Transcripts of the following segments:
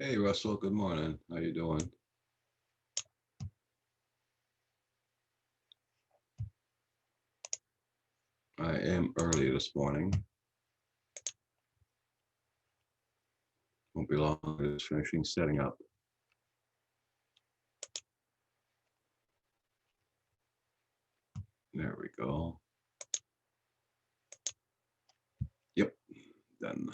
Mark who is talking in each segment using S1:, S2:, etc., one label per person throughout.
S1: Hey Russell, good morning. How you doing? I am early this morning. Won't be long, just finishing setting up. There we go. Yep, done.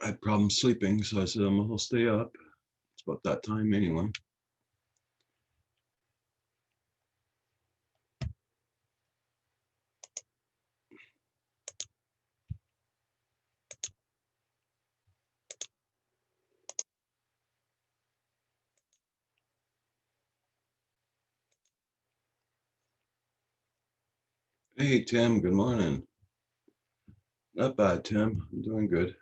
S1: I had problems sleeping, so I said I'll stay up. It's about that time anyway. Hey Tim, good morning. Not bad, Tim. I'm doing good.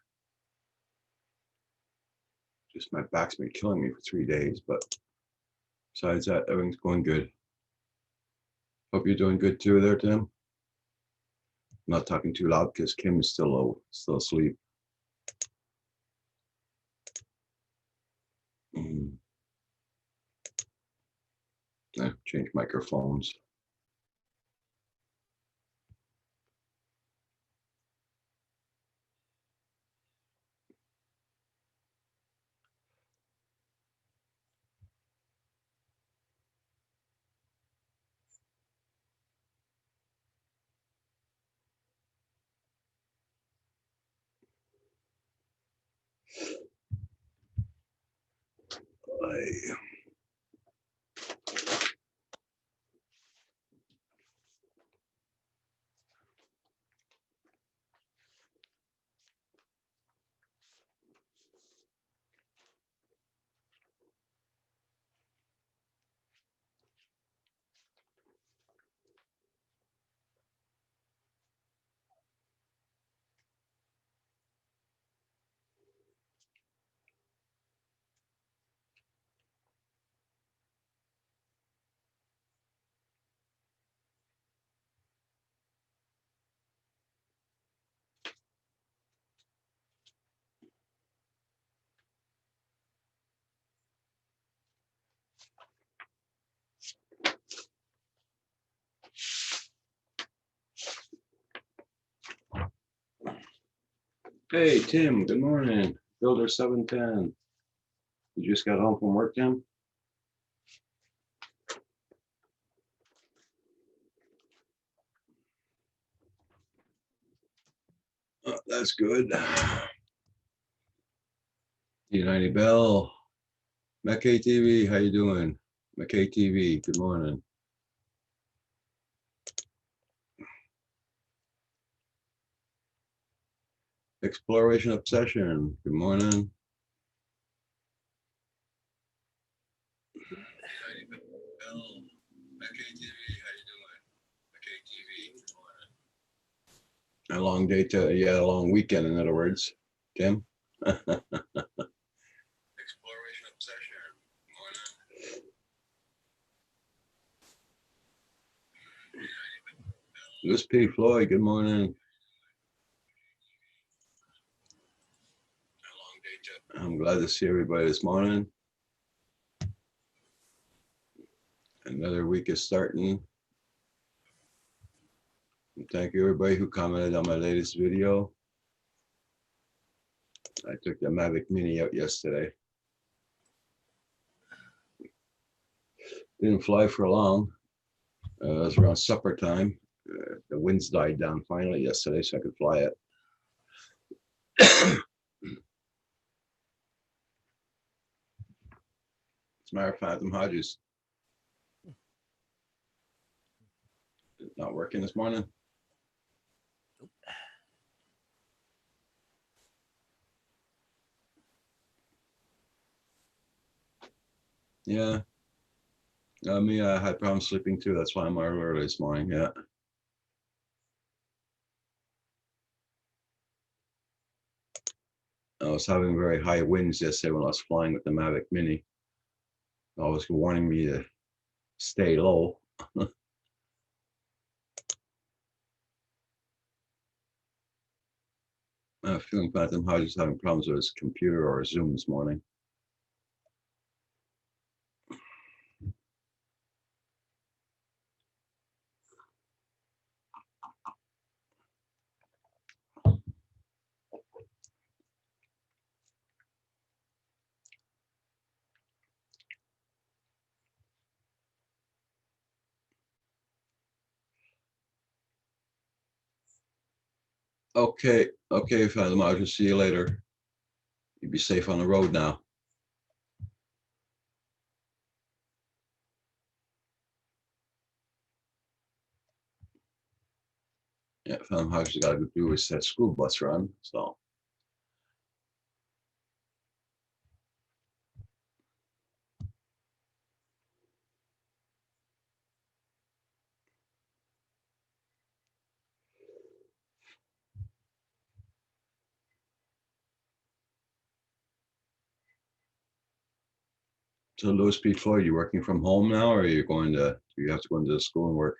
S1: Just my back's been killing me for 3 days, but besides that, everything's going good. Hope you're doing good too there, Tim. I'm not talking too loud because Kim is still low, still asleep. Change microphones. I Hey, Tim, good morning. Builder 710. You just got home from work, Tim? Oh, that's good. United Bell, McKay TV, how you doing? McKay TV, good morning. Exploration Obsession, good morning. United Bell, McKay TV, how you doing? McKay TV, good morning. A long day to, yeah, a long weekend, in other words, Tim. Exploration Obsession, good morning. Miss P. Floyd, good morning. I'm glad to see everybody this morning. Another week is starting. And thank you everybody who commented on my latest video. I took the Mavic Mini out yesterday. Didn't fly for long. It was around supper time. The winds died down finally yesterday, so I could fly it. What's the matter, Phantom Hodges? Not working this morning? Yeah. Me, I had problems sleeping too. That's why I'm early this morning. Yeah. I was having very high winds yesterday when I was flying with the Mavic Mini. I was warning me to stay low. Feeling bad. I'm just having problems with his computer or Zoom this morning. Okay, Fatima, I'll just see you later. You be safe on the road now. Yeah, Fatima House got to do is that school bus run. So Louis P. Floyd, you working from home now, or are you going to? Do you have to go into the school and work?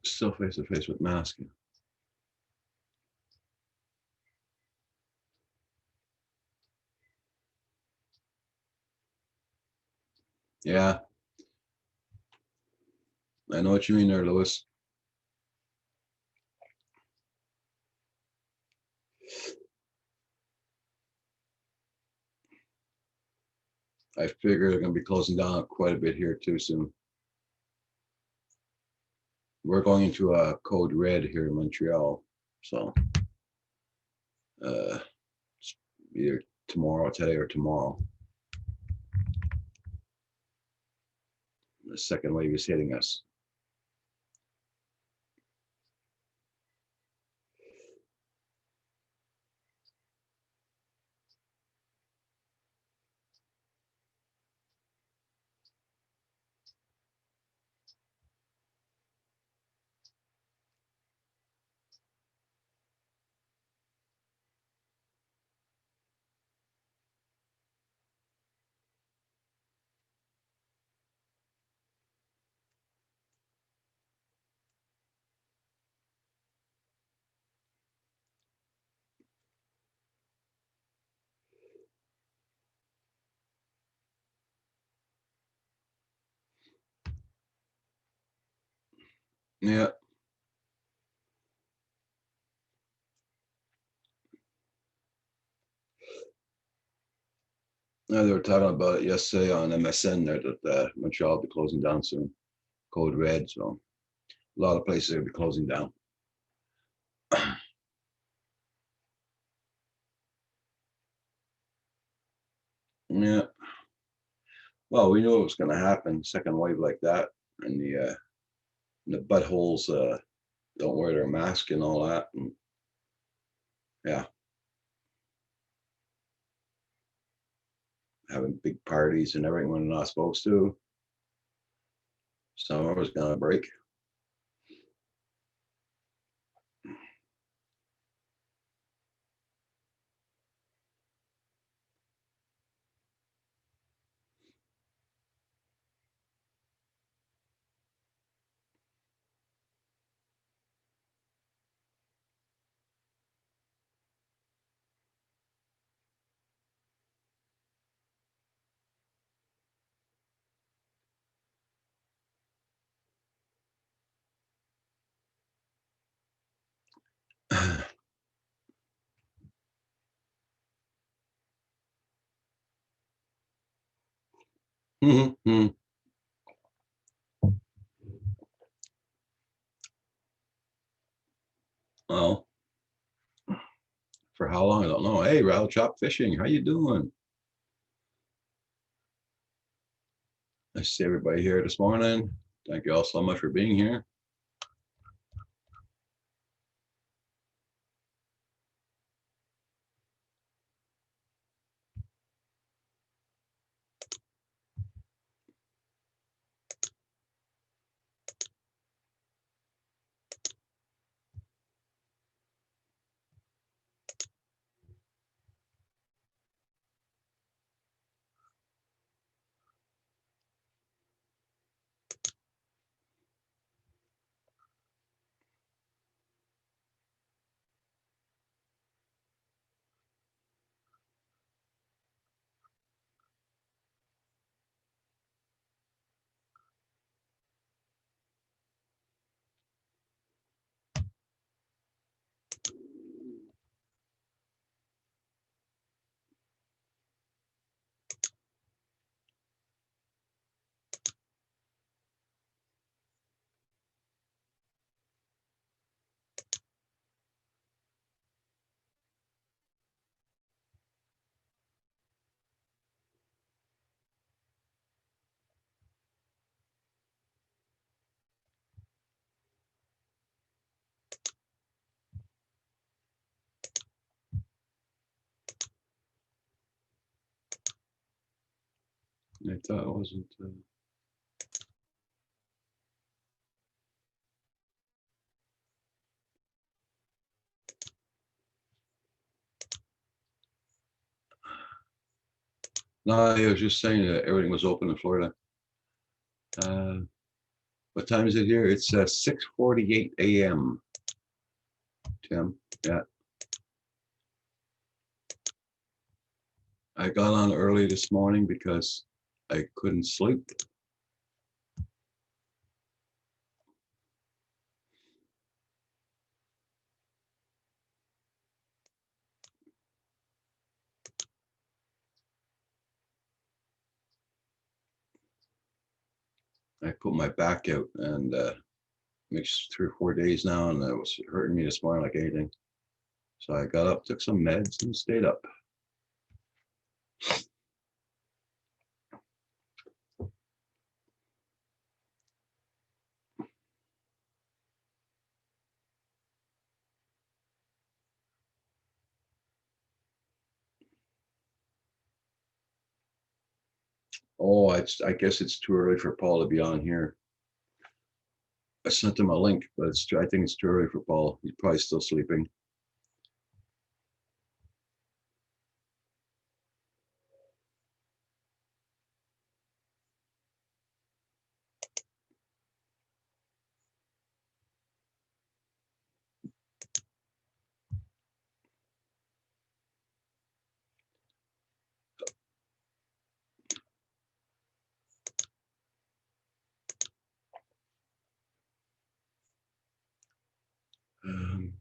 S1: Still face to face with masking. Yeah, I know what you mean there, Louis. I figure they're going to be closing down quite a bit here too soon. We're going into a code red here in Montreal, so uh, either today or tomorrow. The second wave is hitting us. Yeah. Yeah, they were talking about it yesterday on MSN there that Montreal will be closing down soon. Code red, so a lot of places will be closing down. Yeah. Well, we knew it was going to happen. Second wave like that, and the buttholes don't wear their mask and all that, and yeah, having big parties and everything when they're not supposed to. Summer was going to break. Mhm. Well, for how long? I don't know. Hey, Rattle Chop Fishing, how you doing? Nice to see everybody here this morning. Thank you all so much for being here. I thought it wasn't. No, I was just saying that everything was open in Florida. What time is it here? It's 6:48 a.m. Tim, yeah. I got on early this morning because I couldn't sleep. I put my back out and makes 3 or 4 days now, and it was hurting me this morning like anything. So I got up, took some meds, and stayed up. Oh, I guess it's too early for Paul to be on here. I sent him a link, but I think it's too early for Paul. He's probably still sleeping. Um,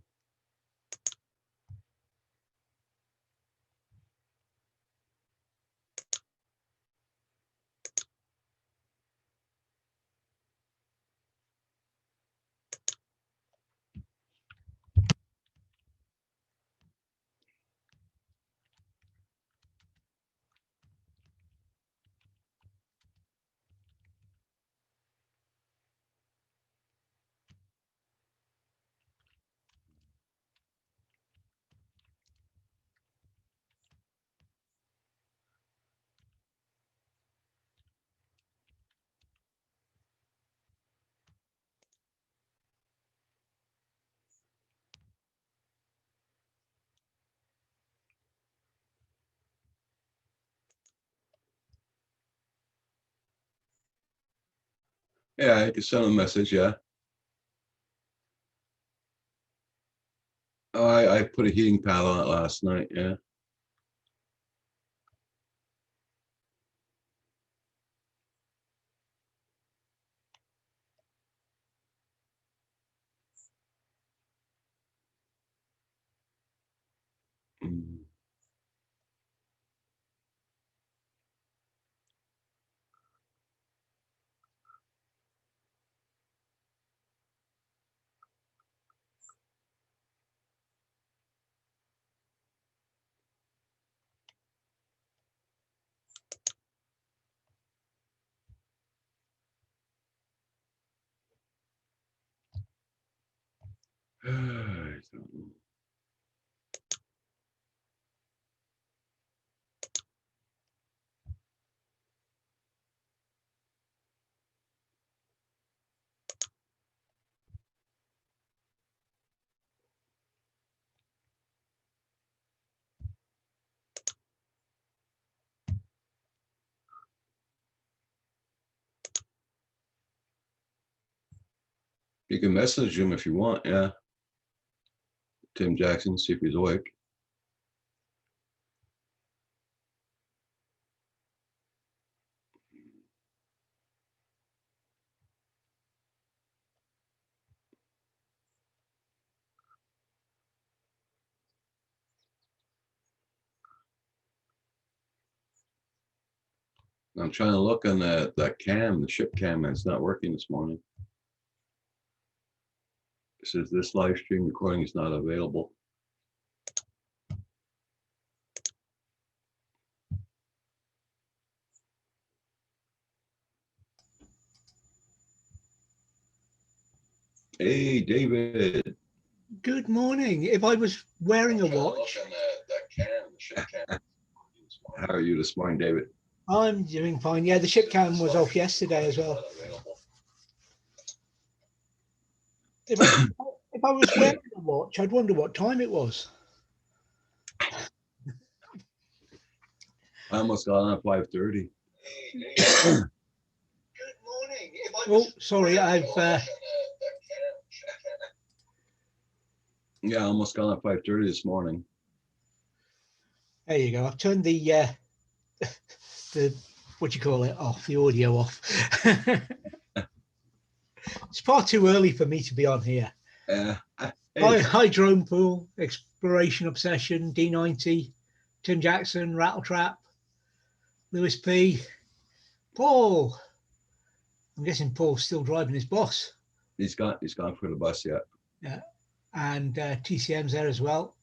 S1: yeah, I can send him a message. Yeah. Oh, I put a heating pad on it last night. Yeah. Mm. I don't know. You can message him if you want, yeah. Tim Jackson, see if he's awake. I'm trying to look on that cam, the ship cam, and it's not working this morning. It says this live stream recording is not available. Hey, David.
S2: Good morning. If I was wearing a watch,
S1: How are you this morning, David?
S2: I'm doing fine. Yeah, the ship cam was off yesterday as well. If I was wearing a watch, I'd wonder what time it was.
S1: I almost got on at 5:30.
S2: Good morning. Oh, sorry, I've
S1: Yeah, I almost got on at 5:30 this morning.
S2: there you go. I've turned the what do you call it off, the audio off. It's far too early for me to be on here. Hi, Drone Pool, Exploration Obsession, D90, Tim Jackson, Rattletrap, Lewis P, Paul. I'm guessing Paul's still driving his boss.
S1: He's gone for the bus yet.
S2: Yeah, and TCM's there as well.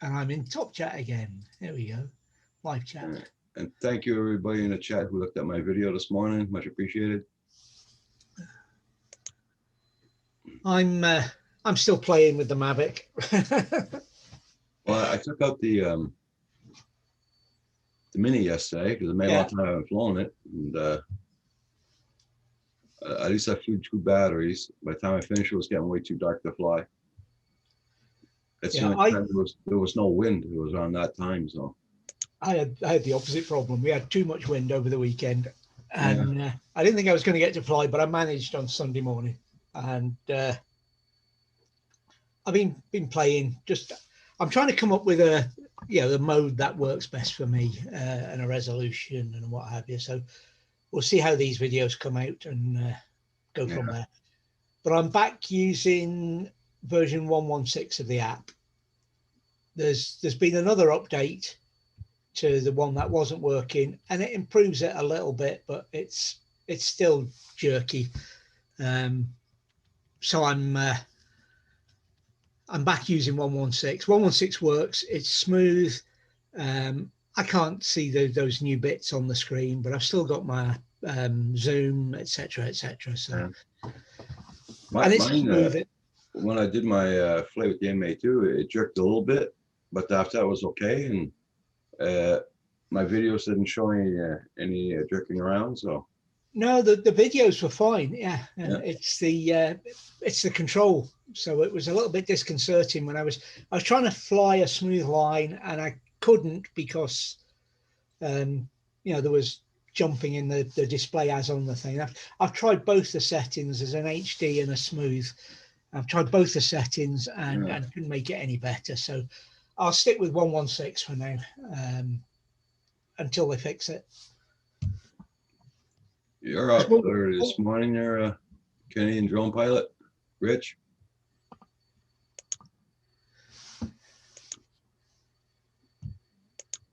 S2: And I'm in Top Chat again. There we go, live chat.
S1: And thank you everybody in the chat who looked at my video this morning. Much appreciated.
S2: I'm still playing with the Mavic.
S1: Well, I took out the Mini yesterday because it made a long time I haven't flown it, and at least I flew 2 batteries. By the time I finished, it was getting way too dark to fly. There was no wind. It was around that time, so
S2: I had the opposite problem. We had too much wind over the weekend, and I didn't think I was going to get to fly, but I managed on Sunday morning, and I've been playing. I'm trying to come up with the mode that works best for me, and a resolution and what have you. So we'll see how these videos come out and go from there. But I'm back using version 1.16 of the app. There's been another update to the one that wasn't working, and it improves it a little bit, but it's still jerky. So I'm back using 1.16. 1.16 works. It's smooth. I can't see those new bits on the screen, but I've still got my zoom, etc. So, and it's smooth.
S1: When I did my flight with the MA2, it jerked a little bit, but after that was okay, and my videos didn't show any jerking around. So
S2: no, the videos were fine. Yeah. It's the control. So it was a little bit disconcerting when I was trying to fly a smooth line, and I couldn't because there was jumping in the display as on the thing. I've tried both the settings as an HD and a smooth. I've tried both the settings and couldn't make it any better. So I'll stick with 1.16 for now until they fix it.
S1: You're up there this morning there, Canadian drone pilot, Rich.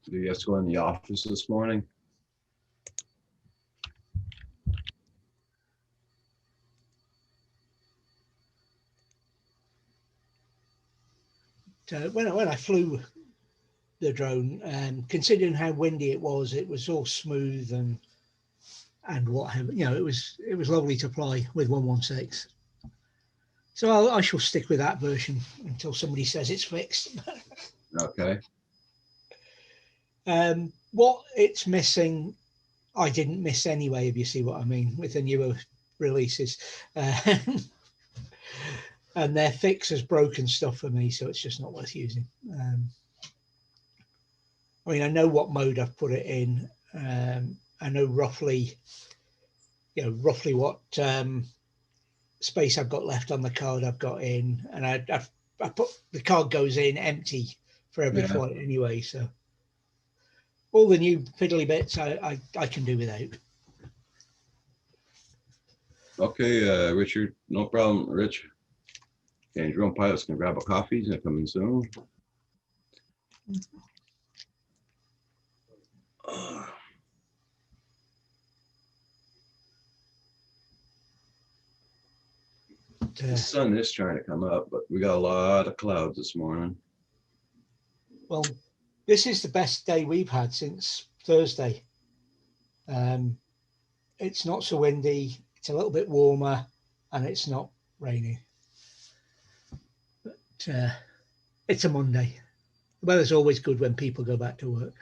S1: Do you have to go in the office this morning?
S2: When I flew the drone, considering how windy it was all smooth and what have it was lovely to fly with 1.16. So I shall stick with that version until somebody says it's fixed.
S1: Okay.
S2: What it's missing, I didn't miss anyway, if you see what I mean, with the newer releases. And their fix has broken stuff for me, so it's just not worth using. I mean, I know what mode I've put it in. I know roughly what space I've got left on the card I've got in, and I put the card goes in empty for every flight anyway. So all the new fiddly bits I can do without.
S1: Okay, Richard, no problem, Rich. And drone pilots can grab a coffee. He's gonna come in soon. The sun is trying to come up, but we got a lot of clouds this morning.
S2: Well, this is the best day we've had since Thursday. It's not so windy, it's a little bit warmer, and it's not raining. But it's a Monday. The weather's always good when people go back to work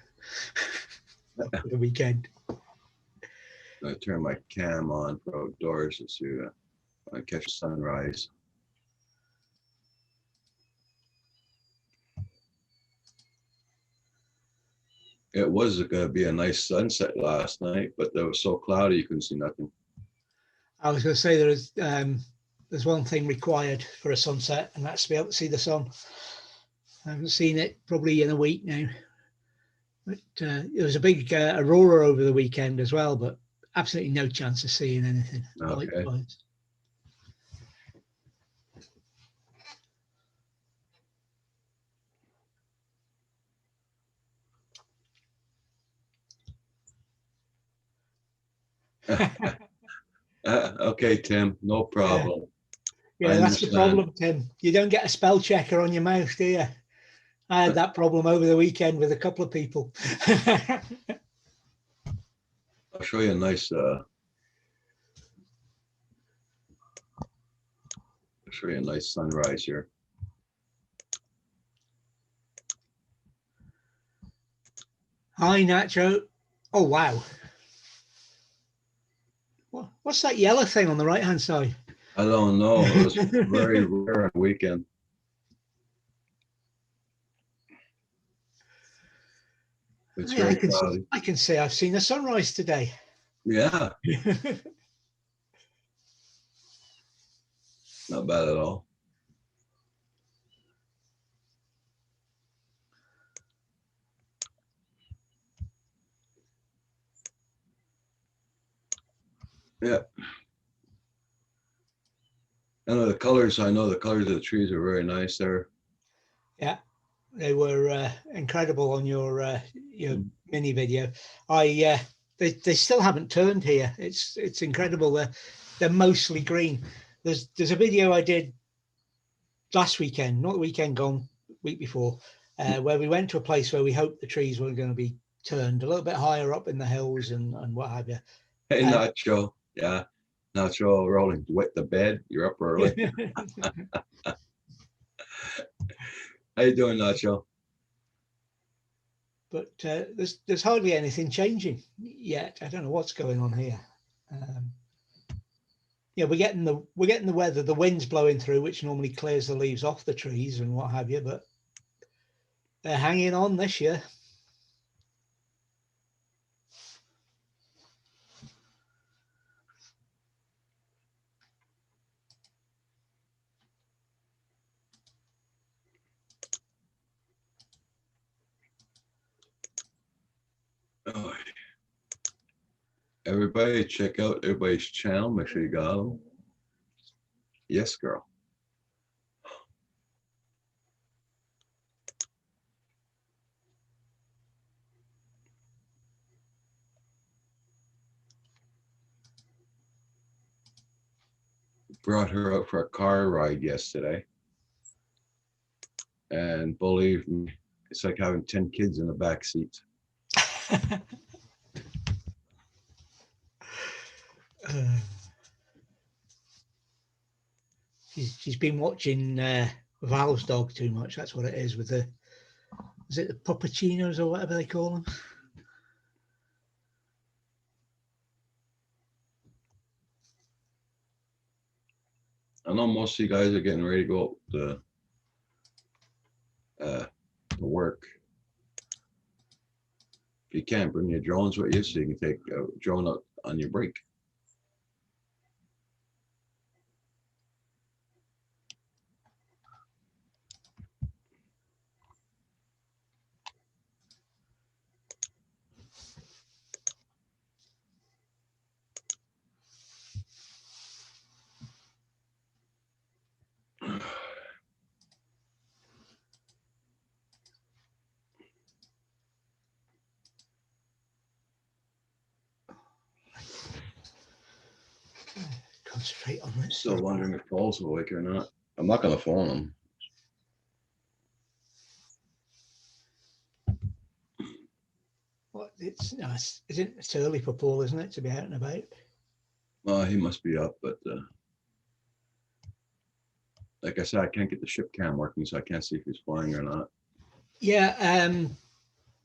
S2: for the weekend.
S1: I turn my cam on for outdoors to see if I catch sunrise. It was going to be a nice sunset last night, but it was so cloudy you couldn't see nothing.
S2: I was going to say there's one thing required for a sunset, and that's to be able to see the sun. I haven't seen it probably in a week now. But there was a big aurora over the weekend as well, but absolutely no chance of seeing anything.
S1: Okay. Okay, Tim, no problem.
S2: Yeah, that's the problem, Tim. You don't get a spell checker on your mouse, do you? I had that problem over the weekend with a couple of people.
S1: I'll show you a nice sunrise here.
S2: Hi, Nacho. Oh, wow. What's that yellow thing on the right-hand side?
S1: I don't know. It was very rare on the weekend. It's very cloudy.
S2: I can say I've seen a sunrise today.
S1: Yeah. Not bad at all. Yeah. I know the colors of the trees are very nice there.
S2: Yeah, they were incredible on your mini video. They still haven't turned here. It's incredible. They're mostly green. There's a video I did last weekend, not the weekend gone, week before, where we went to a place where we hoped the trees were going to be turned a little bit higher up in the hills and what have you.
S1: Hey, Nacho. Yeah. Nacho rolling. Wet the bed. You're up early. How you doing, Nacho?
S2: But there's hardly anything changing yet. I don't know what's going on here. Yeah, we're getting the weather. The wind's blowing through, which normally clears the leaves off the trees and what have you. But they're hanging on this year.
S1: Oh. Everybody, check out everybody's channel. Make sure you got them. Yes, girl. Brought her out for a car ride yesterday. And believe me, it's like having 10 kids in the back seat.
S2: she's been watching Val's dog too much. That's what it is with the, is it the puppuccinos or whatever they call them?
S1: I know most of you guys are getting ready to go to work. If you can, bring your drones with you so you can take a drone out on your break.
S2: Concentrate on this.
S1: Still wondering if Paul's awake or not. I'm not gonna phone him.
S2: What, it's early for Paul, isn't it, to be out and about?
S1: Well, he must be up, but like I said, I can't get the ship cam working, so I can't see if he's flying or not.
S2: Yeah,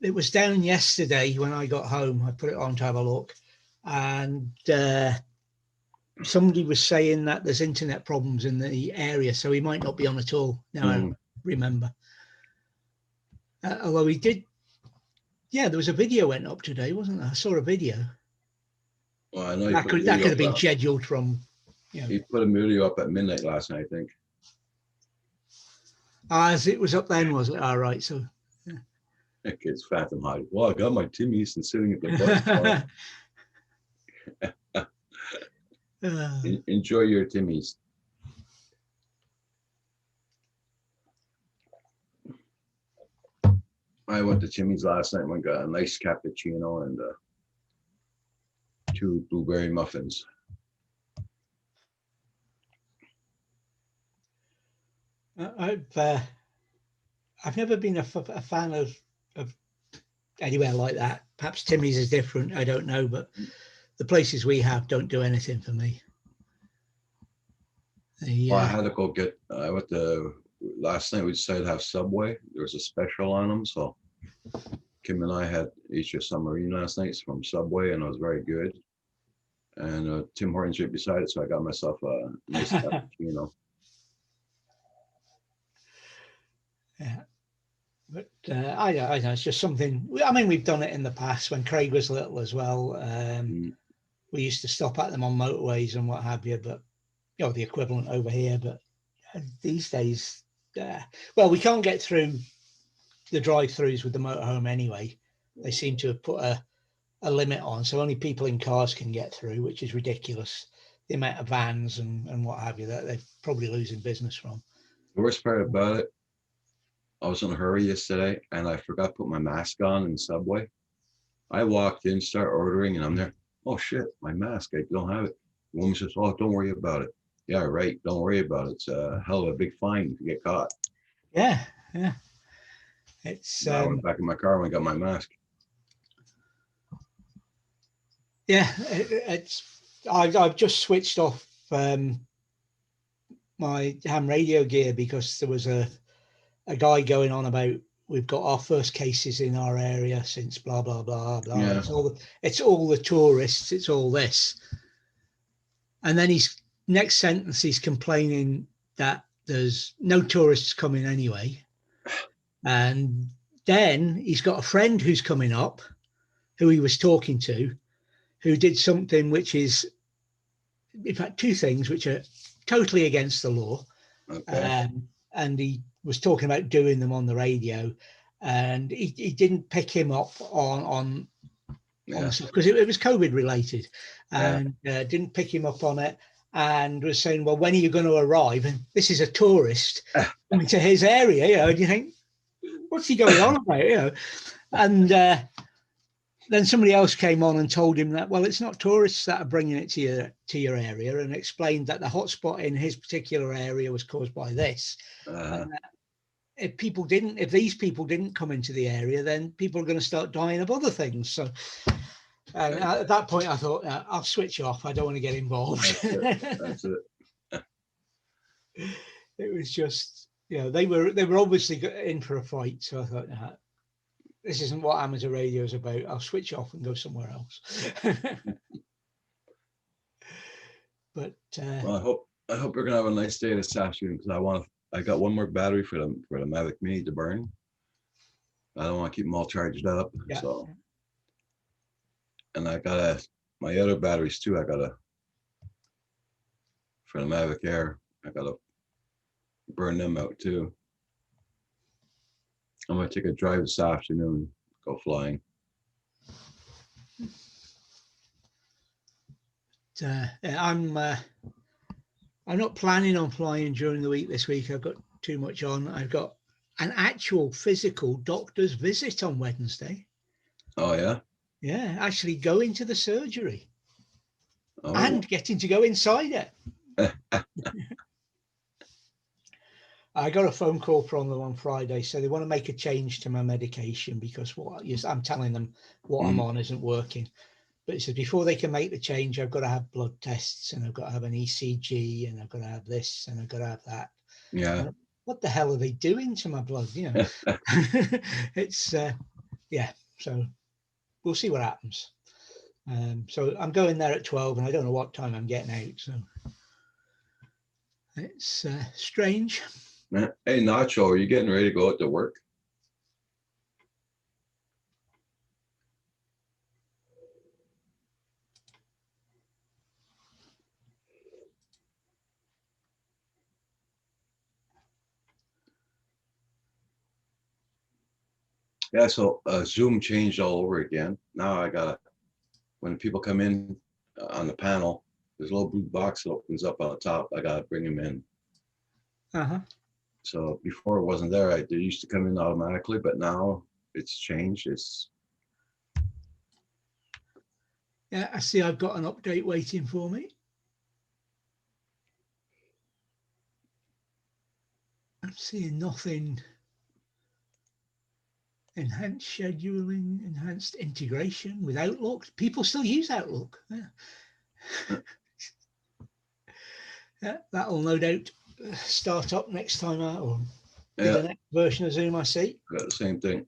S2: it was down yesterday when I got home. I put it on to have a look, and somebody was saying that there's internet problems in the area, so he might not be on at all. Now I remember. Although he did, yeah, there was a video went up today, wasn't there? I saw a video.
S1: Well, I know
S2: that could have been scheduled from. You know,
S1: he put a video up at midnight last night, I think.
S2: As it was up then, was it? All right, so. Yeah.
S1: That kid's Phantom Hide. Well, I got my Timmy Easton sitting at the butt. Enjoy your Timmys. I went to Timmy's last night and got a nice cappuccino and 2 blueberry muffins.
S2: I've never been a fan of anywhere like that. Perhaps Timmy's is different. I don't know, but the places we have don't do anything for me.
S1: Well, I had to go get. I went to last night. We decided to have Subway. There was a special on them, so Kim and I had each a submarine last night from Subway, and it was very good. And Tim Hortons right beside it, so I got myself a nice cappuccino.
S2: Yeah, but I know it's just something. I mean, we've done it in the past when Craig was little as well. We used to stop at them on motorways and what have you, but you know, the equivalent over here. But these days, well, we can't get through the drive-throughs with the motorhome anyway. They seem to have put a limit on, so only people in cars can get through, which is ridiculous. The amount of vans and what have you that they're probably losing business from.
S1: The worst part about it, I was in a hurry yesterday and I forgot to put my mask on in Subway. I walked in, start ordering, and I'm there. Oh shit, my mask, I don't have it. The woman says, oh, don't worry about it. Yeah, right, don't worry about it. It's a hell of a big fine if you get caught.
S2: Yeah.
S1: I went back in my car when I got my mask.
S2: Yeah, I've just switched off my ham radio gear because there was a guy going on about we've got our first cases in our area since blah blah blah blah. Yeah. It's all the tourists. It's all this, and then his next sentence he's complaining that there's no tourists coming anyway, and then he's got a friend who's coming up, who he was talking to, who did something which is, in fact, 2 things which are totally against the law. Okay. And he was talking about doing them on the radio, and he didn't pick him up on because it was COVID related, and didn't pick him up on it, and was saying, well, when are you going to arrive? And this is a tourist coming to his area, you know, and you think, what's he going on about, you know? And then somebody else came on and told him that, well, it's not tourists that are bringing it to your area, and explained that the hotspot in his particular area was caused by this. And if these people didn't come into the area, then people are going to start dying of other things. So at that point, I thought, I'll switch off. I don't want to get involved.
S1: That's it.
S2: It was just, they were obviously in for a fight. So I thought, nah, this isn't what amateur radio is about. I'll switch off and go somewhere else. But
S1: Well, I hope you're gonna have a nice day this afternoon, because I got one more battery for the Mavic Mini to burn. I don't want to keep them all charged up.
S2: Yeah.
S1: So, and I got my other batteries too. I gotta, for the Mavic Air, I gotta burn them out too. I'm gonna take a drive this afternoon, go flying.
S2: I'm not planning on flying during the week this week. I've got too much on. I've got an actual physical doctor's visit on Wednesday.
S1: Oh yeah.
S2: Yeah, actually going to the surgery
S1: Oh.
S2: and getting to go inside it. I got a phone call from them on Friday, so they want to make a change to my medication because I'm telling them what I'm on isn't working. But it says before they can make the change, I've got to have blood tests and I've got to have an ECG and I've got to have this and I've got to have that.
S1: Yeah.
S2: What the hell are they doing to my blood? It's yeah. So we'll see what happens. So I'm going there at 12 and I don't know what time I'm getting out. So it's strange.
S1: Hey, Nacho, are you getting ready to go out to work? Yeah, so Zoom changed all over again. Now I gotta, when people come in on the panel, there's a little blue box that opens up on the top. I gotta bring them in.
S2: Uh-huh.
S1: So before it wasn't there, they used to come in automatically, but now it's changed.
S2: Yeah, I see I've got an update waiting for me. I'm seeing nothing. Enhanced scheduling, enhanced integration with Outlook. People still use Outlook. Yeah. Yeah, that'll no doubt start up next time out, or the next version of Zoom I see.
S1: Got the same thing.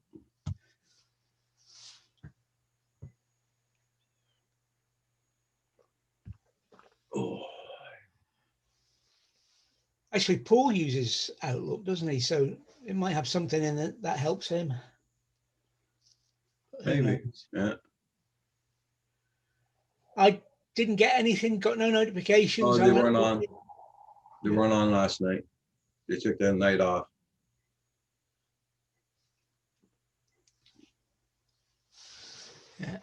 S1: Oh.
S2: Actually, Paul uses Outlook, doesn't he? So it might have something in it that helps him.
S1: Maybe. Yeah.
S2: I didn't get anything, got no notifications.
S1: Oh, they weren't on. They weren't on last night. They took their night off.
S2: Yeah.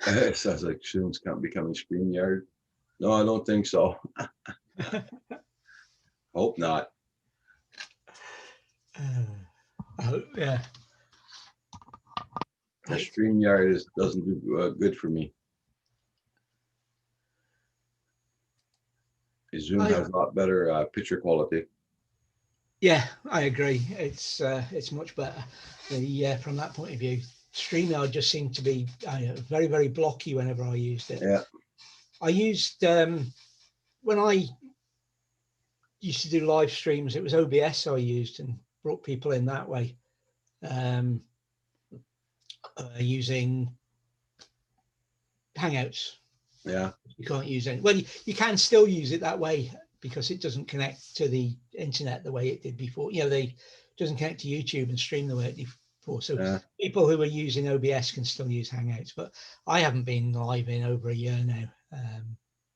S1: It sounds like Zoom's becoming StreamYard. No, I don't think so. Hope not.
S2: Yeah.
S1: The StreamYard doesn't do good for me. Zoom has a lot better picture quality.
S2: Yeah, I agree. It's much better. From that point of view, StreamYard just seemed to be very, very blocky whenever I used it.
S1: Yeah.
S2: I used when I used to do live streams, it was OBS I used and brought people in that way. Using Hangouts.
S1: Yeah.
S2: You can't use it. Well, you can still use it that way because it doesn't connect to the internet the way it did before. They doesn't connect to YouTube and stream the way it did before. So people who are using OBS can still use Hangouts, but I haven't been live in over a year now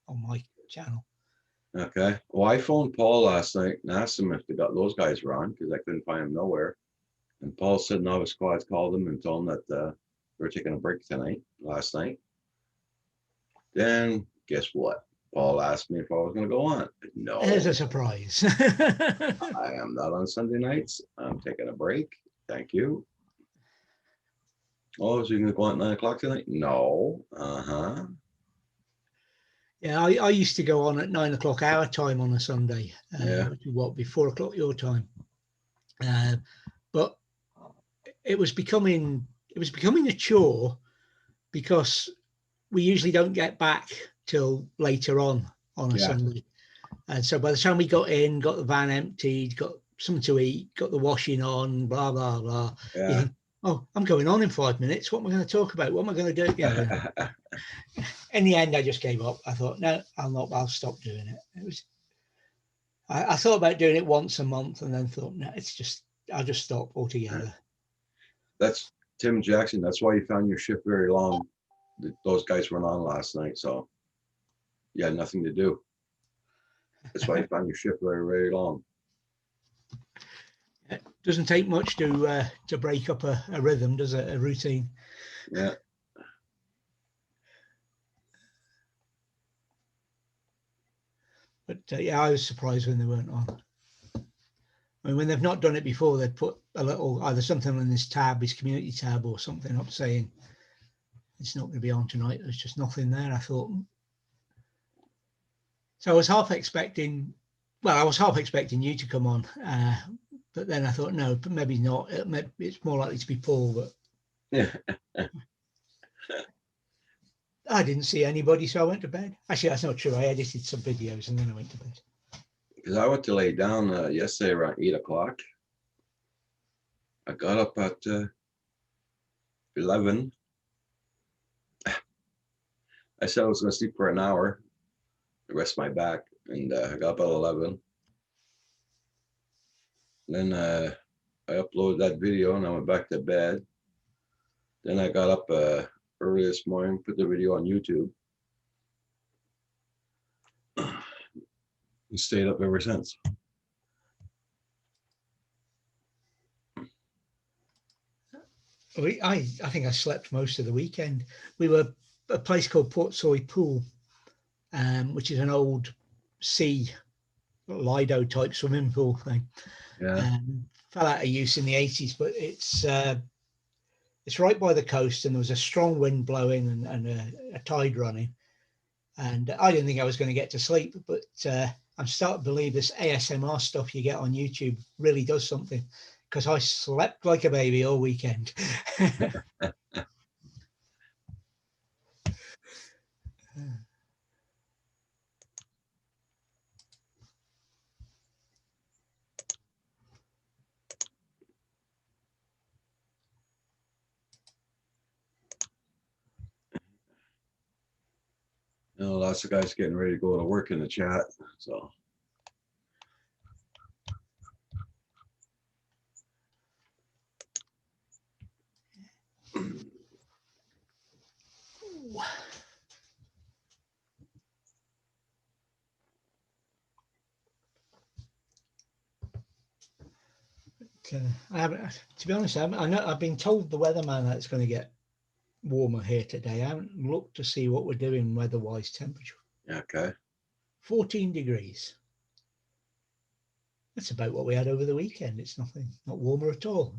S2: on my channel.
S1: Okay. Well, I phoned Paul last night and asked him if they got those guys were on because I couldn't find them nowhere. And Paul said Novice Squads called him and told him that they were taking a break last night. Then guess what? Paul asked me if I was going to go on. No.
S2: There's a surprise.
S1: I am not on Sunday nights. I'm taking a break. Thank you. Oh, so you're going to go on at 9 o'clock tonight? No.
S2: Yeah, I used to go on at 9 o'clock our time on a Sunday. Which is what, be 4 o'clock your time. But it was becoming a chore because we usually don't get back till later on a
S1: Yeah.
S2: Sunday. And so by the time we got in, got the van emptied, got something to eat, got the washing on, blah, blah, blah. You
S1: Yeah.
S2: think, oh, I'm going on in 5 minutes. What am I going to talk about? What am I going to do? Yeah. In the end, I just gave up. I thought, no, I'll stop doing it. It was, I thought about doing it once a month and then thought, no, I'll just stop altogether.
S1: That's Tim Jackson. That's why you found your shift very long. Those guys weren't on last night, so you had nothing to do. That's why you found your shift very, very long.
S2: It doesn't take much to break up a rhythm, does it? A routine.
S1: Yeah.
S2: But yeah, I was surprised when they weren't on. I mean, when they've not done it before, they'd put a little, either something on this tab, his community tab, or something up saying it's not going to be on tonight. There's just nothing there. I thought. So I was half expecting you to come on, but then I thought, no, but maybe not. It's more likely to be Paul. But
S1: Yeah.
S2: I didn't see anybody, so I went to bed. Actually, that's not true. I edited some videos and then I went to bed.
S1: Because I went to lay down yesterday around 8 o'clock. I got up at 11. I said I was going to sleep for an hour, rest my back, and I got up at 11. Then I uploaded that video and I went back to bed. Then I got up early this morning, put the video on YouTube, and stayed up ever since.
S2: I think I slept most of the weekend. We were a place called Portsoy Pool, which is an old sea Lido type swimming pool thing.
S1: Yeah.
S2: Fell out of use in the 80s, but it's right by the coast, and there was a strong wind blowing and a tide running. And I didn't think I was going to get to sleep, but I'm starting to believe this ASMR stuff you get on YouTube really does something, because I slept like a baby all weekend.
S1: You know, lots of guys getting ready to go to work in the chat. So
S2: I haven't, to be honest, I've been told the weatherman that it's going to get warmer here today. I haven't looked to see what we're doing weather-wise temperature.
S1: okay.
S2: 14 degrees. That's about what we had over the weekend. It's not warmer at all.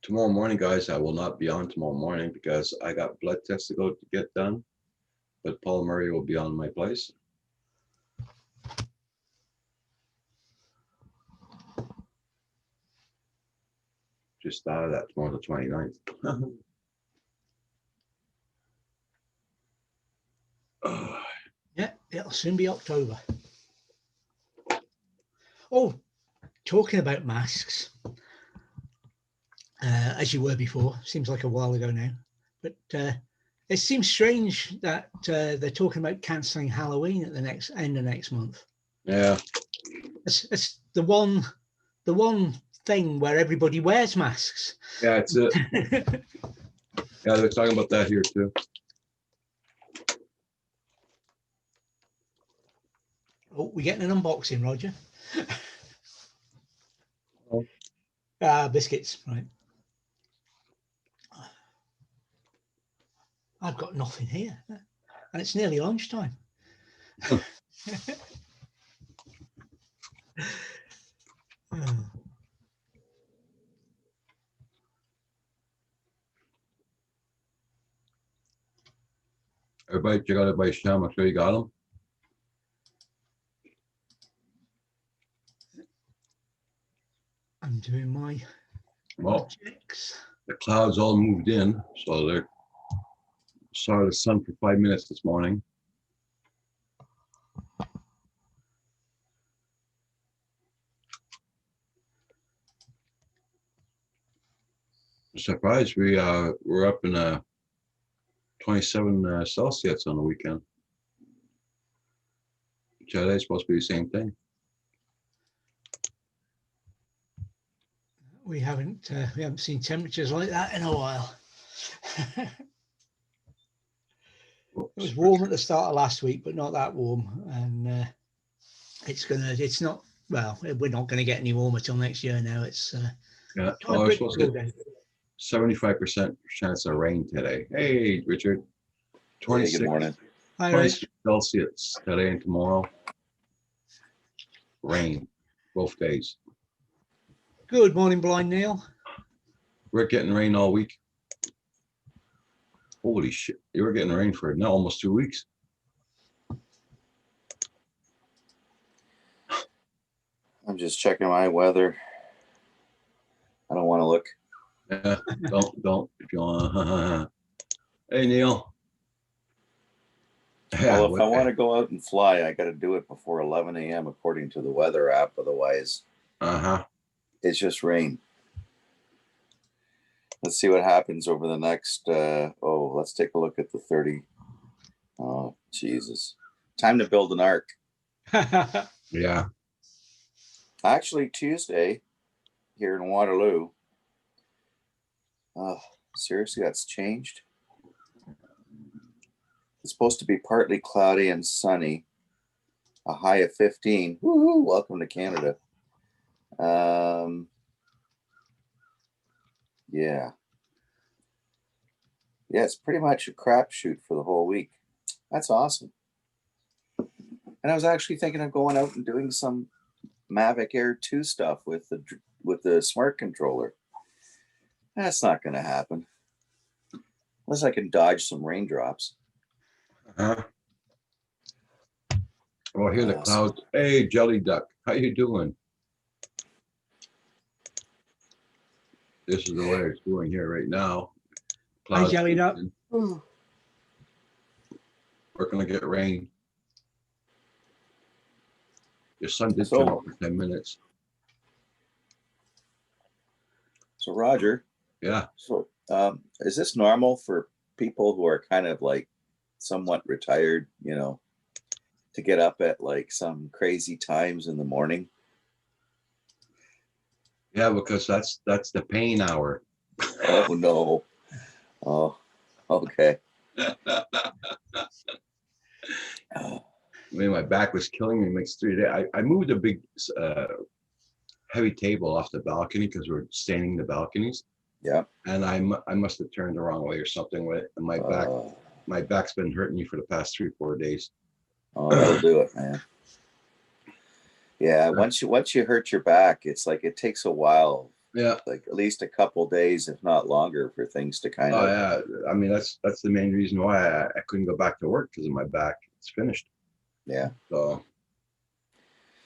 S1: Tomorrow morning, guys, I will not be on tomorrow morning because I got blood tests to go to get done. But Paul Murray will be on my place. Just thought of that, tomorrow the 29th.
S2: Yeah, it'll soon be October. Oh, talking about masks, as you were before, seems like a while ago now, but it seems strange that they're talking about cancelling Halloween at the end of next month.
S1: Yeah.
S2: It's the one thing where everybody wears masks.
S1: Yeah, it's it. Yeah, they're talking about that here too.
S2: Oh, we're getting an unboxing, Roger.
S1: Oh.
S2: Biscuits, right. I've got nothing here, and it's nearly lunchtime.
S1: Everybody check out everybody's channel. I'm sure you got them.
S2: I'm doing my
S1: Well,
S2: checks.
S1: the clouds all moved in, so they're Saw the sun for 5 minutes this morning. Surprised we're up in 27 Celsius on the weekend. Today's supposed to be the same thing.
S2: We haven't seen temperatures like that in a while. It was warm at the start of last week, but not that warm. And it's not, well, we're not going to get any warmer till next year now. It's
S1: Yeah,
S2: kind of
S1: we're supposed to
S2: British
S1: get 75% chance of rain today. Hey, Richard. 26,
S3: Hey, good morning.
S2: Hi,
S1: 26
S2: Rich.
S1: Celsius today and tomorrow. Rain both days.
S2: Good morning, Blind Neil.
S1: We're getting rain all week. Holy shit. You were getting rain for now almost 2 weeks.
S3: I'm just checking my weather. I don't want to look.
S1: Yeah, don't if you want. Hey, Neil. Yeah,
S3: Well, if I want to go out and fly, I got to do it before 11 a.m. according to the weather app. Otherwise, it's just rain. Let's see what happens over the next. Let's take a look at the 30. Oh, Jesus. Time to build an ark.
S1: Yeah.
S3: Actually, Tuesday here in Waterloo. Oh, seriously, that's changed. It's supposed to be partly cloudy and sunny. A high of 15. Woohoo! Welcome to Canada. Yeah. Yeah, it's pretty much a crapshoot for the whole week. That's awesome. And I was actually thinking of going out and doing some Mavic Air 2 stuff with the smart controller. That's not going to happen unless I can dodge some raindrops.
S1: Well, here the clouds. Hey, Jelly Duck, how you doing? This is the way it's doing here right now.
S2: Hi, Jelly Duck.
S1: We're gonna get rain. Your sun did come up for 10 minutes.
S3: So Roger.
S1: Yeah.
S3: So is this normal for people who are kind of like somewhat retired, to get up at like some crazy times in the morning?
S1: Yeah, because that's the pain hour.
S3: Oh no. Oh, okay.
S1: I mean, my back was killing me. Makes 3 days. I moved a big heavy table off the balcony because we're standing in the balconies.
S3: Yeah.
S1: And I must have turned the wrong way or something with it. And my back's been hurting me for the past 3-4 days.
S3: Oh, that'll do it, man. Yeah, once you hurt your back, it's like it takes a while.
S1: Yeah.
S3: Like at least a couple days, if not longer, for things to kind of.
S1: Oh yeah. I mean, that's the main reason why I couldn't go back to work, because of my back. It's finished.
S3: Yeah.
S1: So.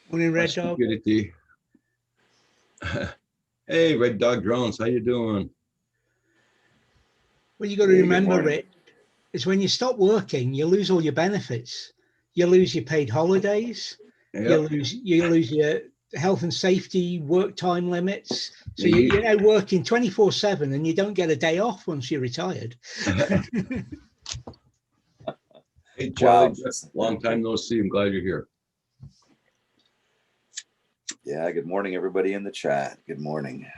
S2: Morning, Red Dog.
S1: Hey, Red Dog Drones, how you doing?
S2: Well, you got to remember, Rick, is when you stop working, you lose all your benefits. You lose your paid holidays. Yep. You lose your health and safety work time limits. So you're now working 24/7, and you don't get a day off once you're retired.
S1: Hey, Charlie, long time no see. I'm glad you're here.
S3: Yeah, good morning, everybody in the chat. Good morning.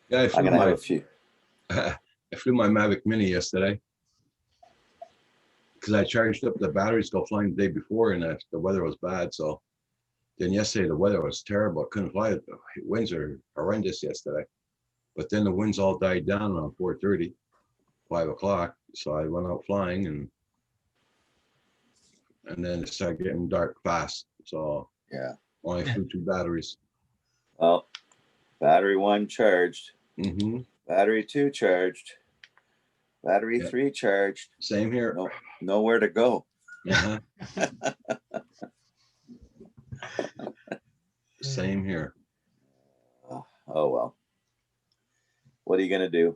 S1: Yeah,
S3: I'm gonna have a few.
S1: I flew my Mavic Mini yesterday because I charged up the batteries to go flying the day before, and the weather was bad. So then yesterday the weather was terrible. I couldn't fly. The winds are horrendous yesterday. But then the winds all died down around 4:30, 5 o'clock. So I went out flying, and then it started getting dark fast. So
S3: yeah,
S1: only flew 2 batteries.
S3: Well, battery 1 charged.
S1: Mm-hmm.
S3: Battery 2 charged. Battery 3 charged.
S1: Same here.
S3: Nowhere to go.
S1: Uh-huh. Same here.
S3: Oh well. What are you gonna do?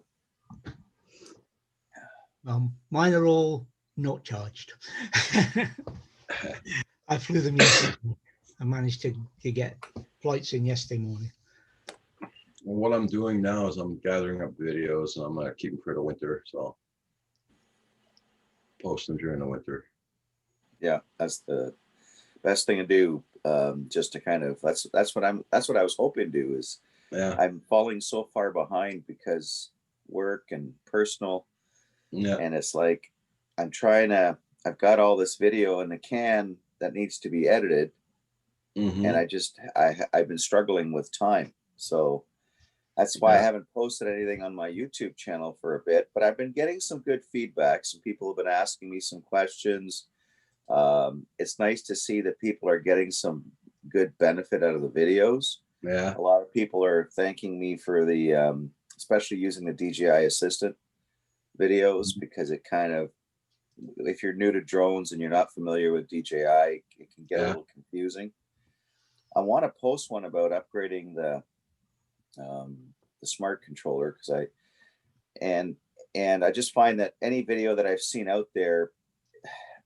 S2: Mine are all not charged. I flew them yesterday. I managed to get flights in yesterday morning.
S1: Well, what I'm doing now is I'm gathering up videos and I'm gonna keep them for the winter. So I'll post them during the winter.
S3: Yeah, that's the best thing to do. Just to kind of that's what I was hoping to do is
S1: Yeah,
S3: I'm falling so far behind because work and personal,
S1: yeah,
S3: and it's like I've got all this video in the can that needs to be edited, and
S1: hmm
S3: I've been struggling with time. So that's why I
S1: yeah,
S3: haven't posted anything on my YouTube channel for a bit, but I've been getting some good feedback. Some people have been asking me some questions. It's nice to see that people are getting some good benefit out of the videos.
S1: yeah,
S3: A lot of people are thanking me for especially using the DJI Assistant videos, because it kind of, if you're new to drones and you're not familiar with DJI, it can get a
S1: yeah,
S3: little confusing. I want to post one about upgrading um, the smart controller, because and I just find that any video that I've seen out there,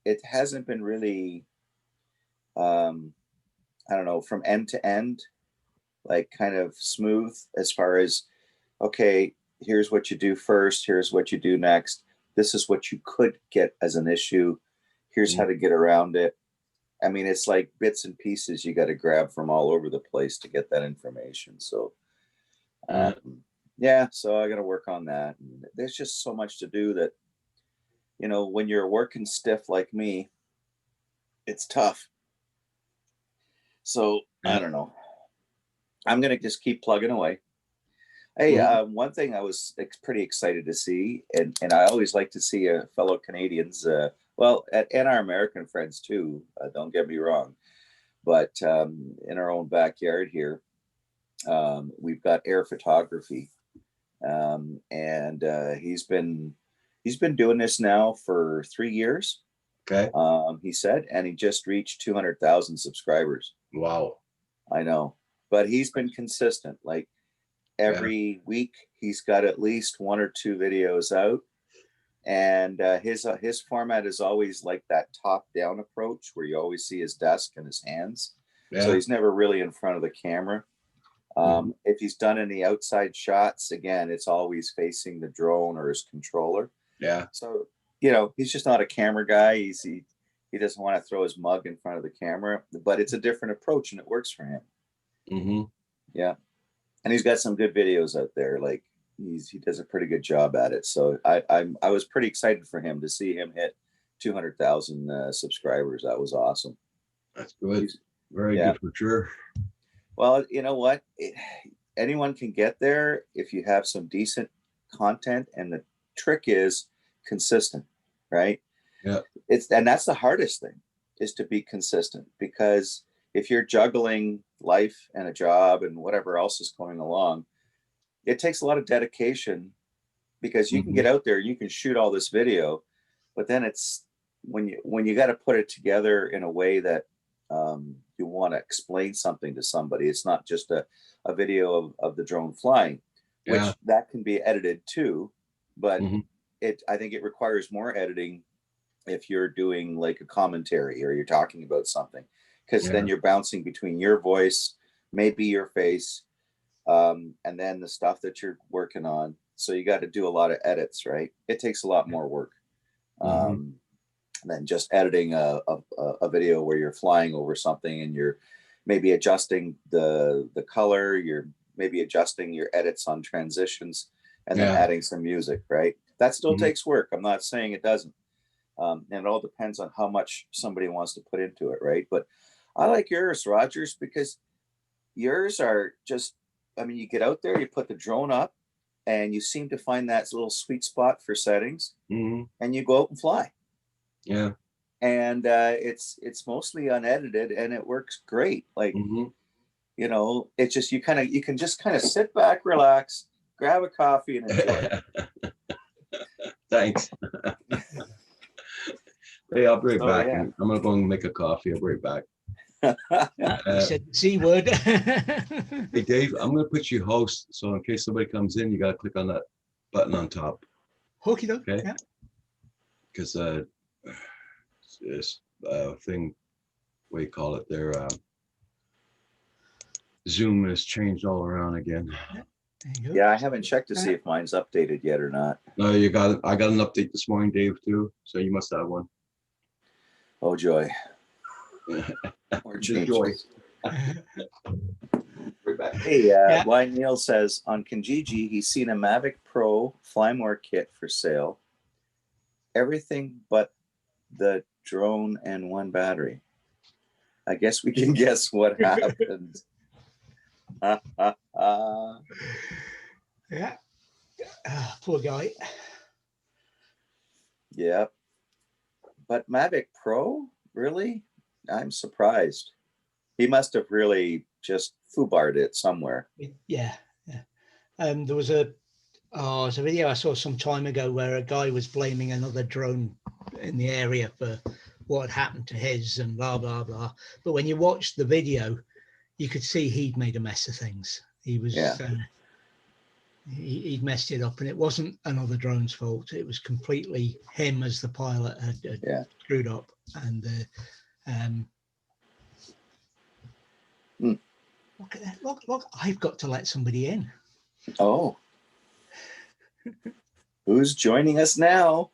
S3: it hasn't been really, um, I don't know, from end to end, like kind of smooth as far as, okay, here's what you do first, here's what you do next, this is what you could get as an issue, here's how to get around it. I mean, it's like bits and pieces you got to grab from all over the place to get that information. So,
S1: yeah.
S3: yeah, so I got to work on that. And there's just so much to do that, when you're working stiff like me, it's tough. So I
S1: Yeah.
S3: don't know. I'm going to just keep plugging away. Hey,
S1: Mhm.
S3: one thing I was pretty excited to see, and I always like to see fellow Canadians, well, and our American friends too, don't get me wrong, but in our own backyard here, we've got air photography, and he's been doing this now for 3 years.
S1: Okay.
S3: He said, and he just reached 200,000 subscribers.
S1: Wow.
S3: I know, but he's been consistent. Like
S1: Yeah.
S3: every week, he's got at least one or two videos out, and his format is always like that top down approach where you always see his desk and his hands. So
S1: Yeah.
S3: he's never really in front of the camera.
S1: Mhm.
S3: If he's done any outside shots, again, it's always facing the drone or his controller.
S1: Yeah.
S3: So, he's just not a camera guy. He doesn't want to throw his mug in front of the camera, but it's a different approach and it works for him.
S1: hmm
S3: Yeah. And he's got some good videos out there. Like he does a pretty good job at it. So I was pretty excited for him to see him hit 200,000 subscribers. That was awesome.
S1: That's good. Very
S3: Yeah.
S1: good for sure.
S3: Well, you know what? Anyone can get there if you have some decent content, and the trick is consistent, right?
S1: Yeah.
S3: And that's the hardest thing, is to be consistent, because if you're juggling life and a job and whatever else is going along, it takes a lot of dedication, because you can
S1: hmm
S3: get out there, you can shoot all this video, but then it's when you got to put it together in a way that you want to explain something to somebody. It's not just a video of the drone flying,
S1: Yeah.
S3: which that can be edited too, but
S1: hmm
S3: I think it requires more editing if you're doing like a commentary or you're talking about something, because
S1: Yeah.
S3: then you're bouncing between your voice, maybe your face, and then the stuff that you're working on. So you got to do a lot of edits, right? It takes a lot more work
S1: hmm
S3: than just editing a video where you're flying over something and you're maybe adjusting the color, you're maybe adjusting your edits on transitions, and then
S1: Yeah.
S3: adding some music, right? That still
S1: hmm
S3: takes work. I'm not saying it doesn't. And it all depends on how much somebody wants to put into it, right? But I like yours, Rogers, because yours are just, I mean, you get out there, you put the drone up, and you seem to find that little sweet spot for settings,
S1: hmm
S3: and you go out and fly.
S1: Yeah.
S3: And it's mostly unedited, and it works great. Like,
S1: hmm
S3: it's just you can just kind of sit back, relax, grab a coffee, and enjoy.
S1: Thanks. Hey, I'll be right
S3: So,
S1: back.
S3: yeah.
S1: I'm gonna go and make a coffee. I'll be right back.
S2: You said the C word.
S1: Hey, Dave, I'm gonna put you host, so in case somebody comes in, you gotta click on that button on top.
S2: Hooky doke.
S1: Okay.
S2: Yeah.
S1: because this thing, what do you call it? Their Zoom has changed all around again.
S2: There you go.
S3: Yeah, I haven't checked to see if mine's updated yet or not.
S1: No, you got it. I got an update this morning, Dave, too. So you must have one.
S3: Oh joy. Or
S1: Just
S3: change.
S1: joy.
S3: Hey,
S2: Yeah.
S3: Blind Neil says on Kijiji he's seen a Mavic Pro Flymore kit for sale. Everything but the drone and one battery. I guess we can guess what happened.
S2: Yeah. Poor guy.
S3: Yeah. But Mavic Pro, really? I'm surprised. He must have really just foobarred it somewhere.
S2: Yeah. There was a video I saw some time ago where a guy was blaming another drone in the area for what had happened to his and blah blah blah. But when you watched the video, you could see he'd made a mess of things. He was he'd messed it up, and it wasn't another drone's fault. It was completely him as the pilot had screwed up. And look at that! Look! I've got to let somebody in.
S3: Oh. Who's joining us now?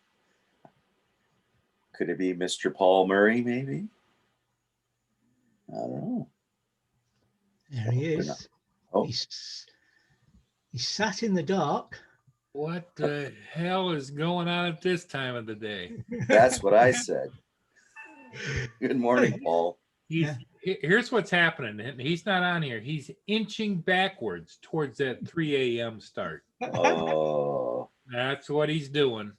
S3: Could it be Mr. Paul Murray, maybe? I don't know.
S2: There he is.
S3: Oh.
S2: He's sat in the dark.
S4: What the hell is going on at this time of the day?
S3: That's what I said. Good morning, Paul.
S4: Here's what's happening. And he's not on here. He's inching backwards towards that 3 a.m. start.
S3: Oh.
S4: That's what he's doing.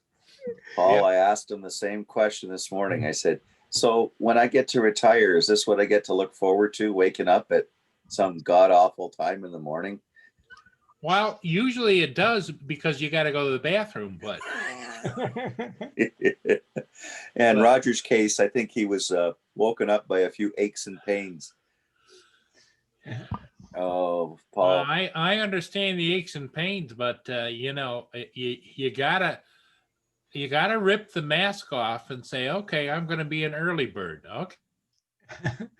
S3: Paul,
S4: Yep.
S3: I asked him the same question this morning. I said, so when I get to retire, is this what I get to look forward to, waking up at some god-awful time in the morning?
S4: Well, usually it does because you got to go to the bathroom, but
S3: And Roger's case, I think he was woken up by a few aches and pains. Oh, Paul.
S4: I understand the aches and pains, but you gotta rip the mask off and say, okay, I'm going to be an early bird.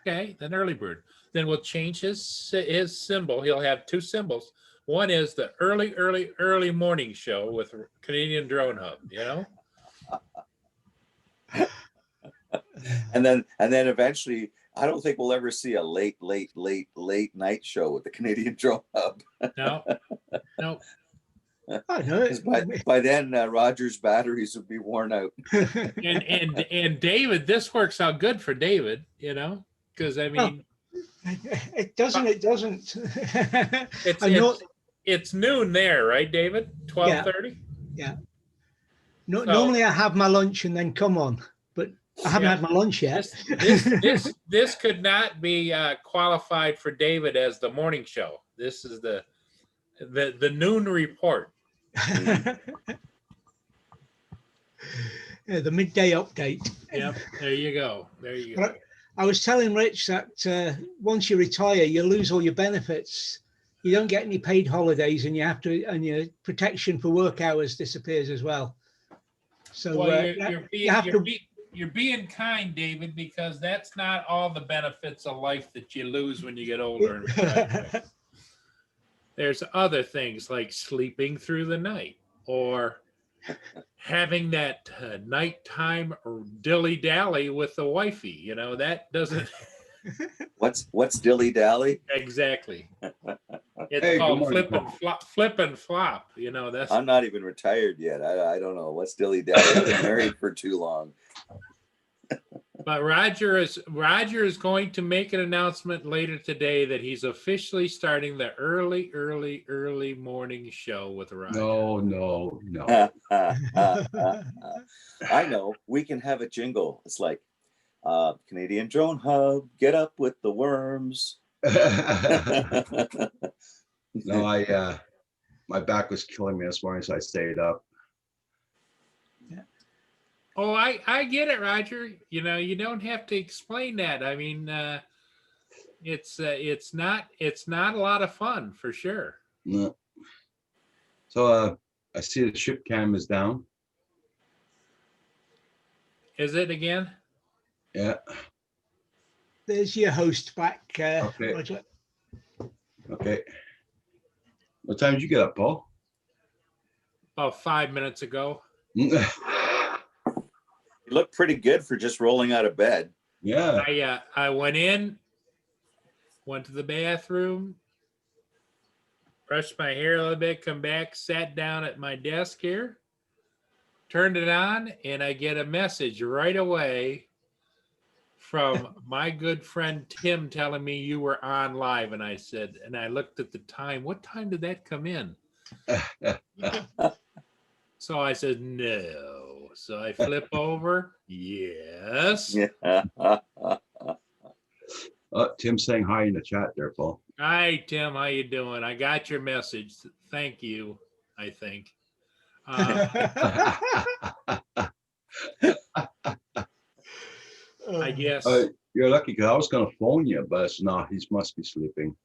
S4: Okay, then early bird. Then we'll change his symbol. He'll have two symbols. One is the early morning show with Canadian Drone Hub.
S3: And then eventually, I don't think we'll ever see a late night show with the Canadian Drone Hub.
S4: No.
S2: I know.
S3: By then, Roger's batteries would be worn out.
S4: And David, this works out good for David, because I mean,
S2: it doesn't.
S4: it's noon there, right, David? 12:30.
S2: Yeah. No, normally I have my lunch and then come on, but I haven't had my lunch yet.
S4: This could not be qualified for David as the morning show. This is the noon report.
S2: The midday update.
S4: Yep, there you go.
S2: But I was telling Rich that once you retire, you lose all your benefits. You don't get any paid holidays, and your protection for work hours disappears as well. So
S4: you're being kind, David, because that's not all the benefits of life that you lose when you get older. There's other things like sleeping through the night or having that nighttime dilly-dally with the wifey. That doesn't.
S3: What's dilly-dally?
S4: Exactly. It's called flip and flop. That's.
S3: I'm not even retired yet. I don't know what's dilly-dally. I've been married for too long.
S4: But Roger is going to make an announcement later today that he's officially starting the early morning show with Roger.
S1: No.
S3: I know. We can have a jingle. It's like Canadian Drone Hub, get up with the worms.
S1: No, my back was killing me this morning, so I stayed up.
S4: Oh, I get it, Roger. You don't have to explain that. I mean, it's not a lot of fun for sure.
S1: No. So I see the ship cam is down.
S4: Is it again?
S1: Yeah.
S2: There's your host back,
S1: Okay.
S2: Roger.
S1: Okay. What time did you get up, Paul?
S4: About 5 minutes ago.
S3: You look pretty good for just rolling out of bed.
S1: Yeah.
S4: I went in, went to the bathroom, brushed my hair a little bit, come back, sat down at my desk here, turned it on, and I get a message right away from my good friend Tim telling me you were on live. And I said, and I looked at the time, what time did that come in? So I said, no. So I flip over. Yes.
S3: Yeah.
S1: Tim's saying hi in the chat there, Paul.
S4: Hi, Tim. How you doing? I got your message. Thank you, I think. I guess
S1: You're lucky because I was going to phone you, but it's not. He must be sleeping.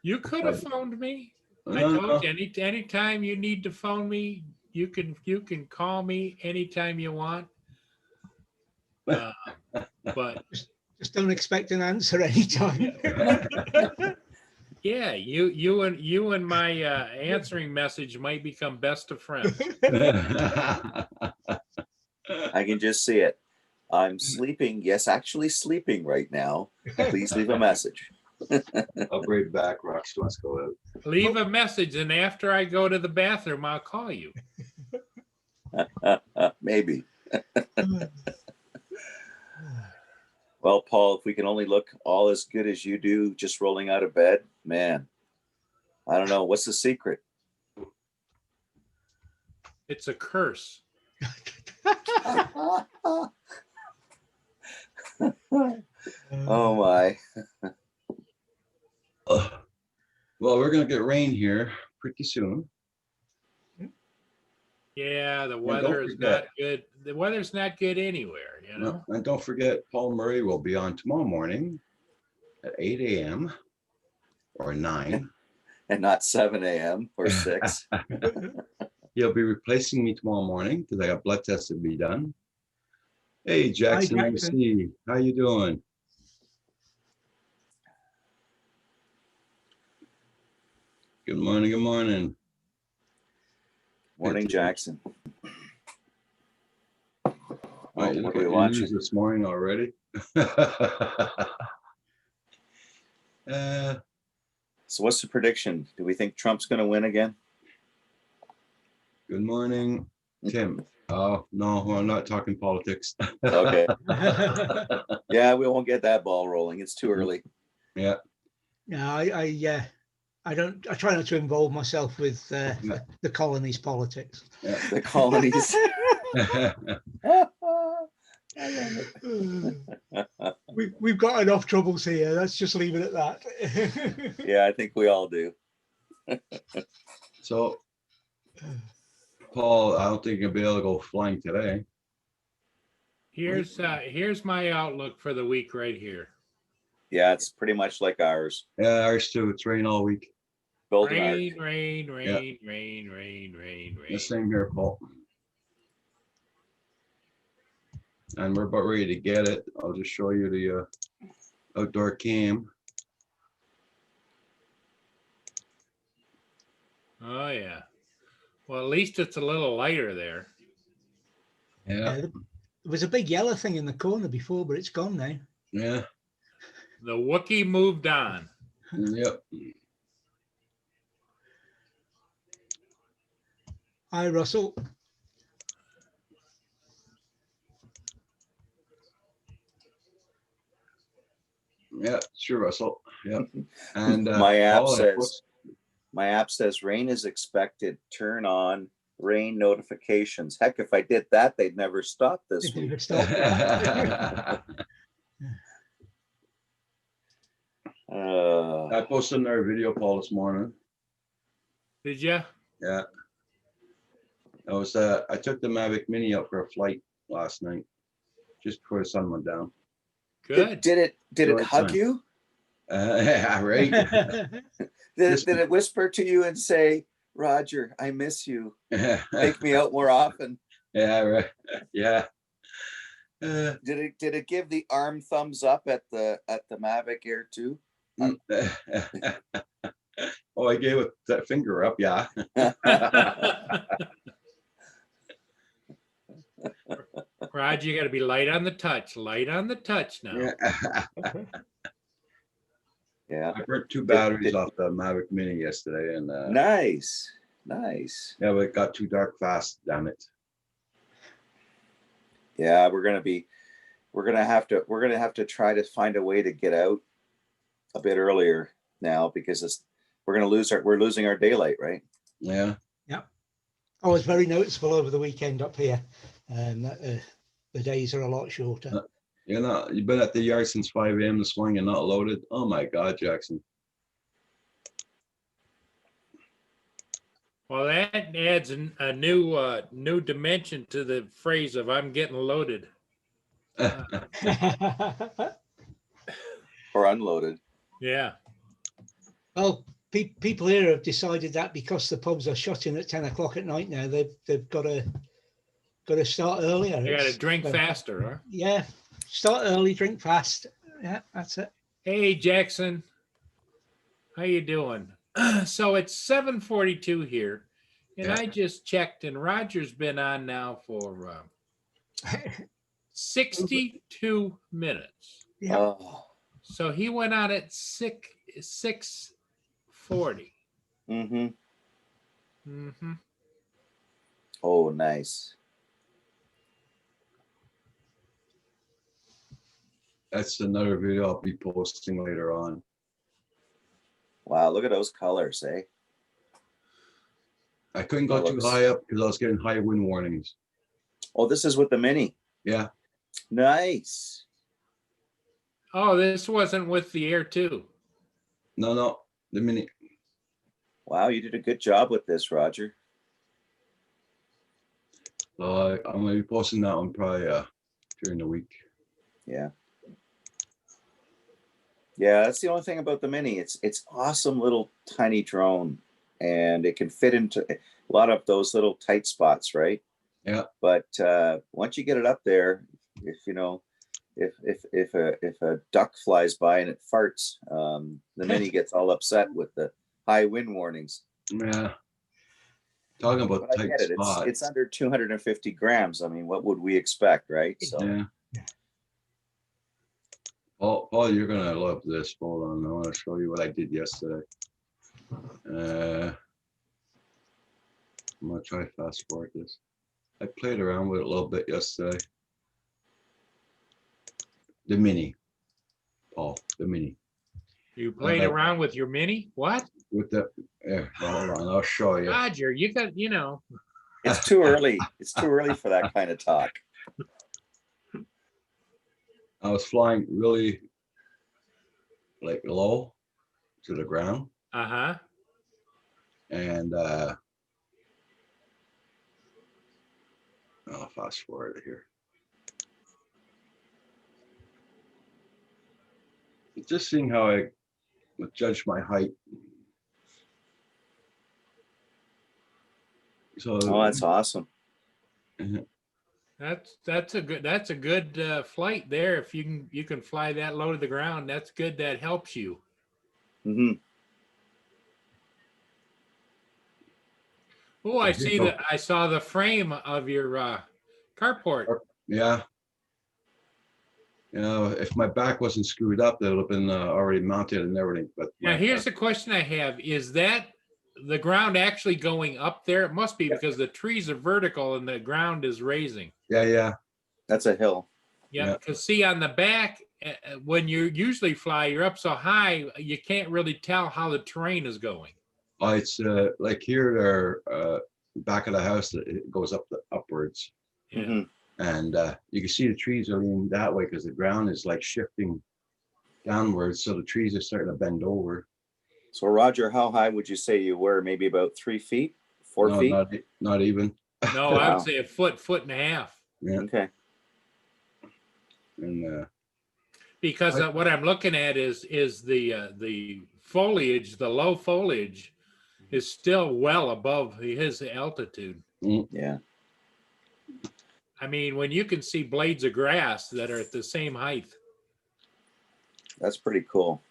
S4: you could have phoned me. I
S1: No,
S4: told you, anytime you need to phone me, you can call me anytime you want. But
S2: Just don't expect an answer anytime.
S4: yeah, you and my answering message might become best of friends.
S3: I can just see it. I'm sleeping. Yes, actually sleeping right now. Please leave a message.
S1: I'll bring it back, Rox. Let's go out.
S4: Leave a message, and after I go to the bathroom, I'll call you.
S3: Maybe. Well, Paul, if we can only look all as good as you do, just rolling out of bed, man, I don't know. What's the secret?
S4: It's a curse.
S3: Oh my.
S1: Well, we're going to get rain here pretty soon.
S4: Yeah, the
S1: don't
S4: weather is
S1: forget.
S4: not good. The weather's not good anywhere, you know.
S1: And don't forget, Paul Murray will be on tomorrow morning at 8 a.m. or 9.
S3: And not 7 a.m. or 6.
S1: He'll be replacing me tomorrow morning because I got blood tests to be done. Hey, Jackson,
S2: Jackson.
S1: MC, how you doing? Good morning, good morning.
S3: Morning, Jackson.
S1: Right,
S3: What
S1: look
S3: are we
S1: at the
S3: watching?
S1: news this morning already.
S3: So what's the prediction? Do we think Trump's going to win again?
S1: Good morning, Tim. Oh, no, I'm not talking politics.
S3: Okay. Yeah, we won't get that ball rolling. It's too early.
S1: Yeah.
S2: No, I don't. I try not to involve myself with the colonies' politics.
S1: Yeah.
S3: The colonies.
S2: We've got enough troubles here. Let's just leave it at that.
S3: Yeah, I think we all do.
S1: So, Paul, I don't think you'll be able to go flying today.
S4: Here's my outlook for the week right here.
S3: Yeah, it's pretty much like ours.
S1: Yeah, ours too. It's rain all week.
S3: Golden Arc.
S4: Rain.
S1: The same here, Paul. And we're about ready to get it. I'll just show you the outdoor cam.
S4: Oh yeah. Well, at least it's a little lighter there.
S1: Yeah.
S2: There was a big yellow thing in the corner before, but it's gone now.
S1: Yeah.
S4: The Wookiee moved on.
S1: Yep.
S2: Hi, Russell.
S1: Yeah, sure, Russell. Yep. And
S3: My app
S1: Paul,
S3: says rain is expected. Turn on rain notifications. Heck, if I did that, they'd never stop this week.
S1: I posted another video, Paul, this morning.
S4: Did you?
S1: Yeah. I took the Mavic Mini out for a flight last night, just before the sun went down.
S4: Good.
S3: Did it
S1: Short
S3: hug
S1: time.
S3: you?
S1: Yeah, right.
S3: Did it whisper to you and say, Roger, I miss you. Take me out more often.
S1: Yeah, right. Yeah.
S3: Did it give the arm thumbs up at the Mavic Air 2?
S1: Oh, I gave it that finger up. Yeah.
S4: Roger, you got to be light on the touch. Light on the touch now.
S1: Yeah.
S3: Yeah.
S1: I burnt 2 batteries off the Mavic Mini yesterday, and
S3: Nice.
S1: yeah, but it got too dark fast. Damn it.
S3: Yeah, we're gonna have to try to find a way to get out a bit earlier now, because we're losing our daylight, right?
S1: Yeah.
S2: Oh, it's very noticeable over the weekend up here. That, the days are a lot shorter.
S1: You've been at the yard since 5 a.m. this morning and not loaded. Oh my God, Jackson.
S4: Well, that adds a new dimension to the phrase of "I'm getting loaded."
S3: Or unloaded.
S4: Yeah.
S2: Well, people here have decided that because the pubs are shutting at 10 o'clock at night now, they've got to start earlier.
S4: You got to
S2: It's-
S4: drink faster, huh?
S2: Yeah, start early, drink fast. Yeah, that's it.
S4: Hey, Jackson, how you doing? So it's 7:42 here, and
S1: Yeah.
S4: I just checked, and Roger's been on now for 62 minutes.
S2: Yeah.
S3: Oh.
S4: So he went on at 6:40.
S3: Mm-hmm.
S4: Mm-hmm.
S3: Oh, nice.
S1: That's another video I'll be posting later on.
S3: Wow, look at those colors, eh?
S1: I couldn't go
S3: That
S1: too
S3: looks-
S1: high up because I was getting high wind warnings.
S3: Oh, this is with the Mini.
S1: Yeah.
S3: Nice.
S4: Oh, this wasn't with the Air 2.
S1: No, the Mini.
S3: Wow, you did a good job with this, Roger.
S1: So I'm gonna be posting that one probably during the week.
S3: Yeah. Yeah, that's the only thing about the Mini. It's awesome little tiny drone, and it can fit into a lot of those little tight spots, right?
S1: Yeah.
S3: But once you get it up there, if you know, if a duck flies by and it farts, the Mini gets all upset with the high wind warnings.
S1: Yeah. Talking about
S3: But I
S1: tight
S3: get it.
S1: spots.
S3: It's under 250 grams. I mean, what would we expect, right? So
S1: Yeah. Paul, you're gonna love this. Hold on, I want to show you what I did yesterday. I'm gonna try to fast forward this. I played around with it a little bit yesterday. The Mini, Paul, the Mini.
S4: You played around with your Mini? What?
S1: With the, hold on, I'll show you.
S4: Roger, you got,
S3: it's too early. It's too early for that kind of talk.
S1: I was flying really like low to the ground,
S4: uh-huh.
S1: and I'll fast forward here. Just seeing how I would judge my height. So
S3: Oh, that's awesome.
S4: That's a good flight there. If you can fly that low to the ground, that's good. That helps you.
S3: Hmm.
S4: Oh, I see that. I saw the frame of your carport.
S1: yeah. You know, if my back wasn't screwed up, that would have been already mounted and everything. But
S4: Now, here's the question I have: is that the ground actually going up there? It must be, because the trees are vertical and the ground is raising.
S1: yeah.
S3: That's a hill.
S4: Yeah,
S1: Yeah.
S4: because see, on the back, when you usually fly, you're up so high you can't really tell how the terrain is going.
S1: It's like here, back of the house, it goes upwards,
S4: Yeah.
S3: Mhm.
S1: and you can see the trees are leaning that way because the ground is like shifting downwards, so the trees are starting to bend over.
S3: So, Roger, how high would you say you were? Maybe about 3 feet, 4
S1: No,
S3: feet?
S1: not even.
S4: No, I
S3: Wow.
S4: would say a foot and a half.
S1: Yeah,
S3: Okay.
S1: and
S4: Because what I'm looking at is the foliage, the low foliage, is still well above his altitude.
S3: Yeah.
S4: I mean, when you can see blades of grass that are at the same height.
S3: That's pretty cool.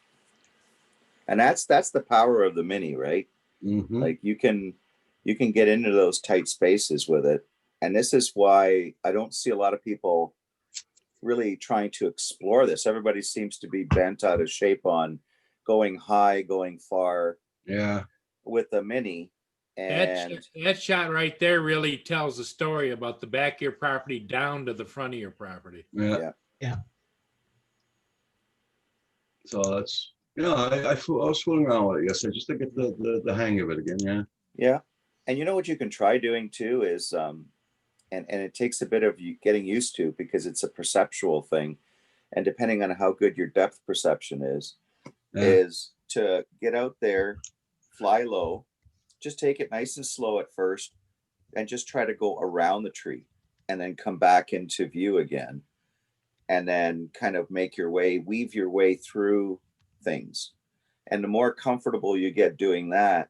S3: And that's the power of the Mini, right?
S1: Mhm.
S3: Like you can get into those tight spaces with it. And this is why I don't see a lot of people really trying to explore this. Everybody seems to be bent out of shape on going high, going far
S1: Yeah.
S3: with the Mini. And
S4: That shot right there really tells a story about the back of your property down to the front of your property.
S1: Yeah.
S3: yeah,
S1: So that's, I was fooling around with it yesterday just to get the hang of it again. Yeah.
S3: yeah. And you know what you can try doing too is and it takes a bit of you getting used to, because it's a perceptual thing. And depending on how good your depth perception is to get out there, fly low, just take it nice and slow at first, and just try to go around the tree and then come back into view again. And then kind of weave your way through things. And the more comfortable you get doing that,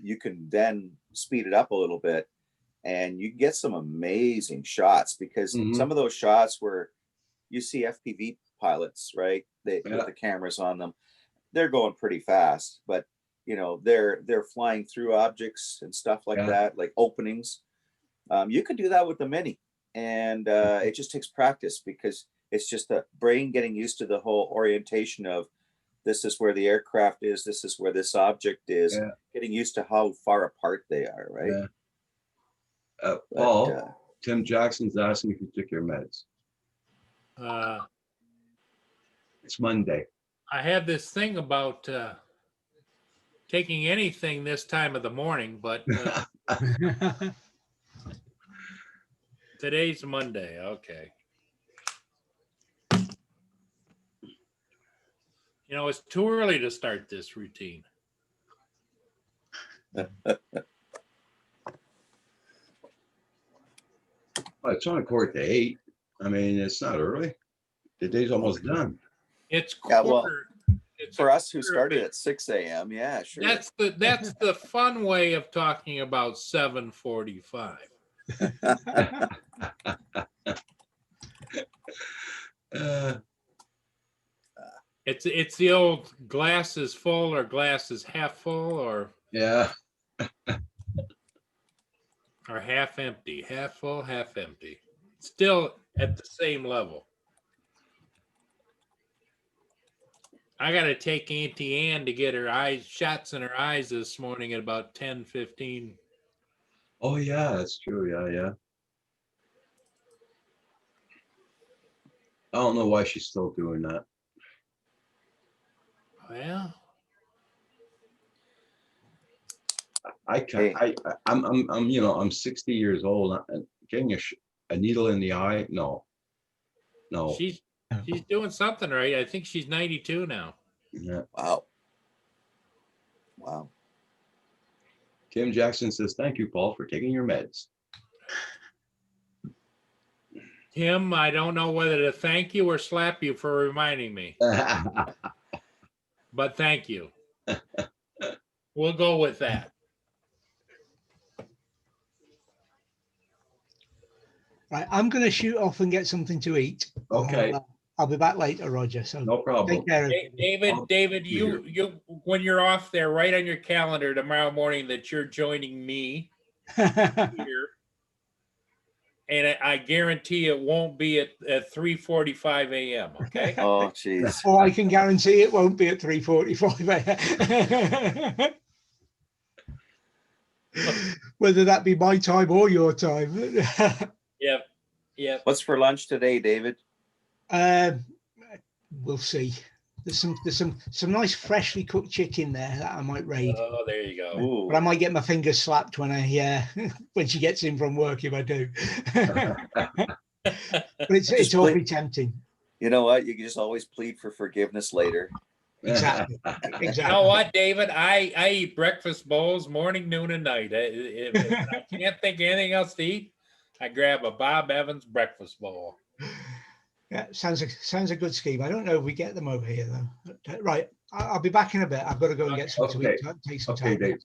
S3: you can then speed it up a little bit, and you get some amazing shots, because some of those shots where you see FPV pilots, right? With the cameras on them, they're going pretty fast, but they're flying through objects and stuff like that, like openings. You can do that with the Mini, and it just takes practice, because it's just the brain getting used to the whole orientation of this is where the aircraft is, this is where this object is, getting used to how far apart they are, right?
S1: Yeah. Paul, Tim Jackson's asking if you took your meds. It's Monday.
S4: I have this thing about taking anything this time of the morning, but today's Monday. Okay. It's too early to start this routine.
S1: Well, it's on a quarter to 8. I mean, it's not early. The day's almost done.
S4: It's
S3: Yeah,
S4: quarter.
S3: Well, for us who started at 6 a.m., yeah, sure.
S4: That's the fun way of talking about 7:45. It's the old glass is full or glass is half full, or or half empty, half full, half empty. Still at the same level. I got to take Auntie Ann to get her shots in her eyes this morning at about 10:15.
S1: Oh yeah, that's true. Yeah. I don't know why she's still doing that.
S4: Well,
S1: I'm 60 years old. Getting a needle in the eye, no.
S4: She's doing something right. I think she's 92 now.
S1: Yeah.
S3: Wow.
S1: Tim Jackson says, "Thank you, Paul, for taking your meds."
S4: Tim, I don't know whether to thank you or slap you for reminding me, but thank you. We'll go with that.
S2: Right, I'm going to shoot off and get something to eat.
S1: Okay.
S2: I'll be back later, Roger. So
S1: No problem.
S2: take care.
S4: David, you when you're off there, write on your calendar tomorrow morning that you're joining me here. And I guarantee it won't be at 3:45 a.m. Okay.
S3: Oh, jeez.
S2: Or I can guarantee it won't be at 3:45 a.m. Whether that be my time or your time.
S4: Yep.
S3: What's for lunch today, David?
S2: We'll see. There's some nice freshly cooked chicken there that I might raid.
S4: Oh, there you go.
S3: Ooh.
S2: But I might get my fingers slapped when when she gets in from work if I do. But it's awfully tempting.
S3: You know what? You can just always plead for forgiveness later.
S2: Exactly.
S4: You know what, David? I eat breakfast bowls morning, noon, and night. If I can't think of anything else to eat, I grab a Bob Evans breakfast bowl.
S2: Yeah, sounds a good scheme. I don't know if we get them over here though. Right, I'll be back in a bit. I've got to go and get some to eat. Take some time.
S1: Dave.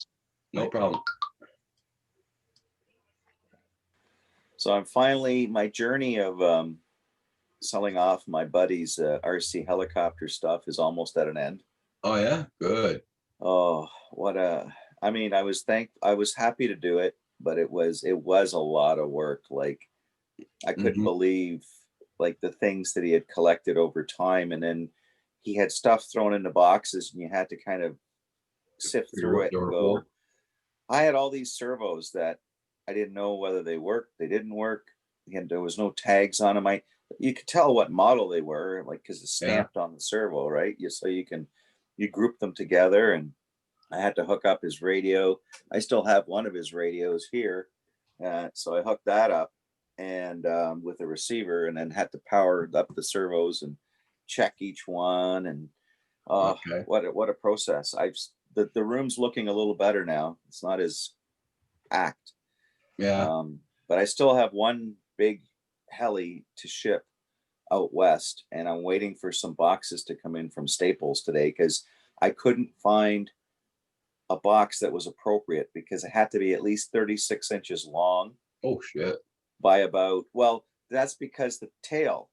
S1: No problem.
S3: So I'm finally, my journey of selling off my buddy's RC helicopter stuff is almost at an end.
S1: Oh yeah, good.
S3: Oh, I mean, I was happy to do it, but it was a lot of work. Like I couldn't
S1: Hmm.
S3: believe like the things that he had collected over time. And then he had stuff thrown into boxes and you had to kind of sift
S1: Figure
S3: through
S1: what
S3: it
S1: they
S3: and
S1: were
S3: go,
S1: for.
S3: I had all these servos that I didn't know whether they worked, they didn't work. And there was no tags on them. You could tell what model they were, like because it's
S1: Yeah.
S3: stamped on the servo, right? So you group them together. And I had to hook up his radio. I still have one of his radios here, so I hooked that up and with a receiver, and then had to power up the servos and check each one. And
S1: Okay.
S3: what a process! The room's looking a little better now. It's not as packed,
S1: Yeah.
S3: but I still have one big heli to ship out west, and I'm waiting for some boxes to come in from Staples today because I couldn't find a box that was appropriate because it had to be at least 36 inches long
S1: Oh shit.
S3: by about, well, that's because the tail,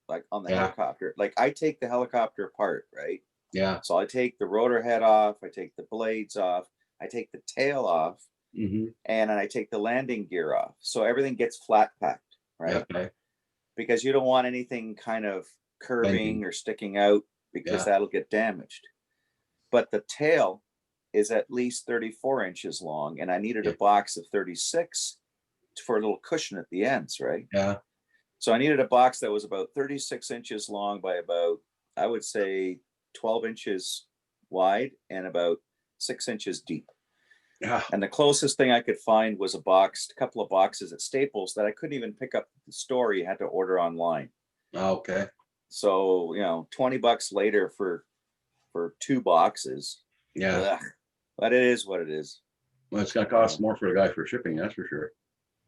S3: like on the
S1: Yeah.
S3: helicopter, like I take the helicopter apart, right?
S1: Yeah.
S3: So I take the rotor head off, I take the blades off, I take the tail off,
S1: Hmm.
S3: and then I take the landing gear off. So everything gets flat packed, right?
S1: Okay.
S3: Because you don't want anything kind of curving
S1: Bending.
S3: or sticking out because
S1: Yeah.
S3: that'll get damaged. But the tail is at least 34 inches long, and I needed a
S1: Yeah.
S3: box of 36 for a little cushion at the ends, right?
S1: Yeah.
S3: So I needed a box that was about 36 inches long by about, I would say, 12 inches wide and about 6 inches deep.
S1: Yeah.
S3: And the closest thing I could find was a couple of boxes at Staples that I couldn't even pick up at the store. You had to order online.
S1: Okay.
S3: So, $20 later for two boxes.
S1: Yeah.
S3: Ugh. But it is what it is.
S1: Well, it's gonna cost more for the guy for shipping, that's for sure.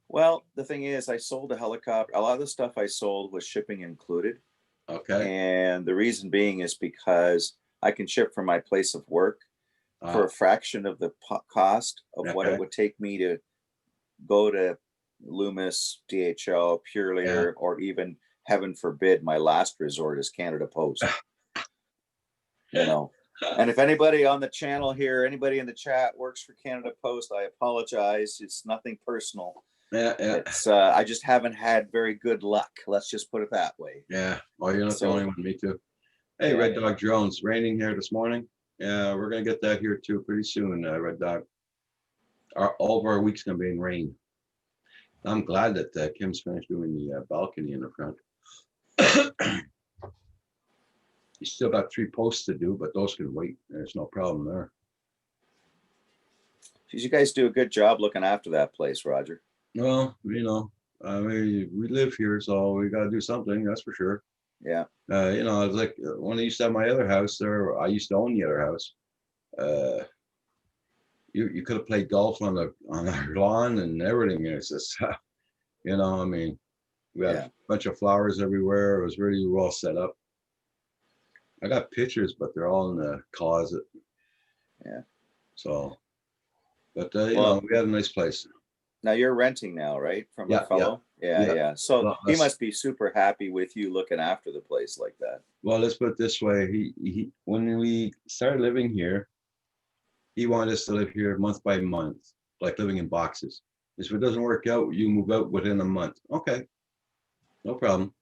S3: Well, the thing is, I sold a helicopter. A lot of the stuff I sold was shipping included.
S1: Okay.
S3: And the reason being is because I can ship from my place of work for a fraction of the cost of what
S1: Okay.
S3: it would take me to go to Loomis, DHL, Pure
S1: Yeah.
S3: or even, heaven forbid, my last resort is Canada Post. And if anybody on the channel here, anybody in the chat works for Canada Post, I apologize. It's nothing personal.
S1: Yeah. Yeah.
S3: It's I just haven't had very good luck. Let's just put it that way.
S1: Yeah. Oh, you're not the
S3: So-
S1: only one. Me too. Hey,
S3: Yeah,
S1: Red
S3: yeah.
S1: Dog Jones, raining here this morning. Yeah, we're gonna get that here too pretty soon, Red Dog. All of our week's gonna be in rain. I'm glad that Kim's finished doing the balcony in the front. You still got 3 posts to do, but those can wait. There's no problem there.
S3: Geez, you guys do a good job looking after that place, Roger.
S1: Well, I mean, we live here, so we gotta do something, that's for sure.
S3: Yeah.
S1: It's like when I used to have my other house there, I used to own the other house. You could have played golf on our lawn and everything. It's just, I mean, we had
S3: Yeah.
S1: a bunch of flowers everywhere. It was really well set up. I got pictures, but they're all in the closet.
S3: Yeah.
S1: So, but
S3: Well-
S1: we had a nice place.
S3: Now you're renting now, right? From
S1: Yeah,
S3: a fellow?
S1: yeah.
S3: Yeah. So
S1: Well,
S3: he
S1: that's-
S3: must be super happy with you looking after the place like that.
S1: Well, let's put it this way. He when we started living here, he wanted us to live here month by month, like living in boxes. If it doesn't work out, you move out within a month. Okay, no problem.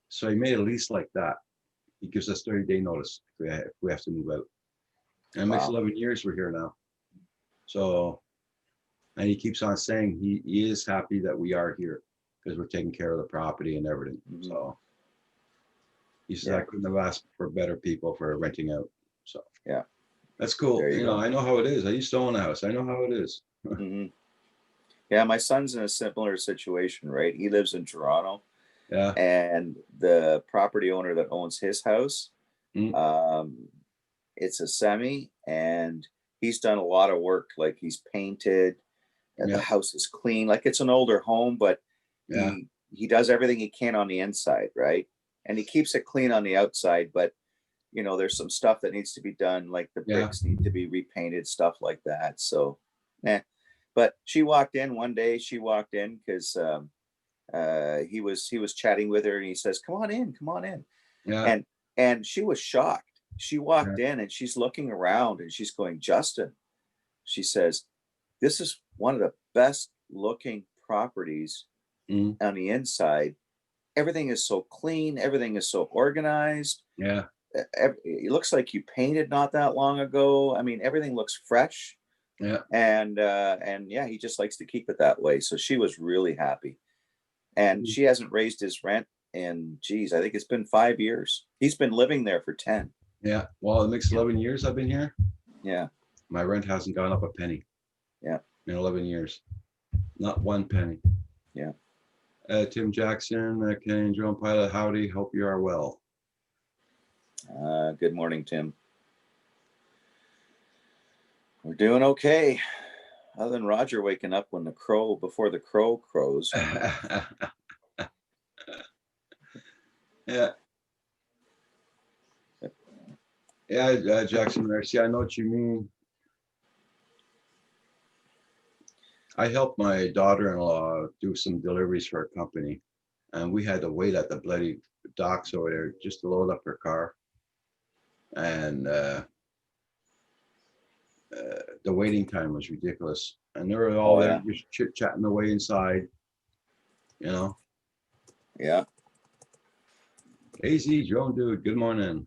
S1: So he made a lease like that. He gives us 30-day notice if we have to move out. And it makes
S3: Wow.
S1: 11 years we're here now. So, and he keeps on saying he is happy that we are here because we're taking care of the property and everything.
S3: Mhm.
S1: So he said,
S3: Yeah.
S1: I couldn't have asked for better people for renting out. So
S3: Yeah.
S1: that's cool.
S3: There you go.
S1: I know how it is. I used to own a house. I know how it is.
S3: Mhm. Yeah, my son's in a similar situation, right? He lives in Toronto,
S1: Yeah.
S3: and the property owner that owns his house,
S1: Mm.
S3: it's a semi, and he's done a lot of work. Like he's painted, and
S1: Yeah.
S3: the house is clean. Like it's an older home, but
S1: Yeah.
S3: he does everything he can on the inside, right? And he keeps it clean on the outside, but there's some stuff that needs to be done, like the
S1: Yeah.
S3: bricks need to be repainted, stuff like that. So, But she walked in one day. She walked in because he was chatting with her, and he says, come on in.
S1: Yeah.
S3: And she was shocked. She walked in and she's looking around and she's going, Justin, she says, this is one of the best looking properties
S1: Mm,
S3: on the inside. Everything is so clean. Everything is so organized.
S1: yeah.
S3: It looks like you painted not that long ago. I mean, everything looks fresh.
S1: Yeah.
S3: And yeah, he just likes to keep it that way. So she was really happy. And
S1: Mm.
S3: she hasn't raised his rent in, geez, I think it's been 5 years. He's been living there for 10.
S1: Yeah. Well, it makes 11 years I've been here.
S3: Yeah.
S1: My rent hasn't gone up a penny.
S3: Yeah.
S1: In 11 years. Not one penny.
S3: Yeah.
S1: Tim Jackson, Canadian drone pilot, howdy. Hope you are well.
S3: Good morning, Tim. We're doing okay. Other than Roger waking up before the crow crows.
S1: Yeah. Yeah, Jackson, see, I know what you mean. I helped my daughter-in-law do some deliveries for a company, and we had to wait at the bloody docks over there just to load up her car. And the waiting time was ridiculous. And they were all there just chit-chatting away inside, you know.
S3: Yeah.
S1: AZ Drone Dude, good morning.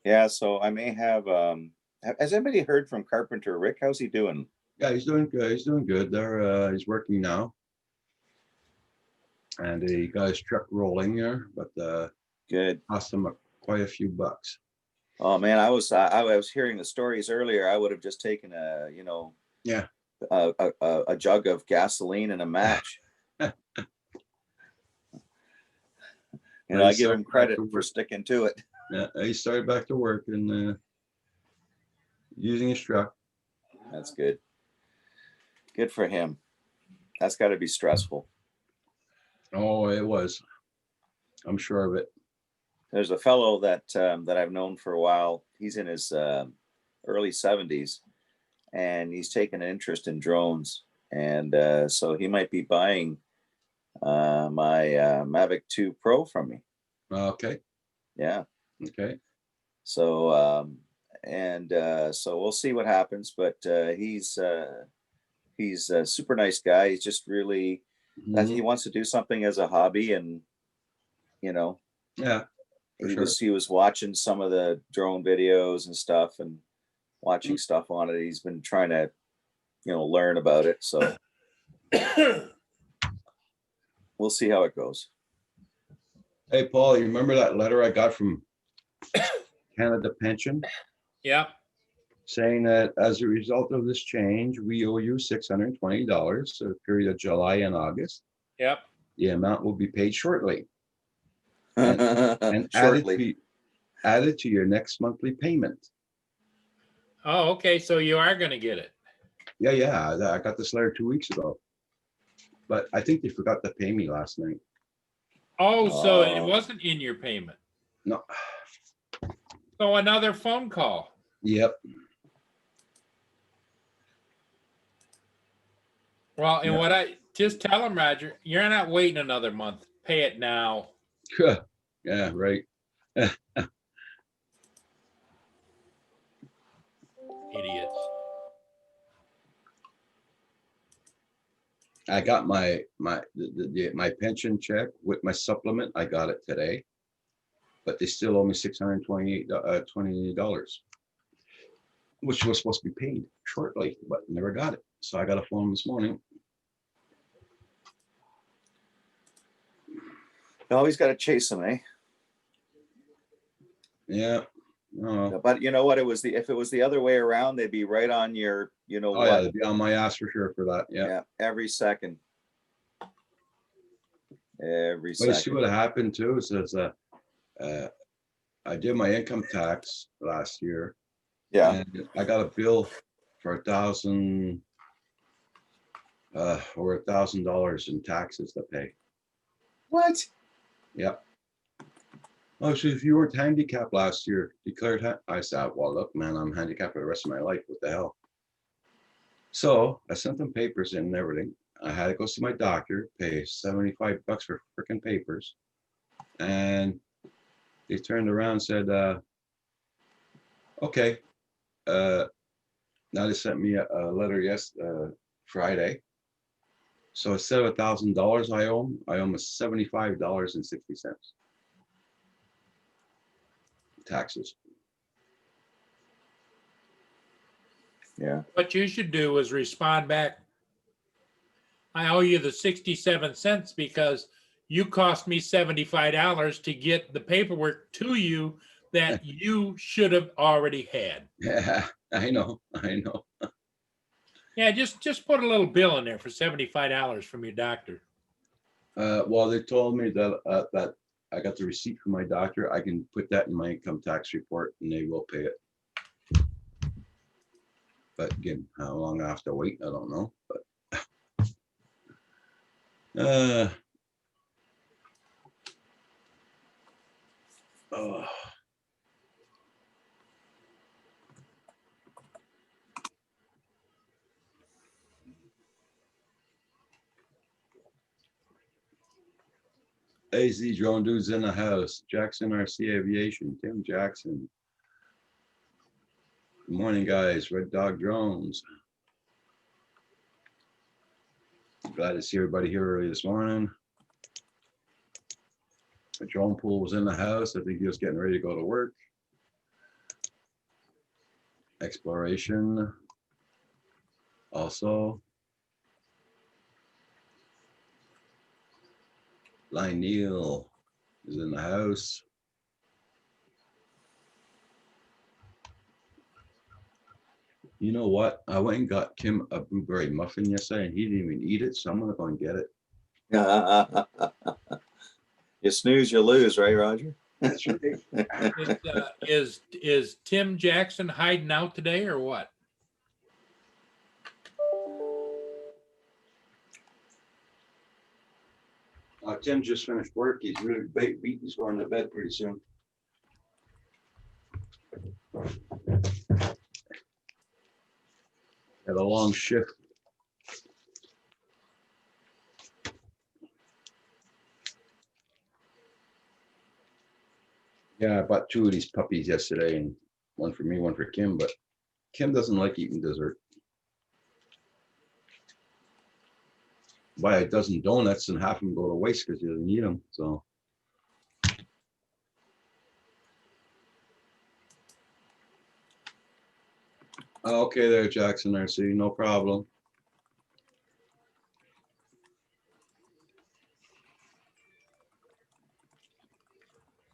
S3: Yeah, so I may have has anybody heard from Carpenter Rick? How's he doing?
S1: Yeah, he's doing good. He's doing good. There, he's working now, and he got his truck rolling there, but
S3: Good.
S1: cost him quite a few bucks.
S3: Oh man, I was hearing the stories earlier. I would have just taken a jug of gasoline and a match. I give him credit for sticking to it.
S1: Yeah, he started back to work and using his truck.
S3: That's good. Good for him. That's got to be stressful.
S1: Oh, it was. I'm sure of it.
S3: There's a fellow that I've known for a while. He's in his early 70s, and he's taken an interest in drones. And so he might be buying my Mavic 2 Pro from me.
S1: Okay.
S3: Yeah.
S1: Okay.
S3: So so we'll see what happens. But he's a super nice guy. He's just really he wants to do something as a hobby, and
S1: yeah.
S3: He was watching some of the drone videos and stuff, and watching stuff on it. He's been trying to, learn about it. So we'll see how it goes.
S1: Hey, Paul, you remember that letter I got from Canada Pension
S4: Yeah.
S1: saying that as a result of this change, we owe you $620 for the period of July and August.
S4: Yep.
S1: The amount will be paid shortly and
S3: Shortly.
S1: added to your next monthly payment.
S4: Oh, okay. So you are going to get it.
S1: Yeah. I got this letter 2 weeks ago, but I think they forgot to pay me last night.
S4: Oh, so it wasn't in your payment.
S1: No.
S4: So another phone call.
S1: Yep.
S4: Well, and what I just tell them, Roger, you're not waiting another month. Pay it now.
S1: Yeah, right.
S4: Idiots.
S1: I got my pension check with my supplement. I got it today, but they still owe me $620, which was supposed to be paid shortly, but never got it. So I got a phone this morning.
S3: You always got to chase them, eh?
S1: Yeah.
S3: But you know what? If it was the other way around, they'd be right on your,
S1: Oh yeah, they'd be on my ass for sure for that. Yeah.
S3: Every second. Every
S1: But you
S3: second.
S1: see what happened too is I did my income tax last year.
S3: Yeah.
S1: And I got a bill for $1,000 over $1,000 in taxes to pay.
S3: What?
S1: Yep. Oh, so if you weren't handicapped last year, declared, I said, well, look, man, I'm handicapped for the rest of my life. What the hell? So I sent them papers in and everything. I had to go see my doctor, pay $75 for freaking papers. And they turned around and said, okay. Now they sent me a letter Friday. So instead of $1,000 I owe them $75.60 taxes.
S3: Yeah.
S4: What you should do is respond back. I owe you the 67 cents because you cost me $75 to get the paperwork to you that you should have already had.
S1: Yeah, I know.
S4: Yeah, just put a little bill in there for $75 from your doctor.
S1: Well, they told me that that I got the receipt from my doctor. I can put that in my income tax report and they will pay it. But again, how long I have to wait, I don't know. But oh. AZ Drone Dudes in the house. Jackson RC Aviation. Tim Jackson. Good morning, guys. Red Dog Drones. Glad to see everybody here early this morning. The drone pool was in the house. I think he was getting ready to go to work. Exploration. Also. Line Neal is in the house. You know what? I went and got Kim a blueberry muffin yesterday and he didn't even eat it, so I'm gonna go and get it.
S3: You snooze, you lose, right, Roger?
S1: That's right.
S4: Is Tim Jackson hiding out today or what?
S1: Tim just finished work. He's really beat. He's going to bed pretty soon. Had a long shift. Yeah, I bought 2 of these puppies yesterday, and one for me, one for Kim, but Kim doesn't like eating dessert. Buy a dozen donuts and half of them go to waste because you doesn't eat them. So. Okay there, Jackson RC, no problem.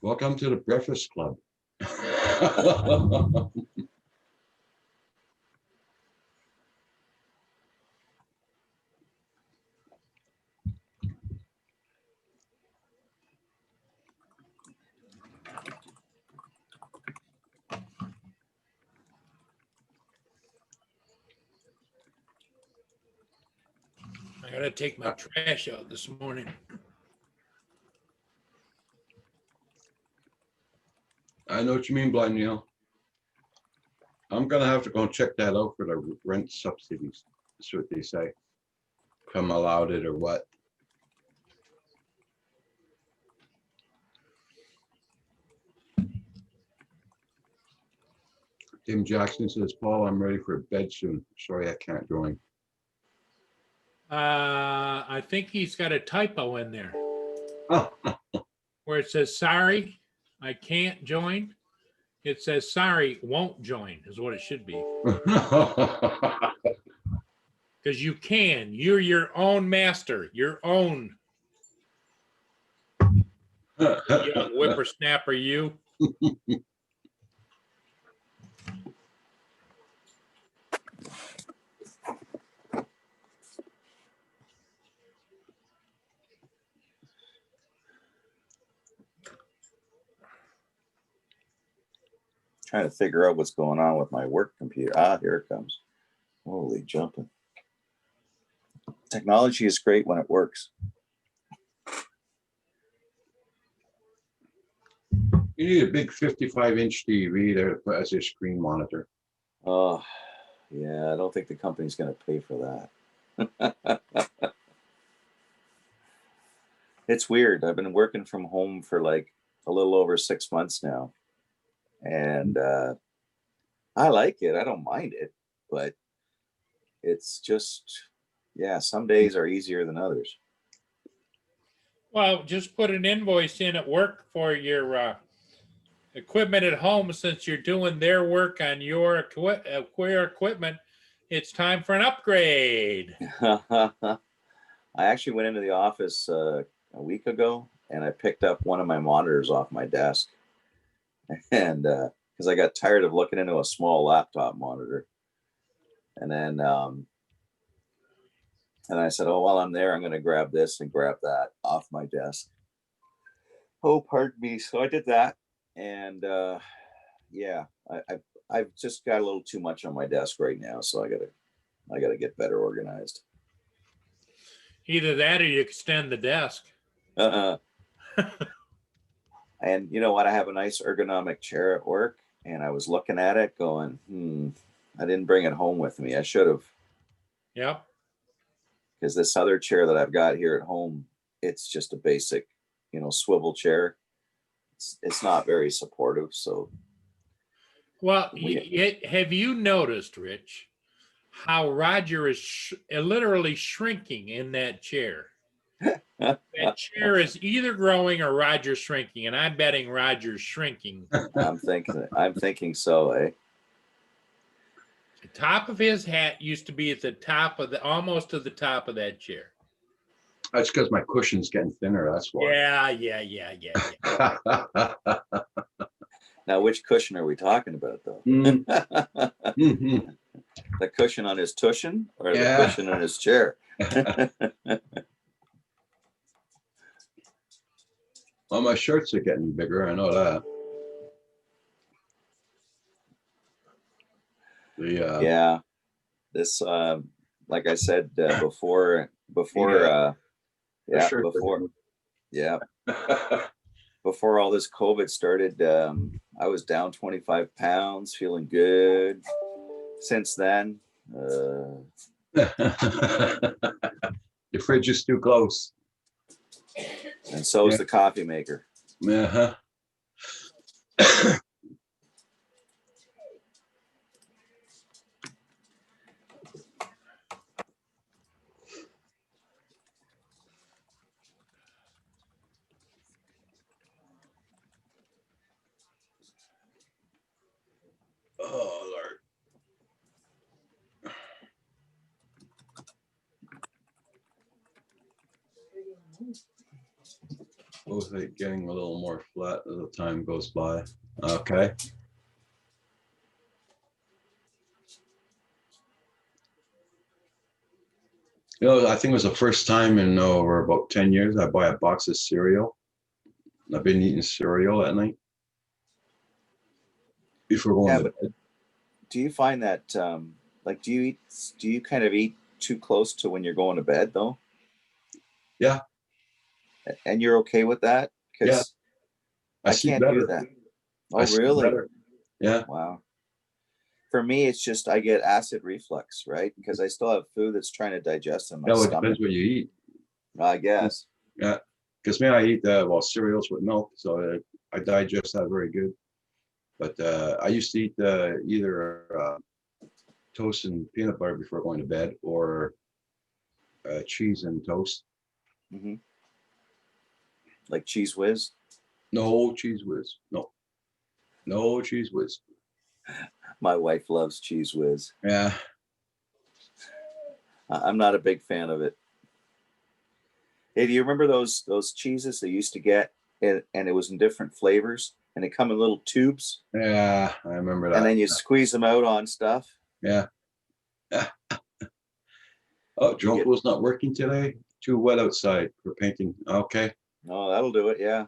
S1: Welcome to the Breakfast Club.
S4: I gotta take my trash out this morning.
S1: I know what you mean, Blind Neil. I'm gonna have to go and check that out for the rent subsidies. That's what they say. Come allowed it or what. Tim Jackson says, Paul, I'm ready for bed soon. Sorry, I can't join.
S4: I think he's got a typo in there
S1: Oh.
S4: where it says, sorry, I can't join. It says, sorry, won't join is what it should be. Because you can. You're your own master, your own. Young whippersnapper, you.
S3: Trying to figure out what's going on with my work computer. Ah, here it comes. Holy jumping. Technology is great when it works.
S1: You need a big 55-inch TV there to put as your screen monitor.
S3: Oh, Yeah, I don't think the company's going to pay for that. It's weird. I've been working from home for like a little over 6 months now. And I like it. I don't mind it, but it's just, yeah, some days are easier than others.
S4: Well, just put an invoice in at work for your equipment at home, since you're doing their work on your equipment. It's time for an upgrade.
S3: I actually went into the office a week ago and I picked up one of my monitors off my desk. And because I got tired of looking into a small laptop monitor. And then I said, oh, while I'm there, I'm going to grab this and grab that off my desk. Oh, pardon me. So I did that. And yeah, I've just got a little too much on my desk right now. So I gotta get better organized.
S4: Either that or you extend the desk.
S3: And you know what? I have a nice ergonomic chair at work, and I was looking at it going, I didn't bring it home with me. I should have.
S4: Yep.
S3: Because this other chair that I've got here at home, it's just a basic, swivel chair. It's not very supportive. So,
S4: well, have you noticed, Rich, how Roger is literally shrinking in that chair? That chair is either growing or Roger's shrinking, and I'm betting Roger's shrinking.
S3: I'm thinking so, eh?
S4: The top of his hat used to be at the top of almost to the top of that chair.
S1: That's because my cushion's getting thinner. That's why.
S4: Yeah.
S3: Now, which cushion are we talking about, though?
S1: Mm-hmm.
S3: The cushion on his tushin or the cushion on his chair?
S1: Well, my shirts are getting bigger. I know that.
S3: Yeah, this, like I said before, before all this COVID started, I was down 25 pounds, feeling good. Since then,
S1: Your fridge is too close.
S3: And so is the coffee maker.
S1: Uh-huh. Oh, Lord. Both like getting a little more flat as the time goes by. Okay. I think it was the first time in over about 10 years I buy a box of cereal. I've been eating cereal at night before going to bed.
S3: Do you find that do you kind of eat too close to when you're going to bed though?
S1: Yeah.
S3: And you're okay with that?
S1: Yeah.
S3: I can't do that. Oh, really?
S1: Yeah.
S3: Wow. For me, it's just I get acid reflux, right? Because I still have food that's trying to digest in my stomach.
S1: It depends what you eat.
S3: I guess.
S1: Yeah. Because me, I eat cereals with milk, so I digest that very good. But I used to eat either toast and peanut butter before going to bed, or cheese and toast.
S3: Mm-hmm. Like Cheese Whiz?
S1: No Cheese Whiz. No Cheese Whiz.
S3: My wife loves Cheese Whiz.
S1: Yeah.
S3: I'm not a big fan of it. Hey, do you remember those cheeses they used to get, and it was in different flavors, and they come in little tubes?
S1: Yeah, I remember that.
S3: And then you squeeze them out on stuff.
S1: Yeah. Oh, Jonquil's not working today. Too wet outside for painting. Okay.
S3: No, that'll do it. Yeah.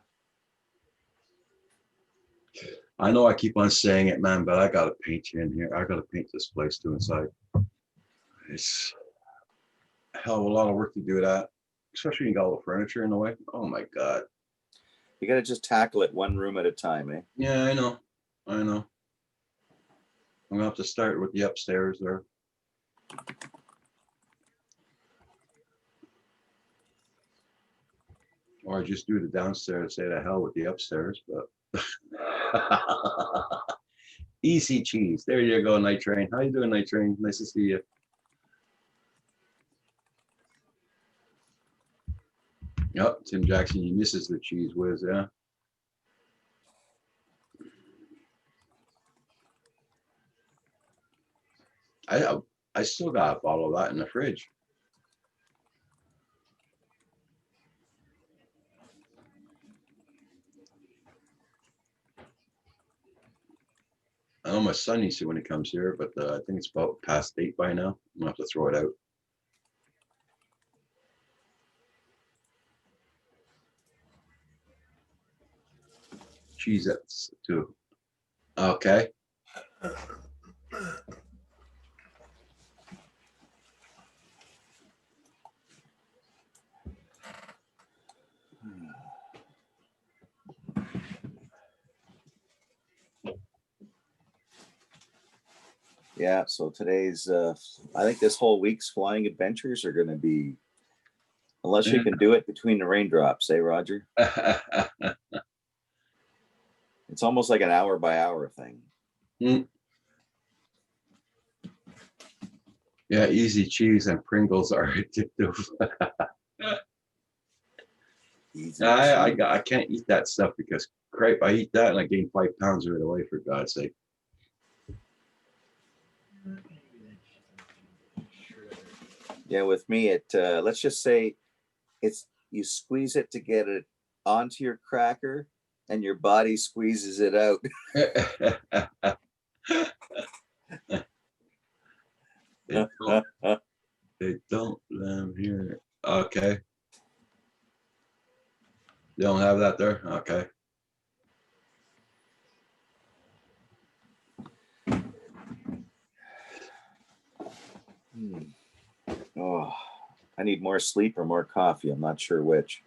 S1: I know I keep on saying it, man, but I gotta paint you in here. I gotta paint this place too inside. It's a hell of a lot of work to do that, especially when you got all the furniture in the way. Oh my God.
S3: You got to just tackle it one room at a time, eh?
S1: Yeah, I know. I'm gonna have to start with the upstairs there. Or just do the downstairs, say the hell with the upstairs, but. Easy cheese. There you go, Night Train. How you doing, Night Train? Nice to see you. Yep, Tim Jackson, he misses the cheese whiz, yeah. I still got a bottle of that in the fridge. I know my son needs to when he comes here, but I think it's about past 8 by now. I'm gonna have to throw it out. Cheesettes too. Okay.
S3: Yeah, so today's I think this whole week's flying adventures are going to be, unless you can do it between the raindrops, eh, Roger? It's almost like an hour by hour thing.
S1: Yeah, easy cheese and Pringles are addictive.
S3: Easy
S1: I can't eat that stuff because crepe, I eat that and I gain 5 pounds right away, for God's sake.
S3: Yeah, with me, it let's just say it's you squeeze it to get it onto your cracker, and your body squeezes it out.
S1: They don't here. Okay. They don't have that there? Okay.
S3: Oh, I need more sleep or more coffee. I'm not sure which.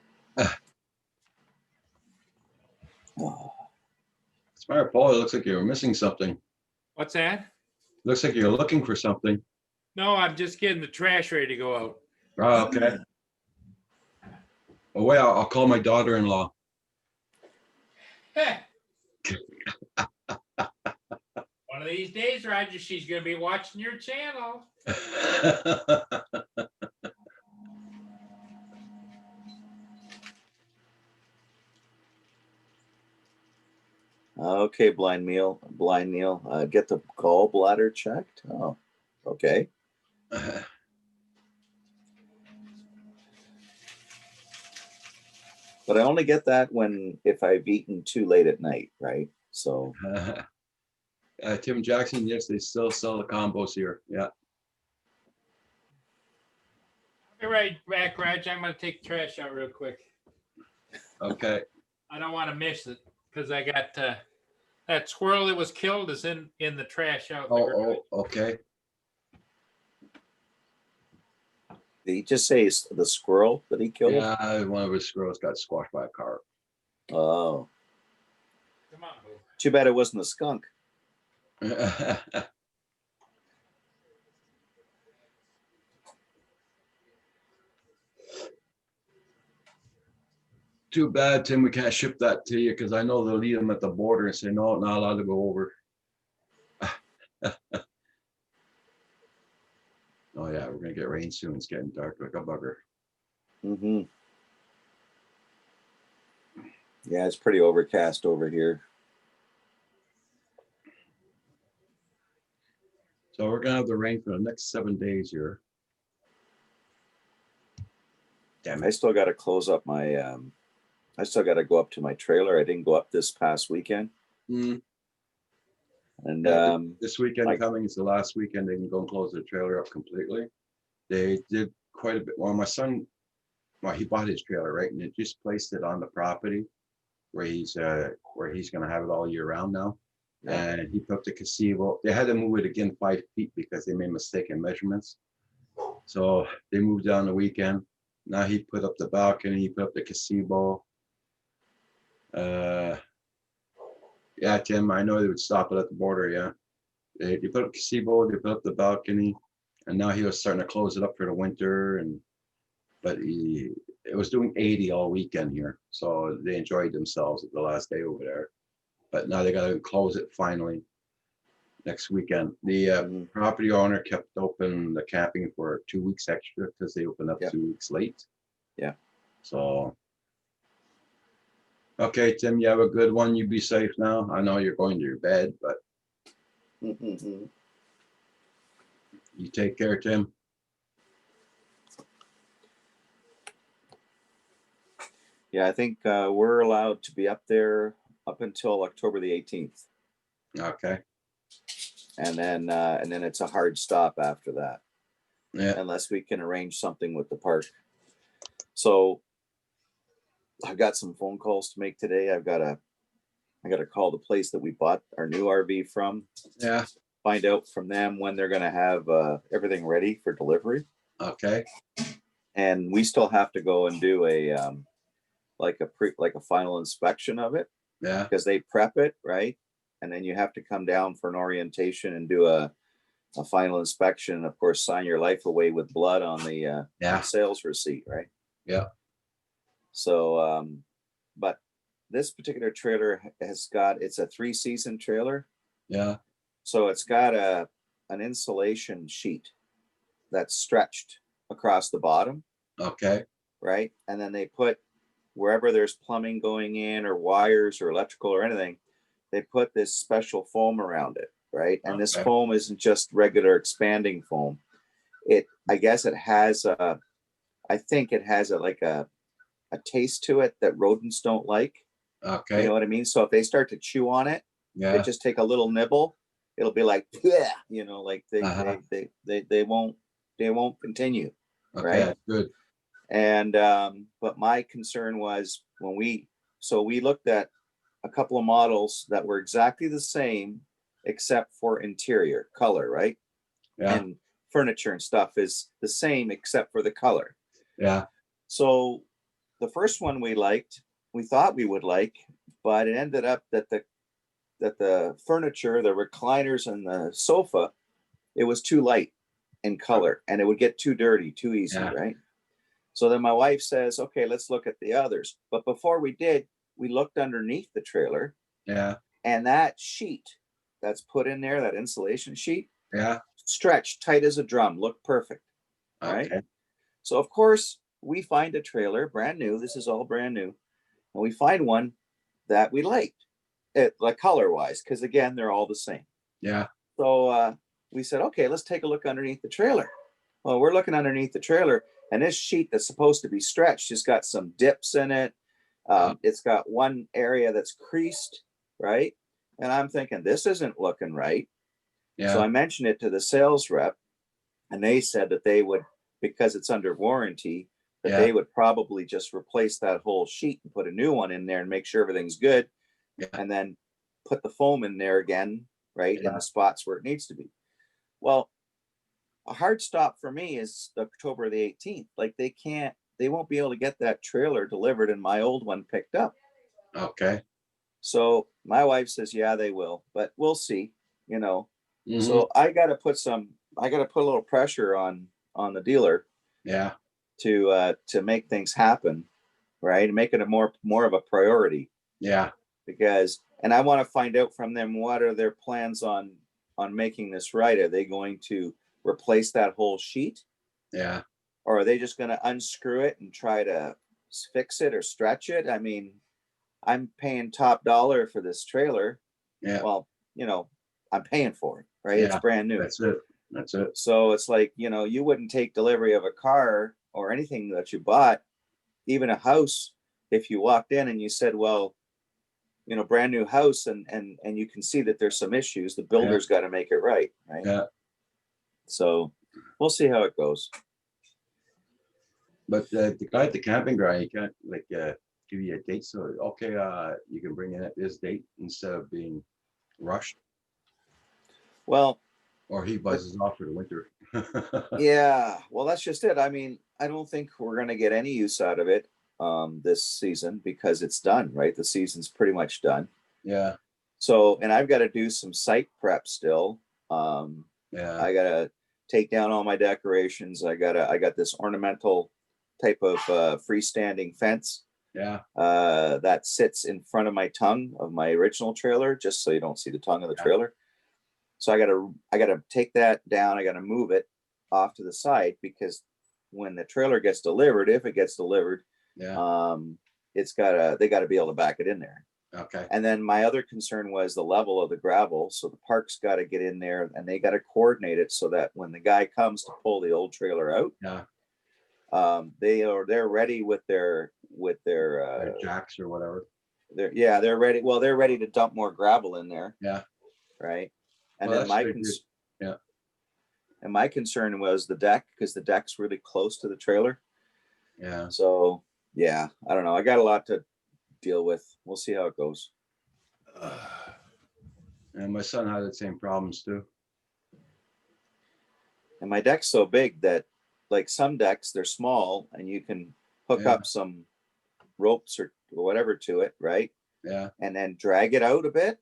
S3: Oh.
S1: Smart Paul, it looks like you're missing something.
S4: What's that?
S1: Looks like you're looking for something.
S4: No, I'm just getting the trash ready to go out.
S1: Oh, okay. Oh, wait, I'll call my daughter-in-law.
S4: One of these days, Roger, she's going to be watching your channel.
S3: Okay, Blind Neil, get the gallbladder checked. Oh, okay. But I only get that if I've eaten too late at night, right? So
S1: Tim Jackson, yes, they still sell the combos here. Yeah.
S4: Be right back, Raj. I'm going to take the trash out real quick.
S1: Okay.
S4: I don't want to miss it because I got that squirrel that was killed is in the trash out there.
S1: Oh, okay.
S3: did he just say the squirrel that he killed?
S1: Yeah, one of his squirrels got squashed by a car.
S3: Oh.
S4: Come on, boo.
S3: Too bad it wasn't a skunk.
S1: Too bad, Tim, we can't ship that to you because I know they'll leave them at the border and say, no, not allowed to go over. Oh, yeah, we're going to get rain soon. It's getting dark like a bugger.
S3: Mm-hmm. Yeah, it's pretty overcast over here.
S1: So we're going to have the rain for the next 7 days here. Damn
S3: I
S1: it.
S3: still got to close up my, I still got to go up to my trailer. I didn't go up this past weekend.
S1: Mm.
S3: And
S1: This weekend coming is the last weekend they can go and close their trailer up completely. They did quite a bit. Well, my son, he bought his trailer, right? And they just placed it on the property where he's going to have it all year round now.
S3: Yeah.
S1: And he put up the gazebo. They had to move it again 5 feet because they made mistaken measurements. So they moved it on the weekend. Now he put up the balcony, he put up the gazebo. Yeah, Tim, I know they would stop it at the border, yeah. They put up gazebo, they put up the balcony, and now he was starting to close it up for the winter. But it was doing 80 all weekend here, so they enjoyed themselves at the last day over there. But now they got to close it finally next weekend. The
S3: Mhm.
S1: property owner kept open the camping for 2 weeks extra because they opened up
S3: Yep.
S1: 2 weeks late.
S3: Yeah.
S1: So, okay, Tim, you have a good one. You be safe now. I know you're going to your bed, but
S3: Mhm.
S1: you take care, Tim.
S3: Yeah, I think we're allowed to be up there up until October the 18th,
S1: Okay.
S3: and then it's a hard stop after that,
S1: Yeah.
S3: unless we can arrange something with the park. So I've got some phone calls to make today. I got to call the place that we bought our new RV from,
S1: Yeah.
S3: find out from them when they're going to have everything ready for delivery.
S1: Okay.
S3: And we still have to go and do a like a final inspection of it,
S1: Yeah.
S3: because they prep it, right? And then you have to come down for an orientation and do a final inspection, and of course sign your life away with blood on the
S1: Yeah.
S3: sales receipt, right?
S1: Yeah.
S3: So but this particular trailer it's a 3-season trailer,
S1: Yeah.
S3: so it's got an insulation sheet that's stretched across the bottom,
S1: Okay.
S3: right? And then they put, wherever there's plumbing going in or wires or electrical or anything, they put this special foam around it, right? And this
S1: Okay.
S3: foam isn't just regular expanding foam. I guess it has I think it has like a taste to it that rodents don't like. You
S1: Okay.
S3: know what I mean? So if they start to chew on it, they
S1: Yeah.
S3: just take a little nibble, it'll be like, yeah, like
S1: Uh-huh.
S3: they won't continue,
S1: Okay.
S3: right?
S1: That's good.
S3: And but my concern was when we looked at a couple of models that were exactly the same except for interior color, right?
S1: Yeah.
S3: And furniture and stuff is the same except for the color.
S1: Yeah.
S3: So the first one we thought we would like, but it ended up that the furniture, the recliners and the sofa, it was too light in color and it would get too dirty too easy,
S1: Yeah.
S3: right? So then my wife says, okay, let's look at the others. But before we did, we looked underneath the trailer,
S1: Yeah.
S3: and that sheet that's put in there, that insulation sheet,
S1: Yeah.
S3: stretched tight as a drum, looked perfect, right?
S1: Okay.
S3: So of course we find a trailer, brand new. This is all brand new, and we find one that we liked, like color wise, because again they're all the same.
S1: Yeah.
S3: So we said, okay, let's take a look underneath the trailer. Well, we're looking underneath the trailer, and this sheet that's supposed to be stretched has got some dips in it. It's got one area that's creased, right? And I'm thinking, this isn't looking right. So I
S1: Yeah.
S3: mentioned it to the sales rep, and they said that they would, because it's under warranty, that
S1: Yeah.
S3: they would probably just replace that whole sheet and put a new one in there and make sure everything's good,
S1: Yeah.
S3: and then put the foam in there again, right, in
S1: Yeah.
S3: the spots where it needs to be. Well, a hard stop for me is October the 18th. Like they won't be able to get that trailer delivered and my old one picked up.
S1: Okay.
S3: So my wife says, yeah, they will, but we'll see, you know.
S1: Mhm.
S3: So I got to put a little pressure on the dealer
S1: Yeah.
S3: to make things happen, right? And make it a more of a priority,
S1: Yeah.
S3: because, and I want to find out from them, what are their plans on making this right? Are they going to replace that whole sheet,
S1: Yeah.
S3: or are they just going to unscrew it and try to fix it or stretch it? I mean, I'm paying top dollar for this trailer.
S1: Yeah.
S3: Well, I'm paying for it, right? It's
S1: Yeah.
S3: brand new.
S1: That's it. That's it.
S3: So it's like, you wouldn't take delivery of a car or anything that you bought, even a house, if you walked in and you said, well, brand new house, and you can see that there's some issues, the builder's got to make it right, right?
S1: Yeah.
S3: So we'll see how it goes.
S1: But the guy at the camping ground, he can't give you a date. So okay, you can bring in at this date instead of being rushed,
S3: Well,
S1: or he buzzes off for the winter.
S3: yeah, well, that's just it. I mean, I don't think we're going to get any use out of it this season, because it's done, right? The season's pretty much done.
S1: Yeah.
S3: So, and I've got to do some site prep still.
S1: Yeah.
S3: I gotta take down all my decorations. I got this ornamental type of freestanding fence
S1: Yeah.
S3: that sits in front of my tongue of my original trailer, just so you don't see the tongue of the
S1: Yeah.
S3: trailer. So I gotta take that down. I gotta move it off to the side because when the trailer gets delivered, if it gets delivered,
S1: Yeah.
S3: they gotta be able to back it in there.
S1: Okay.
S3: And then my other concern was the level of the gravel. So the park's got to get in there and they got to coordinate it so that when the guy comes to pull the old trailer out,
S1: Yeah.
S3: they're ready with their
S1: Or jacks or whatever.
S3: they're ready. Well, they're ready to dump more gravel in there.
S1: Yeah.
S3: Right. And
S1: Well,
S3: then
S1: that's pretty good. Yeah.
S3: and my concern was the deck, because the deck's really close to the trailer.
S1: Yeah.
S3: So yeah, I don't know. I got a lot to deal with. We'll see how it goes.
S1: And my son had the same problems too.
S3: And my deck's so big that, like, some decks, they're small and you can hook
S1: Yeah.
S3: up some ropes or whatever to it, right?
S1: Yeah.
S3: And then drag it out a bit.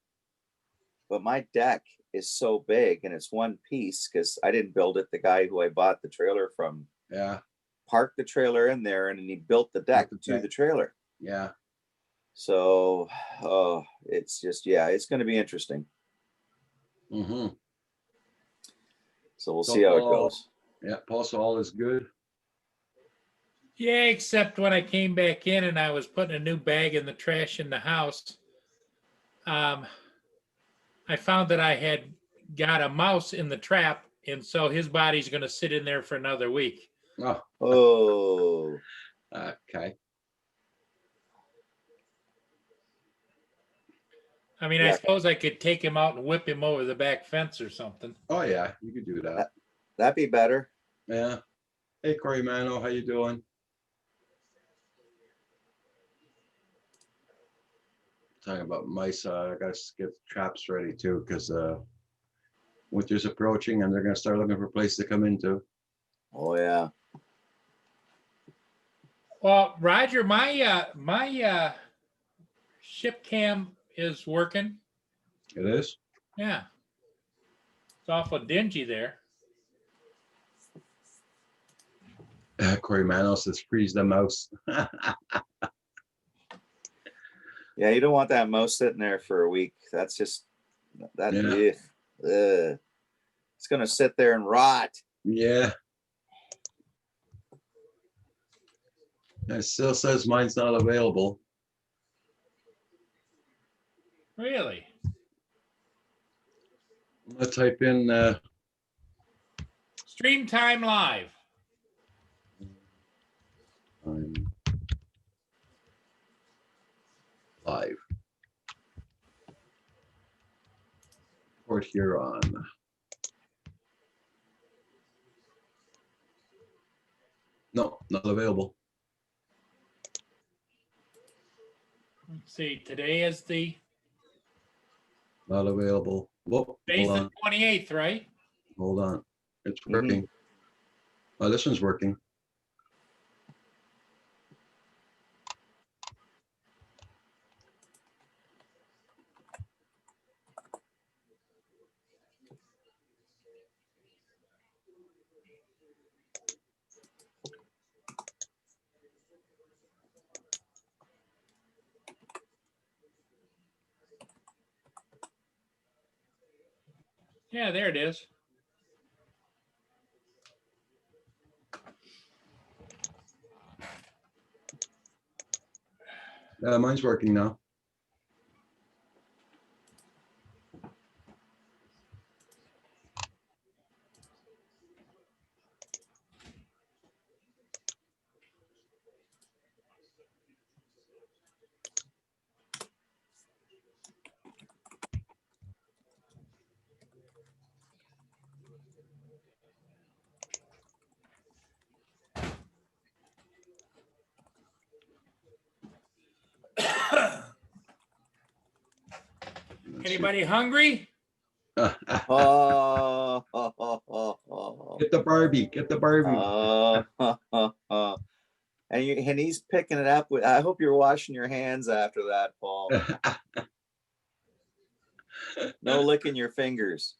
S3: But my deck is so big and it's one piece because I didn't build it. The guy who I bought the trailer from
S1: Yeah.
S3: parked the trailer in there and he built the deck to the trailer.
S1: Yeah.
S3: So, it's just, it's going to be interesting.
S1: Mm-hmm.
S3: So we'll see how it goes.
S1: Yeah. Pulse all is good.
S4: Yeah, except when I came back in and I was putting a new bag in the trash in the house, I found that I had got a mouse in the trap, and so his body's going to sit in there for another week.
S1: Oh.
S3: Oh.
S1: Okay.
S4: I mean, I
S3: Yeah.
S4: suppose I could take him out and whip him over the back fence or something.
S1: Oh yeah, you could do that.
S3: That'd be better.
S1: Yeah. Hey Corey Mano, how you doing? Talking about mice, I gotta get traps ready too, because winter's approaching and they're gonna start looking for a place to come into.
S3: Oh yeah.
S4: Well, Roger, my ship cam is working.
S1: It is?
S4: Yeah. It's awful dingy there.
S1: Corey Mano says freeze the mouse.
S3: Yeah, you don't want that mouse sitting there for a week. That's just that.
S1: Yeah.
S3: It's gonna sit there and rot.
S1: Yeah. It still says mine's not available.
S4: Really?
S1: I'm gonna type in
S4: Stream time live.
S1: live. Port Huron. No, not available.
S4: Let's see. Today is
S1: Not available. Whoa,
S4: today's
S1: hold
S4: the
S1: on.
S4: 28th, right?
S1: Hold on. It's working. Oh, this one's working.
S4: Yeah, there it is.
S1: Mine's working now.
S4: Anybody hungry?
S3: Oh.
S1: Get the Barbie. Get the Barbie.
S3: And he's picking it up with. I hope you're washing your hands after that, Paul. No licking your fingers.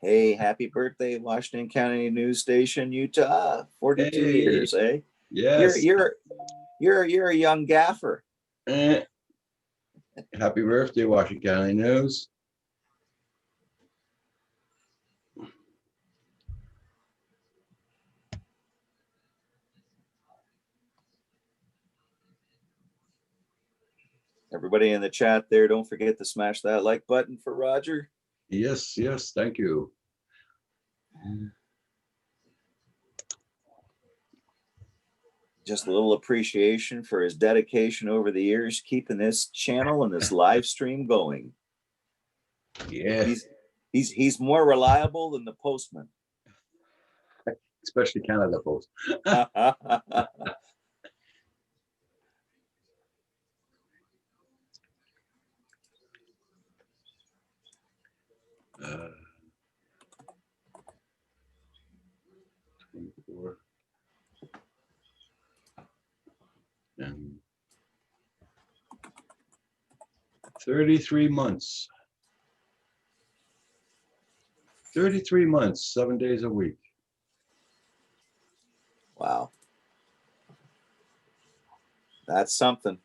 S3: Hey, happy birthday, Washington County News Station, Utah. 42
S1: Hey.
S3: years, eh?
S1: Yes.
S3: You're a young gaffer.
S1: Eh. Happy birthday, Washington County News.
S3: Everybody in the chat there, don't forget to smash that like button for Roger.
S1: Yes, yes, thank you.
S3: Just a little appreciation for his dedication over the years, keeping this channel and this live stream going.
S1: Yeah,
S3: He's more reliable than the postman.
S1: especially Canada Post. Uh, 24 and 33 months. 33 months, 7 days a week.
S3: Wow. That's something.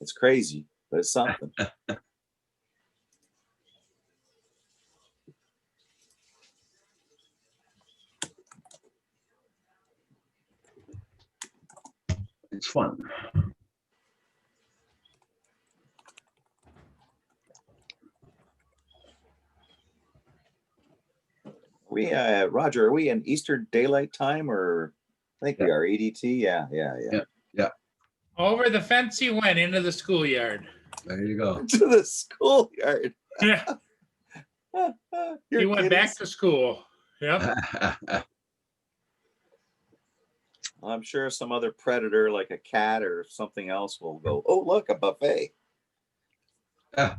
S3: It's crazy, but it's something.
S1: It's fun.
S3: Roger, are we in Eastern Daylight Time, or I think we are EDT? Yeah.
S4: Over the fence he went into the schoolyard.
S1: There you go.
S3: To the schoolyard.
S4: Yeah, he went back
S3: kidding.
S4: to school. Yep.
S3: I'm sure some other predator like a cat or something else will go, oh, look, a buffet.
S1: There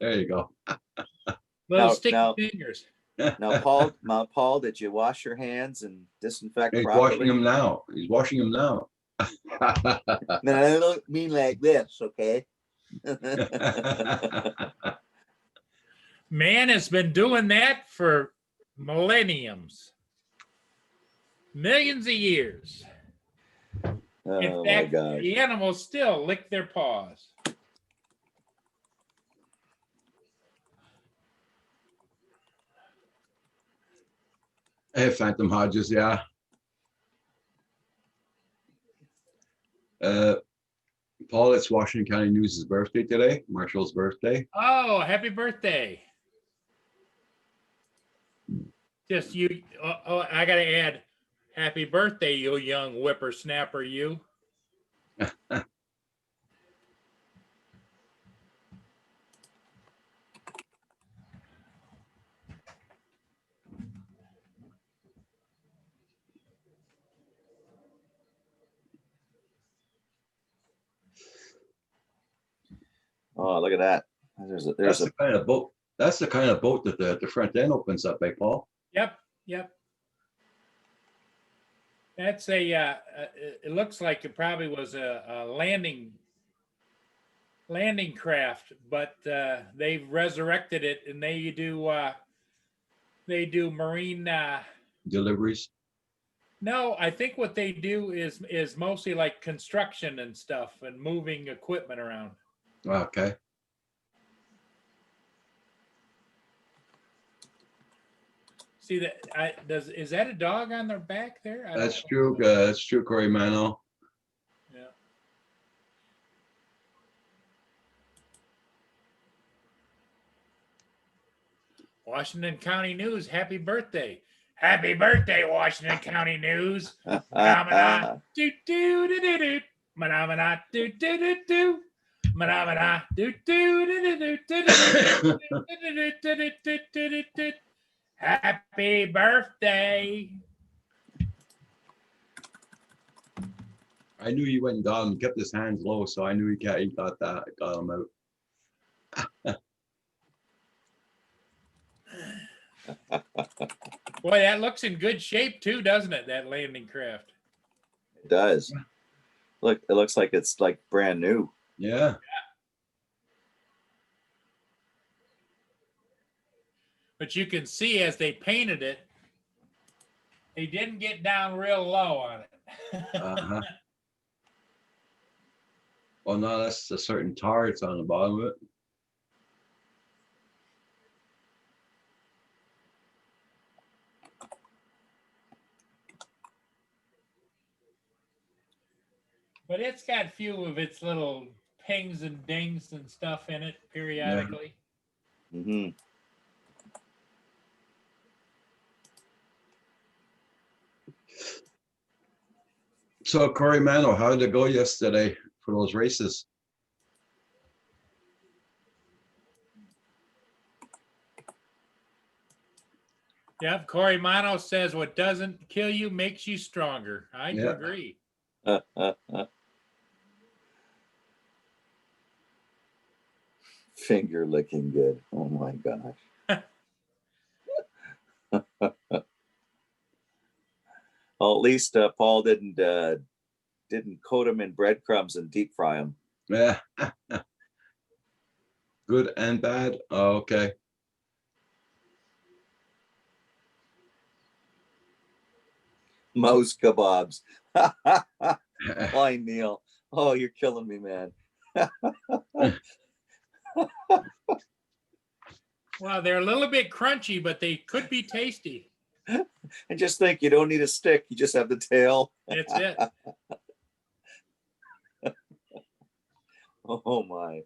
S1: you go.
S4: Little
S3: Now-
S4: sticky
S3: now-
S4: fingers.
S3: Now, Paul, did you wash your hands and disinfect
S1: He's
S3: properly?
S1: washing him now. He's washing him now.
S3: Man, I don't mean like this, okay?
S4: Man has been doing that for millenniums, millions of years.
S3: Oh
S4: In
S3: my
S4: fact,
S3: gosh.
S4: the animals still lick their paws.
S1: Hey, Phantom Hodges, yeah. Paul, it's Washington County News' birthday today, Marshall's birthday.
S4: Oh, happy birthday. Just you, I got to add, happy birthday, you young whippersnapper, you.
S3: Oh, look at that. There's
S1: That's
S3: a
S1: the kind of boat. That's the kind of boat that the front end opens up, eh, Paul?
S4: Yep. That's a, it looks like it probably was a landing craft, but they've resurrected it and they do marine,
S1: Deliveries.
S4: no, I think what they do is mostly like construction and stuff and moving equipment around.
S1: Okay.
S4: See that? Is that a dog on their back there? I
S1: That's
S4: don't-
S1: true. That's true, Corey Mano.
S4: Yeah. Washington County News, happy birthday! Happy birthday, Washington County News! Manamana, do do do do do. Manamana, do do do do. Manamana, do do do do do do. Happy birthday!
S1: I knew he went and got him, kept his hands low, so I knew he got that, got him out.
S4: Boy, that looks in good shape too, doesn't it? That landing craft.
S3: It does. Look, it looks like it's like brand new.
S1: Yeah.
S4: But you can see as they painted it, they didn't get down real low on it.
S1: Uh-huh. Oh no, that's a certain tar. It's on the bottom of it.
S4: But it's got a few of its little pings and dings and stuff in it periodically.
S3: Mm-hmm.
S1: So Corey Mano, how did it go yesterday for those races?
S4: Yep, Corey Mano says what doesn't kill you makes you stronger. I
S1: Yeah.
S4: agree.
S3: Finger licking good. Oh my gosh. Well, at least Paul didn't coat him in breadcrumbs and deep fry him.
S1: Yeah. Good and bad. Oh, okay.
S3: Mouse kebabs. Hi, Neil. Oh, you're killing me, man.
S4: Well, they're a little bit crunchy, but they could be tasty.
S3: And just think, you don't need a stick. You just have the tail.
S4: That's it.
S3: Oh my.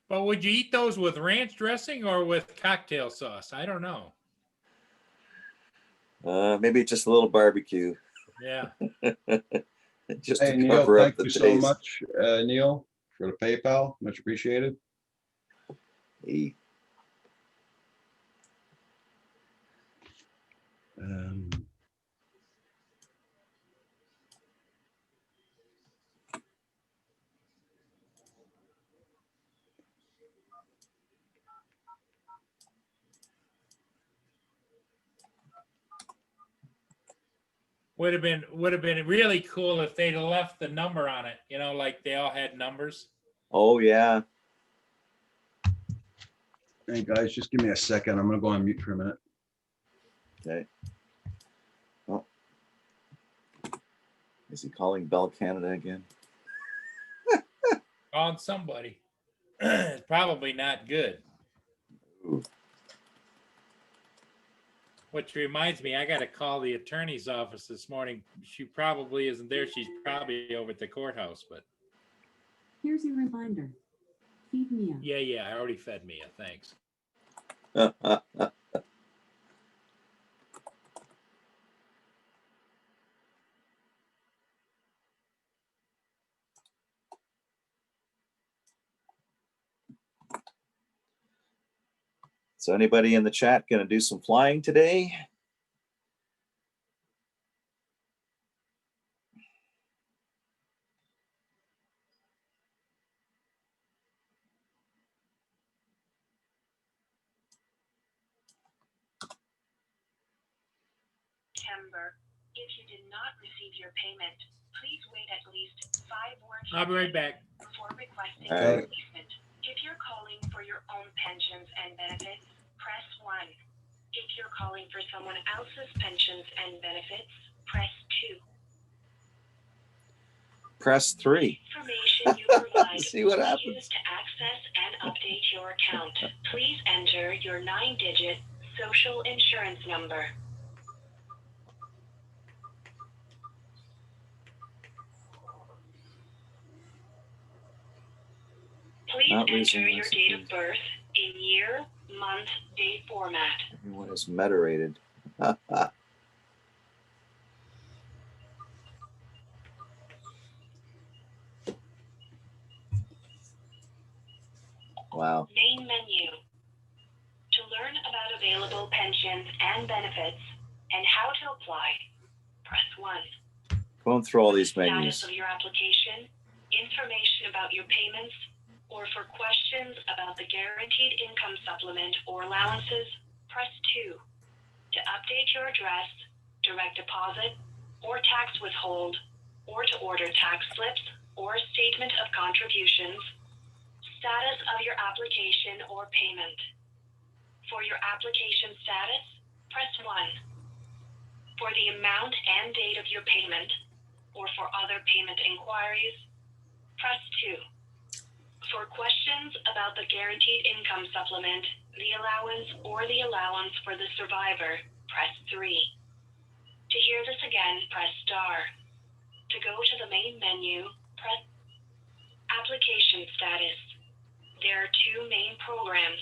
S4: But would you eat those with ranch dressing or with cocktail sauce? I don't know.
S3: Maybe just a little barbecue.
S4: Yeah.
S3: Just
S1: Hey
S3: to
S1: Neil,
S3: cover up
S1: thank
S3: the
S1: you
S3: taste.
S1: so much, Neil, for the PayPal. Much appreciated.
S3: Hey.
S4: Would have been really cool if they'd have left the number on it, you know, like they all had numbers.
S3: Oh yeah.
S1: Hey guys, just give me a second. I'm gonna go on mute for a minute.
S3: Okay. Oh. Is he calling Bell Canada again?
S4: On somebody. It's probably not good.
S3: Ooh.
S4: Which reminds me, I got to call the attorney's office this morning. She probably isn't there. She's probably over at the courthouse, but
S5: Here's your reminder. Feed Mia.
S4: yeah, I already fed Mia. Thanks.
S3: So anybody in the chat going to do some flying today?
S6: If you did not receive your payment, please wait at least 5 working
S4: I'll be right back.
S6: before requesting
S3: All
S6: a
S3: right.
S6: releasement. If you're calling for your own pensions and benefits, press 1. If you're calling for someone else's pensions and benefits, press 2.
S3: Press 3.
S6: Information you provide
S3: See what
S6: will be
S3: happens.
S6: used to access and update your account. Please enter your 9-digit social insurance number. Please
S3: Not
S6: enter
S3: recent
S6: your date of
S3: messages.
S6: birth in year, month, day format.
S3: Everyone is moderated. Wow.
S6: Main menu. To learn about available pensions and benefits and how to apply, press 1.
S3: Going through all these
S6: Status
S3: menus.
S6: of your application, information about your payments, or for questions about the guaranteed income supplement or allowances, press 2. To update your address, direct deposit, or tax withhold, or to order tax slips or statement of contributions, Status of your application or payment. For your application status, press 1. For the amount and date of your payment, or for other payment inquiries, press 2. For questions about the guaranteed income supplement, the allowance, or the allowance for the survivor, press 3. To hear this again, press star. To go to the main menu, press application status. There are 2 main programs.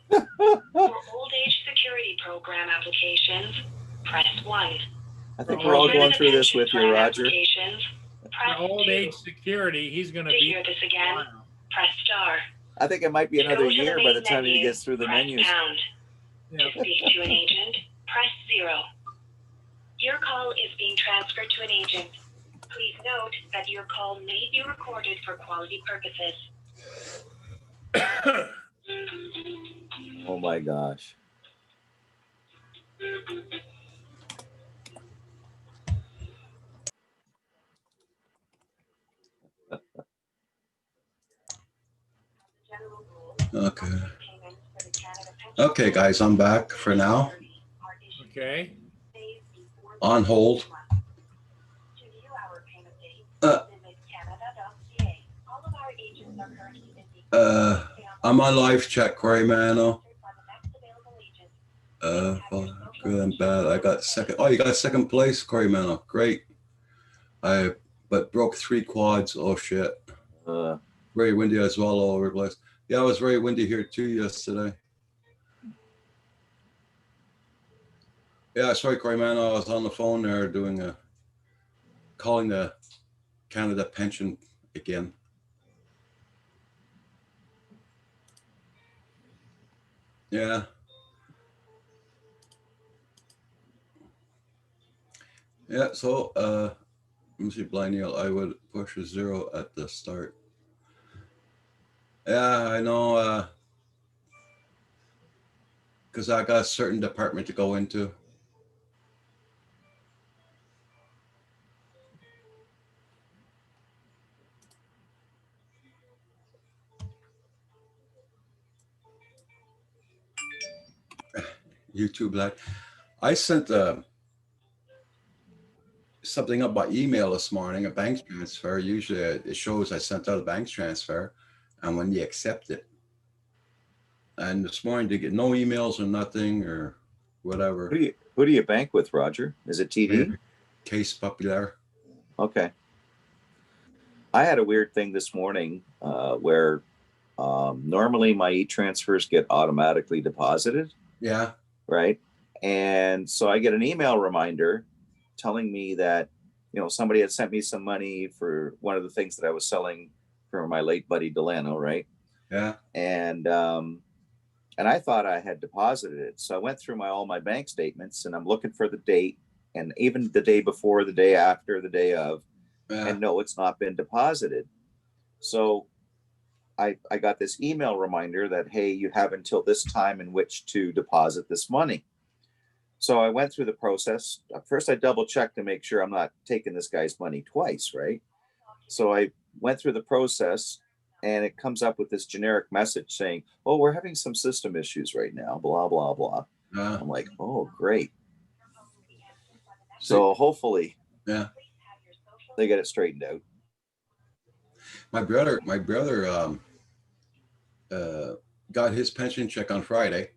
S6: For old age security program applications, press 1.
S3: I think
S4: For
S3: we're all
S4: old
S3: going
S4: age
S3: through this
S6: Pension
S3: with you,
S6: plan
S3: Roger.
S6: applications, press
S4: For old
S6: 2.
S4: age security, he's gonna
S6: To
S4: be.
S6: hear this again,
S4: Wow.
S6: press star.
S3: I think it might be
S6: To
S3: another
S6: go to
S3: year by
S6: main
S3: the time he
S6: menu,
S3: gets through the
S6: press
S3: menus.
S6: pound.
S4: Yeah.
S6: To speak to an agent, press 0. Your call is being transferred to an agent. Please note that your call may be recorded for quality purposes.
S3: Oh my gosh.
S1: Okay. Okay, guys, I'm back for now.
S4: Okay.
S1: On hold. Uh, I'm on live chat, Corey Mano. Well, good and bad. I got second. Oh, you got second place, Corey Mano. Great. But broke 3 quads. Oh shit. Very windy as well all over the place. Yeah, it was very windy here too yesterday. Yeah, sorry, Corey Mano. I was on the phone there calling the Canada pension again. Yeah. Yeah, so let me see, Blind Neil, I would push a 0 at the start. Yeah, I know, because I got a certain department to go into. YouTube Live. I sent something up by email this morning, a bank transfer. Usually it shows I sent out a bank transfer and when you accept it. And this morning to get no emails or nothing or whatever.
S3: Who do you bank with, Roger? Is it TD?
S1: Case Populaire.
S3: Okay. I had a weird thing this morning where normally my e-transfers get automatically deposited.
S1: Yeah.
S3: Right. And so I get an email reminder telling me that, somebody had sent me some money for one of the things that I was selling for my late buddy Delano. Right.
S1: Yeah.
S3: And I thought I had deposited it. So I went through all my bank statements and I'm looking for the date and even the day before, the day after, the day of, and no, it's not been deposited. So I got this email reminder that, hey, you have until this time in which to deposit this money. So I went through the process. First, I double checked to make sure I'm not taking this guy's money twice, right? So I went through the process and it comes up with this generic message saying, oh, we're having some system issues right now, blah, blah, blah. I'm like, oh, great. So hopefully they get it straightened out.
S1: My brother got his pension check on Friday,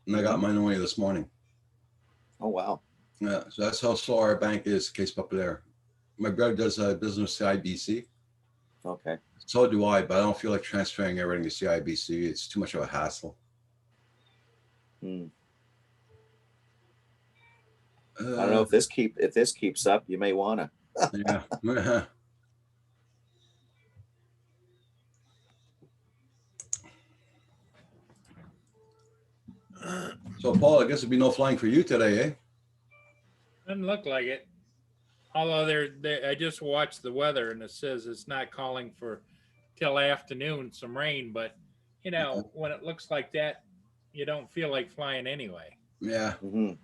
S1: and I got mine only this morning.
S3: Oh, wow.
S1: Yeah, so that's how slow our bank is, Case Populaire. My brother does business to CIBC.
S3: Okay.
S1: So do I, but I don't feel like transferring everything to CIBC. It's too much of a hassle.
S3: I don't know if this keeps up, you may wanna.
S1: Yeah. So Paul, I guess it'd be no flying for you today, eh?
S4: Doesn't look like it. Although I just watched the weather and it says it's not calling for till afternoon, some rain, but when it looks like that, you don't feel like flying anyway.
S1: Yeah. I'd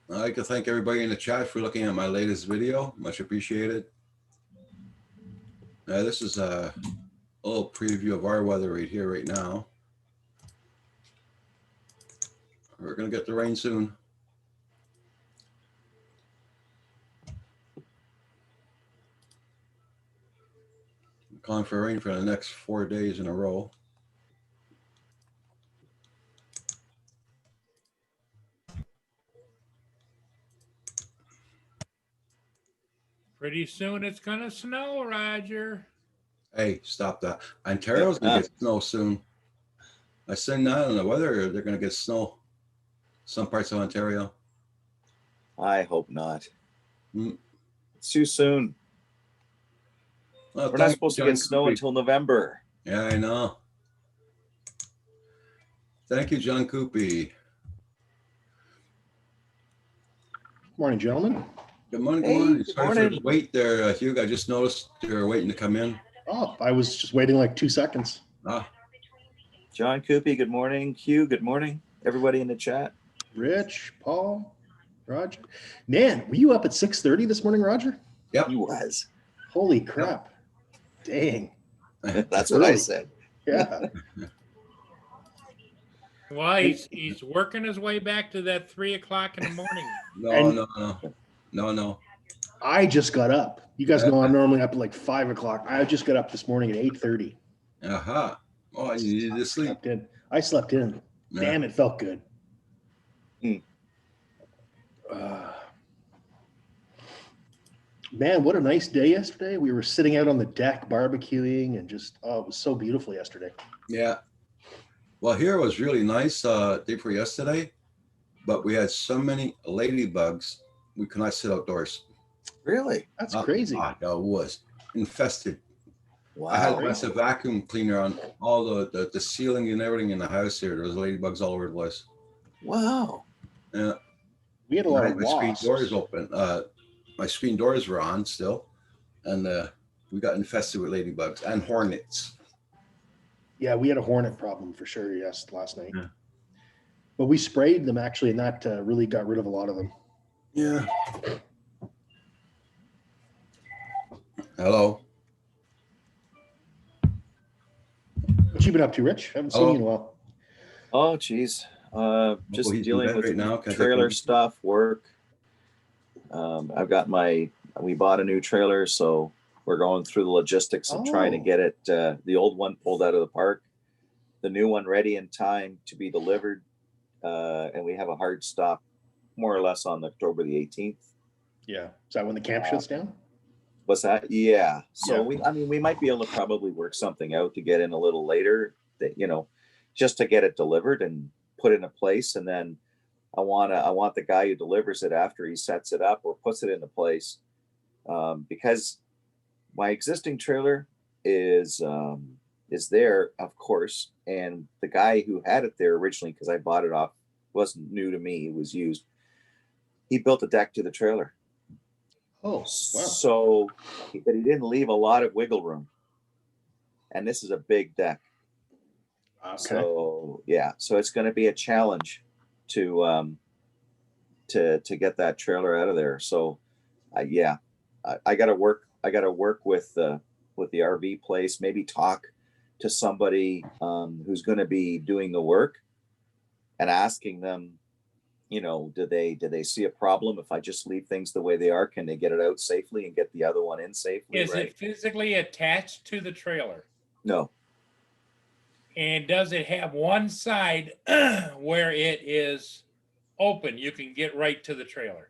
S1: like to thank everybody in the chat for looking at my latest video. Much appreciated. This is a a little preview of our weather right here, right now. We're gonna get the rain soon. I'm calling for rain for the next 4 days in a row.
S4: Pretty soon it's gonna snow, Roger.
S1: Hey, stop that. Ontario's gonna get snow soon. I seen that on the weather. They're gonna get snow. Some parts of Ontario.
S3: I hope not.
S1: Mm.
S3: It's too soon.
S1: Well,
S3: We're not
S1: thank
S3: supposed
S1: you,
S3: to
S1: John
S3: get snow
S1: Coopy.
S3: until November.
S1: Yeah, I know. Thank you, John Coopy.
S7: Morning, gentlemen.
S1: Good morning, good
S3: Hey,
S1: morning.
S3: good
S1: Sorry for
S3: morning.
S1: the wait there, Hugh. I just noticed you were waiting to come in.
S7: Oh, I was just waiting like 2 seconds.
S1: Ah,
S3: John Coopy, good morning. Hugh, good morning. Everybody in the chat.
S7: Rich, Paul, Roger. Man, were you up at 6:30 this morning, Roger?
S1: yep.
S3: He was.
S7: Holy crap. Dang.
S3: That's what I
S7: early.
S3: said.
S7: Yeah.
S4: Well, he's working his way back to that 3 o'clock in the morning.
S1: No,
S7: And-
S1: no.
S7: I just got up. You guys know I'm normally up at like 5 o'clock. I just got up this morning at 8:30.
S1: Aha. Oh, you needed to sleep.
S7: Slept in. I slept in.
S1: Yeah.
S7: Damn, it felt good.
S3: Hmm.
S7: Man, what a nice day yesterday. We were sitting out on the deck barbecuing and just, oh, it was so beautiful yesterday.
S1: Yeah. Well, here it was really nice day for yesterday, but we had so many ladybugs, we could not sit outdoors.
S3: Really?
S7: That's crazy.
S1: It was infested. I had a
S3: Wow.
S1: massive vacuum cleaner on all the ceiling and everything in the house here. There was ladybugs all over the place.
S3: Wow.
S1: Yeah.
S7: We had a
S1: I
S7: lot
S1: had
S7: of
S1: my screen
S7: wasps.
S1: doors open. My screen doors were on still, and we got infested with ladybugs and hornets.
S7: Yeah, we had a hornet problem for sure. Yes, last night.
S1: Yeah.
S7: But we sprayed them actually, and that really got rid of a lot of them.
S1: Yeah. Hello.
S7: What you been up to, Rich? Haven't seen you in a while.
S3: Oh, geez. Just
S1: he's in
S3: dealing
S1: bed
S3: with
S1: right now. Can I take
S3: trailer
S1: over?
S3: stuff, work. We bought a new trailer, so we're going through the logistics of trying to
S7: Oh.
S3: get it, the old one pulled out of the park, the new one ready in time to be delivered. And we have a hard stop more or less on October the 18th.
S7: Yeah. Is that when the camp shuts down?
S3: What's that? Yeah. So
S7: Yeah.
S3: we might be able to probably work something out to get in a little later, that, just to get it delivered and put it in a place. And then I want the guy who delivers it after he sets it up or puts it into place, because my existing trailer is there, of course, and the guy who had it there originally, because I bought it off, wasn't new to me, it was used. He built a deck to the trailer.
S7: Oh, wow.
S3: So, but he didn't leave a lot of wiggle room. And this is a big deck.
S7: Okay.
S3: So yeah, so it's going to be a challenge to get that trailer out of there. So I got to work. I got to work with the RV place. Maybe talk to somebody who's going to be doing the work, and asking them, do they see a problem if I just leave things the way they are? Can they get it out safely and get the other one in safely?
S4: Is it physically attached to the trailer?
S3: No.
S4: And does it have one side where it is open? You can get right to the trailer.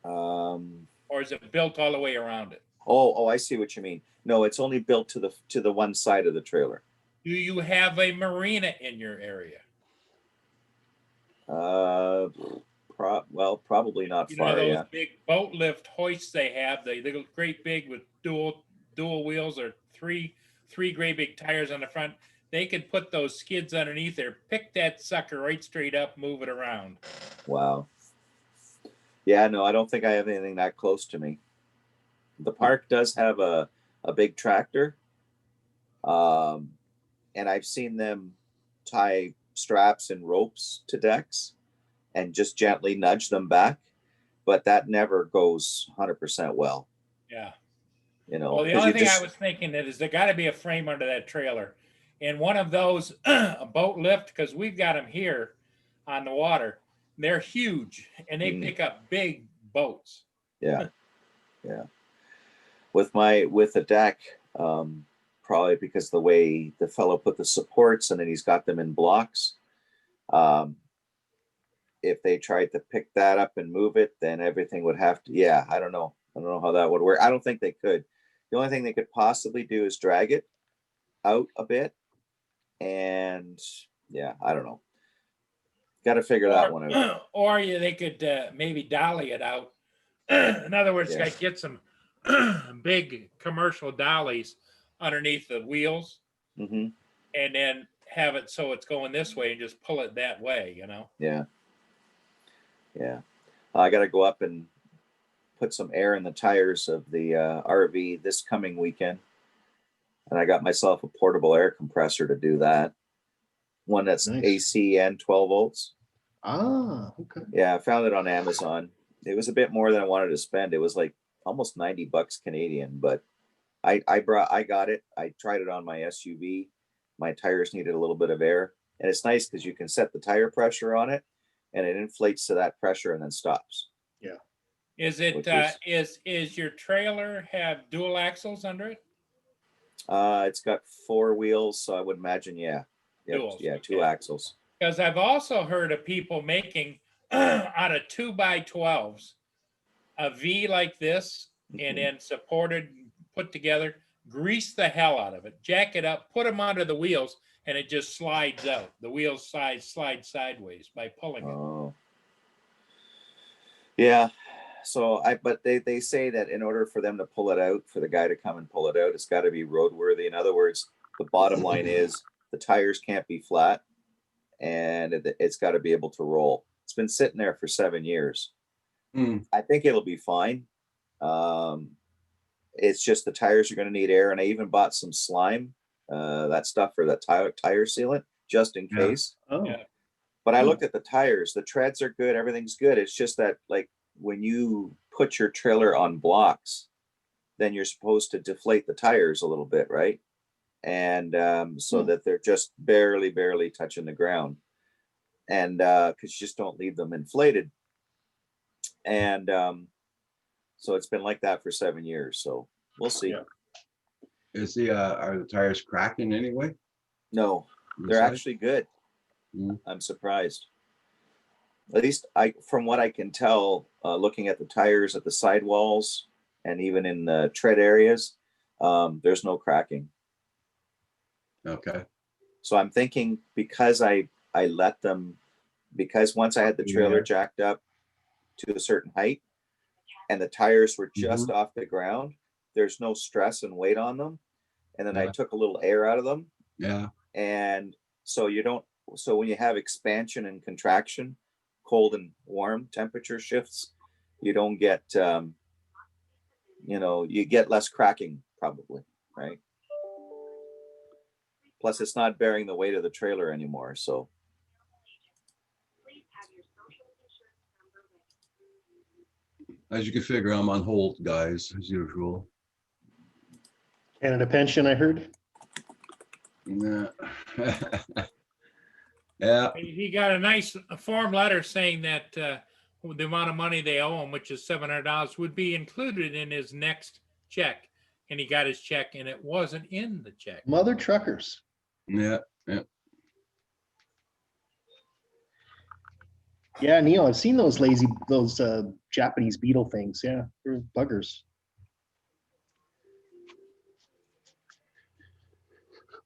S4: Or is it built all the way around it?
S3: Oh, I see what you mean. No, it's only built to the one side of the trailer.
S4: Do you have a marina in your area?
S3: Probably not
S4: You know
S3: far.
S4: those
S3: Yeah.
S4: big boat lift hoists they have. They look great big with dual wheels or three great big tires on the front. They could put those skids underneath there, pick that sucker right straight up, move it around.
S3: Wow. Yeah, no, I don't think I have anything that close to me. The park does have a big tractor. And I've seen them tie straps and ropes to decks and just gently nudge them back, but that never goes 100% well.
S4: Yeah.
S3: you know.
S4: Well, the
S3: 'cause
S4: only
S3: you
S4: thing I
S3: just-
S4: was thinking that is there got to be a frame under that trailer, and one of those a boat lift, because we've got them here on the water. They're huge and they pick up big boats.
S3: Yeah, yeah. With the deck, probably because the way the fellow put the supports and then he's got them in blocks. If they tried to pick that up and move it, then everything would have to. Yeah, I don't know. I don't know how that would work. I don't think they could. The only thing they could possibly do is drag it out a bit, and yeah, I don't know. Got to figure that one out.
S4: Or they could maybe dolly it out. In other words,
S3: Yeah.
S4: get some big commercial dollies underneath the wheels,
S3: Hmm.
S4: and then have it so it's going this way and just pull it that way, you know?
S3: Yeah. Yeah. I got to go up and put some air in the tires of the RV this coming weekend. And I got myself a portable air compressor to do that. One that's
S7: Nice.
S3: AC and 12 volts.
S7: Ah, okay.
S3: Yeah, I found it on Amazon. It was a bit more than I wanted to spend. It was like almost $90 Canadian, but I got it. I tried it on my SUV. My tires needed a little bit of air. And it's nice because you can set the tire pressure on it and it inflates to that pressure and then stops.
S4: Is it
S3: Which
S4: is your trailer have dual axles under it?
S3: It's got 4 wheels, so I would imagine, yeah. Yep,
S4: Duals,
S3: yeah, 2
S4: okay.
S3: axles.
S4: Because I've also heard of people making out of 2x12s a V like this, and then supported, put together, grease the hell out of it, jack it up, put them under the wheels, and it just slides out. The wheels slide sideways by pulling it.
S3: Oh. Yeah. So but they say that in order for them to pull it out, for the guy to come and pull it out, it's got to be roadworthy. In other words, the bottom line is the tires can't be flat and it's got to be able to roll. It's been sitting there for 7 years. I think it'll be fine. It's just the tires are going to need air. And I even bought some slime, that stuff for that tire sealant, just in case.
S7: Oh,
S4: Yeah.
S3: But I looked at the tires, the treads are good, everything's good. It's just that, like, when you put your trailer on blocks, then you're supposed to deflate the tires a little bit, right? And so that they're just barely touching the ground. And because you just don't leave them inflated. And so it's been like that for 7 years. So we'll see.
S7: Yeah.
S1: Are the tires cracking anyway?
S3: No, they're
S1: Inside?
S3: actually good.
S1: Mm.
S3: I'm surprised. At least from what I can tell, looking at the tires at the sidewalls and even in the tread areas, there's no cracking.
S1: Okay.
S3: So I'm thinking because I let them, because once I had the trailer
S1: Yeah.
S3: jacked up to a certain height and the tires were just off the ground, there's no stress and weight on them. And then I
S1: Yeah.
S3: took a little air out of them.
S1: Yeah.
S3: And so so when you have expansion and contraction, cold and warm temperature shifts, you don't get, you get less cracking probably, right? Plus it's not bearing the weight of the trailer anymore. So
S1: As you can figure, I'm on hold, guys, as usual.
S7: Canada Pension, I heard.
S1: Yeah. Yeah.
S4: He got a nice form letter saying that the amount of money they owe him, which is $700, would be included in his next check. And he got his check, and it wasn't in the check.
S7: Mother truckers.
S1: Yeah.
S7: Yeah, Neil, I've seen those Japanese beetle things. Yeah, they're buggers.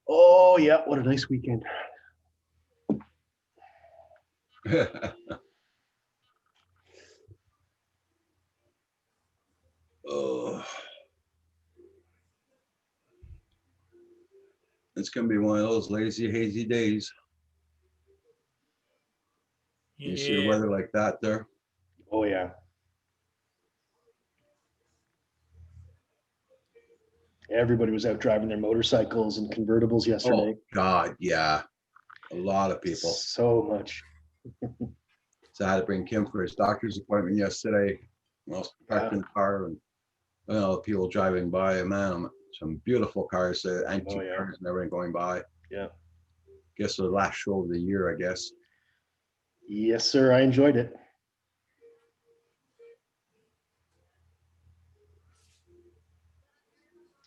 S7: Oh yeah, what a nice weekend.
S1: Oh. It's gonna be one of those lazy, hazy days. You see the
S4: Yeah.
S1: weather like that there?
S7: Oh yeah. Everybody was out driving their motorcycles and convertibles yesterday.
S1: Oh God, yeah. A lot of people.
S7: So much.
S1: So I had to bring Kim for his doctor's appointment yesterday. I was parked in the car and people driving by, man, some beautiful cars, antique
S7: Oh, yeah.
S1: cars and everything going by.
S7: Yeah.
S1: Guess the last show of the year, I guess.
S7: Yes, sir. I enjoyed it.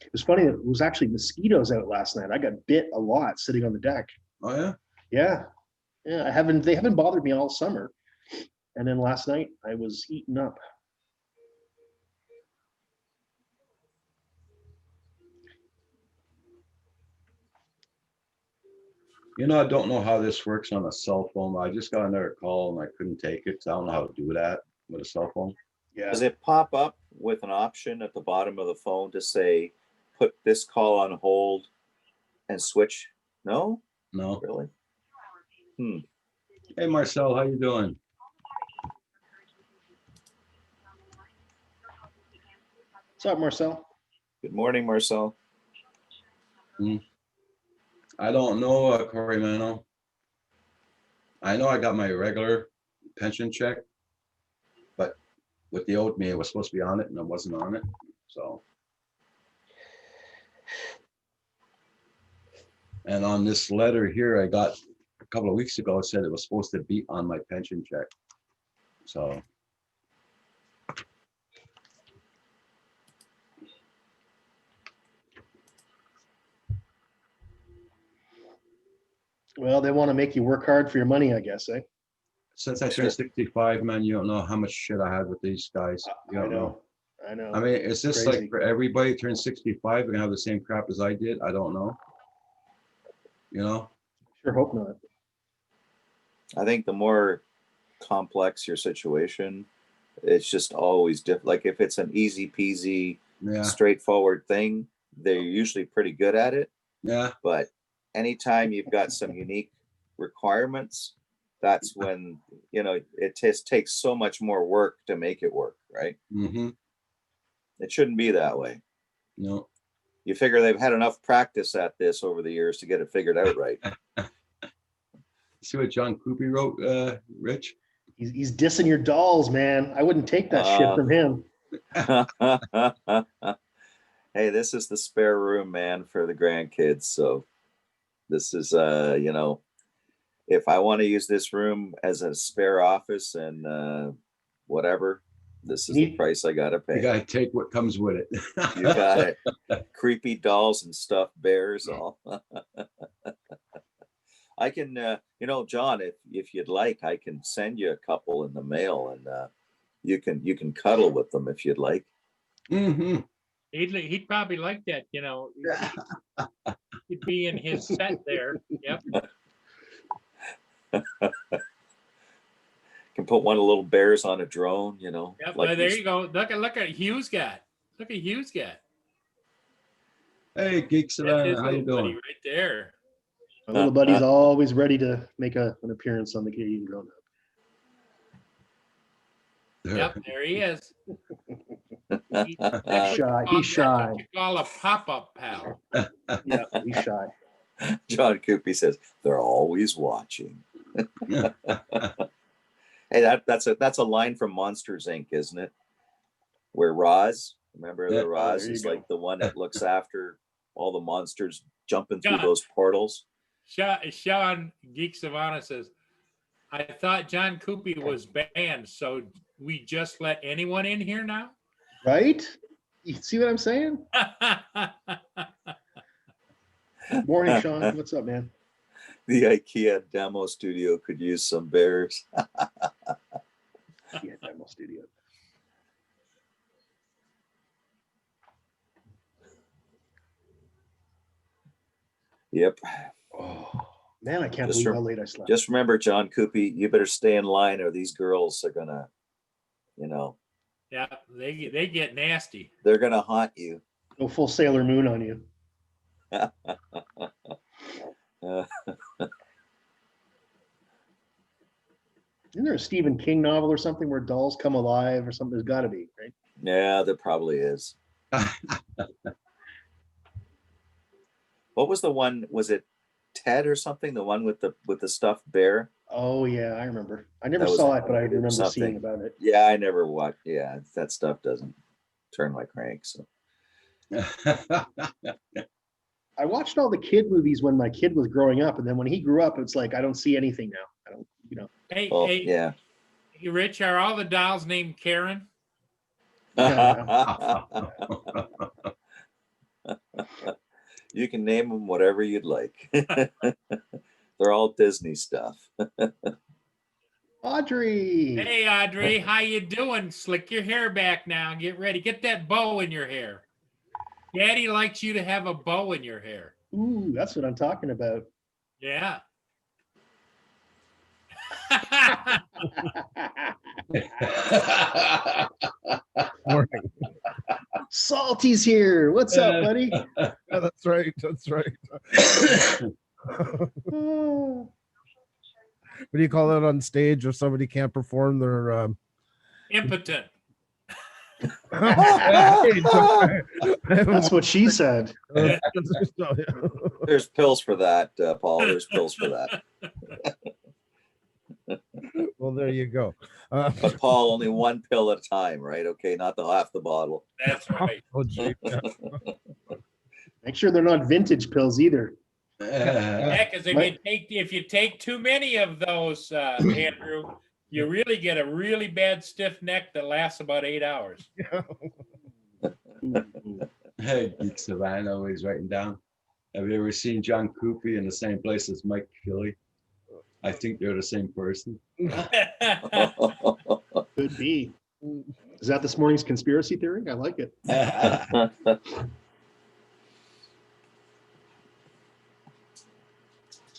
S7: It was funny. It was actually mosquitoes out last night. I got bit a lot sitting on the deck.
S1: Oh yeah.
S7: Yeah. Yeah. They haven't bothered me all summer. And then last night I was eaten up.
S1: I don't know how this works on a cell phone. I just got another call and I couldn't take it. So I don't know how to do that with a cell phone.
S7: Yeah.
S3: Does it pop up with an option at the bottom of the phone to say, put this call on hold and switch? No,
S1: No.
S3: really?
S1: Hey Marcel, how you doing?
S7: What's up, Marcel?
S3: Good morning, Marcel.
S1: I don't know, Corey Mano. I know I got my regular pension check, but with the old me, it was supposed to be on it and I wasn't on it. So. And on this letter here, I got a couple of weeks ago, it said it was supposed to be on my pension check. So.
S7: Well, they want to make you work hard for your money, I guess, eh?
S1: Since I turned 65, man, you don't know how much shit I had with these guys. You
S7: I
S1: don't know.
S7: know. I know.
S1: I mean, is this
S7: Crazy.
S1: like for everybody turns 65 and have the same crap as I did? I don't know.
S7: Sure hope not.
S3: I think the more complex your situation, it's just always different. Like if it's an easy peasy,
S1: Yeah,
S3: straightforward thing, they're usually pretty good at it.
S1: yeah,
S3: But anytime you've got some unique requirements, that's when, it just takes so much more work to make it work, right?
S1: mm-hmm.
S3: It shouldn't be that way.
S1: No.
S3: You figure they've had enough practice at this over the years to get it figured out right.
S1: See what John Coopy wrote, Rich?
S7: He's dissing your dolls, man. I wouldn't take that shit from him.
S3: Hey, this is the spare room, man, for the grandkids. So this is, if I want to use this room as a spare office and whatever, this is the price I gotta pay.
S1: You gotta take what comes with it.
S3: You got it. Creepy dolls and stuffed bears. All. I can, John, if you'd like, I can send you a couple in the mail, and you can cuddle with them if you'd like.
S1: Mm-hmm.
S4: He'd probably like that, He'd be in his set there. Yep.
S3: Can put one of the little bears on a drone,
S4: Yep.
S3: like
S4: Well, there you go. Look at Hughes got. Look at Hughes got.
S1: Hey, Geek
S4: That's his
S1: Savannah, how you
S4: little buddy
S1: doing?
S4: right there.
S7: My little buddy's always ready to make an appearance on the Canadian Grown Up.
S4: Yep, there he is.
S7: He's shy. He's shy.
S4: That's what you call a pop-up pal.
S7: Yeah, he's shy.
S3: John Coopy says they're always watching. Hey, that's a line from Monsters Inc., isn't it? Where Roz, remember
S1: Yeah.
S3: the Roz
S7: there you
S3: is
S7: go.
S3: like the one that looks after all the monsters jumping through
S4: John.
S3: those portals.
S4: Sean Geek Savannah says, I thought John Coopy was banned, so we just let anyone in here now?
S7: Right? You see what I'm saying? Morning, Sean. What's up, man?
S3: The IKEA demo studio could use some bears.
S7: Yeah, demo studio.
S3: Yep.
S7: Oh man, I can't
S3: Just
S7: believe how late I slept.
S3: Just remember, John Coopy, you better stay in line or these girls are gonna,
S4: Yeah, they get nasty.
S3: they're gonna haunt you.
S7: Go full Sailor Moon on you. Isn't there a Stephen King novel or something where dolls come alive or something? There's got to be, right?
S3: Yeah, there probably is. What was the one? Was it Ted or something? The one with the stuffed bear?
S7: Oh yeah, I remember. I never
S3: That was
S7: saw it, but I remember
S3: something.
S7: seeing about it.
S3: Yeah, I never watched. Yeah, that stuff doesn't. turn my crank. So
S7: I watched all the kid movies when my kid was growing up, and then when he grew up, it's like I don't see anything now. I don't,
S4: Hey,
S3: well,
S4: hey,
S3: yeah.
S4: hey, Rich, are all the dolls named Karen?
S3: You can name them whatever you'd like. They're all Disney stuff.
S7: Audrey.
S4: Hey, Audrey, how you doing? Slick your hair back now. Get ready. Get that bow in your hair. Daddy likes you to have a bow in your hair.
S7: Ooh, that's what I'm talking about.
S4: Yeah.
S8: Morning.
S7: Salty's here. What's up, buddy?
S8: Yeah, that's right. That's right. What do you call that on stage if somebody can't perform their
S4: Impotent.
S7: That's what she said.
S3: There's pills for that, Paul. There's pills for that.
S8: Well, there you go.
S3: But Paul, only one pill at a time, right? Okay, not the half the bottle.
S4: That's right.
S8: Oh, gee, yeah.
S7: Make sure they're not vintage pills either.
S4: Yeah, because if you take too many of those, Andrew, you really get a really bad stiff neck that lasts about 8 hours.
S1: Hey, Geek Savannah, always writing down. Have you ever seen John Coopy in the same place as Mike Philly? I think they're the same person.
S7: Could be. Is that this morning's conspiracy theory? I like it.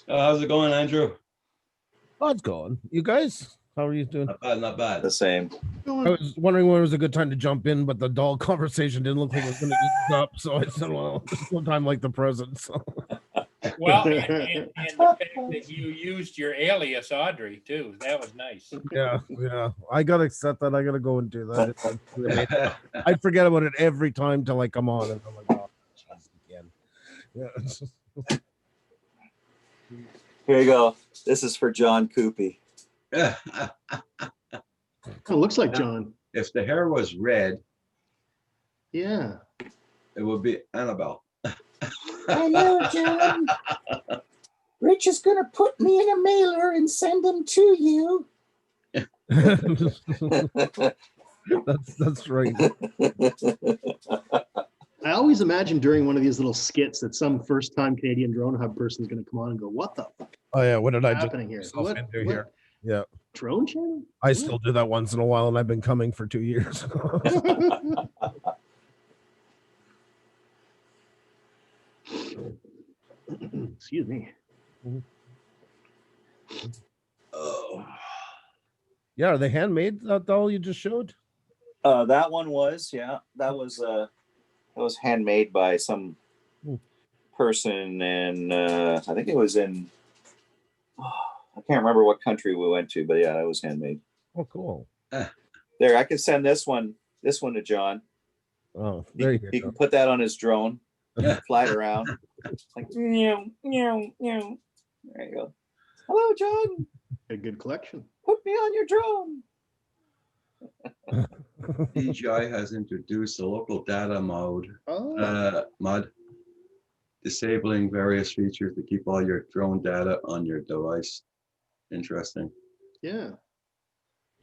S1: How's it going, Andrew?
S8: How's it going? You guys, how are you doing?
S1: Not bad, not bad.
S3: The same.
S8: I was wondering when was a good time to jump in, but the doll conversation didn't look like it was going to eat up. So I said, well, sometime like the present. So.
S4: Well, and the fact that you used your alias, Audrey, too. That was nice.
S8: Yeah. I got to accept that. I got to go and do that. I forget about it every time till I come on. And I'm like, oh, geez, again. Yeah. It's just...
S3: Here you go. This is for John Coopy.
S7: Oh, looks like John.
S1: If the hair was red,
S7: Yeah.
S1: it would be Annabelle.
S9: Hello, John. Rich is going to put me in a mailer and send them to you.
S8: that's right.
S7: I always imagine during one of these little skits that some first-time Canadian Drone Hub person is going to come on and go, "What the fuck
S8: Oh yeah, what did I
S7: is
S8: just
S7: happening here?
S8: myself
S7: What,
S8: into
S7: what
S8: here? Yeah,
S7: drone channel?"
S8: I still do that once in a while, and I've been coming for 2 years.
S7: Excuse me.
S1: Oh.
S8: Yeah, are they handmade? That doll you just showed?
S3: That one was, yeah. That was handmade by some person in I think it was in I can't remember what country we went to, but yeah, that was handmade.
S8: Oh, cool.
S3: There, I can send this one to John.
S8: Oh, there
S3: He
S8: you
S3: can
S8: go.
S3: put that on his drone, fly it around. It's like meow, meow, meow. There you go. Hello, John.
S7: A good collection.
S3: Put me on your drone.
S1: DJI has introduced a local data mode, mod, disabling various features to keep all your drone data on your device. Interesting.
S7: Yeah.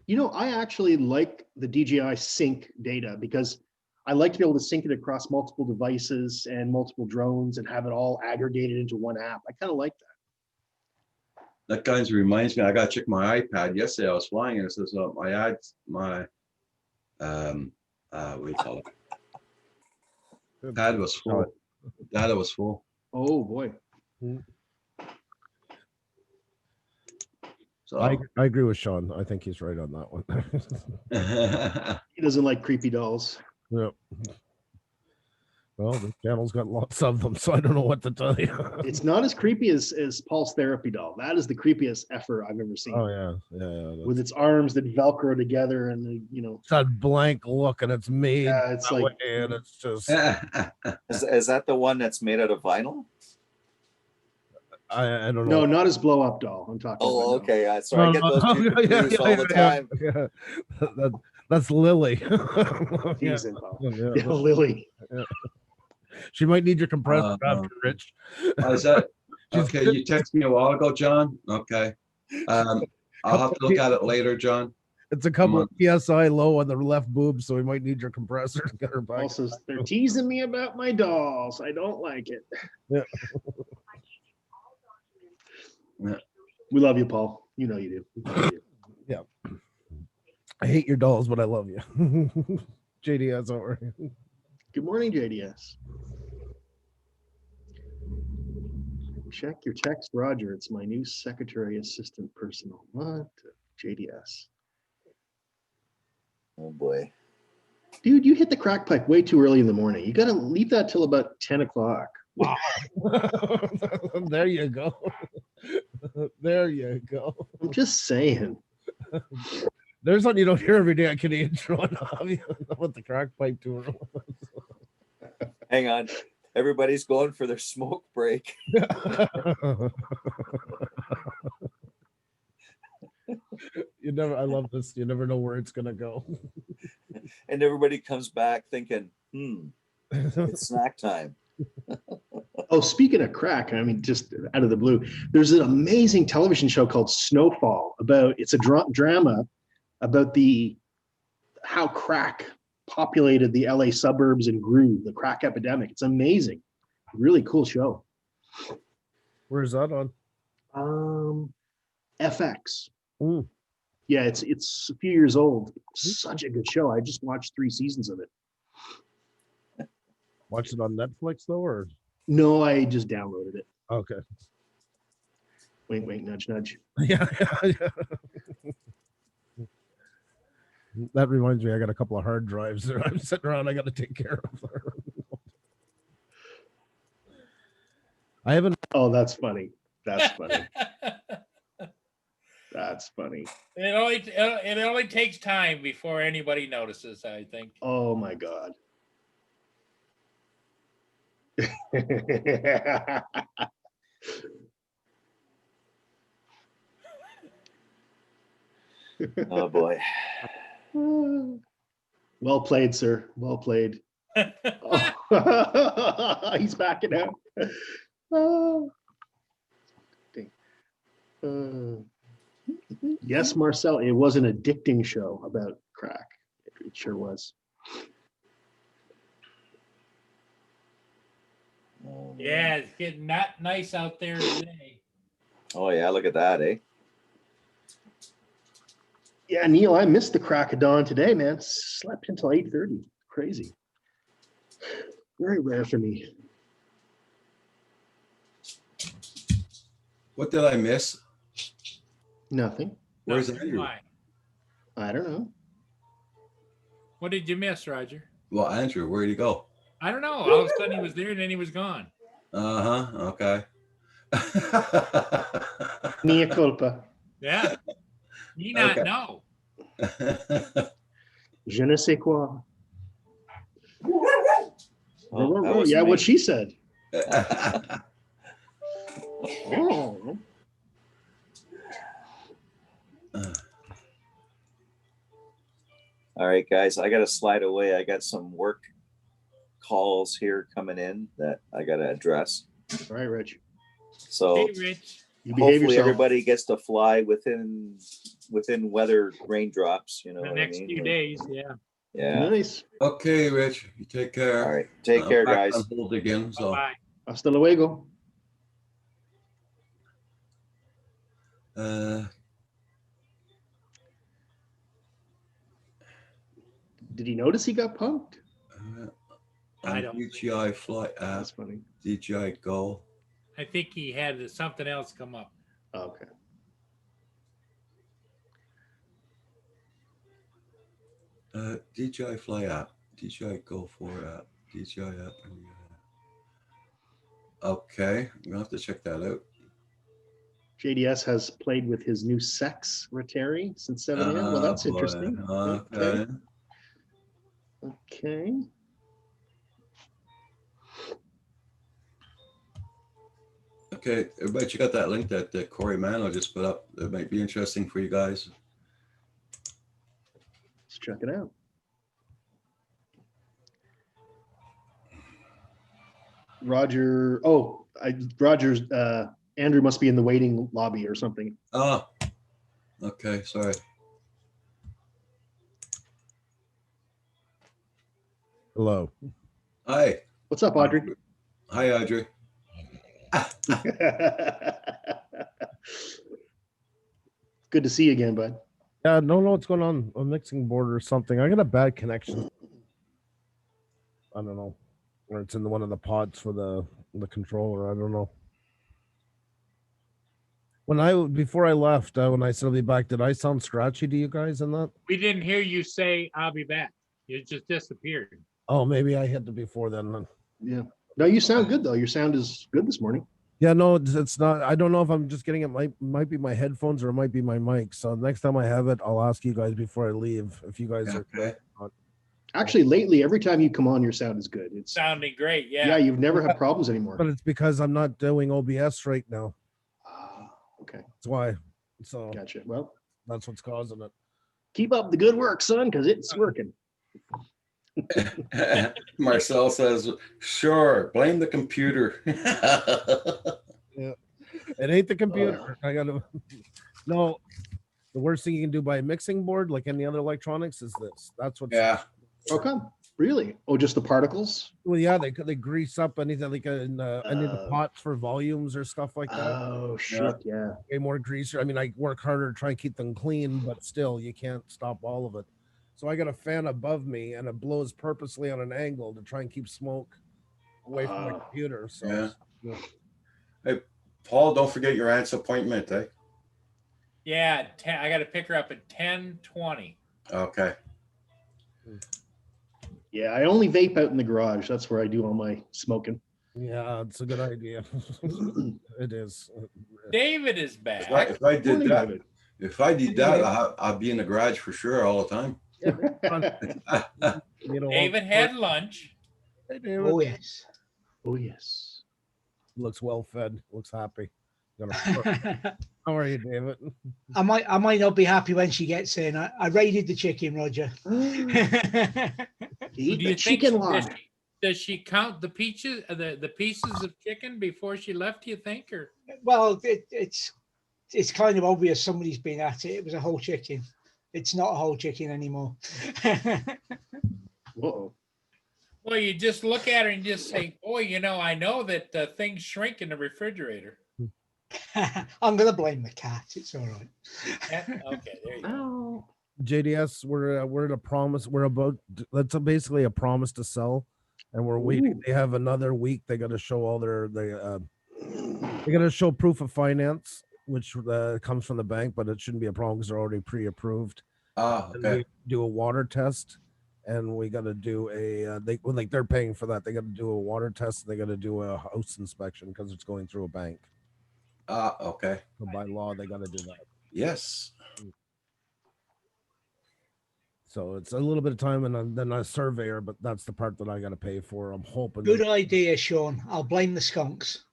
S7: You know, I actually like the DJI sync data because I like to be able to sync it across multiple devices and multiple drones and have it all aggregated into one app. I kind of like that.
S1: That kind of reminds me, I got to check my iPad. Yesterday I was flying and it says my ads, my, what do you call it? Pad was full. Data was full.
S7: Oh boy.
S1: So
S8: I agree with Sean. I think he's right on that one.
S7: He doesn't like creepy dolls.
S8: Yep. Well, the channel's got lots of them, so I don't know what to tell you.
S7: It's not as creepy as Paul's therapy doll. That is the creepiest effort I've ever seen.
S8: Oh yeah. That's-
S7: With its arms that Velcro together and the,
S8: it's that blank look, and it's made.
S7: Yeah, it's
S8: that
S7: like-
S8: way, and it's just.
S3: Is that the one that's made out of vinyl?
S8: I don't
S7: no,
S8: know.
S7: not his blow up doll. I'm talking
S3: Oh,
S7: about.
S3: okay. Sorry, I get those two confused all the time.
S8: Yeah. That's Lily. Yeah.
S7: Teasing, Paul.
S8: Yeah.
S7: Yeah, Lily.
S8: She might need your compressor after, Rich.
S1: Is that
S8: She's
S1: okay?
S8: good.
S1: You texted me a while ago, John. Okay. I'll have to look at it later, John.
S8: It's a couple of PSI low on the left boob, so we might need your compressor to get her back.
S7: Paul says, they're teasing me about my dolls. I don't like it.
S8: Yeah.
S1: Yeah.
S7: We love you, Paul. You know you do. We love you.
S8: Yeah. I hate your dolls, but I love you. JDS over.
S7: Good morning, JDS. Check your text, Roger. It's my new secretary assistant personal. What? JDS.
S3: Oh boy.
S7: Dude, you hit the crack pipe way too early in the morning. You got to leave that till about 10 o'clock.
S8: Wow. There you go. There you go.
S7: I'm just saying.
S8: There's something you don't hear every day on Canadian Toronto with the crack pipe tour.
S3: Hang on. Everybody's going for their smoke break.
S8: You never, I love this. You never know where it's gonna go.
S3: And everybody comes back thinking, it's snack time.
S7: Oh, speaking of crack, I mean, just out of the blue, there's an amazing television show called Snowfall it's a drama about how crack populated the LA suburbs and grew, the crack epidemic. It's amazing. Really cool show.
S8: Where's that on?
S7: FX.
S8: Ooh.
S7: Yeah, it's a few years old. Such a good show. I just watched 3 seasons of it.
S8: Watch it on Netflix though, or
S7: No, I just downloaded it.
S8: okay.
S7: Wink, wink, nudge, nudge.
S8: Yeah. That reminds me, I got a couple of hard drives that I'm sitting around. I got to take care of. I haven't.
S7: Oh, that's funny. That's funny. That's funny.
S4: It only takes time before anybody notices, I think.
S7: Oh my God.
S3: Oh boy.
S7: Well played, sir. Well played. Oh, he's backing out. Oh. Yes, Marcel, it was an addicting show about crack. It sure was.
S4: Yeah, it's getting not nice out there today.
S3: Oh yeah, look at that, eh?
S7: Yeah, Neil, I missed the crack of dawn today, man. Slept until 8:30. Crazy. Very rare for me.
S1: What did I miss?
S7: Nothing.
S1: Where's
S4: Nothing.
S1: Andrew?
S4: Why?
S7: I don't know.
S4: What did you miss, Roger?
S1: Well, Andrew, where'd he go?
S4: I don't know. All of a sudden he was there and then he was gone.
S1: Okay.
S7: Mea culpa.
S4: Yeah. Me not
S1: Okay.
S4: know.
S7: Je ne sais quoi.
S3: Oh, that was
S7: Yeah,
S3: me.
S7: what she said. Oh.
S3: All right, guys, I got to slide away. I got some work calls here coming in that I got to address.
S7: All right, Rich.
S3: So
S4: Hey, Rich.
S7: You behave
S3: hopefully
S7: yourself.
S3: everybody gets to fly within weather raindrops. You know
S4: The
S3: what
S4: next
S3: I mean?
S4: few days, yeah.
S3: Yeah.
S7: Nice.
S1: Okay, Rich, you take care.
S3: All right. Take care,
S1: Back
S3: guys.
S1: on hold again. So,
S4: Bye.
S7: Hasta luego. Did he notice he got punked?
S4: I
S1: on
S4: don't think
S1: DJI Fly app,
S7: That's funny.
S1: DJI Go.
S4: I think he had something else come up.
S7: Okay.
S1: DJI Fly app, DJI Go 4 app, DJI app. Okay, I'm gonna have to check that out.
S7: JDS has played with his new sex Rotary since 7 a.m. Well, that's
S1: boy.
S7: interesting.
S1: Okay.
S7: Okay.
S1: Okay, everybody check out that link that Corey Mano just put up. That might be interesting for you guys.
S7: Let's check it out. Roger. Oh, Roger's. Andrew must be in the waiting lobby or something.
S1: Oh, okay, sorry.
S8: Hello.
S1: Hi.
S7: What's up, Audrey?
S1: Hi, Audrey.
S7: Good to see you again, bud.
S8: Yeah, no, what's going on? A mixing board or something. I got a bad connection. I don't know. Or it's in one of the pods for the controller. I don't know. Before I left, when I said I'll be back, did I sound scratchy to you guys in that?
S4: We didn't hear you say, I'll be back. You just disappeared.
S8: Oh, maybe I hit it before then.
S7: Yeah. No, you sound good though. Your sound is good this morning.
S8: Yeah, no, it's not. I don't know if I'm just getting it. Might be my headphones or it might be my mic. So next time I have it, I'll ask you guys before I leave if you guys are.
S1: Okay.
S7: Actually, lately, every time you come on, your sound is good. It's
S4: Sounding great.
S7: yeah,
S4: Yeah.
S7: you've never had problems anymore.
S8: But it's because I'm not doing OBS right now.
S7: Okay,
S8: That's why. So
S7: gotcha. Well,
S8: that's what's causing it.
S7: keep up the good work, son, because it's working.
S1: Marcel says, sure, blame the computer.
S8: It ain't the computer. I gotta. No, the worst thing you can do by a mixing board, like any other electronics, is this. That's what.
S1: Yeah.
S7: How come? Really? Oh, just the particles?
S8: Well, yeah, they grease up anything like in any of the pots for volumes or stuff like that.
S7: Oh shit! Yeah.
S8: Way more greaser. I mean, I work harder to try and keep them clean, but still, you can't stop all of it. So I got a fan above me, and it blows purposely on an angle to try and keep smoke away from the computer. So,
S1: Yeah. Hey, Paul, don't forget your aunt's appointment, eh?
S4: Yeah. I got to pick her up at 10:20.
S1: Okay.
S7: Yeah, I only vape out in the garage. That's where I do all my smoking.
S8: yeah, it's a good idea. It is.
S4: David is back.
S1: If I did
S7: Morning,
S1: that,
S7: David.
S1: I'd be in the garage for sure all the time.
S8: You know,
S4: David had lunch.
S8: Hey, David.
S2: Oh yes.
S7: Oh yes.
S8: Looks well fed. Looks happy. How are you, David?
S2: I might not be happy when she gets in. I raided the chicken, Roger.
S7: Eat
S4: Do
S7: the
S4: you think
S7: chicken log.
S4: does she count the peaches, the pieces of chicken before she left? You think, or
S2: Well, it's kind of obvious somebody's been at it. It was a whole chicken. It's not a whole chicken anymore.
S7: Whoa.
S4: well, you just look at her and just say, "Boy, I know that things shrink in the refrigerator."
S2: I'm gonna blame the cat. It's all right.
S4: Okay, there you go.
S7: Oh.
S8: JDS, we're at a promise. That's basically a promise to sell, and we're waiting.
S7: Ooh.
S8: They have another week. They got to show all they got to show proof of finance, which comes from the bank, but it shouldn't be a problem because they're already pre-approved. And
S1: Okay.
S8: we do a water test, and we got to do they're paying for that. They got to do a water test. And they got to do a house inspection because it's going through a bank.
S1: Okay.
S8: So by law, they got to do that.
S1: Yes.
S8: So it's a little bit of time, and then a surveyor, but that's the part that I got to pay for. I'm hoping.
S2: Good idea, Sean. I'll blame the skunks.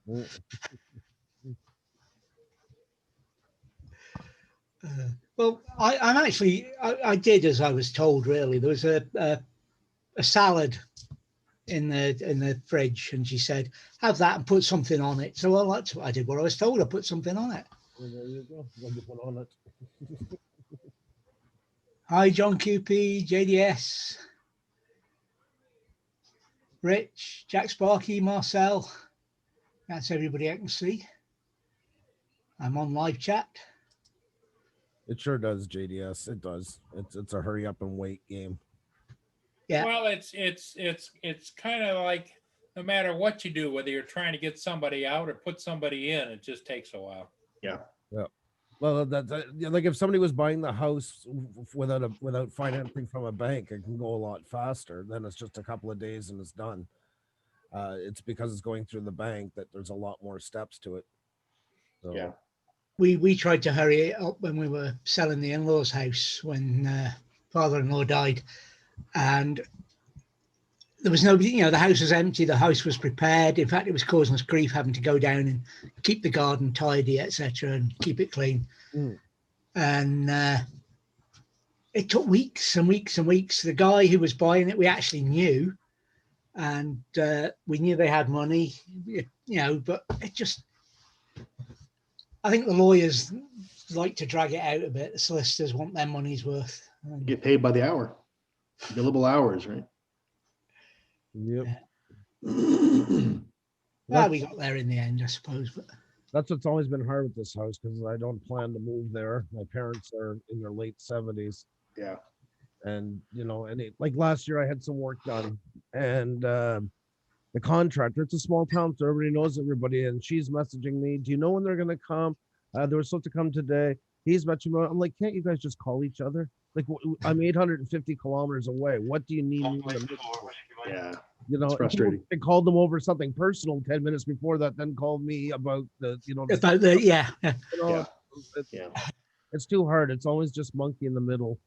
S2: Well, I did as I was told. Really, there was a salad in the fridge, and she said, "Have that and put something on it." So well, that's what I did. What I was told, I put something on it.
S8: Well, there you go. What you put on it.
S2: Hi, John QP, JDS, Rich, Jack Sparky, Marcel. That's everybody I can see. I'm on live chat.
S8: It sure does, JDS. It does. It's a hurry up and wait game.
S2: Yeah.
S4: Well, it's kind of like no matter what you do, whether you're trying to get somebody out or put somebody in, it just takes a while.
S7: Yeah.
S8: Yeah. Well, like if somebody was buying the house without financing from a bank, it can go a lot faster. Then it's just a couple of days and it's done. It's because it's going through the bank that there's a lot more steps to it. So,
S7: Yeah.
S2: We tried to hurry it up when we were selling the in-laws house when father-in-law died, and there was nobody. The house was empty. The house was prepared. In fact, it was causing us grief having to go down and keep the garden tidy, etc., and keep it clean.
S8: Mm.
S2: And it took weeks and weeks and weeks. The guy who was buying it, we actually knew, and we knew they had money, but it just, I think the lawyers like to drag it out a bit. The solicitors want their money's worth.
S7: Get paid by the hour, billable hours, right?
S8: Yep.
S2: Well, we got there in the end, I suppose. But
S8: That's what's always been hard with this house because I don't plan to move there. My parents are in their late 70s.
S7: Yeah.
S8: And, like last year I had some work done and the contractor, it's a small town, so everybody knows everybody. And she's messaging me, do you know when they're going to come? They were supposed to come today. He's messaging me. I'm like, can't you guys just call each other? Like, I'm 850 kilometers away. What do you need me to make?
S7: Yeah.
S8: It's
S7: frustrating.
S8: They called them over something personal 10 minutes before that, then called me about the,
S2: about the, yeah.
S8: It's too hard. It's always just monkey in the middle.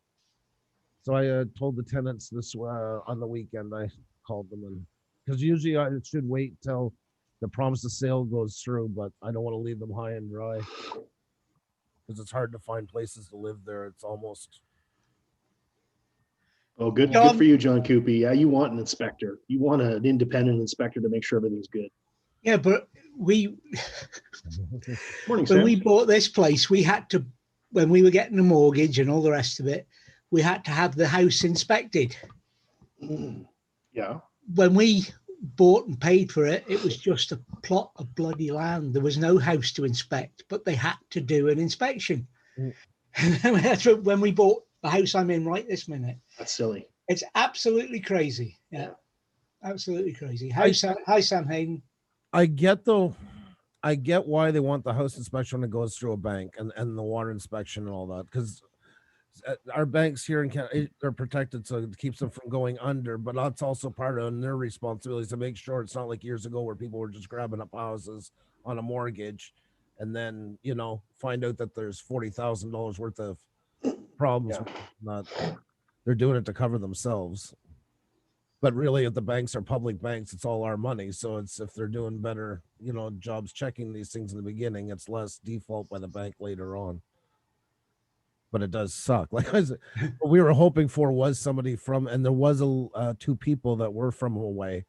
S8: So I told the tenants this on the weekend. I called them, and because usually I should wait till the promise of sale goes through, but I don't want to leave them high and dry because it's hard to find places to live there. It's almost.
S7: Oh, good for you, John Coopy. Yeah, you want an inspector. You want an independent inspector to make sure everything's good.
S2: Yeah, but
S7: Morning,
S2: when
S7: Sam.
S2: we bought this place, we had to, when we were getting a mortgage and all the rest of it, we had to have the house inspected.
S7: Yeah.
S2: When we bought and paid for it, it was just a plot of bloody land. There was no house to inspect, but they had to do an inspection. That's when we bought the house I'm in right this minute.
S7: That's silly.
S2: It's absolutely crazy. Yeah. Absolutely crazy. Hi, Sam Hayden.
S8: I get why they want the house inspection that goes through a bank and the water inspection and all that, because our banks here in Canada are protected, so it keeps them from going under, but that's also part of their responsibilities to make sure it's not like years ago where people were just grabbing up houses on a mortgage and then, find out that there's $40,000 worth of problems. Not, they're doing it to cover themselves. But really, if the banks are public banks, it's all our money. So it's, if they're doing better, jobs checking these things in the beginning, it's less default by the bank later on. But it does suck. Like what we were hoping for was somebody from, and there was two people that were from away.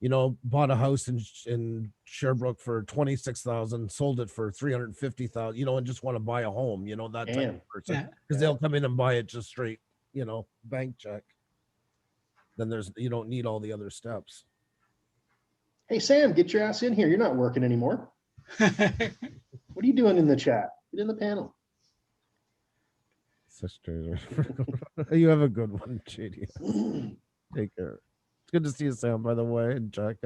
S8: Bought a house in Sherbrooke for $26,000, sold it for $350,000. And just want to buy a home. That type of person, because they'll come in and buy it just straight. Bank check. Then you don't need all the other steps.
S7: Hey, Sam, get your ass in here. You're not working anymore. What are you doing in the chat? Get in the panel.
S8: Sister, you have a good one, JD. Take care. It's good to see you, Sam, by the way, and Jack,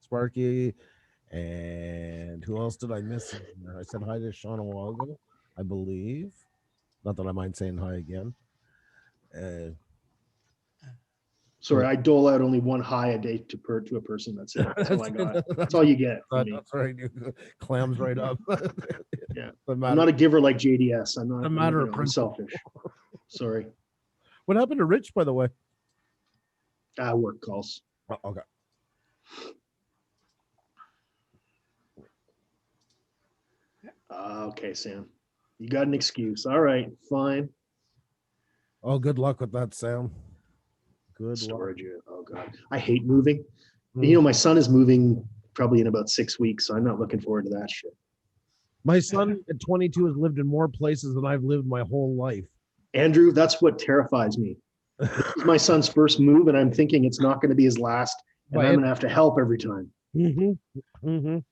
S8: Sparky, and who else did I miss? I said hi to Sean a while ago, I believe. Not that I mind saying hi again.
S7: Sorry, I dole out only one hi a day to a person. That's it. That's all I got. That's all you get.
S8: That's right. Clams right up.
S7: Yeah. I'm not a giver like JDS. I'm not.
S8: A matter of
S7: I'm selfish. Sorry.
S8: What happened to Rich, by the way?
S7: Work calls.
S8: Oh, okay.
S7: Okay, Sam. You got an excuse. All right, fine.
S8: Oh, good luck with that, Sam. Good
S7: storage unit. Oh God, I hate moving. My son is moving probably in about 6 weeks, so I'm not looking forward to that shit.
S8: My son at 22 has lived in more places than I've lived my whole life.
S7: Andrew, that's what terrifies me. This is my son's first move, and I'm thinking it's not going to be his last, and I'm going to have to help every time. And I'm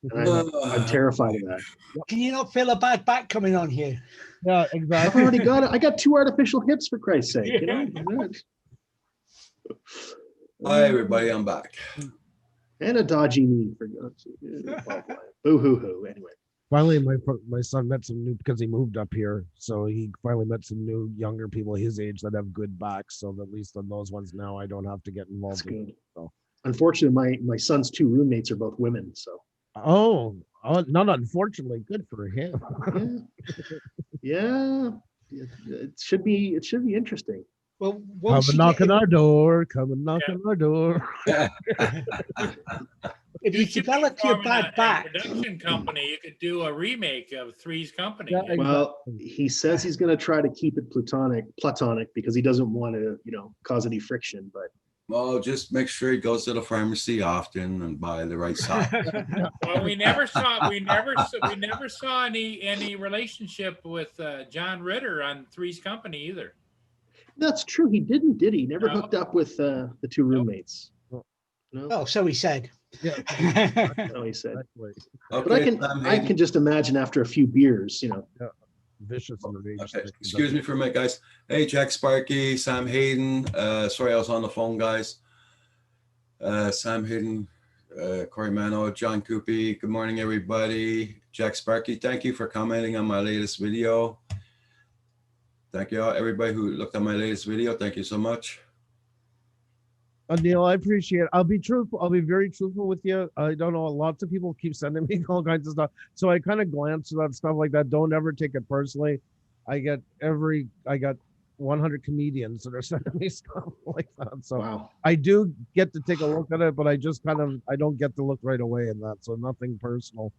S7: terrified of that.
S2: Can you not feel a bad back coming on here?
S8: Yeah, exactly.
S7: I've already got it. I got 2 artificial hips, for Christ's sake.
S1: Hi, everybody. I'm back.
S7: And a dodgy knee, for God's sake. Boo hoo hoo. Anyway.
S8: Finally, my son met some new, because he moved up here, so he finally met some new younger people his age that have good backs. So at least on those ones now, I don't have to get involved.
S7: That's good. So. Unfortunately, my son's 2 roommates are both women. So.
S8: Oh, not unfortunately, good for him.
S7: Yeah. It should be interesting.
S2: Well,
S8: come and knock on our door. Come and knock on our door.
S2: if you
S4: should be
S2: develop your
S4: forming
S2: bad back,
S4: a production company. You could do a remake of Three's Company.
S8: Yeah,
S7: Well, he says he's going to try to keep it platonic because he doesn't want to, cause any friction. But
S1: Well, just make sure he goes to the pharmacy often and buy the right socks.
S4: Well, we never saw any relationship with John Ritter on Three's Company either.
S7: that's true. He didn't, did he? Never
S4: No.
S7: hooked up with the two roommates. No,
S2: oh, so he said.
S8: Yeah.
S7: no, he said.
S8: Exactly.
S7: But I can just imagine after a few beers,
S8: Vicious and rage.
S1: Okay, excuse me for a minute, guys. Hey, Jack Sparky, Sam Hayden. Sorry, I was on the phone, guys. Sam Hayden, Corey Mano, John Coopy. Good morning, everybody. Jack Sparky, thank you for commenting on my latest video. Thank you all, everybody who looked at my latest video. Thank you so much.
S8: Neil, I appreciate it. I'll be truthful. I'll be very truthful with you. I don't know. Lots of people keep sending me all kinds of stuff. So I kind of glance at that stuff like that. Don't ever take it personally. I got 100 comedians that are sending me stuff like that. So
S7: Wow.
S8: I do get to take a look at it, but I just I don't get to look right away in that. So nothing personal.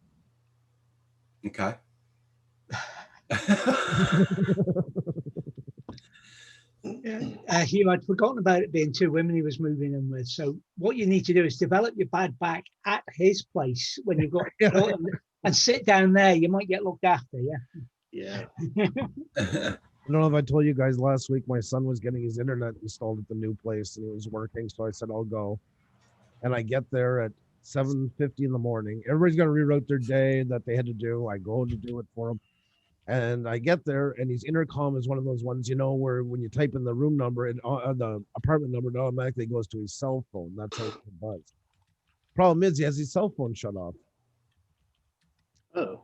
S1: Okay.
S2: Hugh, I'd forgotten about it being two women he was moving in with. So what you need to do is develop your bad back at his place when you've got and sit down there. You might get looked after. Yeah.
S7: Yeah.
S8: I don't know if I told you guys last week, my son was getting his internet installed at the new place and it was working. So I said, I'll go. And I get there at 7:50 in the morning. Everybody's got to reroute their day that they had to do. I go to do it for them. And I get there and his intercom is one of those ones, where when you type in the room number and the apartment number, it automatically goes to his cell phone. That's how it does. Problem is he has his cell phone shut off.
S7: Oh.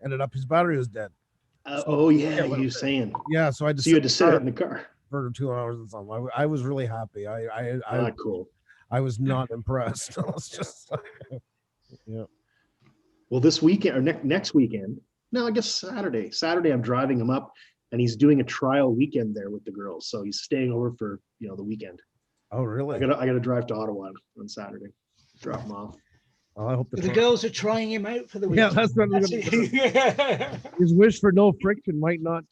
S8: Ended up his battery was dead.
S7: Oh yeah, you saying.
S8: Yeah, so I had to
S7: So you had to sit in the car.
S8: for 2 hours and something. I was really happy.
S7: Cool.
S8: I was not impressed. I was just yeah.
S7: Well, this weekend or next weekend. No, I guess Saturday. Saturday, I'm driving him up, and he's doing a trial weekend there with the girls. So he's staying over for the weekend.
S8: Oh, really?
S7: I gotta drive to Ottawa on Saturday, drop him off.
S8: Oh, I hope
S2: The girls are trying him out for the
S8: Yeah,
S2: weekend.
S8: that's what I'm gonna his wish for no friction might not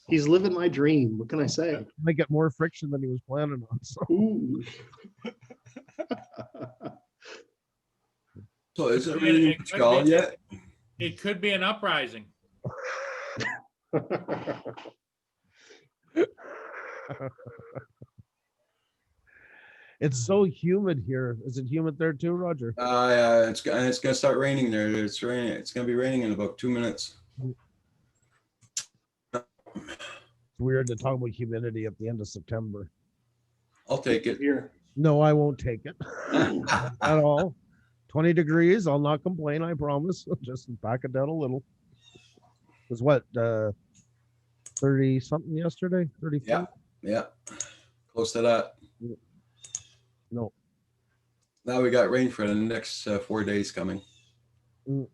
S7: He's living my dream. What can I say?
S8: might get more friction than he was planning on. So.
S7: Ooh.
S1: So is it really installed yet?
S4: It could be an uprising.
S8: It's so humid here. Is it humid there too, Roger?
S1: Yeah, it's gonna start raining there. It's raining. It's gonna be raining in about 2 minutes.
S8: It's weird to talk about humidity at the end of September.
S1: I'll take it.
S7: Here.
S8: No, I won't take it at all. 20 degrees. I'll not complain. I promise. Just back it down a little. It was what 30 something yesterday? 34?
S1: Yeah, yeah, close to that.
S8: No.
S1: Now we got rain for the next 4 days coming.
S8: Mm.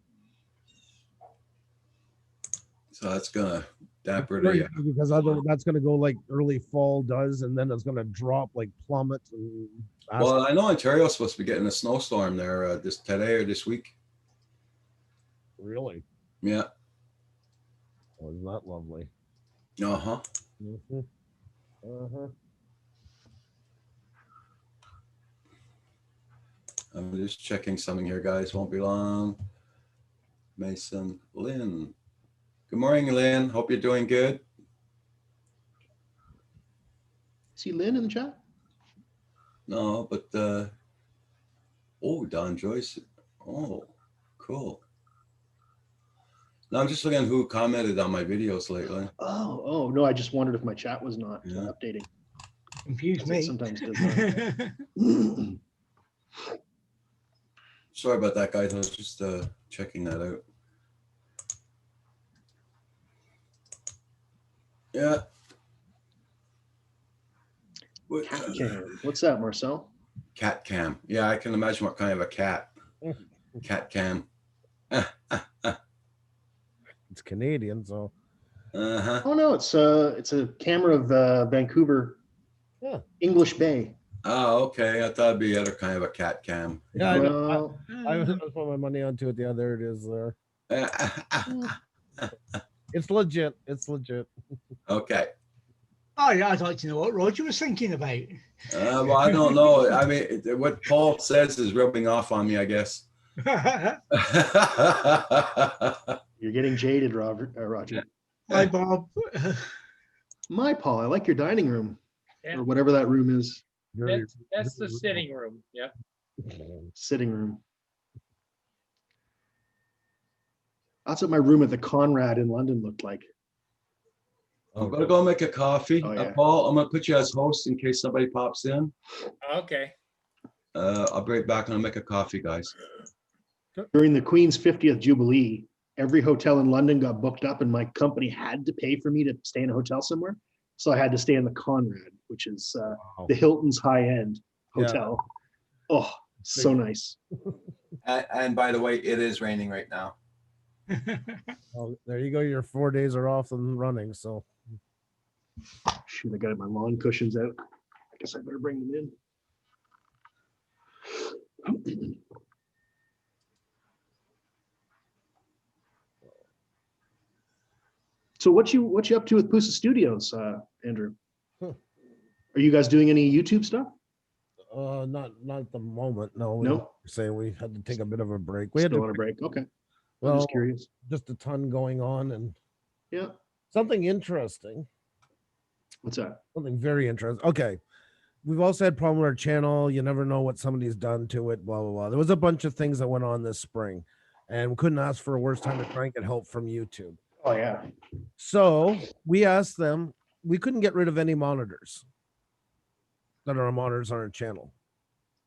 S1: So that's gonna damper
S8: Very
S1: the.
S8: good, because that's going to go like early fall does, and then it's going to drop like plummet. And
S1: Well, I know Ontario's supposed to be getting a snowstorm there today or this week.
S8: Really?
S1: Yeah.
S8: Oh, isn't that lovely?
S1: Uh-huh.
S8: Mm-hmm. Uh-huh.
S1: I'm just checking something here, guys. Won't be long. Mason Lynn. Good morning, Lynn. Hope you're doing good.
S7: See Lynn in the chat?
S1: No, but oh, Don Joyce. Oh, cool. Now I'm just looking at who commented on my videos lately.
S7: Oh no, I just wondered if my chat was not updating.
S2: Confused me.
S7: It sometimes does not.
S1: Sorry about that, guys. I was just checking that out. Yeah.
S7: Cat cam. What's that, Marcel?
S1: Cat cam. Yeah, I can imagine what kind of a cat. Cat cam.
S8: It's Canadian, so.
S1: Uh-huh.
S7: Oh no, it's a camera of Vancouver,
S8: Yeah.
S7: English Bay.
S1: Oh, okay. I thought it'd be other kind of a cat cam.
S8: Yeah, I know.
S7: Well,
S8: I was putting my money onto it. Yeah, there it is. There. It's legit. It's legit.
S1: Okay.
S2: Oh, yeah, I'd like to know what Roger was thinking about.
S1: Well, I don't know. I mean, what Paul says is rubbing off on me, I guess.
S7: you're getting jaded, Robert, Roger.
S2: Hi, Bob.
S7: My Paul, I like your dining room
S4: Yeah.
S7: or whatever that room is.
S4: That's the sitting room. Yeah.
S7: Sitting room. That's what my room at the Conrad in London looked like.
S1: I'm gonna go make a coffee.
S7: Oh, yeah.
S1: Paul, I'm gonna put you as host in case somebody pops in.
S4: Okay.
S1: I'll be right back and I'll make a coffee, guys.
S7: During the Queen's 50th Jubilee, every hotel in London got booked up and my company had to pay for me to stay in a hotel somewhere. So I had to stay in the Conrad, which is
S8: Wow.
S7: the Hilton's high-end
S8: Yeah.
S7: hotel. Oh, so nice.
S3: And by the way, it is raining right now.
S8: Well, there you go. Your 4 days are off and running. So
S7: Shoot, I got my lawn cushions out. I guess I better bring them in. So what you up to with Pusa Studios, Andrew?
S8: Huh.
S7: Are you guys doing any YouTube stuff?
S8: not at the moment. No.
S7: No?
S8: Say we had to take a bit of a break. We had
S7: Still
S8: to
S7: on a break. Okay. I'm
S8: well,
S7: just curious.
S8: just a ton going on and
S7: Yeah.
S8: something interesting.
S7: What's that?
S8: Something very interesting. Okay. We've also had problem with our channel. You never know what somebody's done to it, blah, blah, blah. There was a bunch of things that went on this spring and we couldn't ask for a worse time to try and get help from YouTube.
S7: Oh yeah.
S8: So we asked them, we couldn't get rid of any monitors that are monitors on our channel.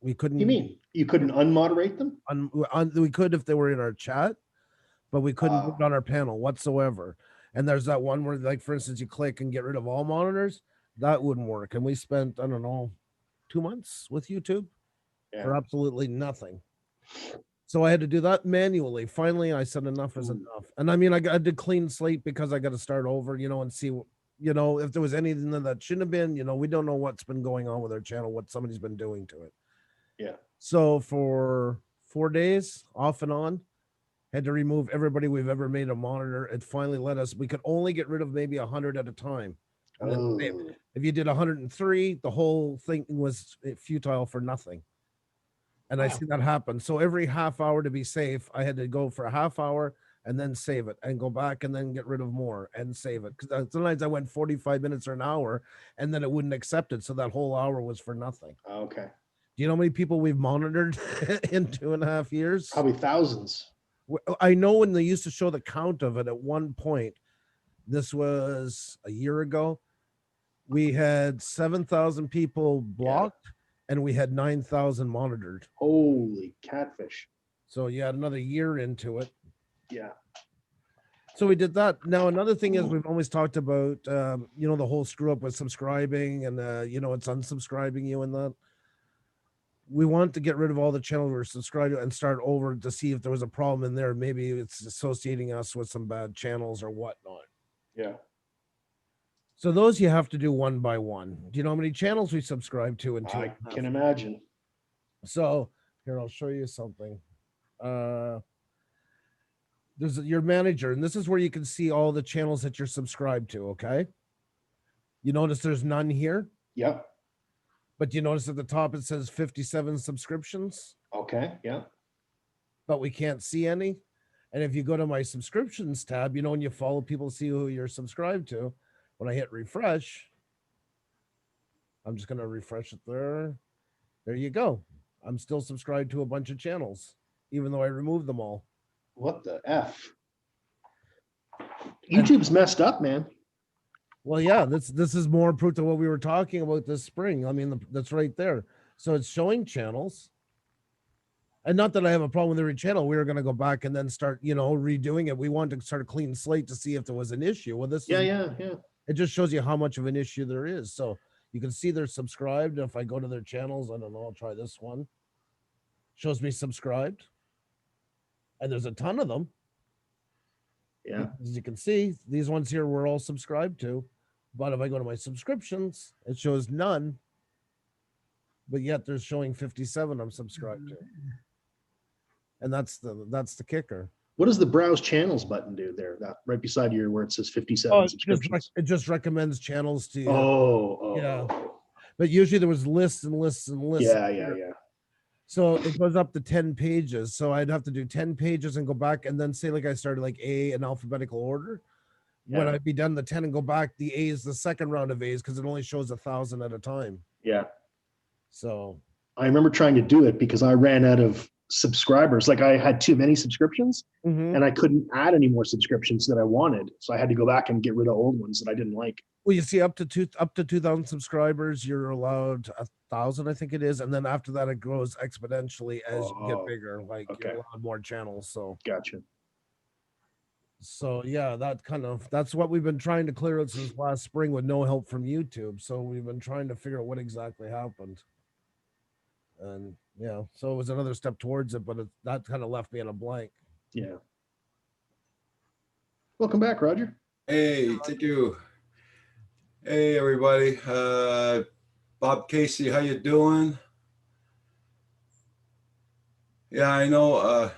S8: We couldn't.
S7: You mean you couldn't unmoderate them?
S8: We could if they were in our chat, but we couldn't put
S7: Oh.
S8: it on our panel whatsoever. And there's that one where, like, for instance, you click and get rid of all monitors. That wouldn't work. And we spent, I don't know, 2 months with YouTube for
S7: Yeah.
S8: absolutely nothing. So I had to do that manually. Finally, I said enough is enough. And I mean, I did clean slate because I got to start over, and see, if there was anything that shouldn't have been, we don't know what's been going on with our channel, what somebody's been doing to it.
S7: Yeah.
S8: So for 4 days off and on, had to remove everybody we've ever made a monitor. It finally let us, we could only get rid of maybe 100 at a time. And then
S7: Oh.
S8: if you did 103, the whole thing was futile for nothing. And I
S2: Wow.
S8: see that happen. So every half hour to be safe, I had to go for a half hour and then save it and go back and then get rid of more and save it. Because sometimes I went 45 minutes or an hour and then it wouldn't accept it. So that whole hour was for nothing.
S7: Okay.
S8: Do you know how many people we've monitored in 2.5 years?
S7: Probably thousands.
S8: I know when they used to show the count of it at one point, this was a year ago, we had 7,000 people blocked and we had 9,000 monitored.
S7: Holy catfish.
S8: So you had another year into it.
S7: Yeah.
S8: So we did that. Now, another thing is we've always talked about, the whole screw up with subscribing and, it's unsubscribing you and that. We want to get rid of all the channels we're subscribed to and start over to see if there was a problem in there. Maybe it's associating us with some bad channels or whatnot.
S7: Yeah.
S8: So those you have to do one by one. Do you know how many channels we subscribe to in 2.5
S7: I
S8: years?
S7: can imagine.
S8: So here, I'll show you something. There's your manager, and this is where you can see all the channels that you're subscribed to. Okay. You notice there's none here,
S7: Yep.
S8: but you notice at the top it says 57 subscriptions,
S7: Okay. Yeah.
S8: but we can't see any. And if you go to my subscriptions tab, when you follow people, see who you're subscribed to. When I hit refresh, I'm just going to refresh it there. There you go. I'm still subscribed to a bunch of channels, even though I removed them all.
S7: What the F? YouTube's messed up, man.
S8: Well, yeah, this is more proof of what we were talking about this spring. I mean, that's right there. So it's showing channels. And not that I have a problem with every channel. We were going to go back and then start, redoing it. We wanted to start a clean slate to see if there was an issue. Well, this
S7: Yeah.
S8: it just shows you how much of an issue there is. So you can see they're subscribed. If I go to their channels, I don't know, I'll try this one. Shows me subscribed. And there's a ton of them.
S7: Yeah.
S8: As you can see, these ones here we're all subscribed to. But if I go to my subscriptions, it shows none. but yet they're showing 57 I'm subscribed to. And that's the kicker.
S7: What does the browse channels button do there? That right beside your where it says 57
S8: Oh,
S7: subscriptions.
S8: it just recommends channels to you.
S7: Oh,
S8: Yeah. But usually there was lists and lists and lists.
S7: yeah.
S8: So it goes up to 10 pages. So I'd have to do 10 pages and go back and then say like I started like A in alphabetical order. When
S7: Yeah.
S8: I'd be done the 10 and go back, the A is the second round of A's because it only shows 1,000 at a time.
S7: Yeah.
S8: So
S7: I remember trying to do it because I ran out of subscribers. Like I had too many subscriptions and I couldn't add any more subscriptions that I wanted. So I had to go back and get rid of old ones that I didn't like.
S8: well, you see up to 2,000 subscribers, you're allowed 1,000, I think it is. And then after that, it grows exponentially as you
S7: Oh,
S8: get bigger, like
S7: okay.
S8: you're allowed more channels.
S7: Gotcha.
S8: So yeah, that's what we've been trying to clear out since last spring with no help from YouTube. So we've been trying to figure out what exactly happened. And yeah, so it was another step towards it, but that kind of left me in a blank.
S7: Yeah. Welcome back, Roger.
S1: Hey, thank you. Hey, everybody. Bob Casey, how you doing? Yeah, I know.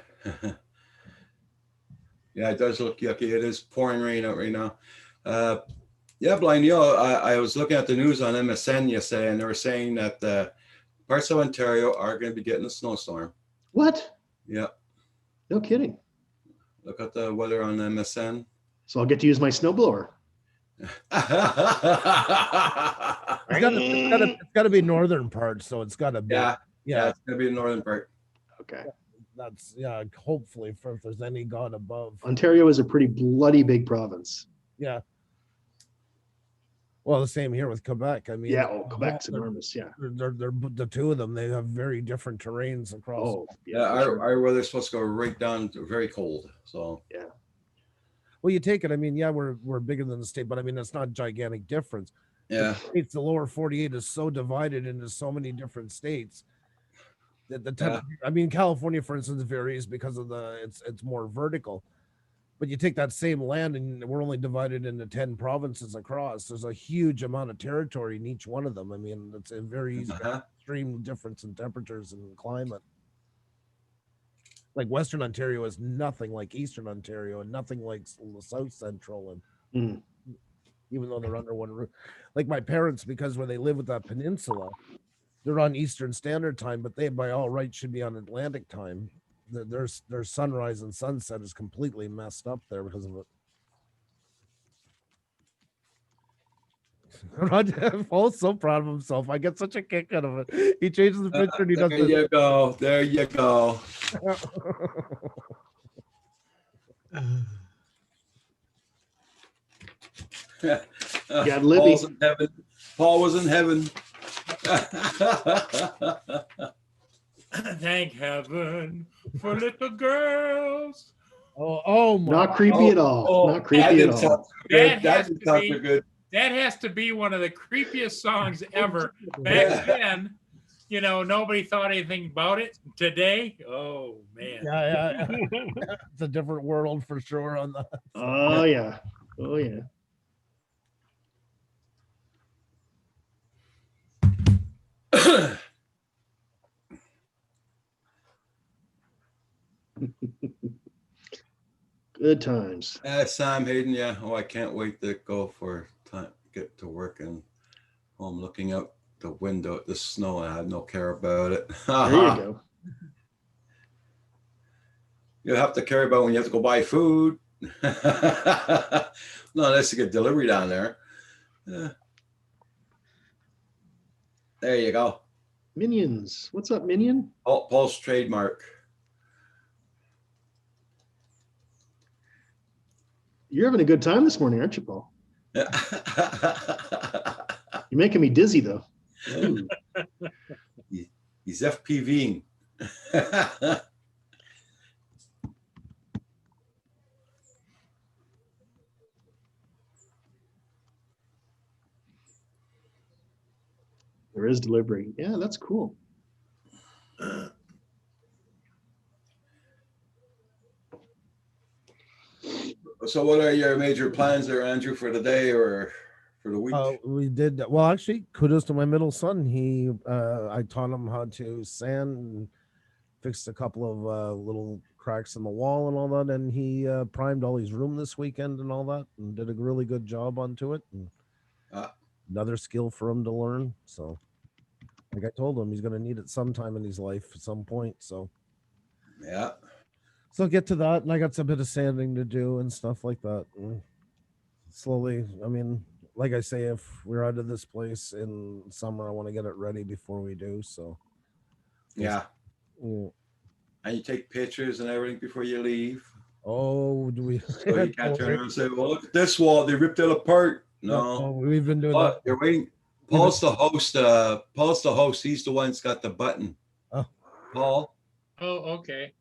S1: Yeah, it does look yucky. It is pouring rain out right now. Yeah, Blind Neil, I was looking at the news on MSN yesterday, and they were saying that parts of Ontario are going to be getting a snowstorm.
S7: What?
S1: Yeah,
S7: No kidding.
S1: look at the weather on MSN.
S7: So I'll get to use my snowblower.
S8: It's got to be northern part, so it's got to be.
S1: Yeah,
S8: Yeah,
S1: it's going to be the northern part.
S7: Okay.
S8: that's hopefully for if there's any god above.
S7: Ontario is a pretty bloody big province.
S8: Yeah. Well, the same here with Quebec. I mean,
S7: Yeah. Oh, Quebec's
S8: they're-
S7: enormous. Yeah.
S8: They're the two of them. They have very different terrains across.
S7: Oh,
S1: Yeah,
S7: for sure.
S1: our weather's supposed to go right down to very cold. So
S8: Well, you take it. I mean, yeah, we're bigger than the state, but I mean, it's not a gigantic difference.
S1: yeah,
S8: It's the lower 48 is so divided into so many different states that the temperature, I mean, California, for instance, varies because of it's more vertical. But you take that same land and we're only divided into 10 provinces across. There's a huge amount of territory in each one of them. I mean, it's a very extreme difference in temperatures and climate. Like Western Ontario is nothing like Eastern Ontario and nothing like South Central. And even though they're under one roof, like my parents, because where they live with that peninsula, they're on Eastern Standard Time, but they by all rights should be on Atlantic Time. Their sunrise and sunset is completely messed up there because of it. Roger Paul's so proud of himself. I get such a kick out of it. He changes the picture and he does
S1: there you go. There you go.
S7: Yeah, Libby.
S1: Paul's in heaven. Paul was in heaven.
S4: Thank heaven for little girls.
S8: Oh my!
S7: Not creepy at all. Not creepy at all.
S4: That
S1: That
S4: has
S1: didn't
S4: to
S1: sound
S4: be-
S1: so good.
S4: That has to be one of the creepiest songs ever. Back then, nobody thought anything about it. Today, oh man.
S8: Yeah. It's a different world for sure on that.
S7: Oh yeah. Oh yeah. Good times.
S1: Sam Hayden, yeah. Oh, I can't wait to go for time, get to work and I'm looking out the window at the snow and I have no care about it.
S7: There you go.
S1: You have to care about when you have to go buy food. No, unless you get delivery down there. There you go.
S7: Minions. What's up, Minion?
S1: Paul's trademark.
S7: You're having a good time this morning, aren't you, Paul? You're making me dizzy though. Ooh.
S1: He's FPVing.
S7: There is delivery. Yeah, that's cool.
S1: So what are your major plans there, Andrew, for the day or for the week?
S8: We did well. Actually, kudos to my middle son. He, I taught him how to sand and fixed a couple of little cracks in the wall and all that, and he primed all his room this weekend and all that, and did a really good job onto it. And another skill for him to learn. So, like I told him, he's going to need it sometime in his life at some point. So,
S1: Yeah.
S8: so I'll get to that, and I got a bit of sanding to do and stuff like that. And slowly, I mean, like I say, if we're out of this place in summer, I want to get it ready before we do. So,
S1: Yeah.
S8: mm.
S1: And you take pictures and everything before you leave.
S8: Oh, do we?
S1: So you can't turn around and say, well, look at this wall. They ripped it apart. No.
S8: We've been doing
S1: But
S8: that.
S1: you're waiting. Paul's the host. Paul's the host. He's the one that's got the button.
S8: Oh.
S1: Paul.
S4: Oh, okay.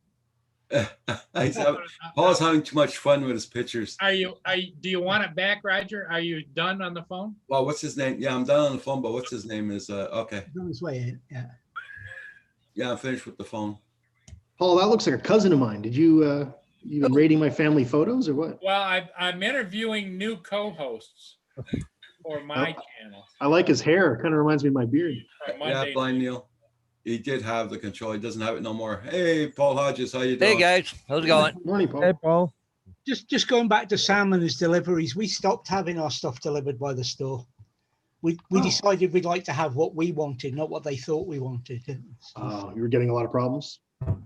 S1: Paul's having too much fun with his pictures.
S4: Do you want it back, Roger? Are you done on the phone?
S1: Well, what's his name? Yeah, I'm done on the phone, but what's his name is okay.
S2: He's on his way in. Yeah.
S1: Yeah, I'm finished with the phone.
S7: Paul, that looks like a cousin of mine. Did you you been raiding my family photos or what?
S4: Well, I'm interviewing new co-hosts for my channel.
S7: I like his hair. Kind of reminds me of my beard.
S4: for
S1: Yeah,
S4: Monday.
S1: Blind Neil. He did have the control. He doesn't have it no more. Hey, Paul Hodges, how you doing?
S10: Hey guys, how's it going?
S7: Morning, Paul.
S8: Hey, Paul.
S2: Just going back to Sam and his deliveries, we stopped having our stuff delivered by the store. We decided we'd like to have what we wanted, not what they thought we wanted.
S7: Oh, you were getting a lot of problems.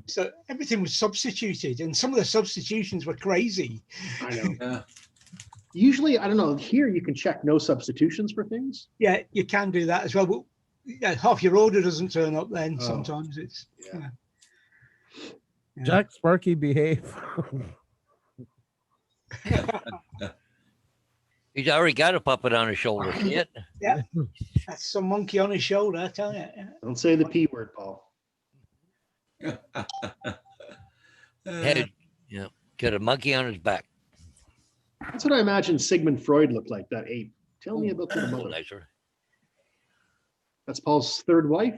S2: So everything was substituted, and some of the substitutions were crazy.
S7: I know.
S1: Yeah.
S7: Usually, I don't know. Here, you can check no substitutions for things.
S2: Yeah, you can do that as well, but yeah, half your order doesn't turn up then.
S7: Oh.
S2: Sometimes it's
S7: Yeah.
S2: Yeah.
S8: Jack Sparky, behave.
S10: He's already got a puppet on his shoulder. See it?
S2: that's some monkey on his shoulder, I tell you. Yeah.
S7: Don't say the P word, Paul.
S10: Head, yeah, got a monkey on his back.
S7: That's what I imagine Sigmund Freud looked like, that ape. Tell me about your
S10: A little
S7: mother.
S10: nicer.
S7: That's Paul's third wife?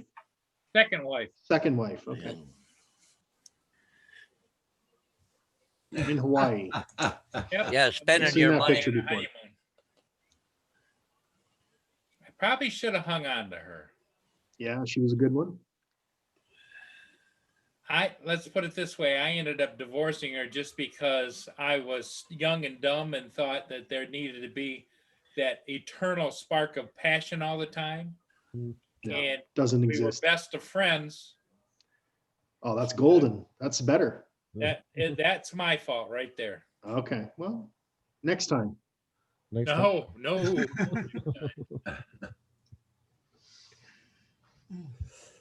S4: Second wife.
S7: Second wife, okay. In Hawaii.
S10: Yeah, spending
S7: Seen
S10: your
S7: that
S10: money.
S7: picture before.
S4: Honeymoon. I probably should have hung on to her.
S7: Yeah, she was a good one.
S4: Let's put it this way. I ended up divorcing her just because I was young and dumb and thought that there needed to be that eternal spark of passion all the time.
S7: Yeah,
S4: And
S7: doesn't
S4: we
S7: exist.
S4: were best of friends.
S7: Oh, that's golden. That's better.
S4: That's my fault right there.
S7: Okay, well, next time.
S8: Next time.
S4: No.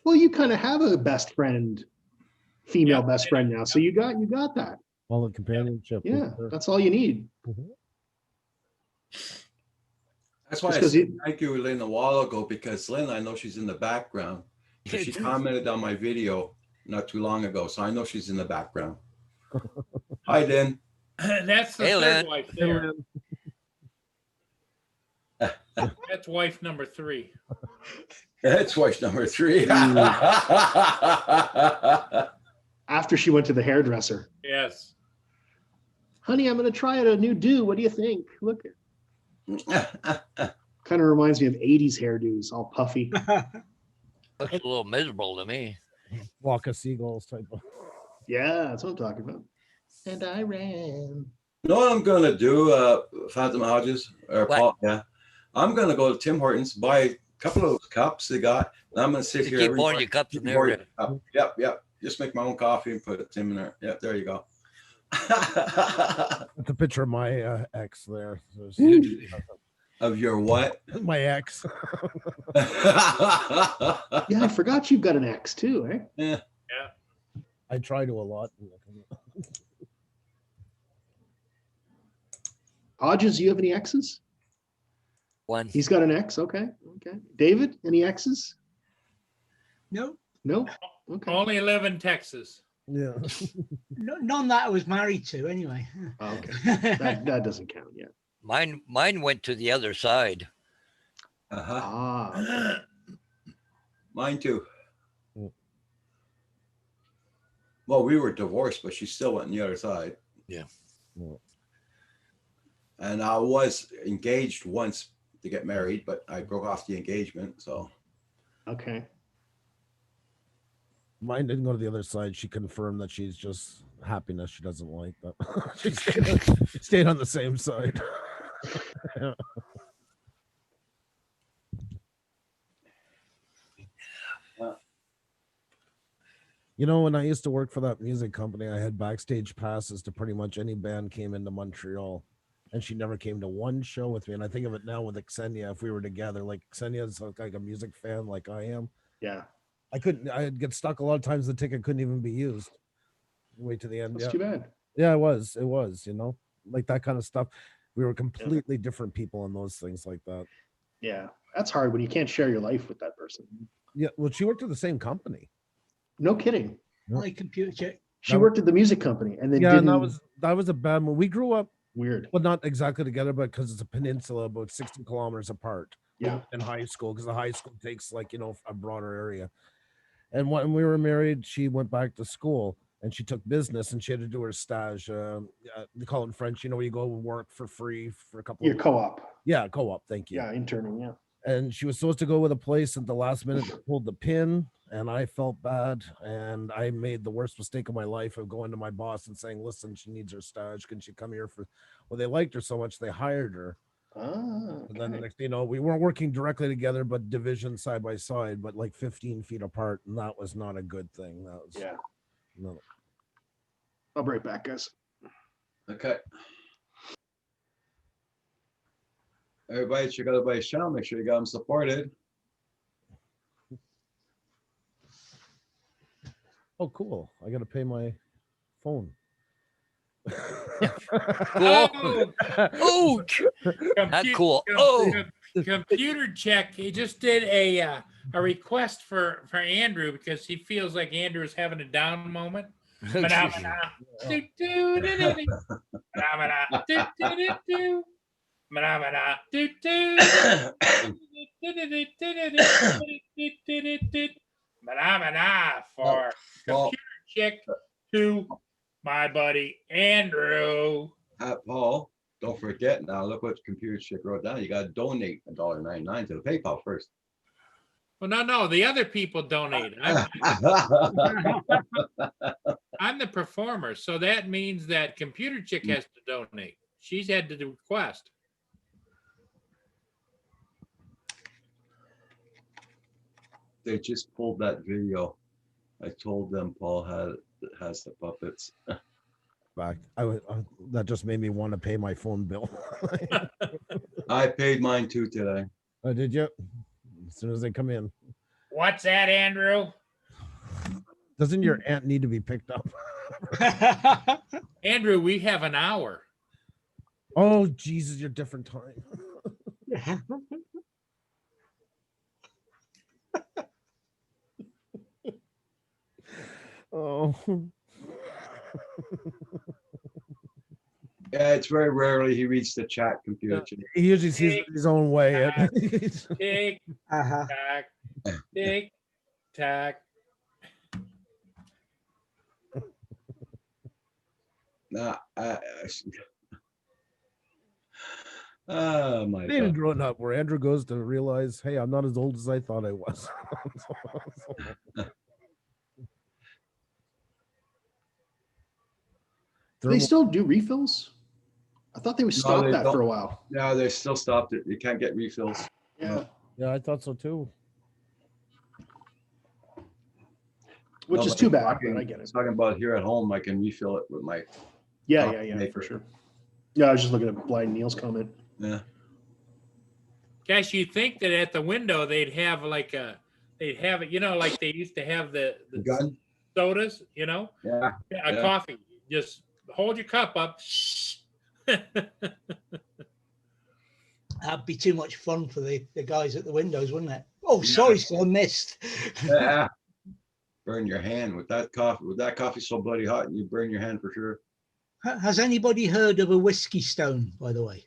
S7: Well, you kind of have a best friend, female
S4: Yeah,
S7: best friend now. So you got that.
S8: All the companionship.
S7: Yeah, that's all you need.
S1: That's why I
S7: Just 'cause
S1: said
S7: you-
S1: thank you, Lynn, a while ago, because Lynn, I know she's in the background. So she commented on my video not too long ago, so I know she's in the background. Hi, Lynn.
S4: That's the
S10: Hey,
S4: third
S10: Lynn.
S4: wife there. That's wife number 3.
S1: That's wife number 3.
S7: After she went to the hairdresser.
S4: Yes.
S7: Honey, I'm going to try out a new do. What do you think? Look, kind of reminds me of 80s hairdos, all puffy.
S10: Looks a little miserable to me.
S8: Walk of seagulls type of.
S7: Yeah, that's what I'm talking about. And I ran.
S1: You know what I'm gonna do, Phantom Hodges or
S10: What?
S1: Paul? Yeah, I'm gonna go to Tim Hortons, buy a couple of those cups they got, and I'm gonna sit
S10: You
S1: here.
S10: keep
S1: every
S10: pouring
S1: morning.
S10: your cups in
S1: Tim
S10: there.
S1: Hortons cup. Yep. Just make my own coffee and put Tim in there. Yep, there you go.
S8: That's a picture of my ex there. So
S1: Of your what?
S8: my ex.
S7: Yeah, I forgot you've got an ex too, eh?
S1: Yeah.
S8: I try to a lot.
S7: Hodges, do you have any exes?
S10: One.
S7: He's got an ex. Okay. David, any exes?
S2: No,
S7: No? Okay.
S4: Only live in Texas.
S8: Yeah.
S2: none that I was married to anyway.
S7: Okay. That doesn't count yet.
S10: Mine went to the other side.
S1: Uh-huh.
S7: Ah,
S1: Mine too.
S8: Mm.
S1: Well, we were divorced, but she still went on the other side.
S10: Yeah.
S8: Mm.
S1: And I was engaged once to get married, but I broke off the engagement. So
S7: Okay.
S8: Mine didn't go to the other side. She confirmed that she's just happiness she doesn't like, but she stayed on the same side. Yeah. You know, when I used to work for that music company, I had backstage passes to pretty much any band came into Montreal. And she never came to one show with me. And I think of it now with Xenia, if we were together, like Xenia's like a music fan like I am.
S7: Yeah.
S8: I'd get stuck a lot of times. The ticket couldn't even be used. Wait to the end.
S7: That's
S8: Yeah.
S7: too bad.
S8: Yeah, it was, you know, like that kind of stuff. We were completely different people in those things like that.
S7: Yeah. That's hard when you can't share your life with that person.
S8: Yeah. Well, she worked at the same company.
S7: No kidding.
S2: My computer check.
S7: She worked at the music company and then
S8: Yeah,
S7: didn't.
S8: and that was a bad one. We grew up
S7: Weird.
S8: well, not exactly together, but because it's a peninsula about 60 kilometers apart.
S7: Yeah.
S8: In high school, because the high school takes like, you know, a broader area. And when we were married, she went back to school and she took business and she had to do her stage. They call it in French, you know, where you go work for free for a couple
S7: Your
S8: of
S7: co-op.
S8: Yeah, co-op. Thank you.
S7: Yeah, interning. Yeah.
S8: And she was supposed to go with a place at the last minute, they pulled the pin, and I felt bad. And I made the worst mistake of my life of going to my boss and saying, listen, she needs her stage. Can she come here for, well, they liked her so much, they hired her.
S7: Ah,
S8: And then the
S7: okay.
S8: next thing you know, we weren't working directly together, but division side by side, but like 15 feet apart. And that was not a good thing. That was,
S7: Yeah.
S8: no.
S7: I'll be right back, guys.
S1: okay. Everybody check out everybody's channel. Make sure you got them supported.
S8: Oh, cool. I got to pay my phone.
S10: Cool.
S4: Oh,
S10: Oh, not cool. Oh,
S4: computer check. He just did a request for Andrew because he feels like Andrew is having a down moment. Phenomena. Do, do, do, do, do. Phenomena. Do, do, do, do. Phenomena. Do, do. Phenomena for
S1: Paul,
S4: computer check to my buddy Andrew.
S1: Paul, don't forget now, look what Computer Chick wrote down. You got to donate $1.99 to the PayPal first.
S4: Well, no, the other people donate. I'm the performer, so that means that Computer Chick has to donate. She's had to request.
S1: They just pulled that video. I told them Paul has the puppets.
S8: Back. That just made me want to pay my phone bill.
S1: I paid mine too today.
S8: Oh, did you? As soon as they come in.
S4: What's that, Andrew?
S8: Doesn't your aunt need to be picked up?
S4: Andrew, we have an hour.
S8: Oh, Jesus, you're different time. Oh.
S1: Yeah, it's very rarely he reads the chat. Computer Chick.
S8: He usually sees it his own way.
S4: Tick,
S2: Uh-huh.
S4: tack, tick, tack.
S1: Nah, oh my
S8: They've
S1: God.
S8: grown up where Andrew goes to realize, hey, I'm not as old as I thought I was.
S7: Do they still do refills? I thought they would stop
S1: they
S7: that for
S1: don't.
S7: a while.
S1: No, they still stopped it. You can't get refills.
S7: Yeah.
S8: Yeah, I thought so too.
S7: Which
S1: No,
S7: is
S1: but
S7: too
S1: I'm
S7: bad,
S1: talking-
S7: but I get it.
S1: Talking about here at home, I can refill it with my,
S7: Yeah,
S1: coffee
S7: for
S1: maker.
S7: sure. Yeah, I was just looking at Blind Neil's comment.
S1: yeah.
S4: Guys, you think that at the window they'd have like they'd have it, like they used to have the
S1: Gun?
S4: sodas,
S1: Yeah.
S4: a
S1: Yeah.
S4: coffee. Just hold your cup up.
S2: That'd be too much fun for the guys at the windows, wouldn't it? Oh, sorry, son, missed.
S1: Yeah. Burn your hand with that coffee. With that coffee so bloody hot, you burn your hand for sure.
S2: Has anybody heard of a whiskey stone, by the way?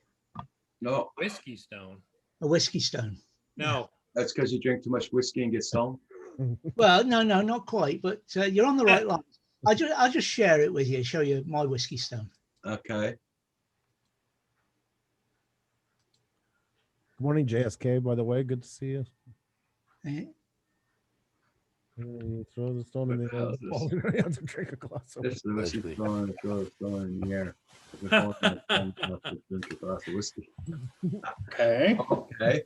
S1: No,
S4: Whiskey Stone.
S2: A whiskey stone.
S4: No.
S1: that's because you drink too much whiskey and get stoned.
S2: Well, no, not quite, but you're on the right line. I'll just share it with you, show you my whiskey stone.
S1: Okay.
S8: Morning, JSK, by the way. Good to see you.
S2: Eh,
S8: You throw the stone in the air.
S1: How's this?
S8: Well, you have to drink a glass of
S1: This is the whiskey
S10: Whiskey.
S1: throwing in the air. I've been calling my phone to drink a glass of whiskey.
S9: Okay.
S1: Okay.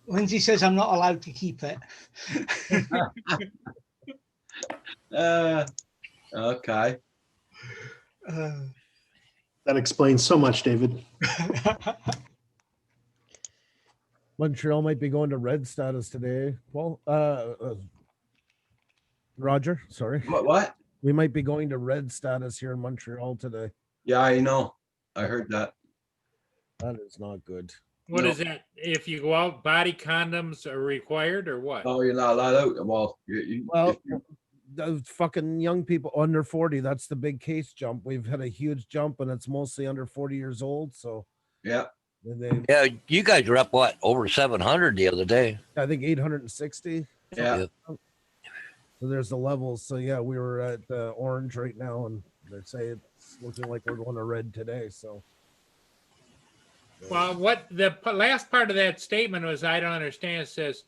S2: Lindsay says I'm not allowed to keep it.
S1: Okay.
S2: Uh,
S7: That explains so much, David.
S8: Montreal might be going to red status today. Well, Roger, sorry.
S1: What?
S8: We might be going to red status here in Montreal today.
S1: Yeah, I know. I heard that.
S8: That is not good.
S4: What
S1: No.
S4: is that? If you go out, body condoms are required or what?
S1: Oh, you're not allowed out. Well, if
S8: Well,
S1: you-
S8: those fucking young people under 40, that's the big case jump. We've had a huge jump and it's mostly under 40 years old. So
S1: yeah.
S8: they,
S10: Yeah, you guys were up what, over 700 the other day?
S8: I think 860.
S1: Yeah.
S8: So there's the levels. So yeah, we were at orange right now, and they say it's looking like we're going to red today. So
S4: Well, what the last part of that statement was, I don't understand. It says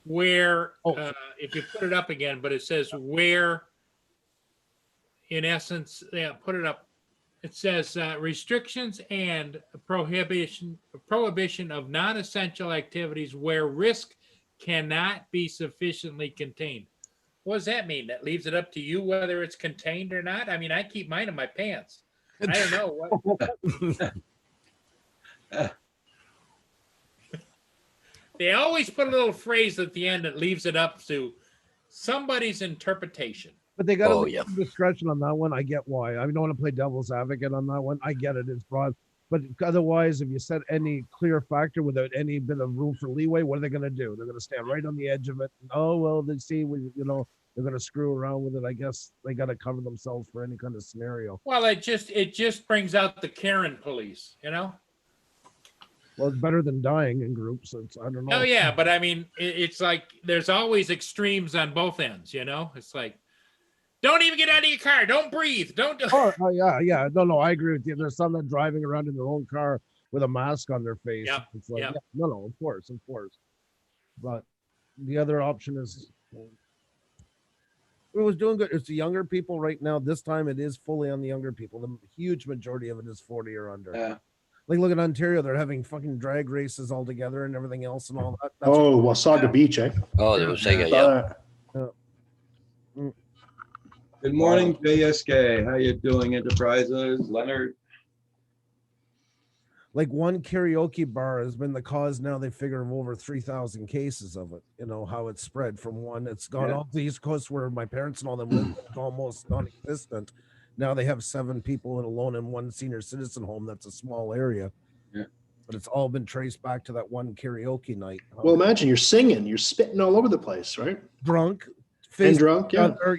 S4: where,
S8: Oh.
S4: if you put it up again, but it says where, in essence, yeah, put it up. It says restrictions and prohibition of non-essential activities where risk cannot be sufficiently contained. What does that mean? That leaves it up to you whether it's contained or not? I mean, I keep mine in my pants. I don't know what. They always put a little phrase at the end that leaves it up to somebody's interpretation.
S8: but they got
S10: Oh,
S8: a
S10: yeah.
S8: discretion on that one. I get why. I don't want to play devil's advocate on that one. I get it. It's broad. But otherwise, if you set any clear factor without any bit of room for leeway, what are they going to do? They're going to stand right on the edge of it. Oh, well, they see, they're going to screw around with it. I guess they got to cover themselves for any kind of scenario.
S4: Well, it just brings out the Karen police, you know?
S8: Well, it's better than dying in groups. It's, I don't know.
S4: Oh yeah, but I mean, it's like there's always extremes on both ends, you know? It's like, don't even get out of your car. Don't breathe. Don't do.
S8: Oh, yeah. No, I agree with you. There's some that driving around in their own car with a mask on their face.
S4: Yep,
S8: It's like,
S4: yep.
S8: yeah, no, of course. But the other option is, it was doing good. It's the younger people right now. This time it is fully on the younger people. The huge majority of it is 40 or under.
S1: Yeah.
S8: Like, look at Ontario. They're having fucking drag races all together and everything else and all that. That's
S7: Oh, Wasaga Beach, eh?
S10: Oh, they were saying,
S7: Saw
S10: yeah.
S7: that.
S1: Good morning, JSK. How you doing, Enterprises? Leonard?
S8: like one karaoke bar has been the cause now they figure of over 3,000 cases of it. You know how it's spread from one. It's gone
S1: Yeah.
S8: off the East Coast where my parents and all them live. It's almost non-existent. Now they have 7 people alone in one senior citizen home. That's a small area.
S1: Yeah.
S8: But it's all been traced back to that one karaoke night.
S7: Well, imagine you're singing, you're spitting all over the place, right?
S8: Drunk,
S7: And
S8: face
S7: drunk, yeah.
S8: or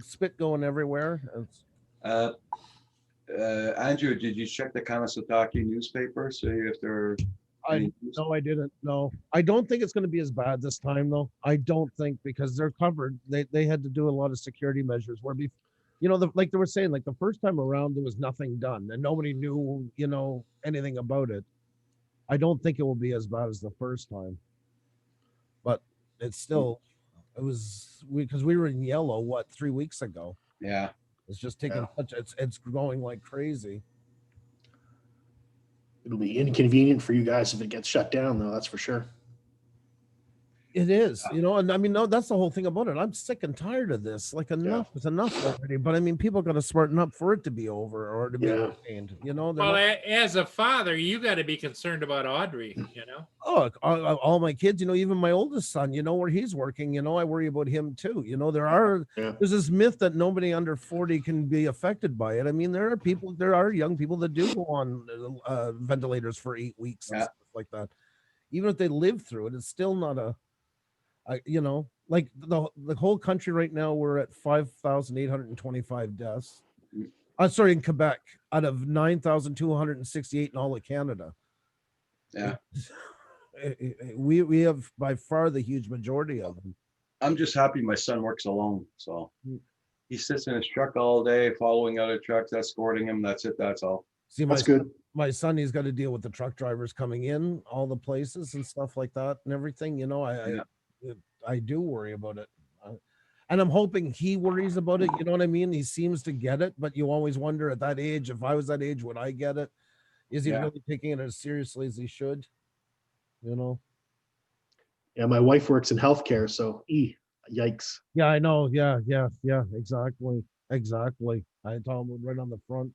S8: spit going everywhere. It's,
S1: Andrew, did you check the Kanasatake newspaper? See if there
S8: I no, I didn't. No, I don't think it's going to be as bad this time, though. I don't think because they're covered. They had to do a lot of security measures where, like they were saying, like the first time around there was nothing done and nobody knew, anything about it. I don't think it will be as bad as the first time, but it's still, because we were in yellow 3 weeks ago.
S1: Yeah.
S8: It's just taking it's growing like crazy.
S7: It'll be inconvenient for you guys if it gets shut down, though, that's for sure.
S8: It is, and I mean, no, that's the whole thing about it. I'm sick and tired of this. Like enough is enough already. But I mean, people got to smarten up for it to be over or to be contained. They're
S4: Well,
S8: not-
S4: as a father, you got to be concerned about Audrey,
S8: oh, all my kids, even my oldest son, where he's working, I worry about him too. There's this myth that nobody under 40 can be affected by it. I mean, there are young people that do go on ventilators for 8 weeks and stuff like that. Even if they live through it, it's still not like the whole country right now, we're at 5,825 deaths. Sorry, in Quebec, out of 9,268 in all of Canada.
S1: Yeah.
S8: We have by far the huge majority of them.
S1: I'm just happy my son works alone. So he sits in his truck all day, following other trucks, escorting him. That's it. That's all.
S8: See,
S7: That's good.
S8: my son, he's got to deal with the truck drivers coming in, all the places and stuff like that and everything. You know, I do worry about it. And I'm hoping he worries about it. You know what I mean? He seems to get it, but you always wonder at that age, if I was that age, would I get it? Is he really taking it as seriously as he should? You know?
S7: Yeah, my wife works in healthcare, so yikes.
S8: Yeah, I know. Yeah, exactly. Exactly. I told him right on the front.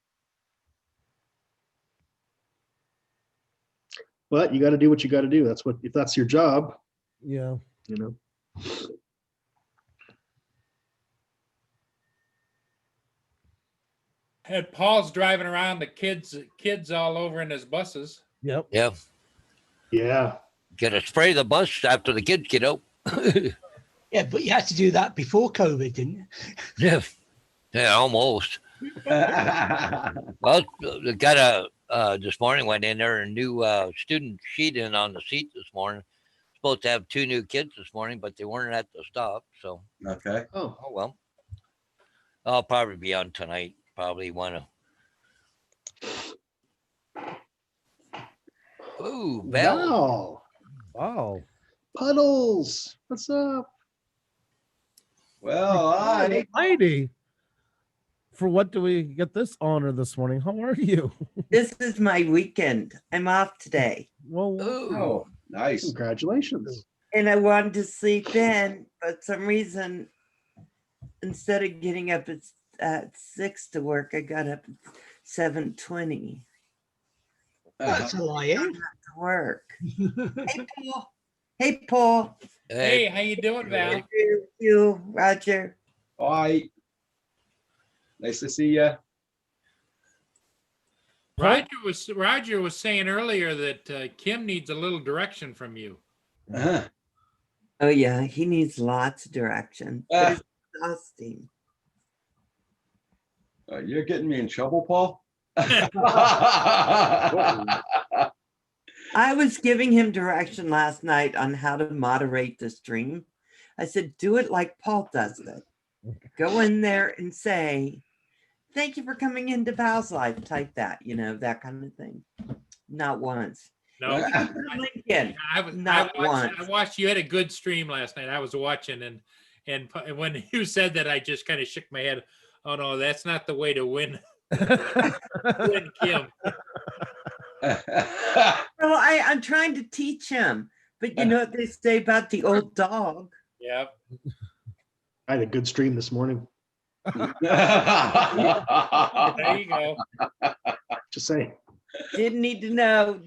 S7: But you got to do what you got to do. That's what, if that's your job,
S8: Yeah.
S7: you know.
S4: And Paul's driving around the kids all over in his buses.
S8: Yep.
S10: Yeah.
S7: Yeah.
S10: Gotta spray the bus after the kids get out.
S2: Yeah, but you had to do that before COVID, didn't you?
S10: Yeah. Yeah, almost. Well, got this morning went in there, a new student sheet in on the seat this morning. Supposed to have 2 new kids this morning, but they weren't at the stop. So,
S1: Okay.
S10: oh well. I'll probably be on tonight. Probably want to. Ooh, Val.
S8: Wow.
S7: Puddles. What's up?
S1: Well, I
S8: Heidi. For what do we get this honor this morning? How are you?
S11: This is my weekend. I'm off today.
S8: Well,
S1: oh, nice.
S7: Congratulations.
S11: And I wanted to sleep in, but some reason, instead of getting up at 6 to work, I got up at 7:20
S2: That's a lie, eh?
S11: to work. Hey, Paul. Hey, Paul.
S4: Hey, how you doing, Val?
S11: You, Roger.
S1: Hi. Nice to see you.
S4: Roger was saying earlier that Kim needs a little direction from you.
S11: Oh, yeah, he needs lots of direction. But it's exhausting.
S1: You're getting me in trouble, Paul.
S11: I was giving him direction last night on how to moderate the stream. I said, do it like Paul does it. Go in there and say, thank you for coming into Val's Life. Type that, that kind of thing. Not once.
S4: No, I watched. You had a good stream last night. I was watching, and when you said that, I just kind of shook my head. Oh no, that's not the way to win. Win Kim.
S11: Well, I'm trying to teach him, but you know what they say about the old dog.
S4: Yeah.
S7: I had a good stream this morning.
S4: There you go.
S7: Just saying.
S11: Didn't need to know.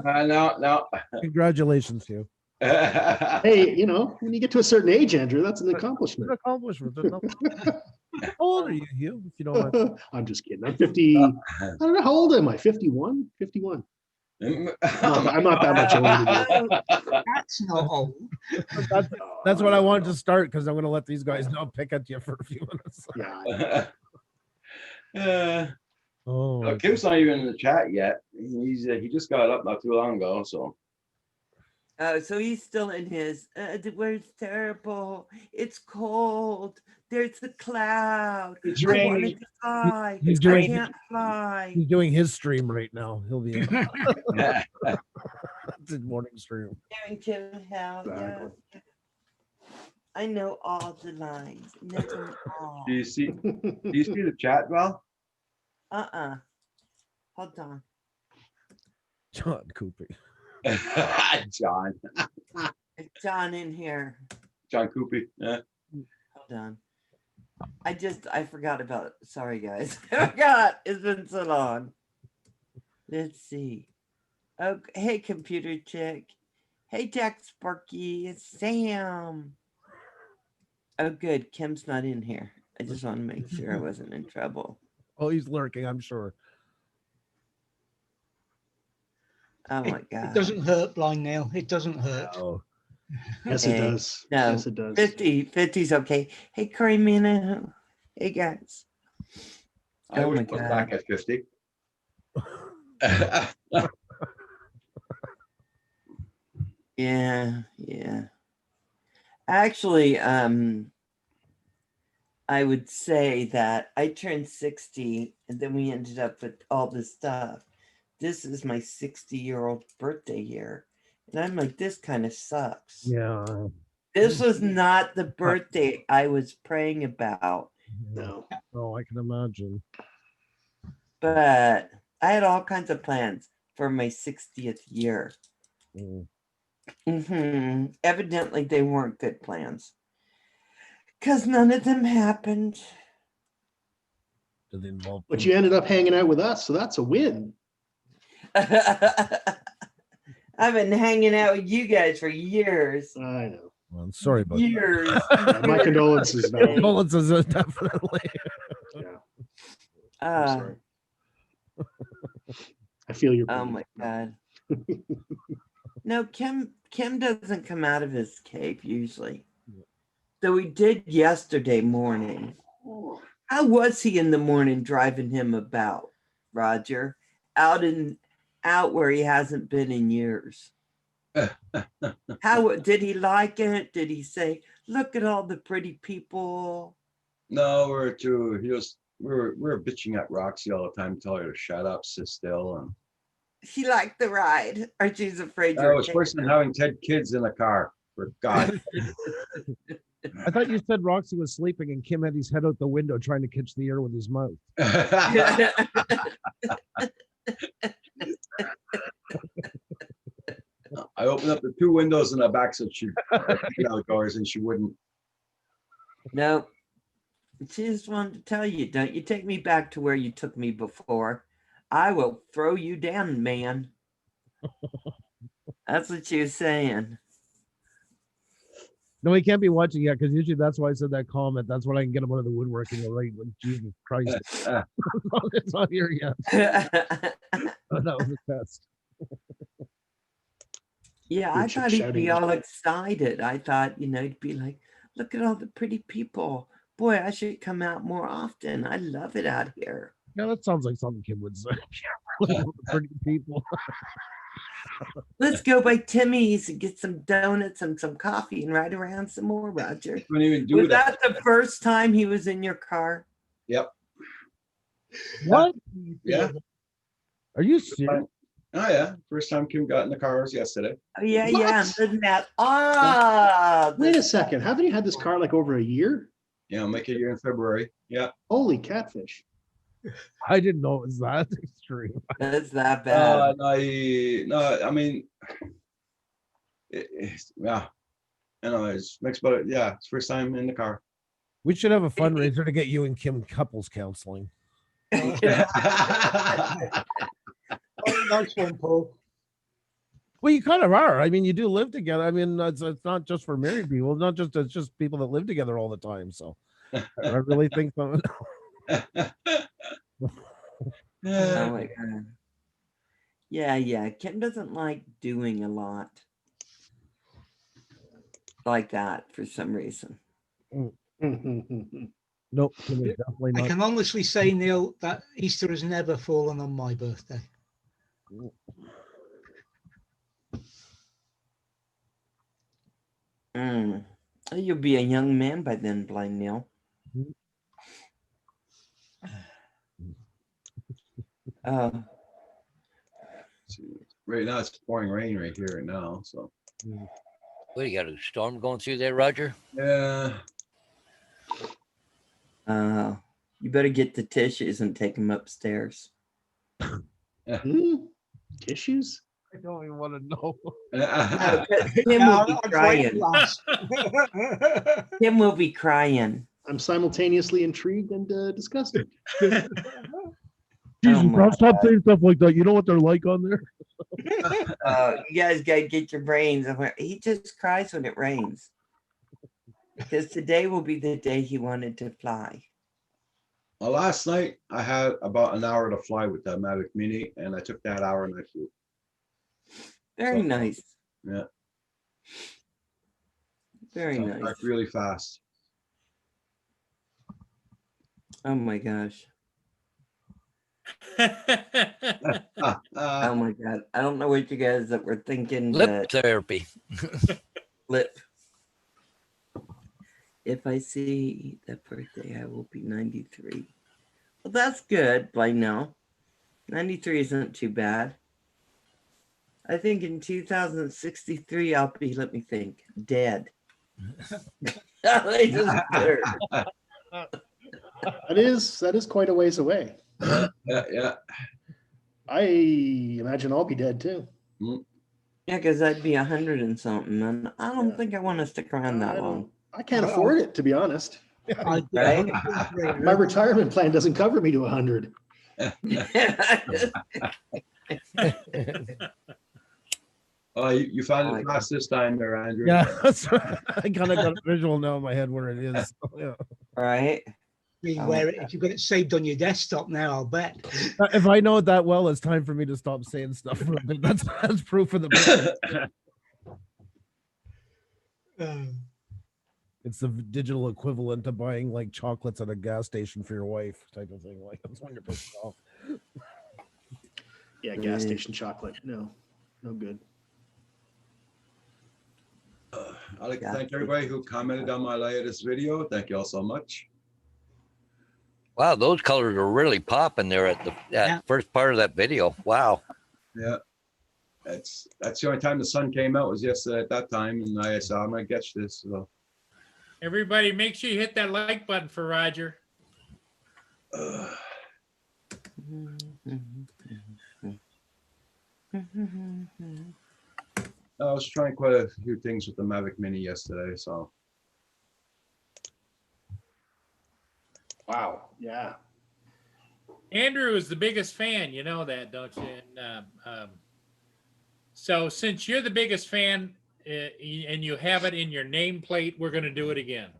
S1: No.
S8: Congratulations to you.
S7: Hey, when you get to a certain age, Andrew, that's an accomplishment.
S8: How old are you, Hugh? If you don't mind.
S7: I'm just kidding. I'm 50. I don't know. How old am I? 51? 51. No, I'm not that much older than you.
S2: That's not old.
S8: That's what I wanted to start, because I'm going to let these guys not pick at you for a few minutes.
S7: Yeah.
S1: Oh, Kim's not even in the chat yet. He just got up not too long ago, so.
S11: Oh, so he's still in his. The weather's terrible. It's cold. There's the cloud.
S1: It's
S11: I
S1: raining.
S11: wanted to fly.
S8: He's
S11: I can't fly.
S8: He's doing his stream right now. He'll be in. It's his morning stream.
S11: Giving Kim hell. Yeah. I know all the lines. Know them all.
S1: Do you see the chat, Val?
S11: Hold on.
S8: John Coopy.
S1: John.
S11: Is John in here?
S1: John Coopy. Yeah.
S11: Hold on. I forgot about it. Sorry, guys. I forgot. It's been so long. Let's see. Oh, hey, computer chick. Hey, Jack Sparky. It's Sam. Oh, good. Kim's not in here. I just want to make sure I wasn't in trouble.
S8: Oh, he's lurking, I'm sure.
S11: Oh my God.
S2: It doesn't hurt, Blind Nail. It doesn't hurt.
S8: Oh.
S7: Yes, it does.
S11: No,
S7: Yes, it does.
S11: 50's okay. Hey, Corey Mina. Hey, guys.
S1: I
S11: Oh
S1: was
S11: my
S1: put
S11: God.
S1: back at 50.
S11: Yeah. Actually, I would say that I turned 60 and then we ended up with all this stuff. This is my 60-year-old birthday year. And I'm like, this kind of sucks.
S8: Yeah.
S11: This was not the birthday I was praying about,
S7: No.
S8: Oh, I can imagine.
S11: but I had all kinds of plans for my 60th year.
S8: Mm.
S11: Evidently, they weren't good plans because none of them happened.
S8: Did they involve?
S7: But you ended up hanging out with us, so that's a win.
S11: I've been hanging out with you guys for years.
S7: I know.
S8: Well, I'm sorry about
S11: Years.
S8: that.
S7: My condolences, Val.
S8: Condolences, definitely.
S7: Yeah. I'm
S11: Uh,
S7: sorry. I feel your
S11: oh
S7: pain.
S11: my god. No, Kim doesn't come out of his cave usually. Though he did yesterday morning. How was he in the morning driving him about, Roger? Out where he hasn't been in years. How did he like it? Did he say, look at all the pretty people?
S1: No, we're bitching at Roxy all the time, telling her to shut up, sit still, and
S11: She liked the ride, or she's afraid
S1: that
S11: you're
S1: was worse than having 10 kids in the car. For God.
S8: I thought you said Roxy was sleeping and Kim had his head out the window trying to catch the air with his mouth.
S1: I opened up the 2 windows in the back so she'd get outdoors, and she wouldn't.
S11: Nope. She just wanted to tell you, don't you take me back to where you took me before. I will throw you down, man. That's what she was saying.
S8: No, he can't be watching yet because usually that's why I said that comment. That's when I can get him out of the woodworking. Right? Like, Jesus Christ. It's not here yet. Oh, that was a test.
S11: Yeah, I thought he'd be all excited. I thought, he'd be like, look at all the pretty people. Boy, I should come out more often. I love it out here.
S8: Yeah, that sounds like something Kim would say. Look at all the pretty people.
S11: Let's go by Timmy's and get some donuts and some coffee and ride around some more, Roger.
S1: Don't even do
S11: Was
S1: that.
S11: that the first time he was in your car?
S1: Yep.
S8: What?
S1: Yeah.
S8: Are you serious?
S1: Oh yeah. First time Kim got in the car was yesterday.
S11: Oh, yeah,
S7: What?
S11: yeah. Isn't that
S7: Wait a second. Haven't you had this car like over a year?
S1: Yeah, I'll make it a year in February. Yeah.
S7: Holy catfish.
S8: I didn't know it was that extreme.
S11: That's that bad.
S1: No, I mean, yeah. It's mixed, but yeah, it's first time in the car.
S8: We should have a fundraiser to get you and Kim couples counseling.
S2: Nice one, Paul.
S8: Well, you kind of are. I mean, you do live together. I mean, it's not just for married people. It's just people that live together all the time. So I really think so.
S11: Oh my god. Yeah. Kim doesn't like doing a lot like that for some reason.
S8: Nope, Kim is definitely
S2: I
S8: not.
S2: can honestly say, Neil, that Easter has never fallen on my birthday.
S11: You'll be a young man by then, Blind Neil.
S1: Right now it's pouring rain right here and now. So
S10: What, you got a storm going through there, Roger?
S1: yeah.
S11: You better get the tissues and take them upstairs.
S7: Tissues?
S8: I don't even want to know.
S11: Kim will be crying. Kim will be crying.
S7: I'm simultaneously intrigued and disgusted.
S8: Jesus,
S11: my
S8: bro, stop saying stuff like that. You know what they're like on there?
S11: You guys gotta get your brains. He just cries when it rains. Because today will be the day he wanted to fly.
S1: Well, last night I had about an hour to fly with that Mavic Mini, and I took that hour and I flew.
S11: Very
S1: So,
S11: nice.
S1: Yeah.
S11: Very
S1: So,
S11: nice.
S1: like, really fast.
S11: Oh my gosh.
S1: Ah,
S11: Oh my god. I don't know what you guys that were thinking.
S10: Lip
S11: but
S10: therapy.
S11: lip. if I see that birthday, I will be 93. Well, that's good by now. 93 isn't too bad. I think in 2063, I'll be, let me think, dead. I just scared.
S7: That is quite a ways away.
S1: Yeah.
S7: I imagine I'll be dead too.
S11: Yeah, because I'd be 100 and something, and I don't
S7: Yeah.
S11: think I want to stick around that long.
S7: I can't afford it, to be honest.
S2: I did
S11: Right?
S2: 103.
S7: My retirement plan doesn't cover me to 100.
S1: Oh, you found it fast this time there, Andrew.
S8: Yeah, that's right. I kind of got a visual now in my head where it is. Yeah.
S11: Right?
S2: If you've got it saved on your desktop now, I'll bet.
S8: If I know it that well, it's time for me to stop saying stuff for a bit. That's proof of the. It's the digital equivalent to buying like chocolates at a gas station for your wife, type of thing. Like that's when you're pissed off.
S7: Yeah, gas station chocolate. No good.
S1: I'd like to thank everybody who commented on my latest video. Thank you all so much.
S10: Wow, those colors are really popping there at the first part of that video. Wow.
S1: Yeah. That's the only time the sun came out was yesterday at that time, and I said I'm gonna catch this. So.
S4: Everybody, make sure you hit that like button for Roger.
S1: I was trying quite a few things with the Mavic Mini yesterday, so.
S7: Wow. Yeah.
S4: Andrew is the biggest fan, you know that, don't you? And, so since you're the biggest fan and you have it in your nameplate, we're going to do it again.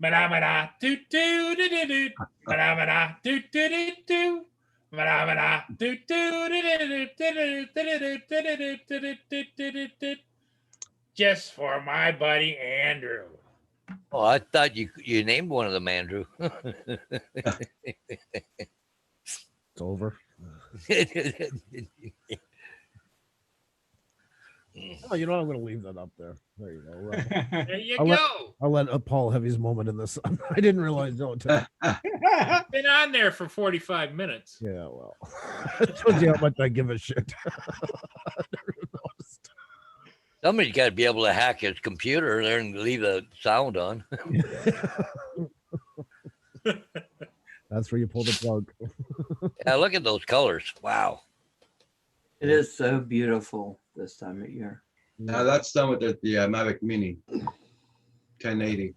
S4: Manamana, do do do do do. Manamana, do do do do. Manamana, do do do do do. Just for my buddy Andrew.
S10: Oh, I thought you named one of them, Andrew.
S8: It's over. Oh, you know, I'm going to leave that up there. There you go. Right.
S4: There you
S8: I'll
S4: go.
S8: I'll let Paul have his moment in this. I didn't realize. No,
S4: Been on there for 45 minutes.
S8: yeah, well, it shows you how much I give a shit.
S10: Somebody's got to be able to hack his computer there and leave the sound on.
S8: That's where you pull the plug.
S10: Yeah, look at those colors. Wow.
S11: It is so beautiful this time of year.
S1: Now that's done with the Mavic Mini 1080.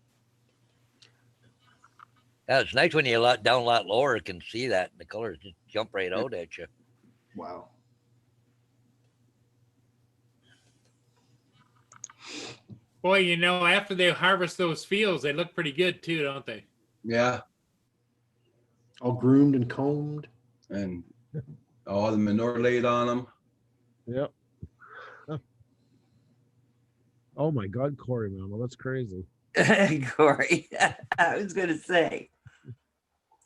S10: Yeah, it's nice when you're down a lot lower, you can see that. The colors just jump right out at you.
S7: Wow.
S4: Boy, you know, after they harvest those fields, they look pretty good too, don't they?
S1: Yeah,
S7: All groomed and combed.
S1: and all the manure laid on them.
S8: Yep. Oh my God, Corey, man, well, that's crazy.
S11: Corey, I was gonna say,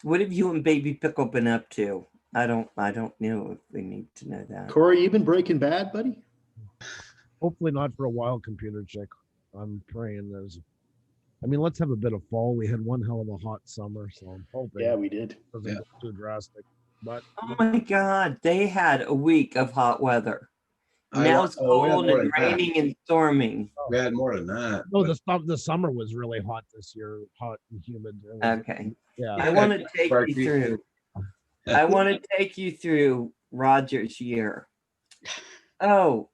S11: what have you and Baby Pickle been up to? I don't know if we need to know that.
S7: Corey, you been Breaking Bad, buddy?
S8: Hopefully not for a while, computer chick. I'm praying let's have a bit of fall. We had one hell of a hot summer, so I'm hoping
S7: Yeah, we did.
S8: it doesn't get too drastic. But
S11: Oh my God, they had a week of hot weather. Now it's
S1: we had
S11: cold
S1: more
S11: and
S1: than that.
S11: raining and storming.
S1: We had more than that.
S8: no,
S1: but-
S8: the summer was really hot this year, hot and humid. It was-
S11: Okay.
S8: Yeah.
S11: I want to take you through. I want to take you through Roger's year. Oh,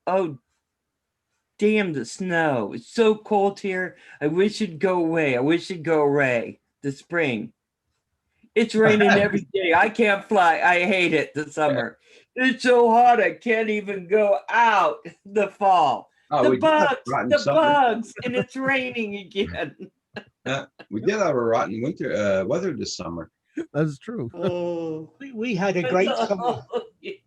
S11: damn the snow. It's so cold here. I wish it'd go away. I wish it'd go away. The spring. It's raining every day. I can't fly. I hate it. The summer. It's so hot. I can't even go out. The fall.
S1: Oh,
S11: The
S1: we did have
S11: bugs.
S1: a rotten
S11: The
S1: summer.
S11: bugs. And it's raining again.
S1: We did have a rotten winter weather this summer.
S8: That's true.
S11: Oh.
S2: We had a great summer.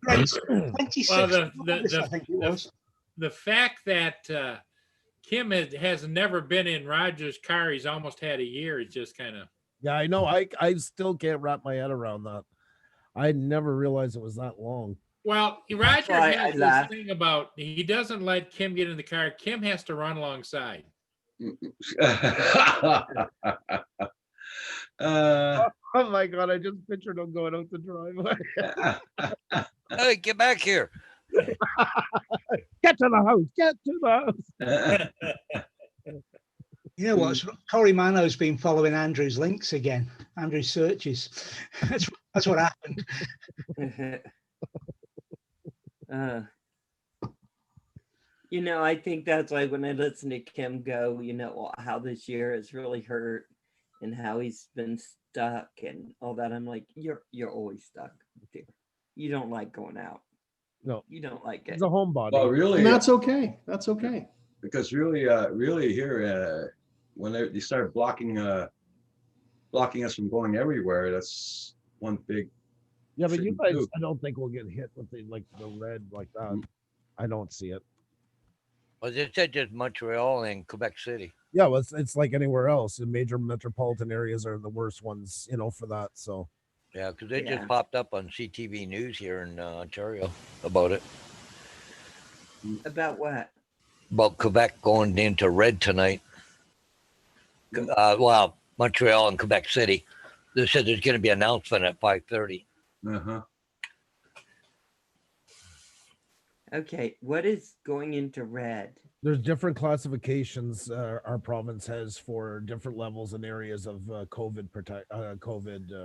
S2: Great summer. 26
S4: Well,
S2: August, I think it was.
S4: the fact that Kim has never been in Roger's car, he's almost had a year, is just kind of.
S8: Yeah, I know. I still can't wrap my head around that. I never realized it was that long.
S4: Well, Roger
S11: why I
S4: has this
S11: laugh.
S4: thing about he doesn't let Kim get in the car. Kim has to run alongside.
S8: Oh my god, I just pictured him going out the driveway.
S10: Hey, get back here.
S8: Get to the house. Get to the house.
S2: You know what? Cory Mano's been following Andrew's links again. Andrew's searches. That's what happened.
S11: You know, I think that's why when I listen to Kim go, you know, how this year has really hurt and how he's been stuck and all that. I'm like, you're always stuck, dear. You don't like going out.
S8: No,
S11: you don't like it.
S8: He's a homebody.
S1: Well, really,
S7: And that's okay. That's okay.
S1: because really here, when they started blocking us from going everywhere, that's one big.
S8: Yeah, but you
S1: shouldn't
S8: guys,
S1: do.
S8: I don't think we'll get hit with the red like that. I don't see it.
S10: Well, they said just Montreal and Quebec City.
S8: Yeah, well, it's like anywhere else. The major metropolitan areas are the worst ones, for that. So
S10: Yeah, because it
S11: Yeah.
S10: just popped up on CTV News here in Ontario about it.
S11: About what?
S10: About Quebec going into red tonight. Well, Montreal and Quebec City. They said there's going to be an announcement at 5:30.
S1: Uh-huh.
S11: Okay, what is going into red?
S8: there's different classifications our province has for different levels and areas of COVID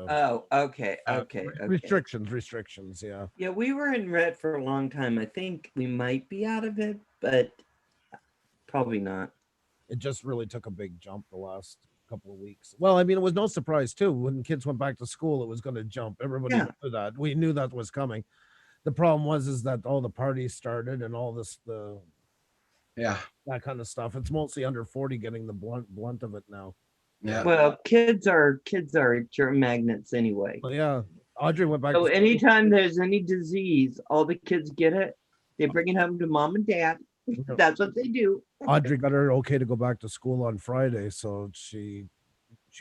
S11: Oh, okay, okay, okay.
S8: restrictions. Yeah.
S11: Yeah, we were in red for a long time. I think we might be out of it, but probably not.
S8: It just really took a big jump the last couple of weeks. Well, I mean, it was no surprise too. When kids went back to school, it was going to jump. Everybody
S11: Yeah.
S8: knew that. We knew that was coming. The problem is that all the parties started and all this,
S1: Yeah.
S8: that kind of stuff. It's mostly under 40 getting the blunt of it now.
S1: Yeah.
S11: Well, kids are germ magnets anyway.
S8: But yeah, Audrey went back.
S11: So
S8: to school.
S11: anytime there's any disease, all the kids get it. They bring it home to mom and dad. That's what they do.
S8: Audrey got her okay to go back to school on Friday, so she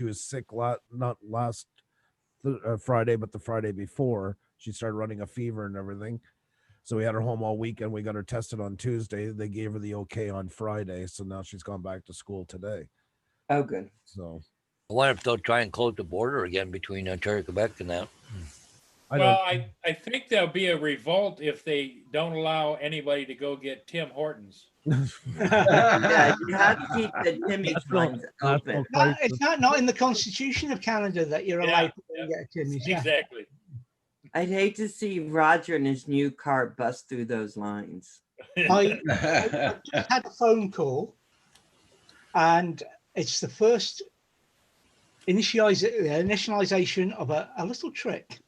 S8: was sick not last Friday, but the Friday before. She started running a fever and everything, so we had her home all weekend. We got her tested on Tuesday. They gave her the okay on Friday, so now she's gone back to school today.
S11: Oh, good.
S8: So
S10: I wonder if they'll try and close the border again between Ontario, Quebec, and that.
S4: I think there'll be a revolt if they don't allow anybody to go get Tim Hortons.
S11: Yeah, you have to keep the Timmy's lines open.
S2: It's not in the Constitution of Canada that you're allowed to get a Timmy's. Yeah.
S4: Exactly.
S11: I'd hate to see Roger in his new car bust through those lines.
S2: I just had a phone call, and it's the first initialization of a little trick.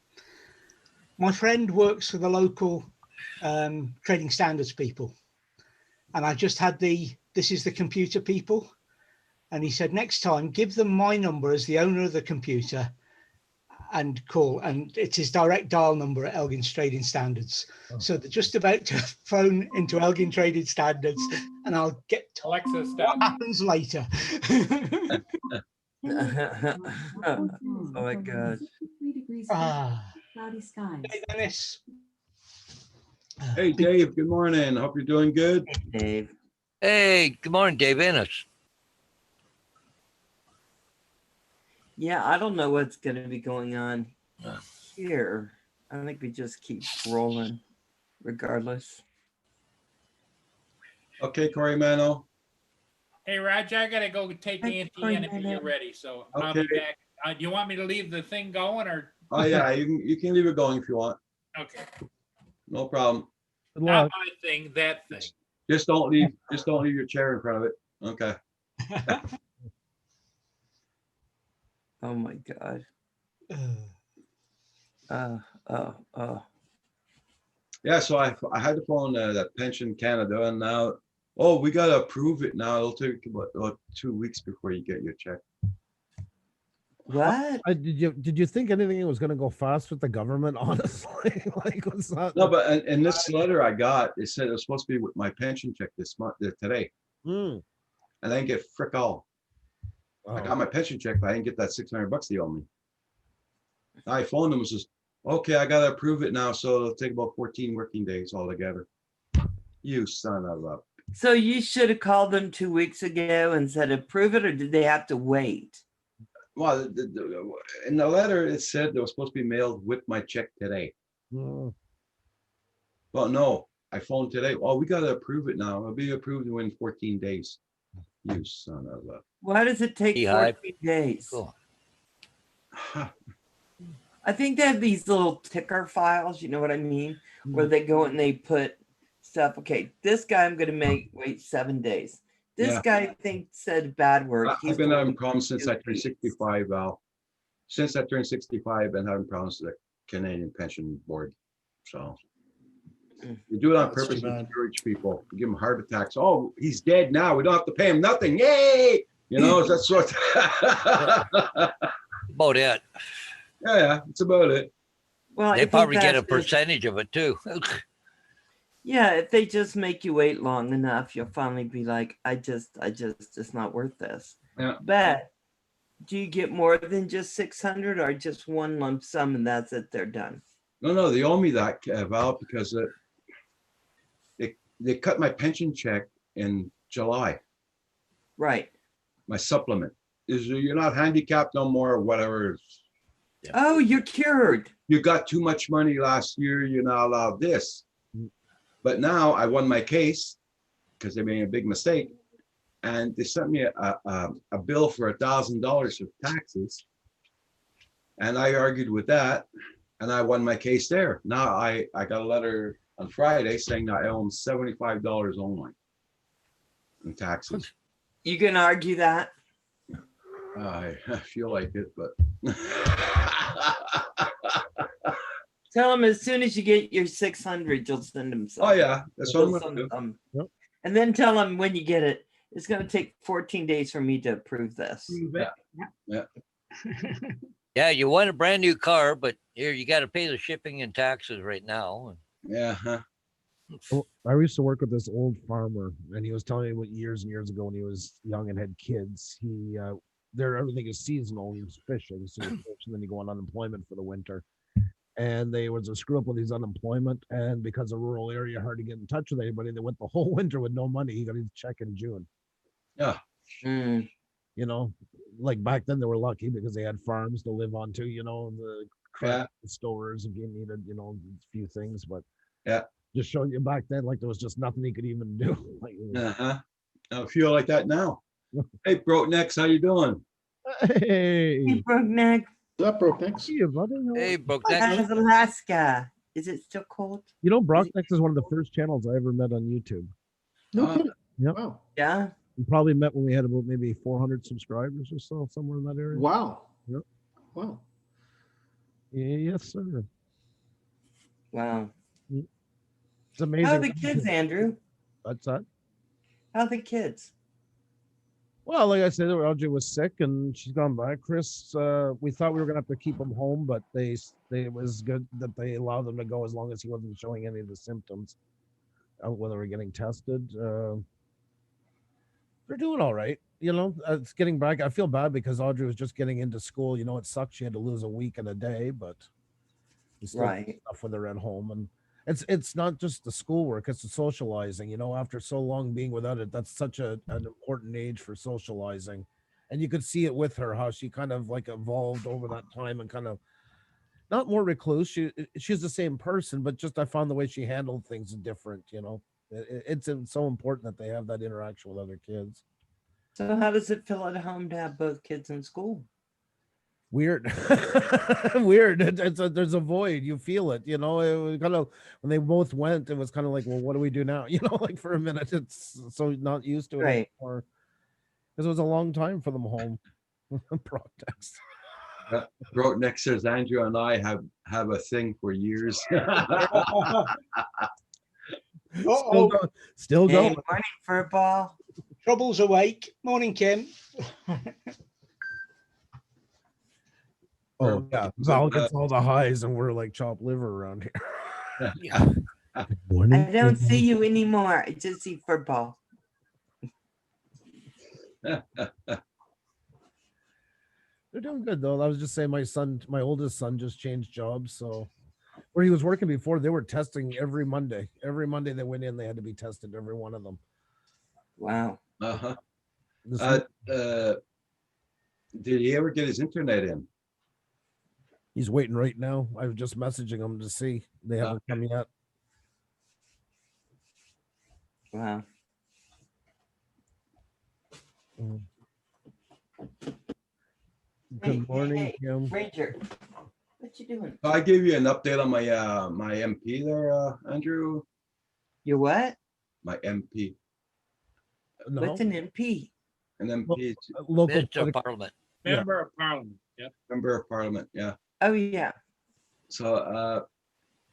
S2: My friend works for the local trading standards people, and I just had this is the computer people, and he said next time give them my number as the owner of the computer and call, and it's his direct dial number at Elgin's Trading Standards. So they're just about to phone into Elgin Trading Standards, and I'll get to
S4: Alexa, stop.
S2: what happens later.
S11: Oh my gosh.
S5: 3 degrees
S2: Ah.
S5: cloudy skies.
S2: Hey, Dennis.
S1: Hey, Dave. Good morning. Hope you're doing good.
S11: Dave.
S10: Hey, good morning, Dave Ennis.
S11: Yeah, I don't know what's going to be going on here. I think we just keep rolling regardless.
S1: Okay, Cory Mano.
S4: Hey, Roger, I gotta go take
S11: Hey,
S4: Auntie
S11: Cory,
S4: in if
S11: man.
S4: you're ready. So I'll be
S1: Okay.
S4: back. Do you want me to leave the thing going or?
S1: Oh yeah, you can leave it going if you want.
S4: Okay.
S1: No problem.
S8: good
S4: Not
S8: luck.
S4: my thing, that thing.
S1: Just don't leave your chair in front of it. Okay.
S11: Oh my God.
S1: Yeah, so I had to phone that Pension Canada, and now, we gotta approve it now. It'll take about 2 weeks before you get your check.
S11: What?
S8: Did you think anything was going to go fast with the government? Honestly, like what's that?
S1: No, but in this letter I got, it said it was supposed to be with my pension check this month, today,
S8: Hmm.
S1: and I didn't get frick all. I got my pension check, but I didn't get that $600 they owe me. I phoned them and says, okay, I gotta approve it now, so it'll take about 14 working days altogether. You son of a
S11: So you should have called them 2 weeks ago and said approve it, or did they have to wait?
S1: Well, in the letter, it said it was supposed to be mailed with my check today.
S8: Oh,
S1: Well, no, I phoned today. Oh, we gotta approve it now. It'll be approved within 14 days. You son of
S11: Why does it take
S10: Beehive.
S11: 14 days?
S10: Cool.
S1: a.
S11: I think they have these little ticker files, you know what I mean? Where they go and they put stuff. Okay, this guy I'm gonna wait 7 days. This
S1: Yeah.
S11: guy I think said a bad word.
S1: I've been having
S11: going
S1: problems since I turned
S11: 2 weeks.
S1: 65, Val. Since I turned 65, I've been having problems with the Canadian Pension Board. So you do it on
S7: That's too
S1: purpose to
S7: bad.
S1: encourage people, give them heart attacks. Oh, he's dead now. We don't have to pay him nothing. Yay! You know, that's what.
S10: About it.
S1: Yeah, it's about it.
S11: Well, I
S10: They
S11: think
S10: probably get a
S11: that's just-
S10: percentage of it too.
S11: Yeah, if they just make you wait long enough, you'll finally be like, it's not worth this.
S1: Yeah.
S11: But do you get more than just 600 or just one lump sum and that's it? They're done.
S1: No, they owe me that, Val, because they cut my pension check in July,
S11: Right.
S1: my supplement. You're not handicapped no more or whatever.
S11: Oh, you're cured.
S1: You got too much money last year, you're not allowed this. But now I won my case because they made a big mistake. And they sent me a bill for $1,000 of taxes. And I argued with that and I won my case there. Now I got a letter on Friday saying that I owe them $75 only in taxes.
S11: You can argue that.
S1: I feel like it, but
S11: Tell them as soon as you get your 600, you'll send them something.
S1: oh yeah, that's what I'm
S11: You'll
S1: gonna
S11: send
S1: do.
S11: them.
S8: Yep.
S11: And then tell them when you get it, it's going to take 14 days for me to approve this.
S10: Yeah, you want a brand new car, but here you got to pay the shipping and taxes right now.
S1: Yeah, huh?
S8: Well, I used to work with this old farmer, and he was telling me what years and years ago when he was young and had kids. Everything is seasonal. He was fishing, so he was fish, and then you go on unemployment for the winter. And there was a screw up with his unemployment, and because of rural area, hard to get in touch with anybody. They went the whole winter with no money. He got his check in June.
S1: Yeah.
S11: Mm.
S8: You know, like back then they were lucky because they had farms to live on too. You know, the craft stores if you needed, you know, a few things. But
S1: yeah,
S8: just showing you back then, like there was just nothing he could even do. Like, it was-
S1: Uh-huh. I feel like that now. Hey, broke necks, how you doing?
S8: Hey,
S11: Hey, Broke Neck.
S7: What's up, Broke Necks?
S8: see you, buddy.
S10: Hey, Broke
S11: How's
S10: Neck.
S11: Alaska? Is it still cold?
S8: You know, Brocknex is one of the first channels I ever met on YouTube.
S7: No
S1: Uh,
S7: kidding.
S8: Yep.
S7: Wow.
S11: Yeah.
S8: We probably met when we had about maybe 400 subscribers or so, somewhere in that area.
S7: Wow.
S8: Yep.
S7: Wow.
S8: Yes, sir.
S11: Wow.
S8: It's amazing.
S11: How are the kids, Andrew?
S8: That's that.
S11: How are the kids?
S8: Well, like I said, Audrey was sick and she's gone back. Chris, we thought we were gonna have to keep him home, but it was good that they allowed them to go as long as he wasn't showing any of the symptoms. Whether we're getting tested, they're doing all right. You know, it's getting back. I feel bad because Audrey was just getting into school. You know, it sucks. She had to lose a week and a day, but we still do
S11: Right.
S8: stuff with her at home. And it's not just the schoolwork; it's the socializing. You know, after so long being without it, that's such an important age for socializing. And you could see it with her how she kind of like evolved over that time and kind of not more recluse. She's the same person, but just I found the way she handled things different. You know, it's so important that they have that interaction with other kids.
S11: So how does it feel at home to have both kids in school?
S8: Weird. Weird. There's a void. You feel it. You know, it was kind of when they both went, it was kind of like, well, what do we do now? You know, like for a minute, it's so not used to it
S11: Right.
S8: anymore. Because it was a long time for them home. Protest.
S1: Broke neck says Andrew and I have a thing for years.
S8: Still going. Still
S11: Hey,
S8: going.
S11: morning, Furball.
S2: Trouble's awake. Morning, Kim.
S8: Oh yeah, Val gets all the highs, and we're like chopped liver around here.
S10: Yeah.
S11: I don't see you anymore. I just see Furball.
S8: They're doing good though. I was just saying, my oldest son just changed jobs, so where he was working before, they were testing every Monday. Every Monday they went in, they had to be tested, every one of them.
S11: Wow.
S1: Uh-huh.
S8: This
S1: Did he ever get his internet in?
S8: He's waiting right now. I was just messaging him to see. They haven't come yet.
S11: Wow.
S8: Mm.
S11: Hey,
S8: Good morning,
S11: hey,
S8: Kim.
S11: Ranger, what you doing?
S1: I gave you an update on my my MP there, Andrew.
S11: Your what?
S1: My MP.
S8: No,
S11: What's an MP?
S1: An MP,
S8: local
S10: Mr.
S8: political-
S10: Parliament.
S8: Yeah.
S4: Member of Parliament. Yep.
S1: member of parliament. Yeah.
S11: Oh yeah.
S1: So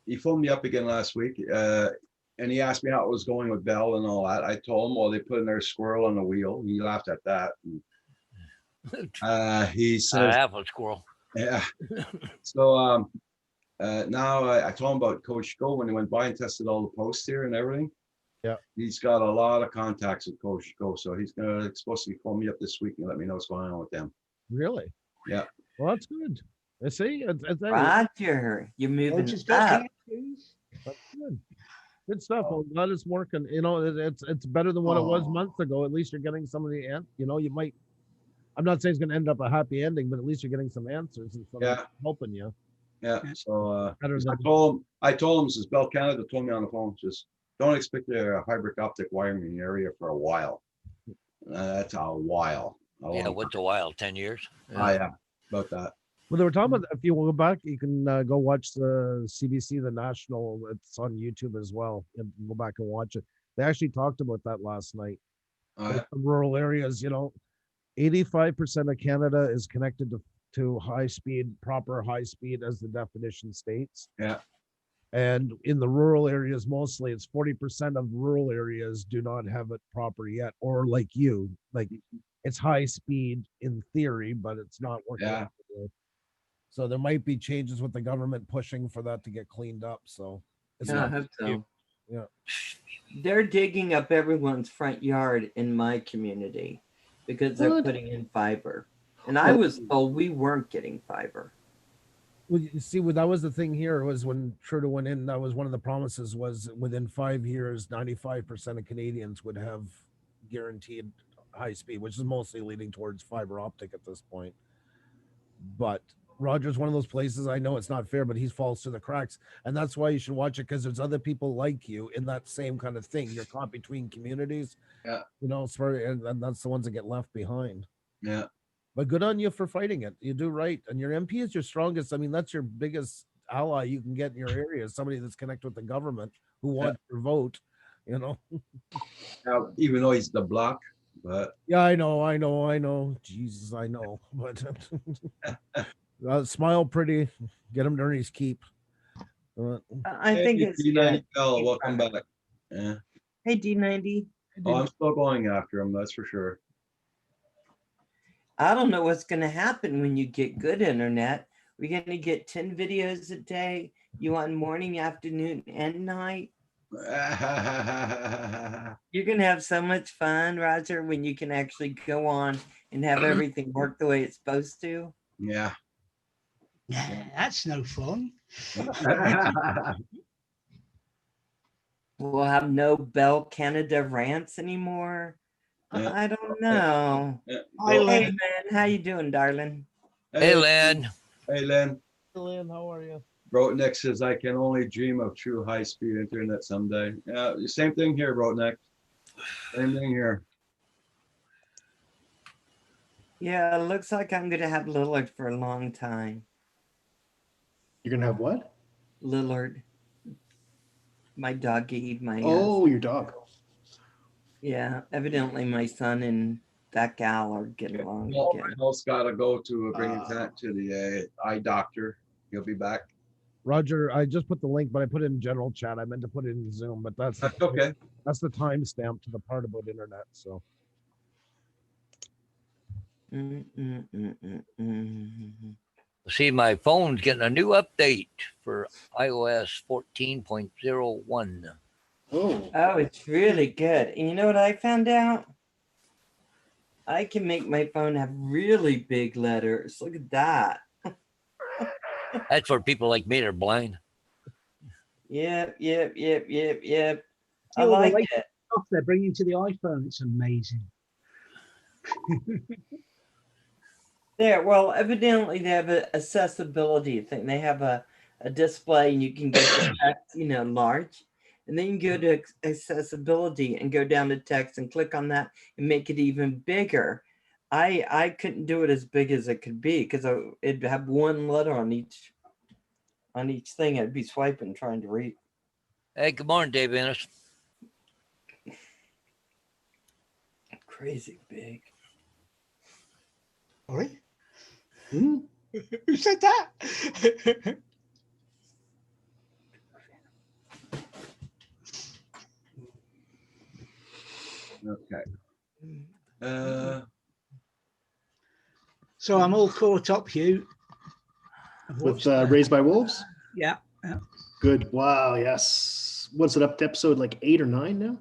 S1: he phoned me up again last week, and he asked me how it was going with Bell and all that. I told him, well, they put in their squirrel on the wheel. He laughed at that. He says,
S10: Half a squirrel.
S1: yeah. So now I told him about Coach Go when he went by and tested all the posts here and everything.
S8: Yeah.
S1: He's got a lot of contacts with Coach Go, so he's supposed to be calling me up this week and let me know what's going on with them.
S8: Really?
S1: Yeah.
S8: Well, that's good. I see.
S11: Roger, you're moving
S2: Roger's got
S11: up.
S2: connections.
S8: That's good. Good stuff. Well, glad it's working. You know, it's better than what it was
S2: Aw.
S8: months ago. At least you're getting some of the you know, you might. I'm not saying it's going to end up a happy ending, but at least you're getting some answers and something
S1: Yeah.
S8: helping you.
S1: Yeah. So
S8: Better
S1: I
S8: than
S1: told him, since Bell Canada told me on the phone, just don't expect a hybrid optic wiring in the area for a while. That's a while.
S10: Yeah,
S1: long
S10: what's a while? 10 years?
S1: time. Yeah, about that.
S8: Well, they were talking about, if you will go back, you can go watch the CBC, the national. It's on YouTube as well. And go back and watch it. They actually talked about that last night. Like the rural areas, you know, 85% of Canada is connected to high speed, proper high speed, as the definition states.
S1: Yeah.
S8: And in the rural areas, mostly it's 40% of rural areas do not have it proper yet, or like you, like it's high speed in theory, but it's not working.
S1: Yeah.
S8: out good. So there might be changes with the government pushing for that to get cleaned up. So it's
S11: Yeah, I
S8: not,
S11: hope so.
S8: yeah.
S11: They're digging up everyone's front yard in my community because they're
S8: Good.
S11: putting in fiber. And I was told we weren't getting fiber.
S8: Well, you see, that was the thing here was when Trudeau went in, that was one of the promises was within 5 years, 95% of Canadians would have guaranteed high speed, which is mostly leading towards fiber optic at this point. But Roger's one of those places, I know it's not fair, but he falls through the cracks. And that's why you should watch it, because there's other people like you in that same kind of thing. You're caught between communities.
S1: Yeah.
S8: You know, and that's the ones that get left behind.
S1: Yeah.
S8: But good on you for fighting it. You do right. And your MP is your strongest. I mean, that's your biggest ally you can get in your area, is somebody that's connected with the government who wants your vote, you know.
S1: Now, even though he's the block, but
S8: Yeah, I know. Jesus, I know. But smile pretty, get him during his keep.
S11: I think it's good.
S1: D90L, welcome back. Yeah.
S11: Hey, D90.
S1: Oh, I'm still going after him, that's for sure.
S11: I don't know what's going to happen when you get good internet. We're going to get 10 videos a day. You want morning, afternoon, and night. You're going to have so much fun, Roger, when you can actually go on and have everything work the way it's supposed to.
S1: Yeah.
S2: Nah, that's no fun.
S11: We'll have no Bell Canada rants anymore.
S1: Yeah.
S11: I don't know.
S1: Yeah.
S2: Hi,
S11: Hey,
S2: Len.
S11: man, how you doing, darling?
S10: Hey, Len.
S1: Hey, Len.
S8: Lynn, how are you?
S1: Broadneck says, I can only dream of true high-speed internet someday. Yeah, same thing here, Broadneck. Same thing here.
S11: Yeah, it looks like I'm going to have Lillard for a long time.
S7: You're gonna have what?
S11: Lillard. My doggy, my
S7: Oh, your dog.
S11: yeah, evidently my son and that gal are getting along again.
S1: Paul's got to go to bring his aunt to the eye doctor. He'll be back.
S8: Roger, I just put the link, but I put it in general chat. I meant to put it in Zoom, but that's
S1: okay.
S8: That's the timestamp to the part about internet. So
S10: See, my phone's getting a new update for iOS 14.01.
S7: Oh.
S11: Oh, it's really good. And you know what I found out? I can make my phone have really big letters. Look at that.
S10: That's for people like me that are blind.
S11: Yep. I
S8: Yeah, well,
S11: like
S8: like-
S11: it.
S2: stuff they're bringing to the iPhone. It's amazing.
S11: There, well, evidently they have an accessibility thing. They have a display and you can get the text, large. And then you go to accessibility and go down to text and click on that and make it even bigger. I couldn't do it as big as it could be because it'd have one letter on each thing. I'd be swiping trying to read.
S10: Hey, good morning, Dave Ennis.
S11: Crazy big.
S2: Sorry?
S7: Hmm?
S2: Who said that?
S1: Okay.
S2: So I'm all caught up, Hugh. I've
S7: With
S2: watched,
S7: Raised by Wolves?
S2: yeah.
S7: Good. Wow. Yes. What's it up to episode like 8 or 9 now?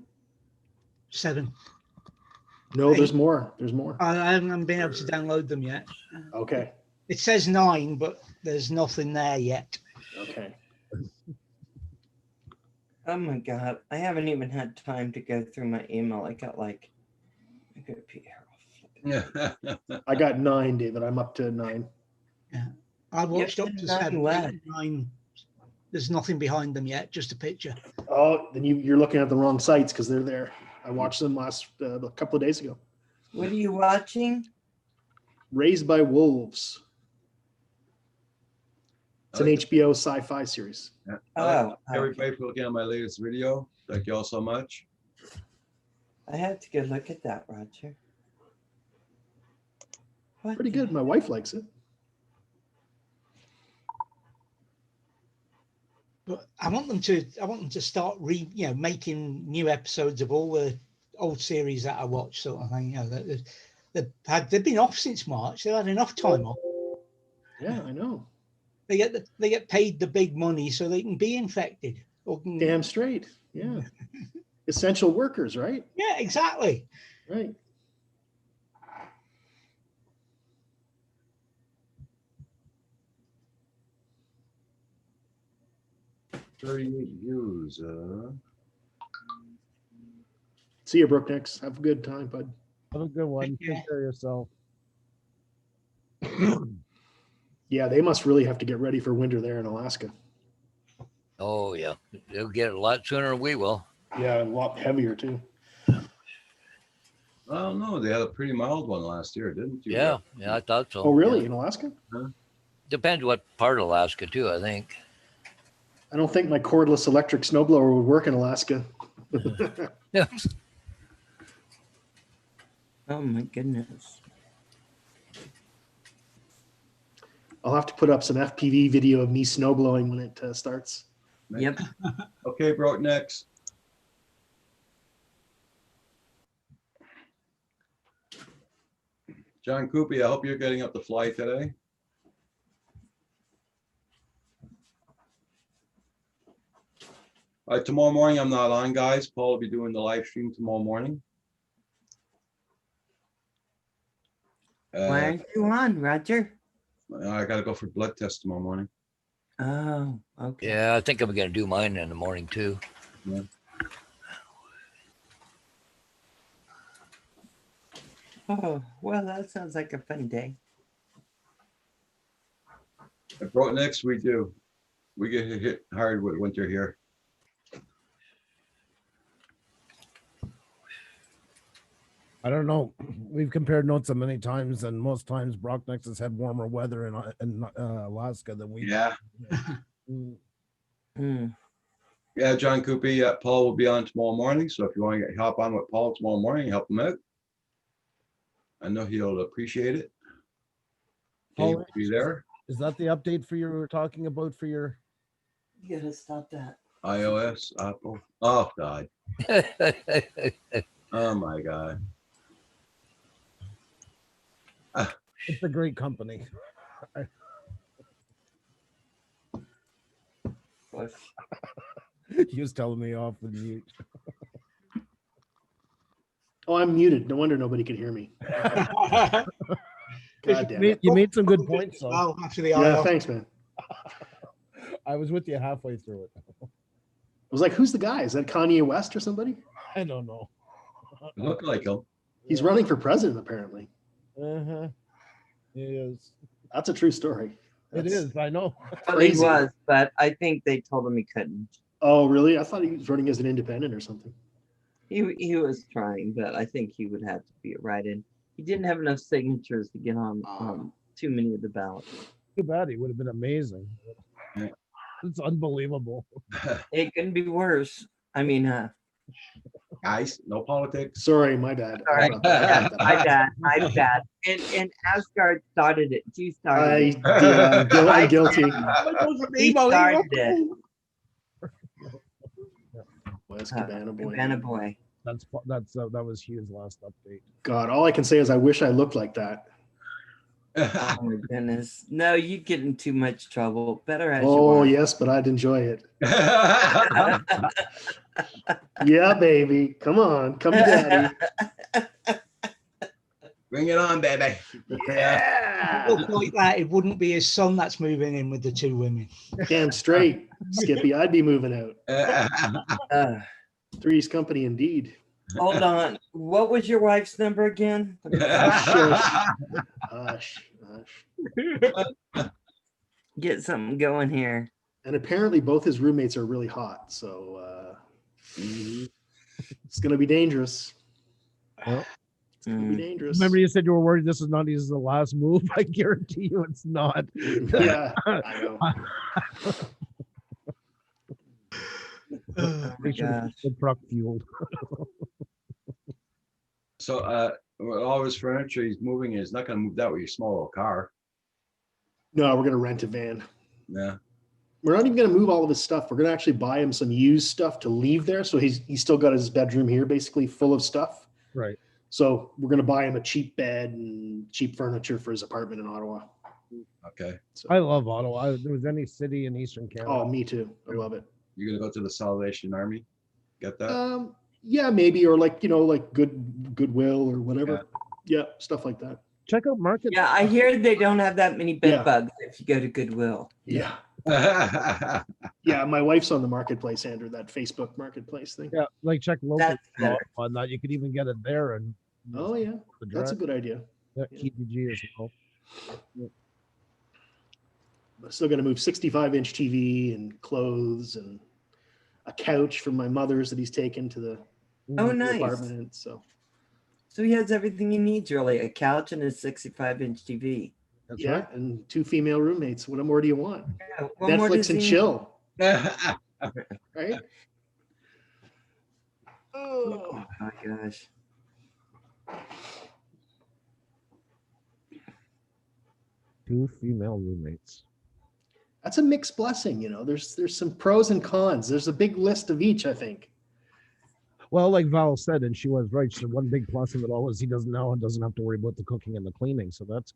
S2: 7.
S7: No, there's
S2: 8.
S7: more. There's more.
S2: I haven't been able to download them yet.
S7: Okay.
S2: It says 9, but there's nothing there yet.
S7: Okay.
S11: Oh my God. I haven't even had time to go through my email. I got pee here.
S7: I got 9, David. I'm up to 9.
S2: Yeah. I watched up to 7.
S11: What?
S2: 9. There's nothing behind them yet, just a picture.
S7: Oh, then you're looking at the wrong sites because they're there. I watched them a couple of days ago.
S11: What are you watching?
S7: Raised by Wolves. It's an HBO sci-fi series.
S11: Oh,
S1: Everybody for looking at my latest video. Thank you all so much.
S11: I have to go look at that, Roger. What
S7: Pretty
S11: the-
S7: good. My wife likes it.
S2: But I want them to start making new episodes of all the old series that I watched, sort of thing. They've been off since March. They've had enough time off.
S7: Yeah, I know.
S2: They get paid the big money so they can be infected.
S7: Damn straight. Yeah. Essential workers, right?
S2: Yeah, exactly.
S7: Right.
S1: Views.
S7: See you, Brookniks. Have a good time, bud.
S8: Have a good one.
S2: Yeah.
S8: Take care of yourself.
S7: Yeah, they must really have to get ready for winter there in Alaska.
S10: Oh, yeah. They'll get it a lot sooner than we will.
S7: Yeah, a lot heavier too.
S1: I don't know. They had a pretty mild one last year, didn't you?
S10: Yeah, I thought so.
S7: Oh, really?
S10: Yeah.
S7: In Alaska?
S10: Depends what part of Alaska, too, I think.
S7: I don't think my cordless electric snowblower would work in Alaska.
S10: Yeah.
S11: Oh my goodness.
S7: I'll have to put up some FPV video of me snowblowing when it starts.
S11: Yep.
S1: Okay, bro, next. John Coopy, I hope you're getting up to fly today. Tomorrow morning, I'm not on, guys. Paul will be doing the live stream tomorrow morning.
S11: Why aren't you on, Roger?
S1: I gotta go for blood test tomorrow morning.
S11: Oh, okay.
S10: Yeah, I think I'm going to do mine in the morning, too.
S1: Yeah.
S11: Oh, well, that sounds like a fun day.
S1: At Brought Next, we do. We get hit hard with winter here.
S8: I don't know. We've compared notes many times, and most times Brocknex has had warmer weather in Alaska than we.
S1: Yeah.
S11: Hmm.
S1: Yeah, John Coopy, Paul will be on tomorrow morning. So if you want to hop on with Paul tomorrow morning, help him out. I know he'll appreciate it. He
S8: Paul,
S1: will be there.
S8: Is that the update for you were talking about for your?
S11: You gotta stop that.
S1: iOS, Apple. Oh, God. Oh, my God.
S8: It's a great company. He was telling me off the mute.
S7: Oh, I'm muted. No wonder nobody can hear me. God damn it.
S8: You made some good points, though.
S2: Well, after the
S7: Yeah,
S2: IR.
S7: thanks, man.
S8: I was with you halfway through it.
S7: I was like, who's the guy? Is that Kanye West or somebody?
S8: I don't know.
S1: Look like him.
S7: He's running for president, apparently.
S8: Uh-huh. It is.
S7: That's a true story.
S8: It
S7: That's-
S8: is. I know.
S11: Well, he
S7: Crazy.
S11: was, but I think they told him he couldn't.
S7: Oh, really? I thought he was running as an independent or something.
S11: He was trying, but I think he would have to be a write-in. He didn't have enough signatures to get on too many of the ballots.
S8: Too bad. He would have been amazing.
S1: Yeah.
S8: It's unbelievable.
S11: It couldn't be worse. I mean,
S1: Guys, no politics.
S7: Sorry, my bad.
S11: Sorry.
S7: I
S11: my bad, my bad. And Asgard started it. You
S7: I,
S11: started it.
S7: I'm guilty.
S11: He started it.
S7: West Cabana Boy.
S11: Cabana Boy.
S8: That was Hugh's last update.
S7: God, all I can say is I wish I looked like that.
S11: Oh my goodness. No, you get in too much trouble. Better as you
S7: Oh
S11: are.
S7: yes, but I'd enjoy it. Yeah, baby. Come on, come to daddy.
S1: Bring it on, baby.
S7: Yeah.
S2: Look like that, it wouldn't be his son that's moving in with the two women.
S7: Damn straight, Skippy. I'd be moving out. Three's company indeed.
S11: Hold on. What was your wife's number again?
S7: Hush.
S11: Get something going here.
S7: And apparently both his roommates are really hot, so it's gonna be dangerous.
S8: Well,
S7: It's gonna be dangerous.
S8: Remember, you said you were worried this is not his last move. I guarantee you, it's not.
S7: Yeah, I know.
S11: Oh my gosh.
S8: The truck fueled.
S1: So, with all his furniture he's moving, he's not going to move that with your small little car.
S7: No, we're gonna rent a van.
S1: Yeah.
S7: We're not even gonna move all of his stuff. We're gonna actually buy him some used stuff to leave there. So he's still got his bedroom here basically full of stuff.
S8: Right.
S7: So we're gonna buy him a cheap bed and cheap furniture for his apartment in Ottawa.
S1: Okay.
S7: So,
S8: I love Ottawa. If there was any city in Eastern Canada.
S7: oh, me too. I love it.
S1: You're going to go to the Salvation Army? Get that?
S7: Yeah, maybe, or like Goodwill or whatever. Yeah, stuff like that.
S8: Check out Market.
S11: Yeah, I hear they don't have that many bed
S7: Yeah.
S11: bugs if you go to Goodwill.
S7: Yeah. Yeah, my wife's on the marketplace, Andrew, that Facebook marketplace thing.
S8: Yeah, like check local
S11: That's better.
S8: on that. You could even get it there and
S7: Oh yeah, that's a good idea.
S8: Yeah, KPG as well.
S7: I'm still gonna move 65-inch TV and clothes and a couch from my mother's that he's taken to the
S11: Oh, nice.
S7: apartment. So
S11: So he has everything he needs, really. A couch and a 65-inch TV.
S8: That's
S7: yeah,
S8: right.
S7: and 2 female roommates. What more do you want?
S11: Yeah, what more does
S7: Netflix and
S11: he
S7: chill,
S1: Yeah.
S7: right?
S11: Oh my gosh.
S8: Two female roommates.
S7: That's a mixed blessing, There's some pros and cons. There's a big list of each, I think.
S8: Well, like Val said, and she was right. She said one big plus of it all is he doesn't have to worry about the cooking and the cleaning. So that's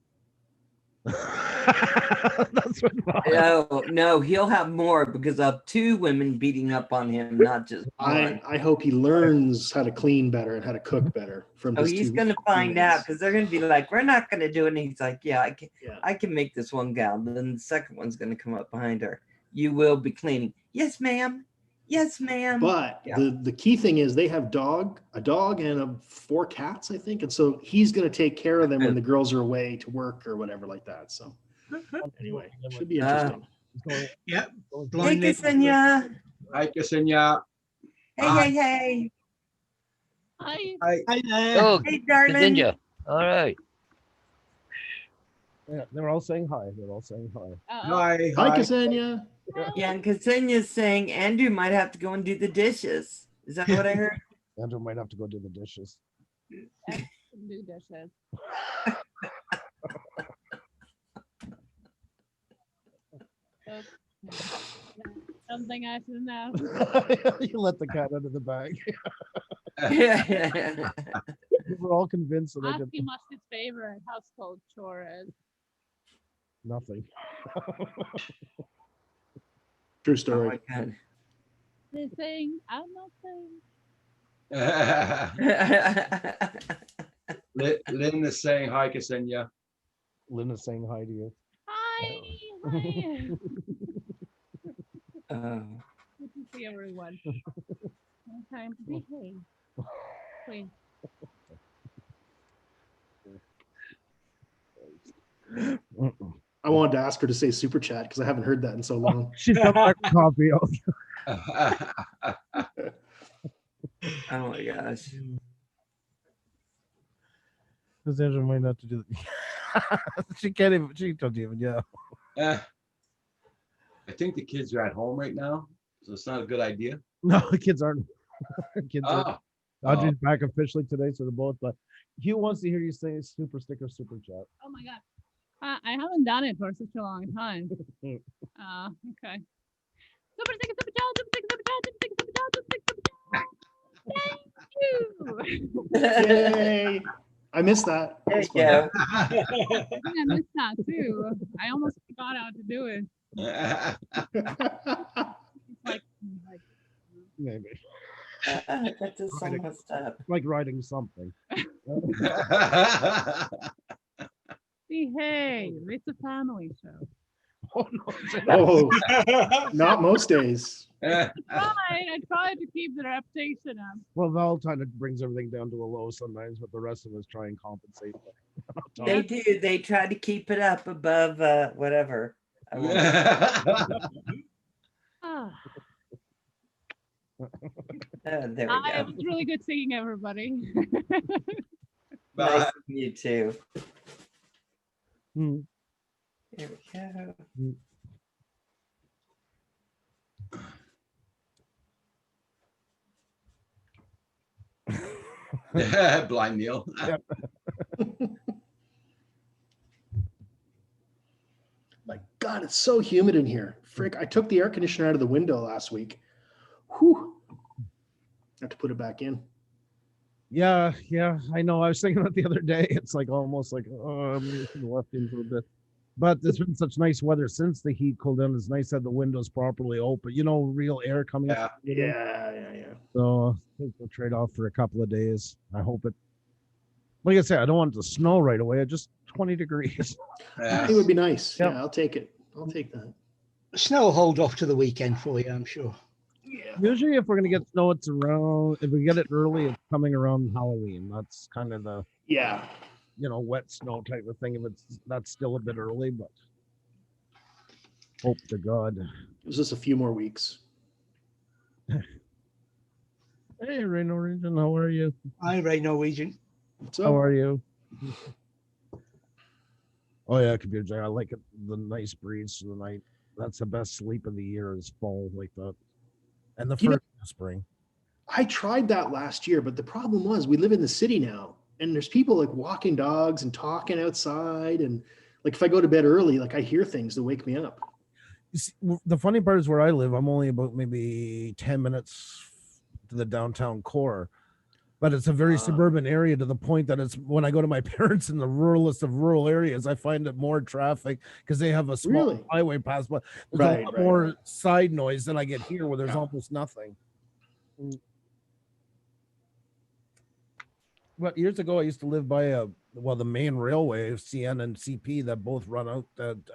S8: that's what Val.
S11: No, he'll have more because of 2 women beating up on him, not just one.
S7: I hope he learns how to clean better and how to cook better from
S11: Oh,
S7: his
S11: he's
S7: 2
S11: gonna find out
S7: roommates.
S11: because they're gonna be like, "We're not gonna do it." And he's like, "Yeah,
S7: Yeah.
S11: I can make this one gal." Then the second one's gonna come up behind her. You will be cleaning. Yes, ma'am. Yes, ma'am.
S7: But
S11: Yeah.
S7: the key thing is they have a dog and 4 cats, I think. And so he's going to take care of them when the girls are away to work or whatever like that. So anyway, should be interesting.
S2: Yeah.
S11: Hey,
S2: Blinded.
S11: Ksenia.
S1: Hi, Ksenia.
S11: Hey.
S5: Hi.
S2: Hi there.
S10: Oh,
S11: Hey, darling.
S10: Ninja. All right.
S8: Yeah, they're all saying hi. They're all saying hi.
S5: Uh-oh.
S1: Hi.
S7: Hi, Ksenia.
S11: Yeah, and Ksenia's saying Andrew might have to go and do the dishes. Is that what I heard?
S8: Andrew might have to go do the dishes.
S5: Do dishes. Something I should know.
S8: You let the cat out of the bag.
S11: Yeah.
S8: We're all convinced that they
S5: Ask
S8: did
S5: him what's his favorite household chore is.
S8: nothing.
S7: True
S11: Oh
S7: story.
S11: my God.
S5: They saying, I'm not saying.
S1: Lynn is saying hi, Ksenia.
S8: Lynn is saying hi to you.
S5: Hi. Hi.
S11: Oh.
S5: Good to see everyone. No time to behave.
S12: Please.
S8: Mm-mm.
S7: I wanted to ask her to say super chat because I haven't heard that in so long.
S8: She's got back with coffee.
S11: Oh my gosh.
S8: Because Andrew might not to do that. She can't even. She told you even. Yeah.
S1: I think the kids are at home right now, so it's not a good idea.
S8: No, the kids aren't. Kids aren't.
S1: Ah,
S8: Audrey's back officially today, so they're both. But Hugh wants to hear you say super sticker, super chat.
S12: Oh my god. I haven't done it for such a long time. Okay. Super sticker, super chat, super sticker, super chat, super sticker, super chat, super sticker, super chat. Thank you.
S7: Yay! I missed that.
S11: There
S7: That's
S11: you
S7: fun.
S11: go.
S12: I think I missed that too. I almost forgot how to do it. Like
S8: Maybe.
S11: That just so messed up.
S8: It's like writing something.
S12: behave. It's a family show.
S8: Oh, no.
S7: Oh, not most days.
S12: I tried to keep the reputation up.
S8: Well, Valentine brings everything down to a low sometimes, but the rest of us try and compensate.
S11: They do. They try to keep it up above whatever. I won't-
S12: Ah,
S11: there we
S12: it
S11: go.
S12: was really good seeing everybody.
S11: Nice to meet you too.
S8: Hmm.
S11: Here we go.
S1: Blind Neil.
S7: My God, it's so humid in here. Frick, I took the air conditioner out of the window last week. Whew. I have to put it back in.
S8: Yeah, I know. I was thinking that the other day. It's like almost like, oh, I'm left in for a bit. But there's been such nice weather since the heat cooled down. It's nice to have the windows properly open. You know, real air coming
S1: Yeah.
S8: up.
S7: Yeah.
S8: So I think we'll trade off for a couple of days. I hope it. Like I said, I don't want it to snow right away. Just 20 degrees.
S7: It would be nice.
S8: Yep.
S7: Yeah, I'll take it. I'll take that.
S2: Snow will hold off to the weekend for you, I'm sure.
S7: Yeah.
S8: Usually, if we're gonna get snow, it's around. If we get it early, it's coming around Halloween. That's kind of the
S7: Yeah.
S8: wet snow type of thing. If that's still a bit early, but hope to God.
S7: It was just a few more weeks.
S8: Hey, Ray Norwegian, how are you?
S2: Hi, Ray Norwegian.
S7: So
S8: How are you? Oh yeah, computer Jack. I like it. The nice breeze for the night. That's the best sleep of the year is fall like that, and the
S7: You know-
S8: first of spring.
S7: I tried that last year, but the problem was we live in the city now, and there's people like walking dogs and talking outside, and like if I go to bed early, like I hear things that wake me up.
S8: You see, the funny part is where I live, I'm only about maybe 10 minutes to the downtown core, but it's a very suburban area to the point that it's when I go to my parents in the ruralest of rural areas, I find it more traffic because they have a small
S7: Really?
S8: highway pass, but there's
S7: Right,
S8: a lot
S7: right,
S8: more
S7: right.
S8: side noise than I get here where there's
S7: Yeah.
S8: almost nothing. But years ago, I used to live by the main railway, CN and CP, that both run out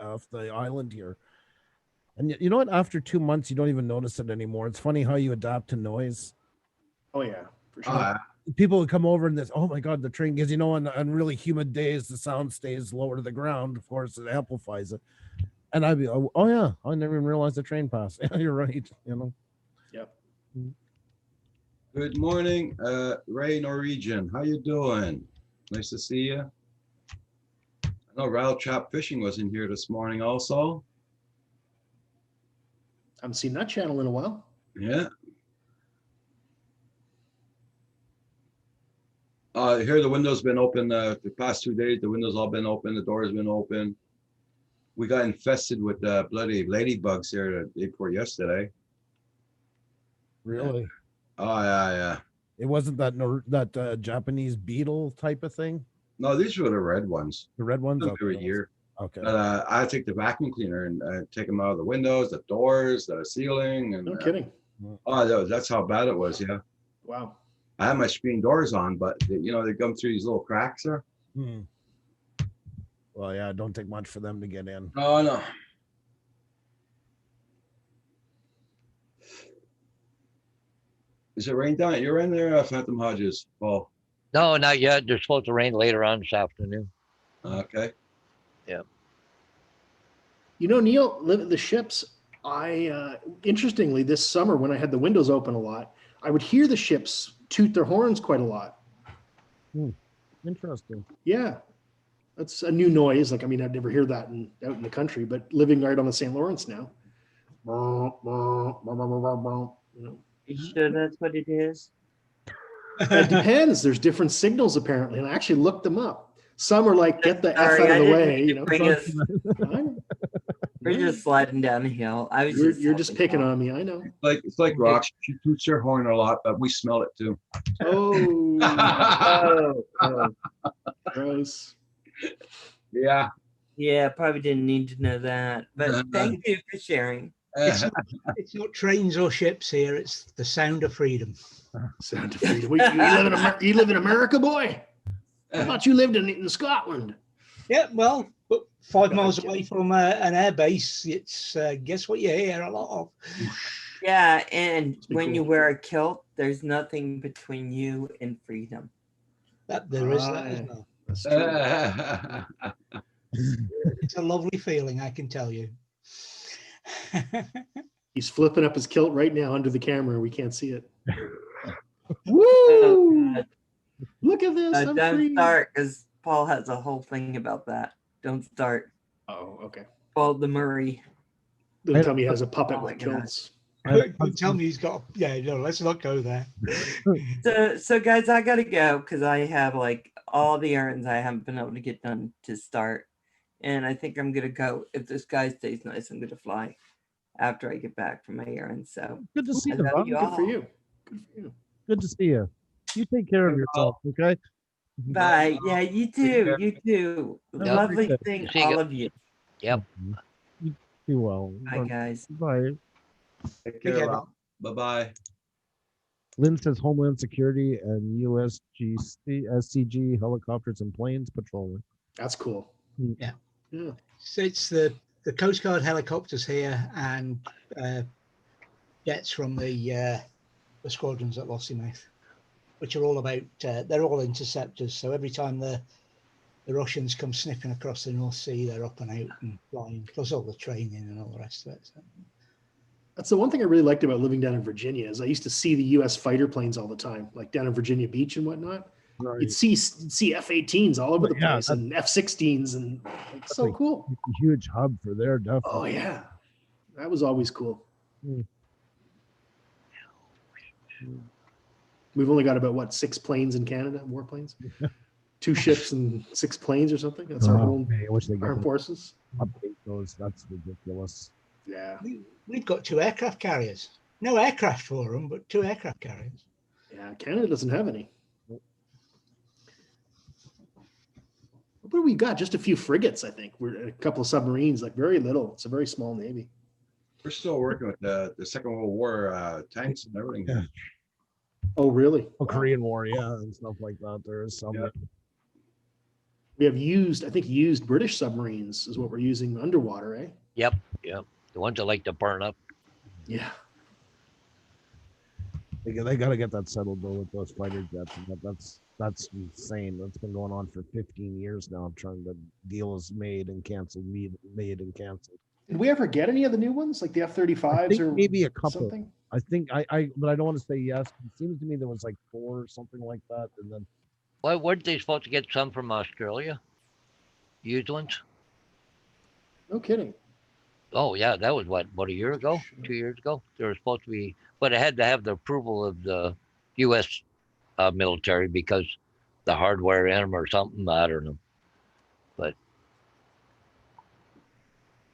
S8: off the island here. And you know what? After 2 months, you don't even notice it anymore. It's funny how you adapt to noise.
S7: Oh yeah, for sure.
S8: People would come over and this, oh my God, the train, because on really humid days, the sound stays lower to the ground. Of course, it amplifies it. And I'd be, oh yeah, I never even realized the train passed. Yeah, you're right.
S7: Yep.
S1: Good morning, Ray Norwegian. How you doing? Nice to see you. I know Rattle Trap Fishing was in here this morning also.
S7: I haven't seen that channel in a while.
S1: Yeah. Here the window's been open the past 2 days. The window's all been open. The door's been open. We got infested with bloody ladybugs here the day before yesterday.
S8: Really?
S1: Oh yeah.
S8: It wasn't that Japanese beetle type of thing?
S1: No, these were the red ones.
S8: The red ones?
S1: Every
S8: Okay.
S1: year.
S8: Okay.
S1: But I take the vacuum cleaner and take them out of the windows, the doors, the ceiling, and
S7: No kidding.
S1: that's how bad it was. Yeah,
S7: Wow.
S1: I have my screen doors on, but they come through these little cracks there.
S8: Hmm. Well, yeah, it don't take much for them to get in.
S1: Oh no. Is it rain down at your end there, Phantom Hodges? Paul?
S10: No, not yet. They're supposed to rain later on this afternoon.
S1: Okay.
S7: You know, Neil, the ships, interestingly, this summer when I had the windows open a lot, I would hear the ships toot their horns quite a lot.
S8: Interesting.
S7: Yeah. That's a new noise. Like, I mean, I'd never hear that out in the country, but living right on the St. Lawrence now. You know.
S11: You sure that's what it is?
S7: It depends. There's different signals apparently, and I actually looked them up. Some are like, get the F
S11: Sorry,
S7: out
S11: I
S7: of the
S11: didn't
S7: way,
S11: mean
S7: you
S11: to
S7: know.
S11: bring us-
S7: I know.
S11: We're just sliding down the hill. I was
S7: You're just picking on me. I know.
S1: It's like Rox. She toots her horn a lot, but we smell it too.
S7: Oh, gross.
S1: Yeah.
S11: Yeah, probably didn't need to know that. But thank you for sharing.
S2: It's not trains or ships here. It's the sound of freedom.
S7: Sound of freedom. You live in America, boy? I thought you lived in Scotland.
S2: Yeah, well, but 5 miles away from an air base, it's guess what you hear a lot of.
S11: Yeah, and
S7: be
S11: when you
S7: cool.
S11: wear a kilt, there's nothing between you and freedom.
S2: That there is that as well.
S7: That's true.
S2: It's a lovely feeling, I can tell you.
S7: He's flipping up his kilt right now under the camera. We can't see it.
S11: Oh,
S7: Woo!
S11: God.
S7: Look at this. I'm
S11: Don't
S7: free.
S11: start, because Paul has a whole thing about that. Don't start.
S7: Oh, okay.
S11: Paul the Murray.
S7: Don't tell me he has a puppet
S11: Oh my
S7: with
S11: God.
S7: kilts.
S2: Don't tell me he's got. Yeah, no, let's not go there.
S11: So guys, I gotta go because I have like all the errands I haven't been able to get done to start, and I think I'm gonna go. If this guy stays nice, I'm gonna fly after I get back from my errands. So
S8: Good to see
S11: I
S8: you,
S11: love
S8: Bob.
S11: you
S7: Good
S11: all.
S7: for you. Good for you.
S8: Good to see you. You take care of yourself, okay?
S11: Bye. Yeah, you too.
S1: care.
S11: You too.
S8: Yeah,
S11: Lovely
S8: appreciate it.
S11: seeing
S10: See you.
S11: all of you.
S10: Yep.
S8: You do well.
S11: Bye, guys.
S8: Bye.
S1: Take
S2: Take
S1: care.
S2: care.
S1: Bye bye.
S8: Lynn says Homeland Security and SCG helicopters and planes patrolling.
S7: That's cool.
S2: Yeah.
S7: Yeah.
S2: So it's the Coast Guard helicopters here and jets from the squadrons at Lossiemouth, which are all about. They're all interceptors. So every time the Russians come sniffing across the North Sea, they're up and out and flying. Plus all the training and all the rest of it. So.
S7: That's the one thing I really liked about living down in Virginia is I used to see the U.S. fighter planes all the time, like down in Virginia Beach and whatnot.
S8: Right.
S7: You'd see F-18s all over the
S8: Yeah,
S7: place and F-16s and like, so
S8: like-
S7: cool.
S8: It's a huge hub for there, definitely.
S7: Oh yeah, that was always cool.
S8: Mm.
S7: We've only got about what 6 planes in Canada, warplanes, 2 ships and 6 planes or something. That's our
S8: Oh,
S7: whole
S8: man, I wish they
S7: armed
S8: could
S7: forces.
S8: update those. That's ridiculous.
S7: Yeah,
S2: We've got 2 aircraft carriers. No aircraft for them, but 2 aircraft carriers.
S7: yeah. Canada doesn't have any. What do we got? Just a few frigates, I think. We're a couple of submarines, like very little. It's a very small navy.
S1: We're still working with the Second World War tanks and everything.
S8: Yeah.
S7: Oh, really?
S8: Oh,
S7: Wow.
S8: Korean War, yeah, and stuff like that. There is some.
S1: Yeah.
S7: We have used British submarines is what we're using underwater, eh?
S10: Yep. Yep. The ones that like to burn up.
S7: Yeah.
S8: They got to get that settled though with those fighter jets. And that's insane. That's been going on for 15 years now. I'm trying to deal is made and canceled, made and canceled.
S7: Did we ever get any of the new ones, like the
S8: I
S7: F-35s
S8: think
S7: or
S8: maybe a couple.
S7: something?
S8: I think but I don't want to say yes. It seems to me there was like 4 or something like that, and then
S10: Why weren't they supposed to get some from Australia? Used ones?
S7: No kidding.
S10: Oh yeah, that was what, about a year ago, 2 years ago. They were supposed to be, but it had to have the approval of the U.S. Military because the hardware in them or something. I don't know, but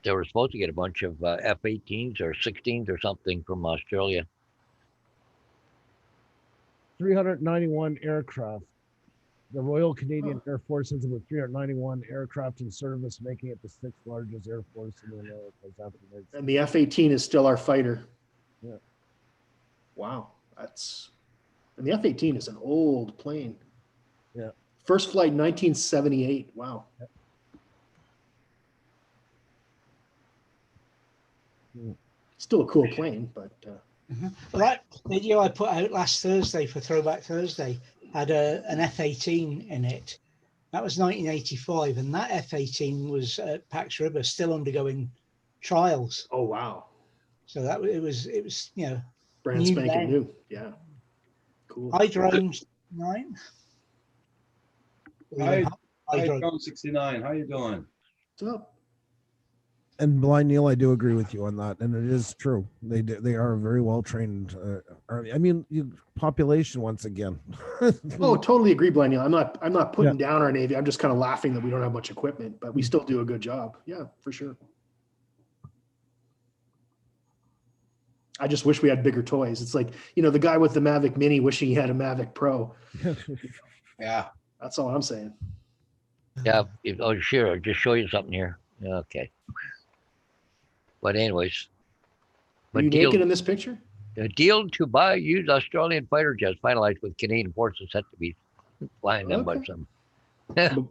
S10: they were supposed to get a bunch of F-18s or 16s or something from Australia.
S8: 391 aircraft. The Royal Canadian Air Force has about 391 aircraft in service, making it the 6th largest air force in the Americas.
S7: And the F-18 is still our fighter.
S8: Yeah.
S7: Wow. And the F-18 is an old plane.
S8: Yeah.
S7: First flight 1978. Wow.
S8: Hmm.
S7: Still a cool plane, but
S2: Well, that video I put out last Thursday for Throwback Thursday had an F-18 in it. That was 1985, and that F-18 was at Pax River, still undergoing trials.
S7: Oh wow,
S2: So that it was
S7: brand
S2: new
S7: spanking
S2: then.
S7: new. Yeah, cool.
S2: High drones 9.
S1: Hi,
S2: High drone.
S1: Drone 69. How you doing?
S7: What's up?
S8: And Blind Neil, I do agree with you on that, and it is true. They are very well trained. Army. I mean, population once again.
S7: Oh, totally agree, Blenny. I'm not putting down our Navy. I'm just kind of laughing that we don't have much equipment, but we still do a good job. Yeah, for sure. I just wish we had bigger toys. It's like, the guy with the Mavic Mini wishing he had a Mavic Pro.
S1: Yeah.
S7: That's all I'm saying.
S10: Yeah. Oh, sure. I'll just show you something here. Okay. But anyways.
S7: Are you naked in this picture?
S10: The deal to buy used Australian fighter jets finalized with Canadian forces set to be flying them by some.
S7: But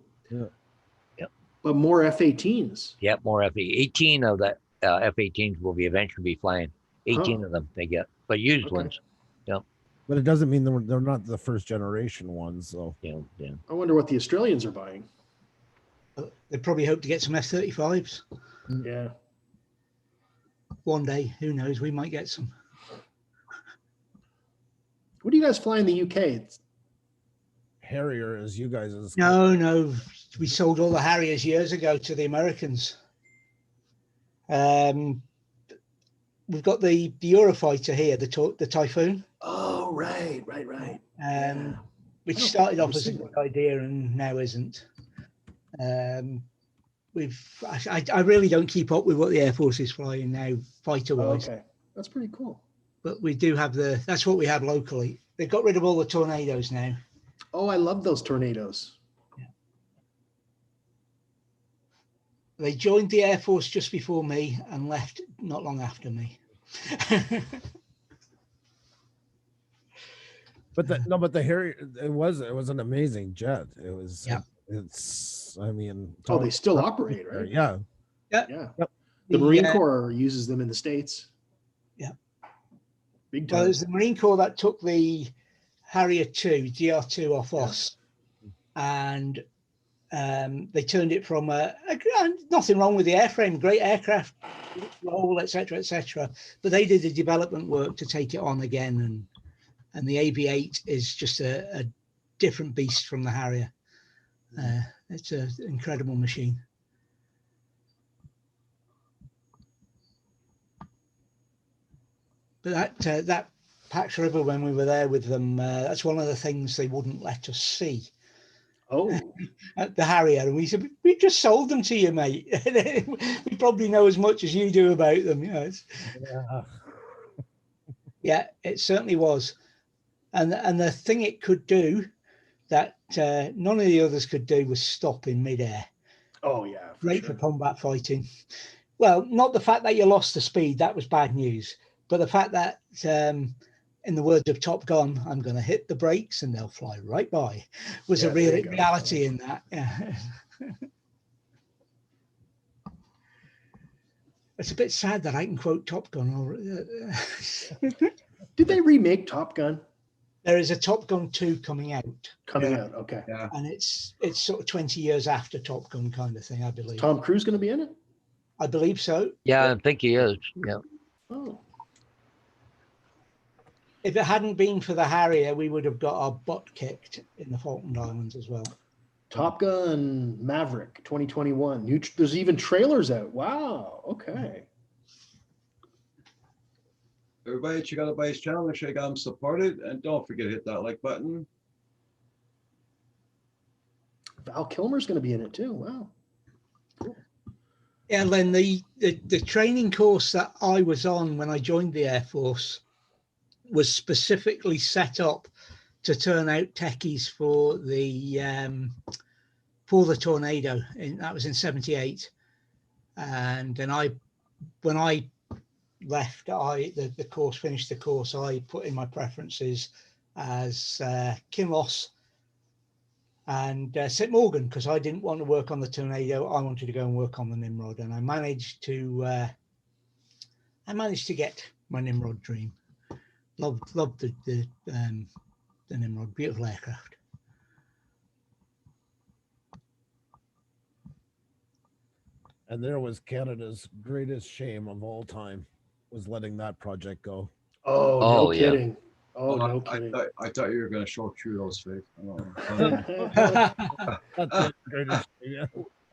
S7: more F-18s.
S10: Yeah, more F-18 of the F-18s will be eventually flying. 18 of them they get, but used ones. Yeah.
S8: But it doesn't mean they're not the first generation ones. So
S10: yeah.
S7: I wonder what the Australians are buying.
S2: They probably hope to get some F-35s.
S7: Yeah.
S2: One day, who knows? We might get some.
S7: What do you guys fly in the UK? It's
S8: Harrier is you guys is
S2: No, we sold all the Harriers years ago to the Americans. We've got the Eurofighter here, the Typhoon.
S7: Oh, right.
S2: Which started off as a good idea and now isn't. I really don't keep up with what the Air Force is flying now, fighter-wise.
S7: Okay, that's pretty cool.
S2: But we do have that's what we have locally. They've got rid of all the Tornadoes now.
S7: Oh, I love those Tornadoes.
S2: Yeah. They joined the Air Force just before me and left not long after me.
S8: But the Harrier, it was an amazing jet. It was.
S2: Yeah.
S7: They still operate, right?
S8: Yeah.
S7: Yeah. The Marine Corps uses them in the States.
S2: Yeah.
S7: Big time.
S2: Well, it was the Marine Corps that took the Harrier 2, GR2 off us, and they turned it from nothing wrong with the airframe, great aircraft, roll, etc., but they did the development work to take it on again, and the AV8 is just a different beast from the Harrier. It's an incredible machine. But that Pax River, when we were there with them, that's one of the things they wouldn't let us see.
S7: Oh.
S2: At the Harrier, and we said, we just sold them to you, mate. We probably know as much as you do about them. Yeah, it certainly was. And the thing it could do that none of the others could do was stop in midair.
S7: Oh, yeah.
S2: Great for combat fighting. Well, not the fact that you lost the speed, that was bad news, but the fact that, in the words of Top Gun, I'm going to hit the brakes and they'll fly right by, was a real reality in that. Yeah. It's a bit sad that I can quote Top Gun.
S7: Did they remake Top Gun?
S2: There is a Top Gun 2 coming out.
S7: Okay.
S1: Yeah.
S2: And it's sort of 20 years after Top Gun kind of thing, I believe.
S7: Tom Cruise going to be in it?
S2: I believe so.
S10: Yeah, I think he is. Yeah.
S7: Oh.
S2: If it hadn't been for the Harrier, we would have got our butt kicked in the Falkland Islands as well.
S7: Top Gun Maverick 2021. There's even trailers out. Wow. Okay.
S1: Everybody, check out the channel. Make sure you got them supported. And don't forget to hit that like button.
S7: Val Kilmer's going to be in it too. Wow. Cool.
S2: Yeah, Len, the training course that I was on when I joined the Air Force was specifically set up to turn out techies for the Tornado. That was in '78. And then when I left, the course, finished the course, I put in my preferences as Kinloss and St. Morgan, because I didn't want to work on the Tornado. I wanted to go and work on the Nimrod, and I managed to get my Nimrod dream. Loved the Nimrod. Beautiful aircraft.
S8: And there was Canada's greatest shame of all time, was letting that project go.
S7: Oh,
S10: Oh,
S7: no
S10: yeah.
S7: kidding. Oh,
S1: Well,
S7: no
S1: I
S7: kidding.
S1: thought you were going to show true those Faith. I don't know.
S8: That's the greatest shame, yeah.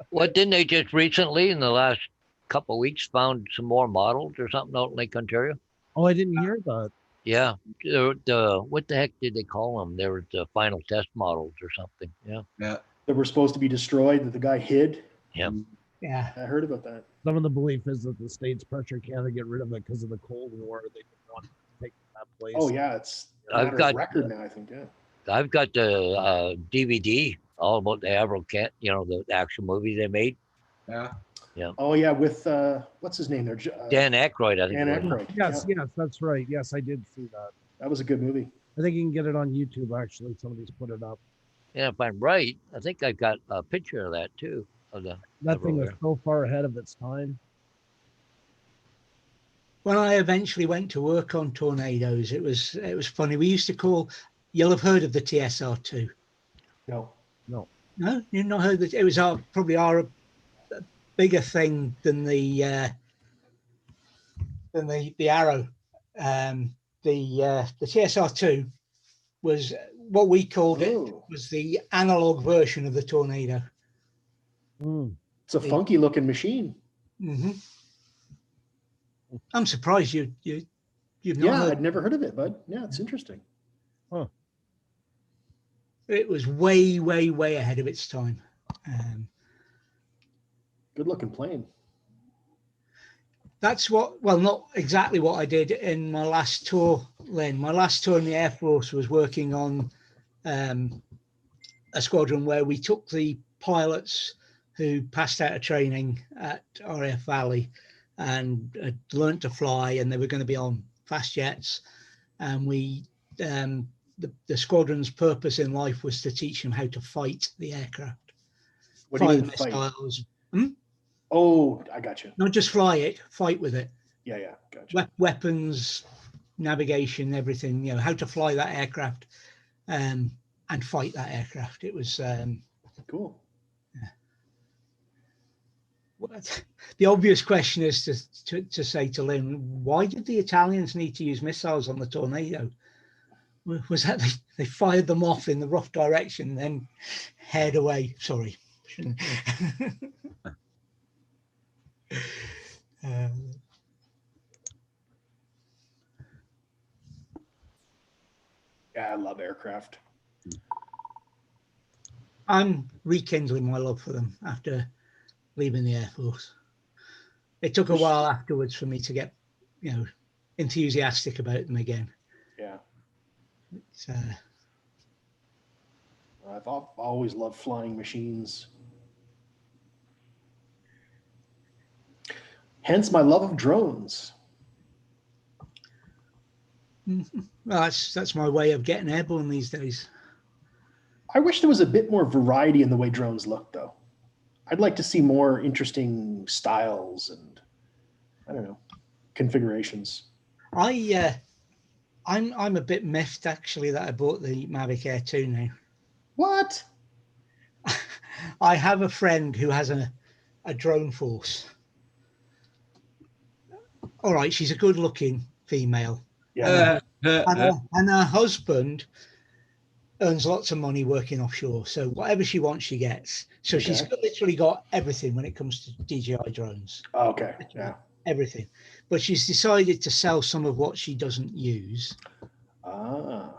S10: What, didn't they just recently in the last couple of weeks found some more models or something out in Lake Ontario?
S8: Oh, I didn't hear that.
S10: Yeah. What the heck did they call them? They were the final test models or something. Yeah.
S1: Yeah.
S7: That were supposed to be destroyed, that the guy hid.
S10: Yep.
S2: Yeah.
S7: I heard about that.
S8: Some of the belief is that the states pressure Canada get rid of it because of the Cold War. They didn't want to take that place.
S7: Oh, yeah. It's a
S10: I've
S7: matter
S10: got-
S7: of record now, I think. Yeah.
S10: I've got the DVD all about the Avro Kent, the actual movie they made.
S1: Yeah.
S7: Oh, yeah. With, what's his name there?
S10: Dan Aykroyd, I think.
S7: Dan
S10: it was.
S7: Aykroyd.
S8: Yes,
S7: Yeah,
S8: yes, that's right. Yes, I did see that.
S7: that was a good movie.
S8: I think you can get it on YouTube, actually. Somebody's put it up.
S10: Yeah, if I'm right, I think I've got a picture of that too. Of the
S8: That thing is
S10: Avro.
S8: so far ahead of its time.
S2: When I eventually went to work on Tornadoes, it was funny. We used to call. You'll have heard of the TSR2.
S7: No.
S2: No, you've not heard that. It was probably our bigger thing than the Arrow. The TSR2 was what we called it.
S7: Oh.
S2: Was the analog version of the Tornado.
S8: Mm.
S7: It's a funky looking machine.
S2: Mm-hmm. I'm surprised you've not
S7: Yeah,
S2: heard.
S7: I'd never heard of it, bud. Yeah, it's interesting.
S2: It was way, way, way ahead of its time.
S7: Good looking plane.
S2: That's not exactly what I did in my last tour, Lynn. My last tour in the Air Force was working on a squadron where we took the pilots who passed out of training at RAF Valley and had learned to fly, and they were going to be on fast jets. And we, the squadron's purpose in life was to teach them how to fight the aircraft.
S7: What do you
S2: Fire
S7: mean
S2: the
S7: fight?
S2: missiles.
S7: Oh, I got you.
S2: Not just fly it, fight with it.
S7: Yeah, gotcha.
S2: Weapons, navigation, everything, how to fly that aircraft and fight that aircraft. It was
S7: Cool.
S2: the obvious question is to say to Lynn, why did the Italians need to use missiles on the Tornado? Was that they fired them off in the rough direction, then head away? Sorry.
S7: Yeah, I love aircraft.
S2: I'm rekindling my love for them after leaving the Air Force. It took a while afterwards for me to get, enthusiastic about them again.
S7: Yeah.
S2: It's,
S7: I've always loved flying machines. Hence my love of drones.
S2: well, that's my way of getting airborne these days.
S7: I wish there was a bit more variety in the way drones look, though. I'd like to see more interesting styles and, I don't know, configurations.
S2: I'm a bit miffed actually that I bought the Mavic Air 2 now.
S7: What?
S2: I have a friend who has a drone force. All right, she's a good-looking female.
S7: Yeah.
S2: And her husband earns lots of money working offshore. So whatever she wants, she gets. So she's literally got everything when it comes to DJI drones.
S7: Okay. Yeah.
S2: Everything. But she's decided to sell some of what she doesn't use.
S7: Ah.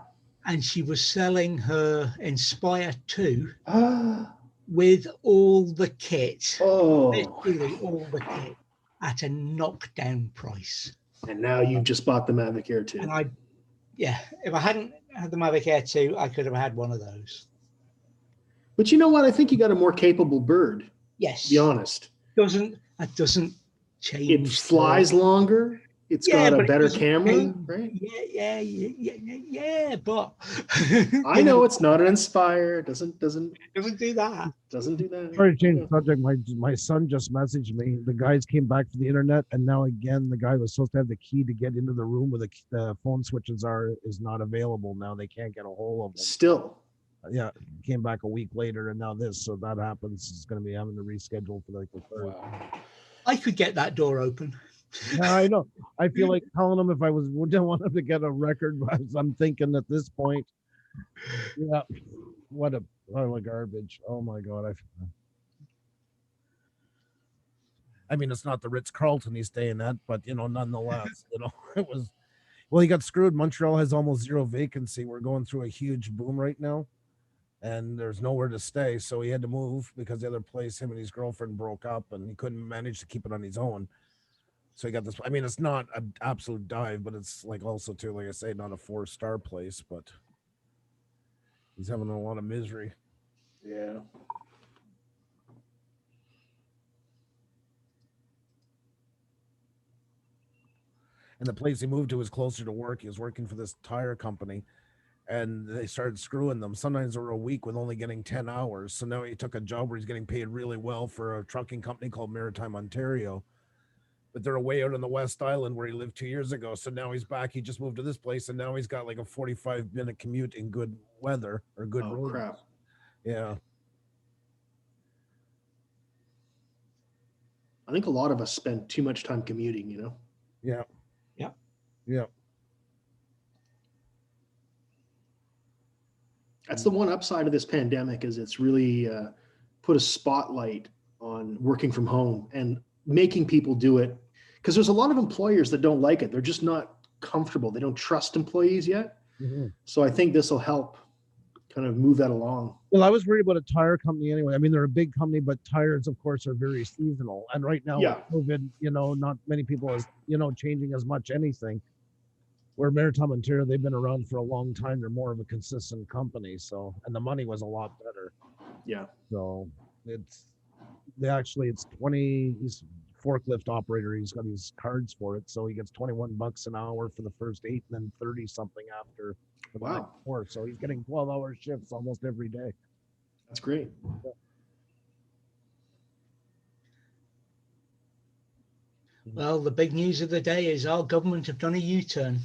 S2: And she was selling her Inspire 2
S7: Ah.
S2: with all the kit.
S7: Oh.
S2: Literally all the kit at a knockdown price.
S7: And now you've just bought the Mavic Air 2.
S2: And if I hadn't had the Mavic Air 2, I could have had one of those.
S7: But you know what? I think you got a more capable bird.
S2: Yes.
S7: To be honest.
S2: That doesn't change.
S7: It flies longer. It's
S2: Yeah,
S7: got a
S2: but it
S7: better
S2: doesn't
S7: camera,
S2: change.
S7: right?
S2: Yeah, but
S7: I
S2: you
S7: know it's not an Inspire. Doesn't
S2: it doesn't do that.
S7: do that.
S8: Sorry to change the subject. My son just messaged me. The guys came back to the internet, and now again, the guy was supposed to have the key to get into the room where the phone switches are is not available now. They can't get a hold of him.
S7: Still.
S8: Yeah, came back a week later, and now this. So that happens. It's going to be having to reschedule for like the third.
S2: I could get that door open.
S8: Yeah, I know. I feel like telling him if I didn't want him to get a record. I'm thinking at this point, yeah, what a pile of garbage. Oh my God. I mean, it's not the Ritz Carlton he's staying at, but nonetheless, it was. Well, he got screwed. Montreal has almost zero vacancy. We're going through a huge boom right now, and there's nowhere to stay. So he had to move because the other place, him and his girlfriend broke up, and he couldn't manage to keep it on his own. So he got this. I mean, it's not an absolute dive, but it's like also too, like I say, not a 4-star place, but he's having a lot of misery.
S7: Yeah.
S8: And the place he moved to was closer to work. He was working for this tire company, and they started screwing them. Sometimes they were a week with only getting 10 hours. So now he took a job where he's getting paid really well for a trucking company called Maritime Ontario. But they're away out on the West Island where he lived 2 years ago. So now he's back. He just moved to this place, and now he's got like a 45-minute commute in good weather or good roads.
S7: Crap.
S8: Yeah.
S7: I think a lot of us spend too much time commuting,
S8: Yeah.
S2: Yeah.
S8: Yeah.
S7: That's the one upside of this pandemic is it's really put a spotlight on working from home and making people do it. Because there's a lot of employers that don't like it. They're just not comfortable. They don't trust employees yet.
S8: Mm-hmm.
S7: So I think this will help kind of move that along.
S8: Well, I was worried about a tire company anyway. I mean, they're a big company, but tires, of course, are very seasonal. And right now,
S7: Yeah.
S8: with COVID, not many people are, changing as much anything. Where Maritime Ontario, they've been around for a long time. They're more of a consistent company. So, and the money was a lot better.
S7: Yeah.
S8: So it's 20, he's forklift operator. He's got his cards for it. So he gets $21 an hour for the first 8 and then 30 something after.
S7: Wow.
S8: 4. So he's getting 12-hour shifts almost every day.
S7: That's great.
S2: Well, the big news of the day is our government have done a U-turn.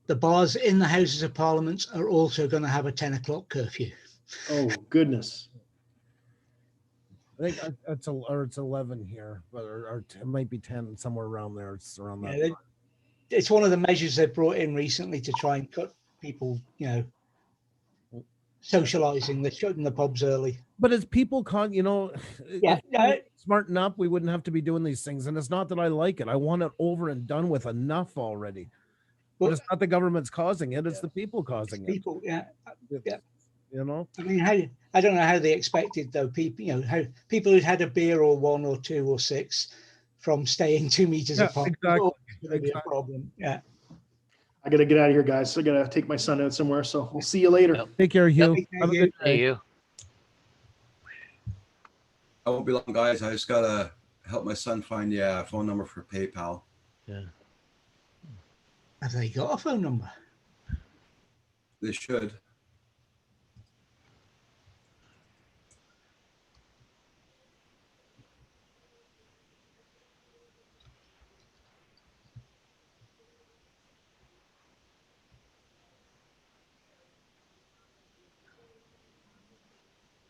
S2: The bars in the Houses of Parliament are also going to have a 10 o'clock curfew.
S7: Oh, goodness.
S8: I think it's 11 here, but or it might be 10, somewhere around there. It's around that.
S2: Yeah, it's one of the measures they brought in recently to try and cut people, socializing. They're shutting the pubs early.
S8: But as people
S2: Yeah,
S8: smarten up, we wouldn't have to be doing these things. And it's not that I like it. I want it over and done with, enough already. But it's not the government's causing it; it's the people causing it.
S2: People, yeah. I mean, I don't know how they expected though. People, how people who'd had a beer or 1 or 2 or 6 from staying 2 meters apart.
S8: Exactly.
S2: Be a problem. Yeah.
S7: I got to get out of here, guys. I got to take my son out somewhere. So we'll see you later.
S8: Take care, Hugh.
S2: Have a good
S10: Hey, you.
S1: I won't be long, guys. I just gotta help my son find the phone number for PayPal.
S10: Yeah.
S2: Have they got a phone number?
S1: They should.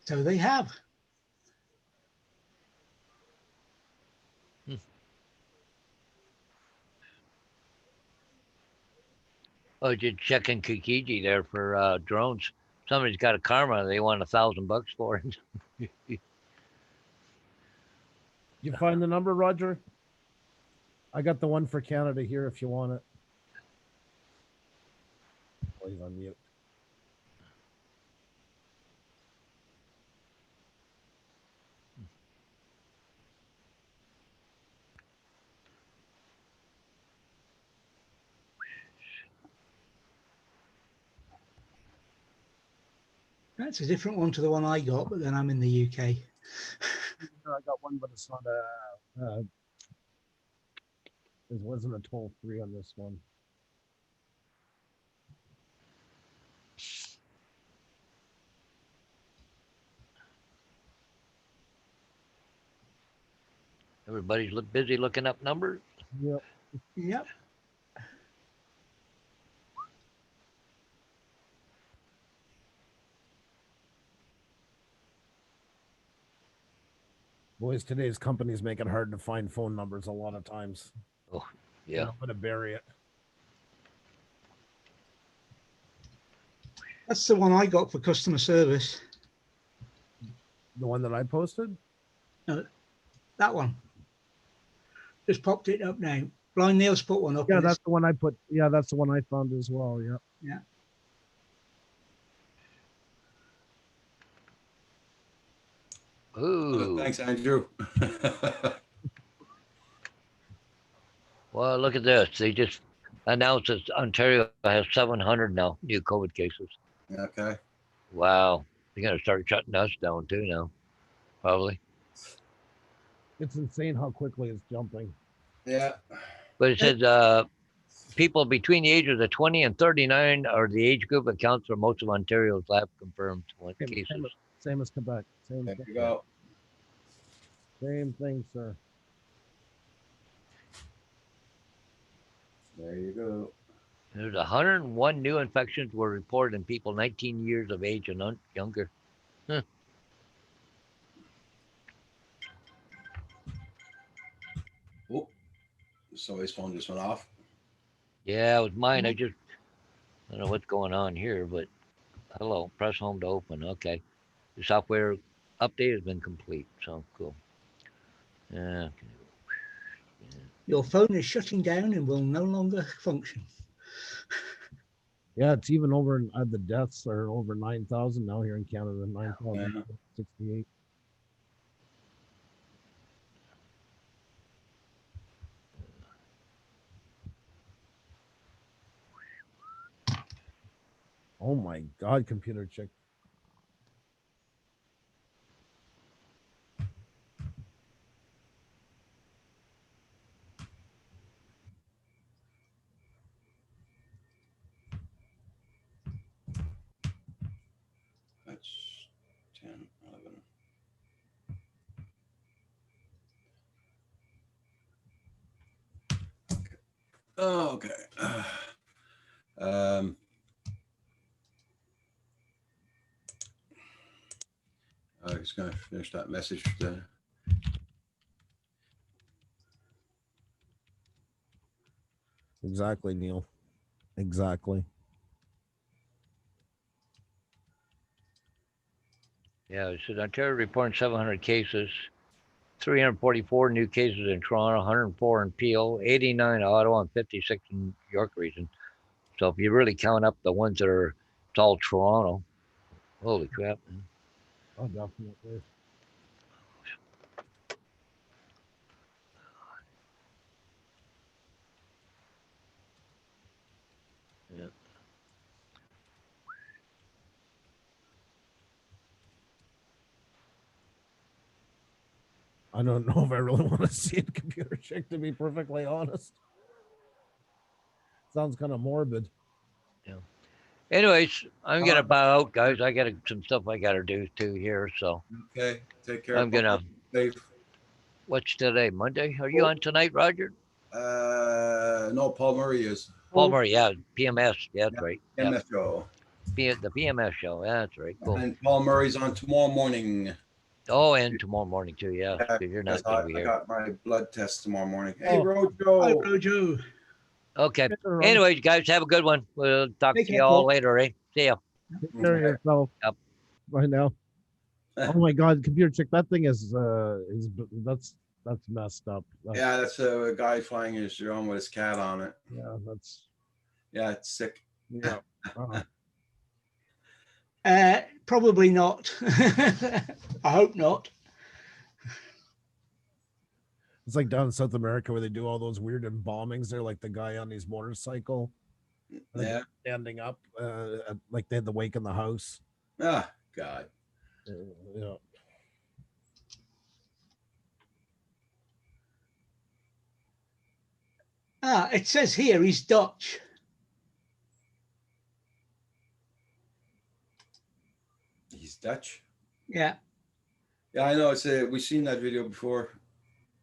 S2: So they have.
S10: Oh, just checking Kijiji there for drones. Somebody's got a Karma. They want $1,000 for it.
S8: You find the number, Roger? I got the one for Canada here if you want it. Oh, he's on mute.
S2: That's a different one to the one I got, but then I'm in the UK.
S8: I got one, but it's not There wasn't a toll free on this one.
S10: Everybody's busy looking up numbers.
S8: Yep.
S2: Yep.
S8: Boys, today's companies make it hard to find phone numbers a lot of times.
S10: Oh, yeah.
S8: I'm gonna bury it.
S2: That's the one I got for customer service.
S8: The one that I posted?
S2: No, that one. Just popped it up now. Blind Neil's put one up.
S8: Yeah,
S2: and
S8: that's
S2: it's-
S8: the one I put. Yeah, that's the one I found as well. Yeah.
S2: Yeah.
S10: Ooh.
S1: Thanks, Andrew.
S10: Well, look at this. They just announced that Ontario has 700 now new COVID cases.
S1: Okay.
S10: Wow. They're going to start shutting us down too now. Probably.
S8: It's insane how quickly it's jumping.
S1: Yeah.
S10: But it says people between the ages of 20 and 39 are the age group that counts for most of Ontario's lab confirmed cases.
S8: Same as Quebec. Same
S1: There
S8: thing.
S1: you go.
S8: Same thing, sir.
S1: There you go.
S10: There's 101 new infections were reported in people 19 years of age and younger. Huh.
S1: Oh, somebody's phone just went off.
S10: Yeah, it was mine. I don't know what's going on here, but hello, press home to open. Okay. The software update has been complete. So cool. Yeah.
S2: Your phone is shutting down and will no longer function.
S8: Yeah, it's even over. The deaths are over 9,000 now here in Canada. 9,068. Oh my God, computer check.
S1: That's 10, 11. Oh, okay. Um, I was going to finish that message.
S8: Exactly, Neil. Exactly.
S10: Yeah, it says Ontario reporting 700 cases, 344 new cases in Toronto, 104 in Peel, 89 in Ottawa, and 56 in York region. So if you really count up the ones that are, it's all Toronto. Holy crap. Man.
S8: Oh, definitely.
S10: Yeah.
S8: I don't know if I really want to see a computer check, to be perfectly honest. Sounds kind of morbid.
S10: Yeah. Anyways, I'm gonna bow out, guys. I got some stuff I gotta do too here. So
S1: Okay. Take care.
S10: I'm gonna.
S1: Safe.
S10: What's today? Monday? Are you on tonight, Roger?
S1: No, Paul Murray is.
S10: Paul Murray, yeah. PMS. Yeah, that's right.
S1: PMS show.
S10: The PMS show. Yeah, that's right. Cool.
S1: And Paul Murray's on tomorrow morning.
S10: Oh, and tomorrow morning too. Yeah, because you're not gonna be
S1: I
S10: here.
S1: got my blood test tomorrow morning. Hey,
S2: Hi,
S1: Rojo.
S2: Rojo.
S10: Okay. Anyways, guys, have a good one. We'll talk to you all later, eh? See ya.
S8: Take care of yourself.
S10: Yep.
S8: Right now. Oh my God, computer check. That thing is that's messed up.
S1: Yeah, that's a guy flying his drone with his cat on it.
S8: Yeah, that's.
S1: Yeah, it's sick.
S8: Yeah.
S2: Probably not. I hope not.
S8: It's like down in South America where they do all those weird embalmings. They're like the guy on his motorcycle, like
S1: Yeah.
S8: standing up, like they had the wake in the house.
S1: Ah, God.
S8: Yeah.
S2: It says here he's Dutch.
S1: He's Dutch.
S2: Yeah,
S1: Yeah, I know. It's we've seen that video before.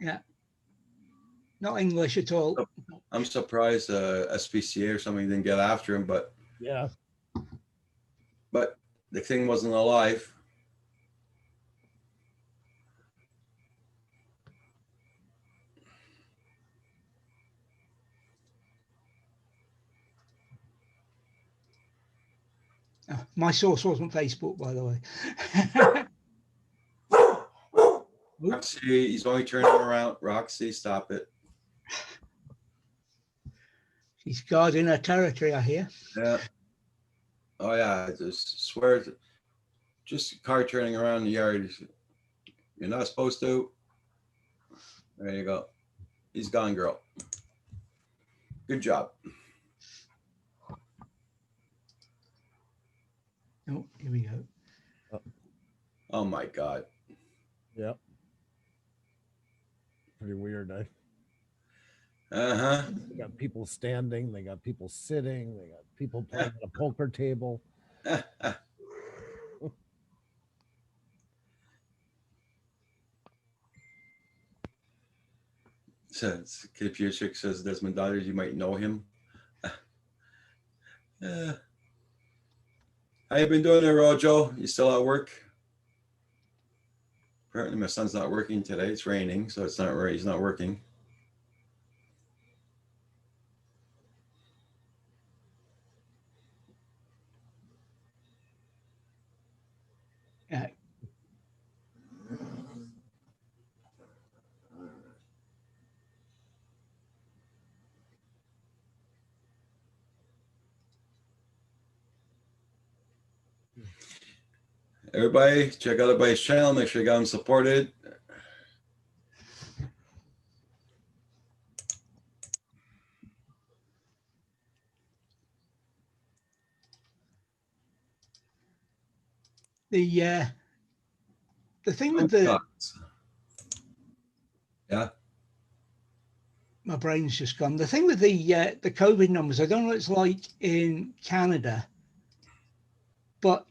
S2: yeah. Not English at all.
S1: I'm surprised SPCA or something didn't get after him, but
S8: Yeah.
S1: the thing wasn't alive.
S2: My source wasn't Facebook, by the way.
S1: Roxy, he's only turning around. Roxy, stop it.
S2: She's guarding her territory, I hear.
S1: Yeah. Oh yeah, I just swear. Just a car turning around the yard. You're not supposed to. There you go. He's gone, girl. Good job.
S2: Oh, here we go.
S1: Oh my God.
S8: Yep. Pretty weird.
S1: Uh-huh.
S8: They got people standing, they got people sitting, they got people playing at a poker table.
S1: Says Kid Chick says Desmond Dollars, you might know him. How you been doing there, Rojo? You still at work? Apparently my son's not working today. It's raining, so it's not right. He's not working.
S2: Yeah.
S1: Everybody, check out everybody's channel. Make sure you got them supported.
S2: The thing with the my brain's just gone. The thing with the COVID numbers, I don't know what it's like in Canada, but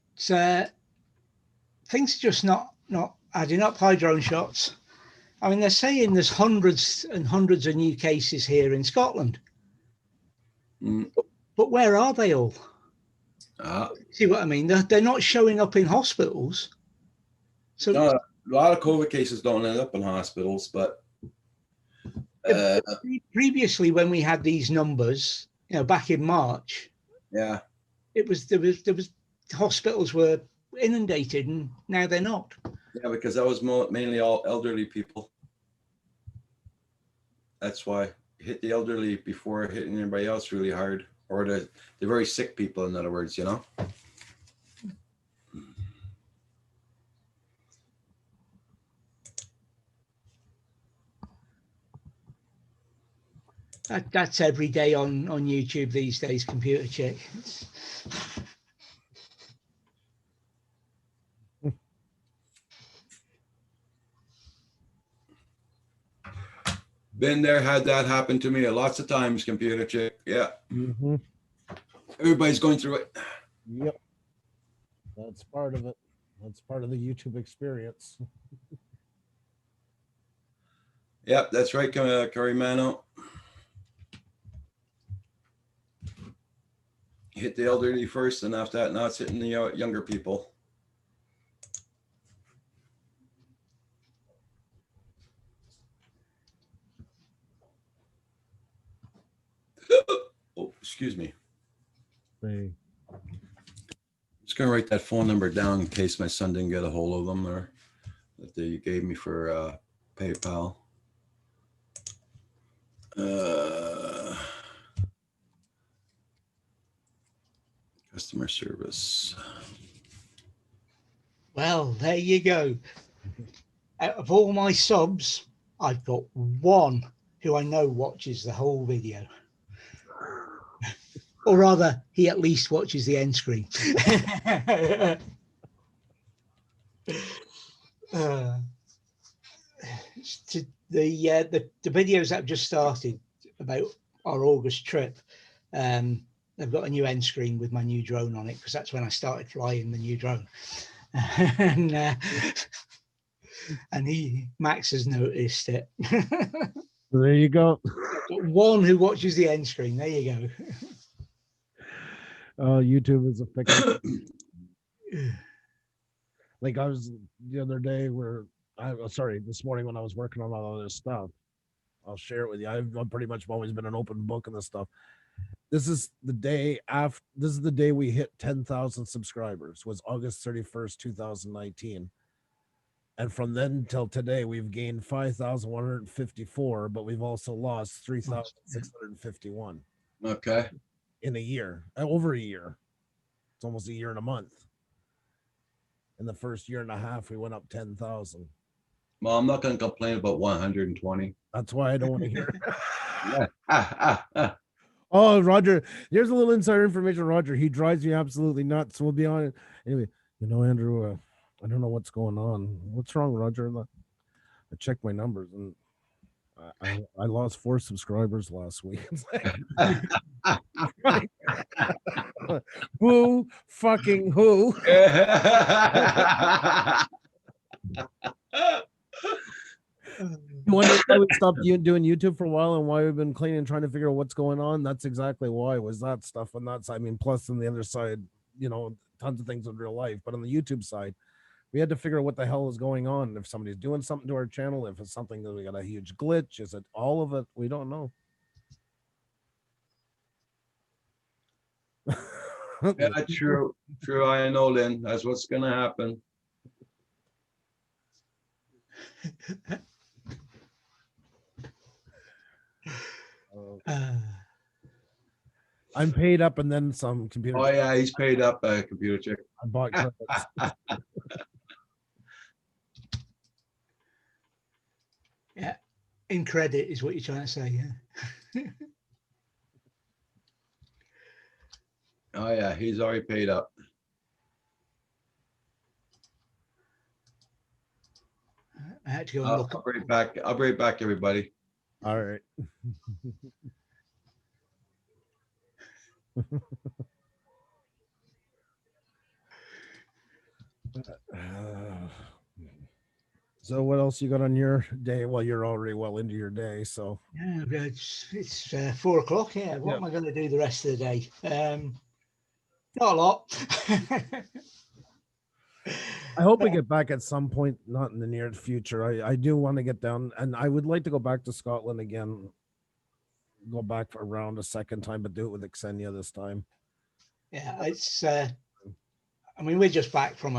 S2: things are just not adding up. High drone shots. I mean, they're saying there's hundreds and hundreds of new cases here in Scotland. But where are they all? See what I mean? They're not showing up in hospitals. So
S1: no, a lot of COVID cases don't end up in hospitals, but
S2: previously when we had these numbers, back in March,
S1: yeah,
S2: there was hospitals were inundated, and now they're not.
S1: Yeah, because that was mainly all elderly people. That's why hit the elderly before hitting anybody else really hard, or the very sick people, in other words,
S2: That's every day on YouTube these days, Computer Check.
S1: Been there, had that happen to me lots of times, Computer Check. Yeah.
S8: Mm-hmm.
S1: Everybody's going through it.
S8: Yep. That's part of it. That's part of the YouTube experience.
S1: Yep, that's right, Curry Mano. Hit the elderly first, and after that, now it's hitting the younger people. Oh, excuse me.
S8: Hey.
S1: Just gonna write that phone number down in case my son didn't get a hold of them, or that they gave me for PayPal. Customer service.
S2: Well, there you go. Out of all my subs, I've got one who I know watches the whole video. Or rather, he at least watches the end screen. The videos that I've just started, about our August trip, they've got a new end screen with my new drone on it, because that's when I started flying the new drone. And Max has noticed it.
S8: There you go.
S2: One who watches the end screen. There you go.
S8: YouTube is a fiction. Like I was the other day this morning when I was working on all this stuff. I'll share it with you. I've pretty much always been an open book in this stuff. This is the day we hit 10,000 subscribers, was August 31st, 2019. And from then till today, we've gained 5,154, but we've also lost 3,651.
S1: Okay.
S8: In a year, over a year. It's almost a year and a month. In the first year and a half, we went up 10,000.
S1: Well, I'm not going to complain about 120.
S8: That's why I don't want to hear
S1: it.
S8: Oh, Roger, here's a little insider information. Roger, he drives me absolutely nuts. We'll be on it. Anyway, Andrew, I don't know what's going on. What's wrong, Roger? I checked my numbers and I lost 4 subscribers last week. Who fucking who? You wonder why we stopped doing YouTube for a while and why we've been cleaning and trying to figure out what's going on? That's exactly why. Was that stuff on that side? I mean, plus on the other side, tons of things in real life, but on the YouTube side, we had to figure out what the hell is going on. If somebody's doing something to our channel, if it's something that we got a huge glitch, is it all of it? We don't know.
S1: Yeah, true. I know, Lynn. That's what's going to happen.
S8: I'm paid up and then some computer.
S1: Oh yeah, he's paid up a computer check.
S8: I bought credits.
S2: Yeah, in credit is what you're trying to say, yeah.
S1: Oh yeah, he's already paid up.
S2: I had to go and look.
S1: I'll be right back, everybody.
S8: All right. So what else you got on your day? Well, you're already well into your day, so
S2: yeah, it's 4 o'clock. Yeah, what am I going to do the rest of the day? Not a lot.
S8: I hope we get back at some point, not in the near future. I do want to get down, and I would like to go back to Scotland again. Go back around a second time, but do it with Xenia this time.
S2: Yeah, it's. I mean, we're just back from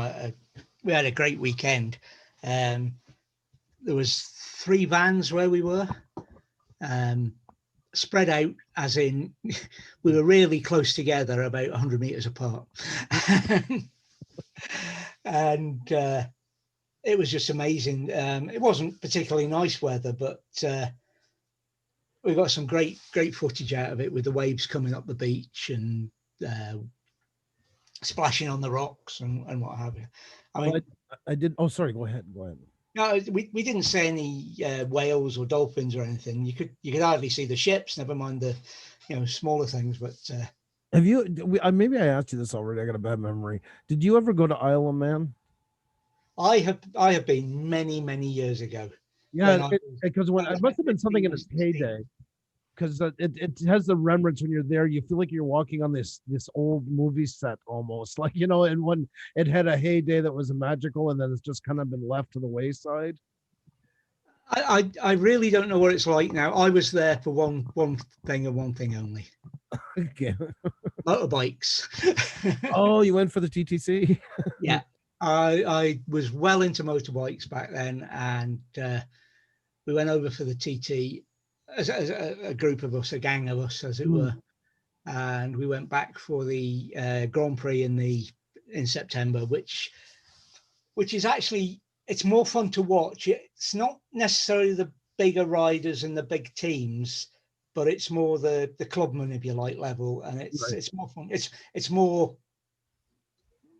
S2: we had a great weekend. There was 3 vans where we were, spread out, as in we were really close together, about 100 meters apart. And it was just amazing. It wasn't particularly nice weather, but we got some great footage out of it, with the waves coming up the beach and splashing on the rocks and what have you. I mean,
S8: I did. Oh, sorry. Go ahead.
S2: No, we didn't see any whales or dolphins or anything. You could hardly see the ships, never mind the smaller things. But
S8: have you? Maybe I asked you this already. I got a bad memory. Did you ever go to Isle of Man?
S2: I have been many years ago.
S8: Yeah, because it must have been something in its heyday. Because it has the remnants when you're there. You feel like you're walking on this old movie set almost, like, and when it had a heyday that was magical, and then it's just kind of been left to the wayside.
S2: I really don't know what it's like now. I was there for one thing and one thing only.
S8: Okay.
S2: Motorbikes.
S8: Oh, you went for the TTC?
S2: Yeah, I was well into motorbikes back then, and we went over for the TT. As a group of us, a gang of us, as it were, and we went back for the Grand Prix in September, which is actually, it's more fun to watch. It's not necessarily the bigger riders and the big teams, but it's more the clubman, if you like, level, and it's more fun. It's more,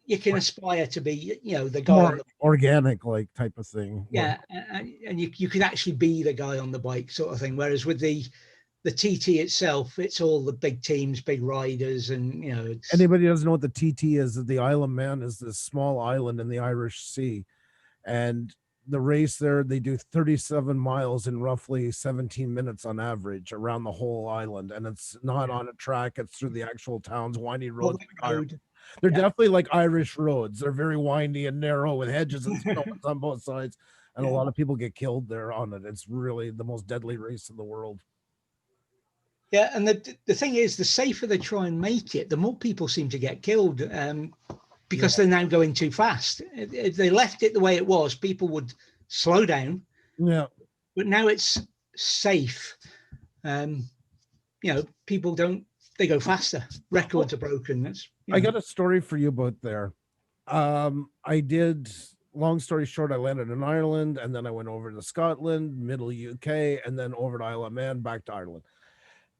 S2: you can aspire to be, the guy.
S8: More organic, like, type of thing.
S2: Yeah, and you could actually be the guy on the bike, sort of thing. Whereas with the the TT itself, it's all the big teams, big riders, and you know. It's,
S8: Anybody who doesn't know what the TT is, the Isle of Man is this small island in the Irish Sea, and the race there, they do 37 miles in roughly 17 minutes on average around the whole island, and it's not on a track; it's through the actual towns, windy roads.
S2: road.
S8: They're
S2: Yeah.
S8: definitely like Irish roads. They're very windy and narrow with hedges and stones on both sides, and a
S2: Yeah.
S8: lot of people get killed there on it. It's really the most deadly race in the world.
S2: Yeah, and the thing is, the safer they try and make it, the more people seem to get killed, because they're now going too fast. If they left it the way it was, people would slow down.
S8: Yeah.
S2: But now it's safe. You know, people don't, they go faster. Records are broken. That's, you
S8: I
S2: know.
S8: got a story for you about there. I did, long story short, I landed in Ireland, and then I went over to Scotland, middle UK, and then over to Isle of Man, back to Ireland.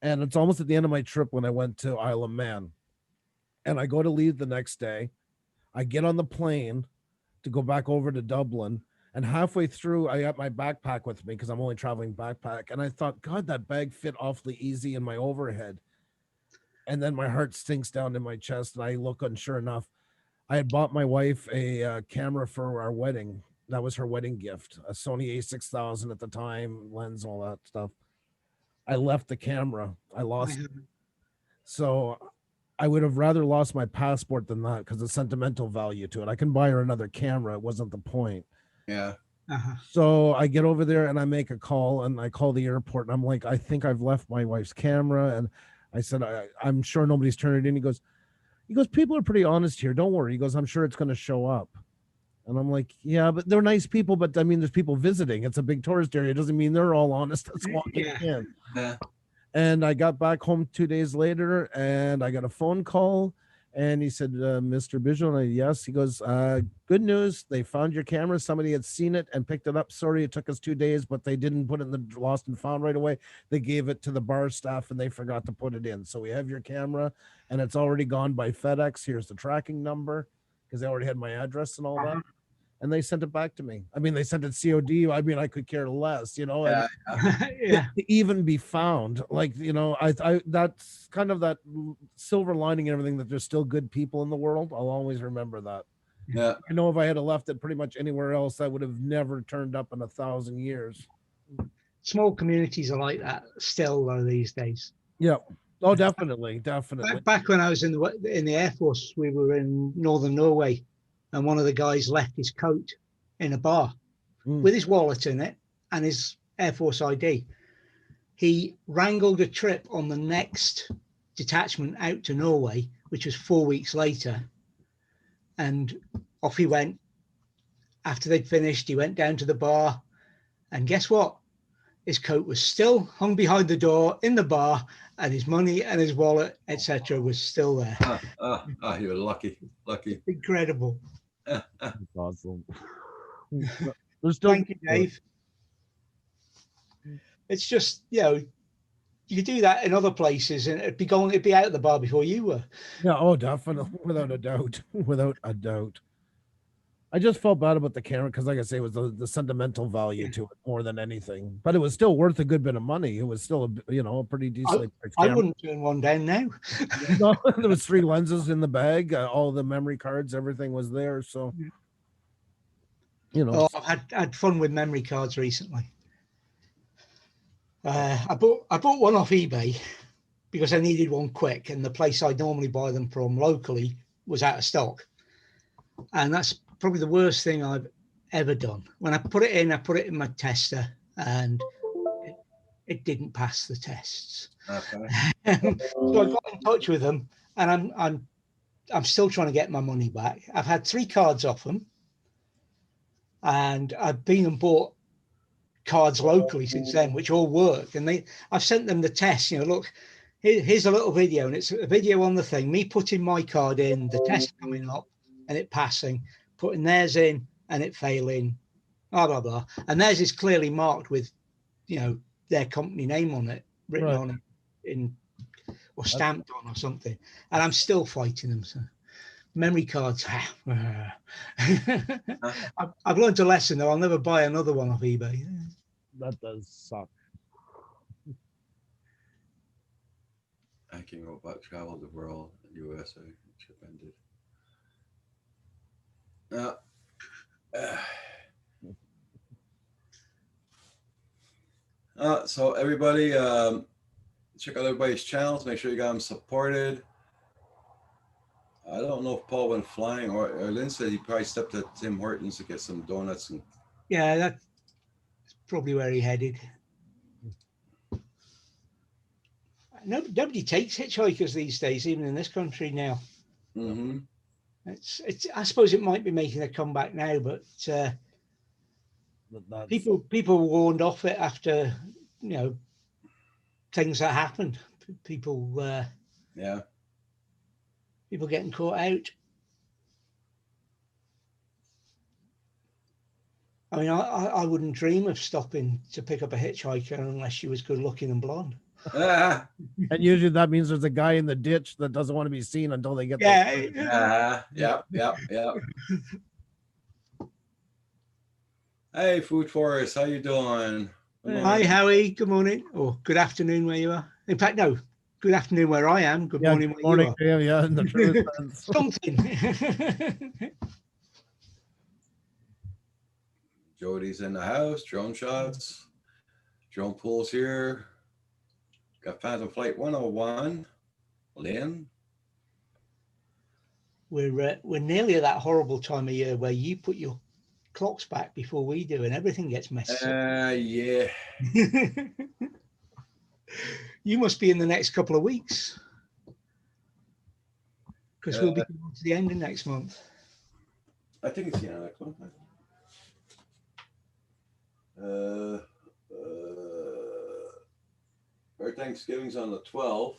S8: And it's almost at the end of my trip when I went to Isle of Man. And I go to leave the next day. I get on the plane to go back over to Dublin. And halfway through, I got my backpack with me because I'm only traveling backpack. And I thought, God, that bag fit awfully easy in my overhead. And then my heart sinks down in my chest. And I look, and sure enough, I had bought my wife a camera for our wedding. That was her wedding gift, a Sony A6000 at the time, lens, all that stuff. I left the camera. I lost it. So I would have rather lost my passport than that because the sentimental value to it. I can buy her another camera. It wasn't the point.
S1: Yeah.
S8: So I get over there and I make a call, and I call the airport, and I'm like, I think I've left my wife's camera. And I said, I'm sure nobody's turned it in. He goes, people are pretty honest here. Don't worry. He goes, I'm sure it's going to show up. And I'm like, yeah, but they're nice people. But I mean, there's people visiting. It's a big tourist area. It doesn't mean they're all honest. That's walking in.
S1: Yeah.
S8: And I got back home 2 days later, and I got a phone call, and he said, Mr. Bijou, and I, yes. He goes, good news. They found your camera. Somebody had seen it and picked it up. Sorry, it took us 2 days, but they didn't put it in the lost and found right away. They gave it to the bar staff, and they forgot to put it in. So we have your camera, and it's already gone by FedEx. Here's the tracking number, because they already had my address and all that. And they sent it back to me. I mean, they sent it COD. I mean, I could care less, you know.
S1: Yeah,
S8: To even be found, like, you know, I that's kind of that silver lining and everything, that there's still good people in the world. I'll always remember that.
S1: Yeah.
S8: I know if I had left it pretty much anywhere else, I would have never turned up in 1,000 years.
S2: Small communities are like that still, though, these days.
S8: Yeah. Oh, definitely, definitely.
S2: Back when I was in the Air Force, we were in northern Norway, and one of the guys left his coat in a bar with his wallet in it and his Air Force ID. He wrangled a trip on the next detachment out to Norway, which was 4 weeks later. And off he went. After they'd finished, he went down to the bar, and guess what? His coat was still hung behind the door in the bar, and his money and his wallet, etc., was still there.
S1: You were lucky.
S2: Incredible.
S8: That's awesome. There's still
S2: Thank you, Dave. It's just, you know, you could do that in other places, and it'd be out of the bar before you were.
S8: Yeah, oh, definitely, without a doubt, without a doubt. I just felt bad about the camera because, like I say, it was the sentimental value to it more than anything. But it was still worth a good bit of money. It was still a pretty decent.
S2: I wouldn't turn one down now.
S8: No, there was 3 lenses in the bag, all the memory cards, everything was there. So, you know,
S2: I've had fun with memory cards recently. I bought one off eBay because I needed one quick, and the place I normally buy them from locally was out of stock. And that's probably the worst thing I've ever done. When I put it in my tester, and it didn't pass the tests.
S1: Okay.
S2: So I got in touch with them, and I'm still trying to get my money back. I've had 3 cards off them, and I've been and bought cards locally since then, which all work. And I've sent them the test. You know, look, here's a little video, and it's a video on the thing. Me putting my card in, the test coming up, and it passing. Putting theirs in and it failing, blah, blah, blah. And theirs is clearly marked with, you know, their company name on it, written on it or stamped on or something. And I'm still fighting them. So memory cards. I've learned a lesson, though. I'll never buy another one off eBay.
S8: That does suck.
S1: Hacking robot traveled the world. USA trip ended. So everybody, check out everybody's channels. Make sure you got them supported. I don't know if Paul went flying, or Lynn said he probably stepped at Tim Hortons to get some donuts. And
S2: Yeah, that's probably where he headed. Nobody takes hitchhikers these days, even in this country now.
S1: mm-hmm.
S2: It's. I suppose it might be making a comeback now, but people warned off it after, things that happened. People.
S1: Yeah.
S2: People getting caught out. I mean, I wouldn't dream of stopping to pick up a hitchhiker unless she was good looking and blonde.
S8: And usually that means there's a guy in the ditch that doesn't want to be seen until they get
S1: Yeah. Hey, Food Forest, how you doing?
S2: Hi, Howie. Good morning, or good afternoon where you are. In fact, no, good afternoon where I am. Good morning where you are.
S8: Yeah, in the true sense.
S2: Something.
S1: Jody's in the house. Drone shots. Drone pools here. Got Phantom Flight 101. Lynn.
S2: We're nearly at that horrible time of year where you put your clocks back before we do, and everything gets messed up.
S1: Yeah.
S2: You must be in the next couple of weeks, because we'll be coming to the end of next month.
S1: I think it's the end of next month. Our Thanksgiving's on the 12th.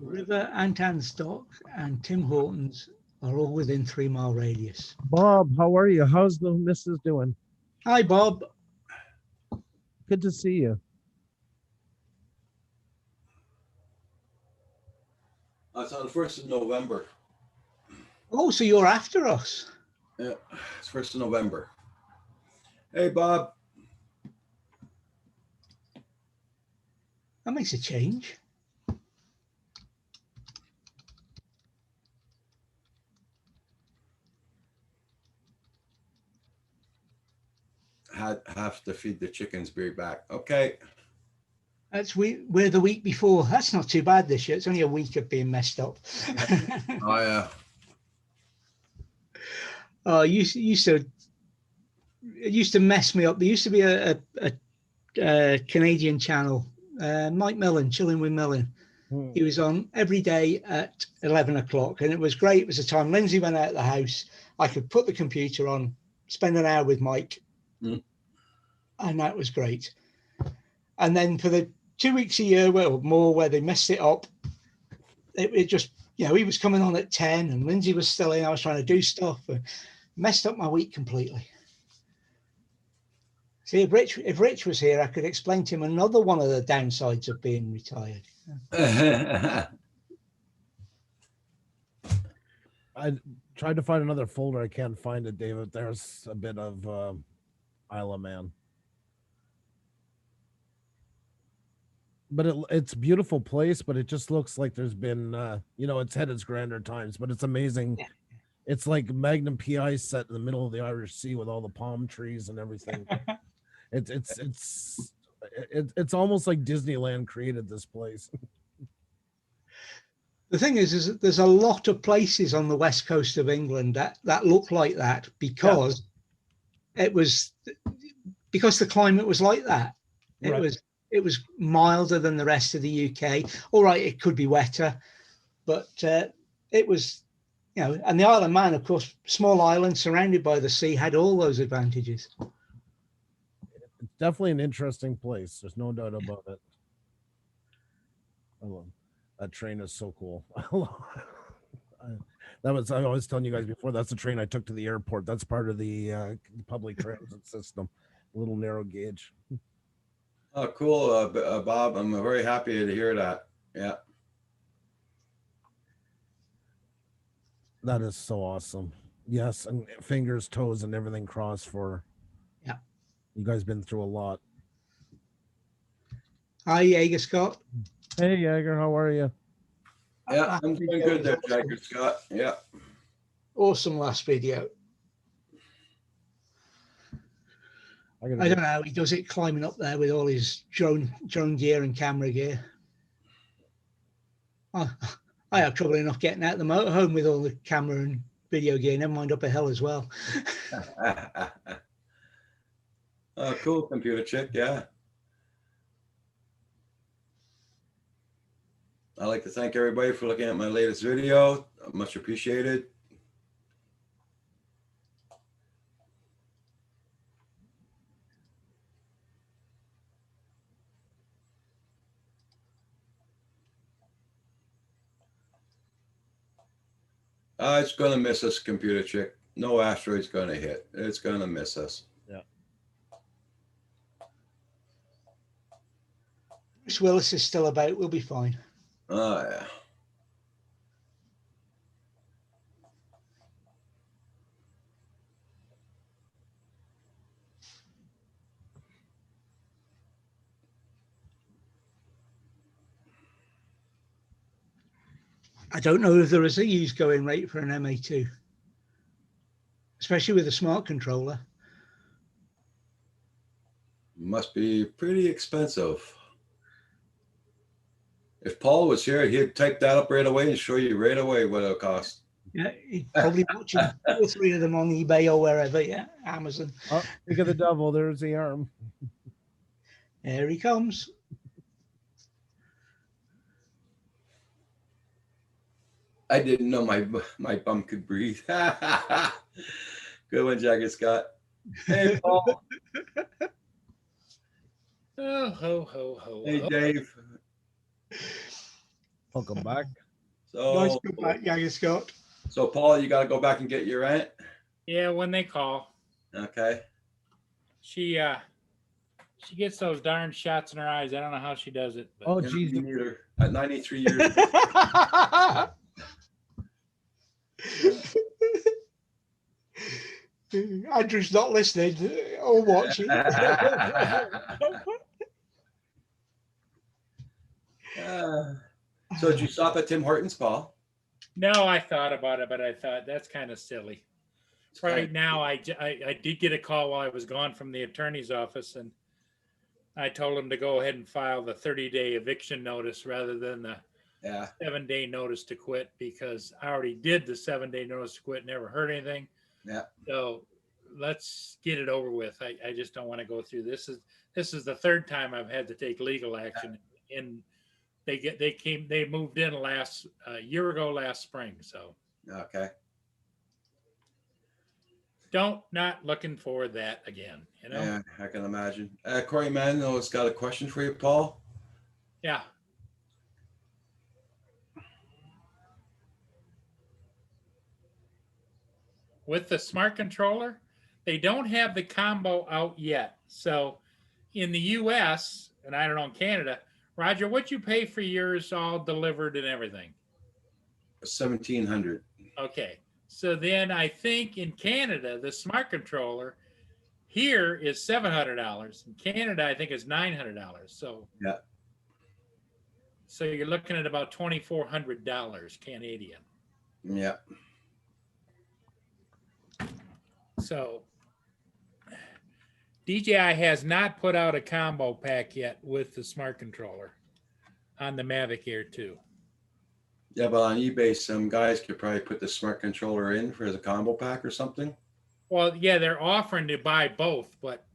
S2: River, Anton's Dock, and Tim Hortons are all within 3 mile radius.
S8: Bob, how are you? How's the missus doing?
S2: Hi, Bob.
S8: Good to see you.
S1: It's on the 1st of November.
S2: Oh, so you're after us.
S1: Yeah, it's 1st of November. Hey, Bob.
S2: That makes a change.
S1: Have to feed the chickens, be back. Okay.
S2: We're the week before. That's not too bad this year. It's only a week of being messed up.
S1: Oh yeah.
S2: Oh, it used to mess me up. There used to be a Canadian channel, Mike Millen, Chilling with Millen. He was on every day at 11 o'clock, and it was great. It was the time Lindsay went out of the house. I could put the computer on, spend an hour with Mike, and that was great. And then for the 2 weeks a year, well, more, where they messed it up, it just, he was coming on at 10 and Lindsay was still in. I was trying to do stuff, and messed up my week completely. See, if Rich was here, I could explain to him another one of the downsides of being retired.
S8: I tried to find another folder. I can't find it, David. There's a bit of Isle of Man. But it's a beautiful place, but it just looks like there's been, it's had its grander times, but it's amazing. Yeah. It's like Magnum PI set in the middle of the Irish Sea with all the palm trees and everything. It's almost like Disneyland created this place.
S2: The thing is that there's a lot of places on the west coast of England that look like that because because the climate was like that. It was milder than the rest of the UK. All right, it could be wetter, but it was, and the Isle of Man, of course, small island surrounded by the sea, had all those advantages.
S8: It's definitely an interesting place. There's no doubt about it. I love that train is so cool. I was telling you guys before, that's the train I took to the airport. That's part of the public transit system, a little narrow gauge.
S1: Oh, cool, Bob. I'm very happy to hear that. Yeah.
S8: That is so awesome. Yes, and fingers, toes, and everything crossed for.
S2: Yeah.
S8: You guys been through a lot.
S2: Hi, Jaeger Scott.
S8: Hey, Jagger, how are you?
S1: Yeah, I'm doing good there, Jagger Scott. Yeah.
S2: Awesome last video. I don't know how he does it, climbing up there with all his drone gear and camera gear. I have trouble enough getting out the motorhome with all the camera and video gear, never mind up a hill as well.
S1: Oh, cool, computer chick. Yeah. I'd like to thank everybody for looking at my latest video. Much appreciated. It's going to miss us, computer chick. No asteroid's going to hit. It's going to miss us.
S8: Yeah.
S2: Bruce Willis is still about. We'll be fine.
S1: Oh, yeah.
S2: I don't know if there is a used going rate for an MA2, especially with a smart controller.
S1: Must be pretty expensive. If Paul was here, he'd type that up right away and show you right away what it'll cost.
S2: Yeah, he's probably watching 2 or 3 of them on eBay or wherever. Yeah, Amazon.
S8: Oh, look at the devil. There's the arm.
S2: There he comes.
S1: I didn't know my bum could breathe. Good one, Jagger Scott. Hey, Paul.
S4: Oh, ho, ho, ho.
S1: Hey,
S4: ho.
S1: Dave.
S8: Welcome back.
S1: So,
S2: Nice to come back, Jagger Scott.
S1: So, Paul, you got to go back and get your rent.
S4: Yeah, when they call,
S1: Okay.
S4: she gets those darn shots in her eyes. I don't know how she does it. But
S8: Oh,
S1: Yeah,
S8: geez.
S1: me neither. At 93 years.
S2: Andrew's not listening or watching.
S1: So did you stop at Tim Hortons, Paul?
S4: No, I thought about it, but I thought that's kind of silly. Right now, I did get a call while I was gone from the attorney's office, and I told him to go ahead and file the 30-day eviction notice rather than the 7-day notice to quit, because I already did the 7-day notice to quit, never heard anything.
S1: Yeah.
S4: So let's get it over with. I just don't want to go through this. This is the 3rd time I've had to take legal action, and they moved in last year ago last spring. So
S1: Okay.
S4: not looking for that again, you know?
S1: Yeah, I can imagine. Corey Manno's got a question for you, Paul.
S4: Yeah. With the smart controller, they don't have the combo out yet. So in the US, and I don't know in Canada, Roger, what'd you pay for yours all delivered and everything?
S1: 1,700.
S4: Okay. So then I think in Canada, the smart controller here is $700. In Canada, I think it's $900. So
S1: Yeah.
S4: So you're looking at about $2,400 Canadian.
S1: Yeah.
S4: So DJI has not put out a combo pack yet with the smart controller on the Mavic Air 2.
S1: Yeah, but on eBay, some guys could probably put the smart controller in for the combo pack or something.
S4: Well, yeah, they're offering to buy both, but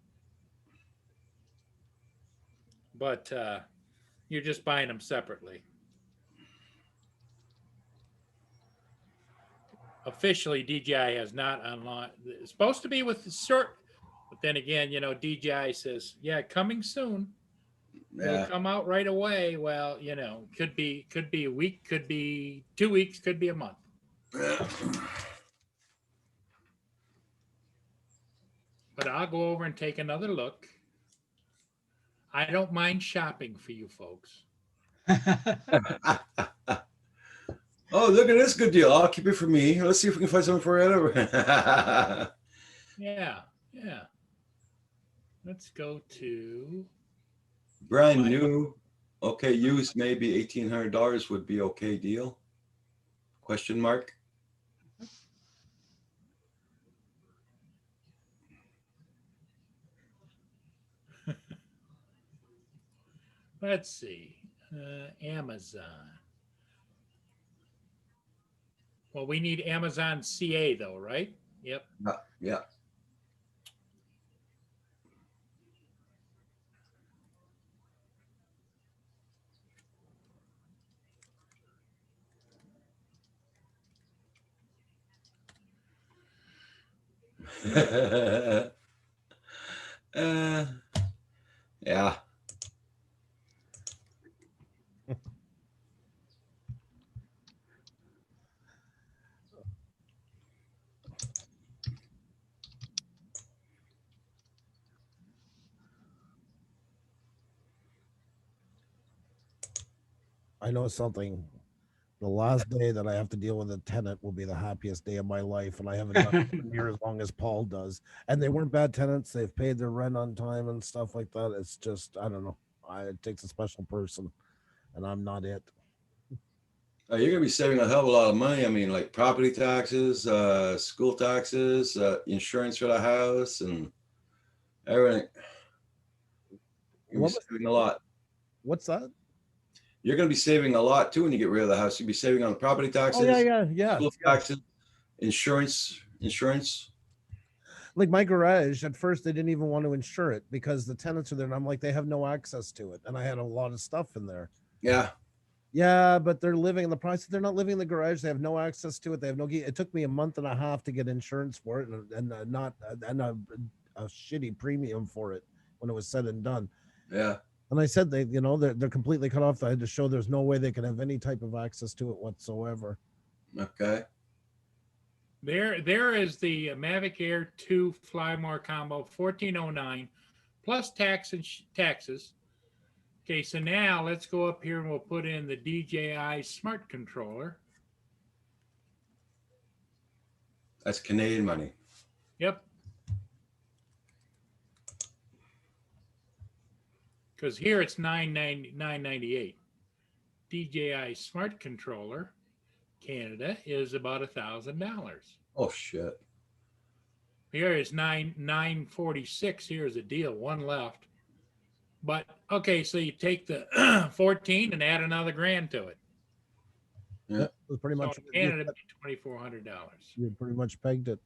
S4: you're just buying them separately. Officially, DJI has not unlocked. It's supposed to be with the short, but then again, DJI says, yeah, coming soon. It'll
S1: Yeah.
S4: come out right away. Well, could be a week, could be 2 weeks, could be a month. But I'll go over and take another look. I don't mind shopping for you folks.
S1: Oh, look at this good deal. I'll keep it for me. Let's see if we can find something for it.
S4: Yeah, yeah. Let's go to,
S1: Brand new. Okay, used maybe $1,800 would be okay deal. Question mark.
S4: let's see, Amazon. Well, we need Amazon CA though, right? Yep.
S1: Yeah. Yeah.
S8: I know something. The last day that I have to deal with a tenant will be the happiest day of my life, and I haven't done it for near as long as Paul does. And they weren't bad tenants; they've paid their rent on time and stuff like that. It's just I don't know. It takes a special person, and I'm not it.
S1: You're gonna be saving a hell of a lot of money. I mean, like property taxes, school taxes, insurance for the house, and everything. You're gonna be saving a lot.
S8: What's that?
S1: You're gonna be saving a lot too when you get rid of the house. You'll be saving on the property taxes.
S8: Oh yeah.
S1: School taxes, insurance.
S8: Like my garage, at first they didn't even want to insure it because the tenants are there, and I'm like, they have no access to it, and I had a lot of stuff in there.
S1: Yeah.
S8: Yeah, but they're living in the price. They're not living in the garage. They have no access to it. They have no. It took me a month and a half to get insurance for it, and not and a shitty premium for it when it was said and done.
S1: Yeah.
S8: And I said they're completely cut off. I had to show there's no way they can have any type of access to it whatsoever.
S1: Okay.
S4: There is the Mavic Air 2 Flymore combo, 1409 plus taxes. Okay, so now let's go up here and we'll put in the DJI Smart Controller.
S1: That's Canadian money.
S4: Yep. Because here it's $998. DJI Smart Controller, Canada, is about $1,000.
S1: Oh shit.
S4: Here is $946. Here's a deal, one left. But okay, so you take the 14 and add another $1,000 to it.
S1: Yeah,
S8: it was pretty much.
S4: So in Canada, it'd be $2,400.
S8: You pretty much pegged it.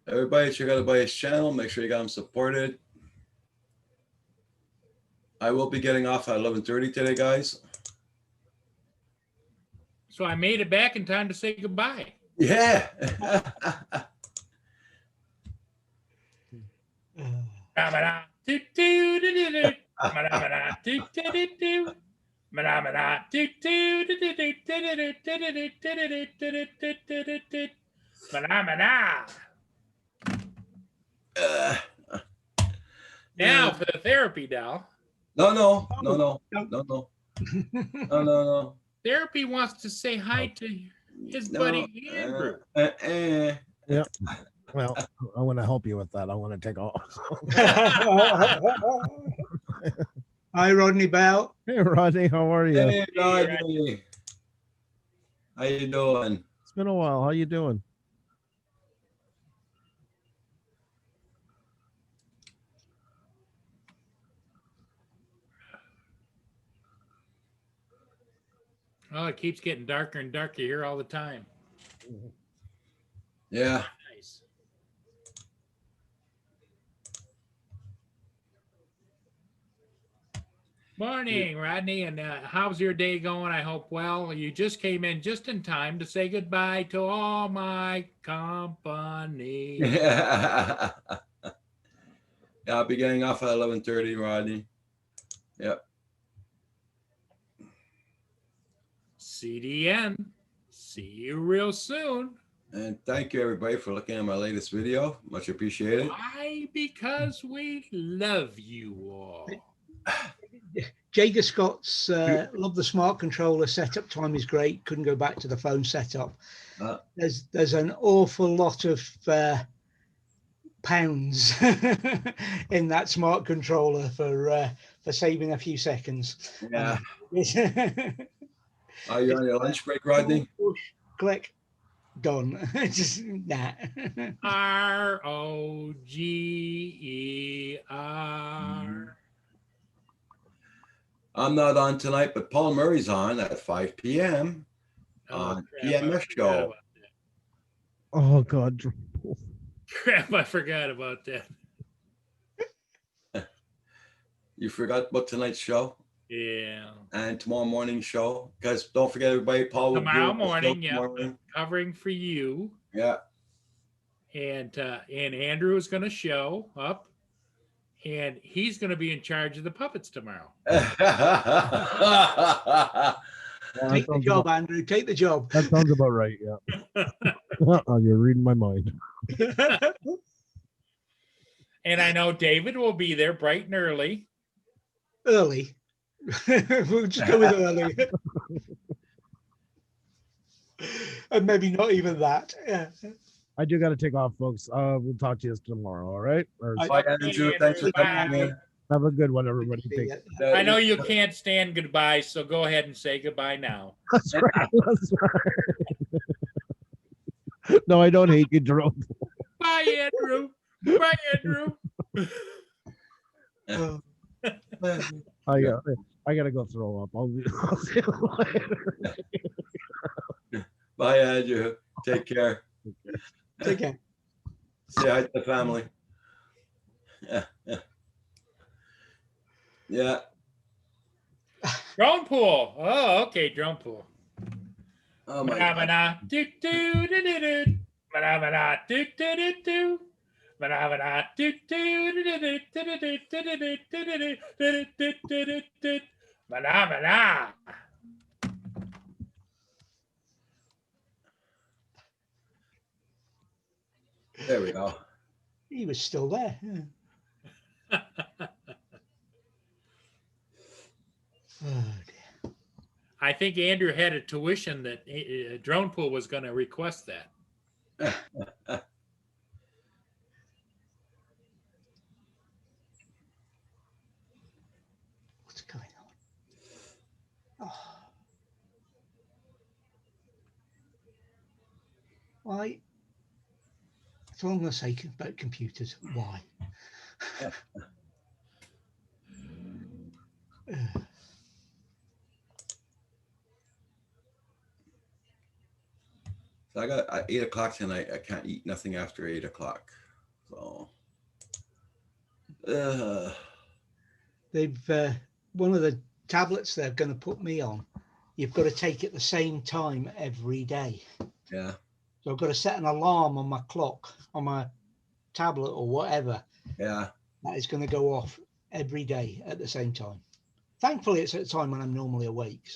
S1: Everybody, check out his channel. Make sure you got him supported. I will be getting off at 11:30 today, guys.
S4: So I made it back in time to say goodbye.
S1: Yeah.
S4: Now for the therapy, Dal.
S1: No.
S4: Therapy wants to say hi to his buddy Andrew.
S8: Yeah. Well, I want to help you with that. I want to take off.
S2: Hi, Rodney Bell.
S8: Hey, Rodney, how are you?
S1: Hey, Rodney. How you doing?
S8: It's been a while. How you doing?
S4: Oh, it keeps getting darker and darker here all the time.
S1: Yeah.
S4: Nice. Morning, Rodney. And how's your day going? I hope well. You just came in just in time to say goodbye to all my company.
S1: Yeah. Yeah, I'll be getting off at 11:30, Rodney. Yep.
S4: CDN. See you real soon.
S1: And thank you everybody for looking at my latest video. Much appreciated.
S4: Why? Because we love you all.
S2: Jager Scott's love the smart controller. Setup time is great. Couldn't go back to the phone setup. There's an awful lot of pounds in that smart controller for saving a few seconds.
S1: Yeah. Are you on your lunch break, Rodney?
S2: Push, click, done. Just nah.
S4: ROGER.
S1: I'm not on tonight, but Paul Murray's on at 5 p.m. on PMS show.
S8: Oh God.
S4: Crap, I forgot about that.
S1: You forgot about tonight's show?
S4: Yeah.
S1: And tomorrow morning's show? Because don't forget, everybody, Paul will be
S4: Tomorrow
S1: on the show
S4: morning, yeah,
S1: tomorrow morning.
S4: covering for you.
S1: Yeah.
S4: And Andrew is going to show up, and he's going to be in charge of the puppets tomorrow.
S2: Take the job, Andrew. Take the job.
S8: That sounds about right. Yeah. Oh, you're reading my mind.
S4: And I know David will be there bright and early.
S2: Early. We'll just go with early. And maybe not even that. Yeah.
S8: I do got to take off, folks. We'll talk to you tomorrow. All right.
S1: Bye, Andrew. Thanks for coming in.
S8: Have a good one, everybody. Take
S4: I know you can't stand goodbye, so go ahead and say goodbye now.
S8: That's right. That's right. No, I don't hate you, Jerome.
S4: Bye, Andrew. Bye, Andrew.
S8: I gotta go throw up. I'll see you later.
S1: Bye, Andrew. Take care.
S2: Take care.
S1: Say hi to the family. Yeah.
S4: Drone pool. Oh, okay, drone pool.
S1: Oh my
S4: God.
S1: There we go.
S2: He was still there. Yeah. Oh, dear.
S4: I think Andrew had a tuition that Drone Pool was going to request that.
S2: What's going on? Oh. Why? That's all I'm going to say about computers. Why?
S1: So I got at 8 o'clock tonight. I can't eat nothing after 8 o'clock. So
S2: they've one of the tablets they're going to put me on. You've got to take it the same time every day.
S1: Yeah.
S2: So I've got to set an alarm on my clock, on my tablet or whatever.
S1: Yeah.
S2: That is going to go off every day at the same time. Thankfully, it's at a time when I'm normally awake.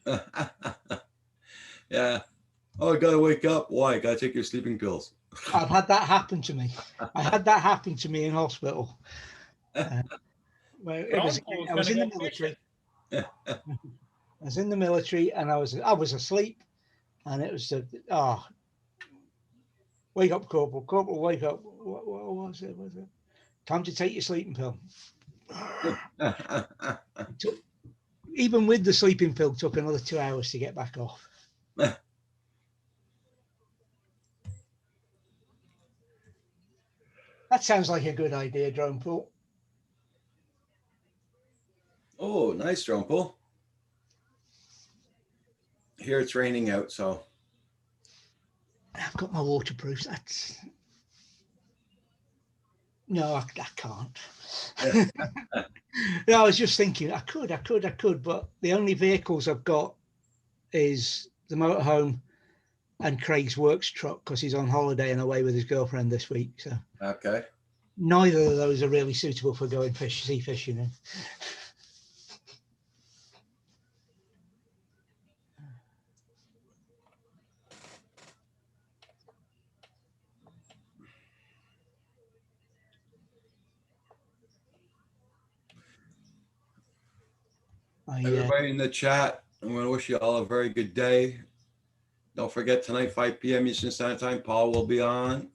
S2: So.
S1: Yeah. Oh, I gotta wake up. Why? Gotta take your sleeping pills.
S2: I've had that happen to me. I had that happen to me in hospital. I was in the military. I was in the military, and I was asleep, and it was wake up, Corporal. Corporal, wake up. What was it? Time to take your sleeping pill. Even with the sleeping pill, took another 2 hours to get back off. That sounds like a good idea, Drone Pool.
S1: Oh, nice, Drone Pool. Here it's raining out, so.
S2: I've got my waterproofs. That's no, I can't. No, I was just thinking I could, but the only vehicles I've got is the motorhome and Craig's works truck because he's on holiday and away with his girlfriend this week. So
S1: okay.
S2: Neither of those are really suitable for going sea fishing in.
S1: Everybody in the chat, I'm going to wish you all a very good day. Don't forget tonight, 5 p.m. Eastern Standard Time, Paul will be on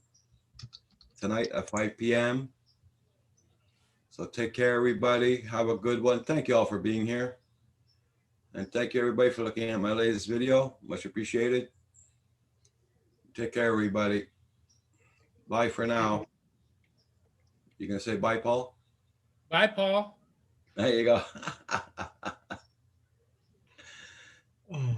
S1: tonight at 5 p.m. So take care, everybody. Have a good one. Thank you all for being here. And thank you, everybody, for looking at my latest video. Much appreciated. Take care, everybody. Bye for now. You going to say bye, Paul?
S4: Bye, Paul.
S1: There you go.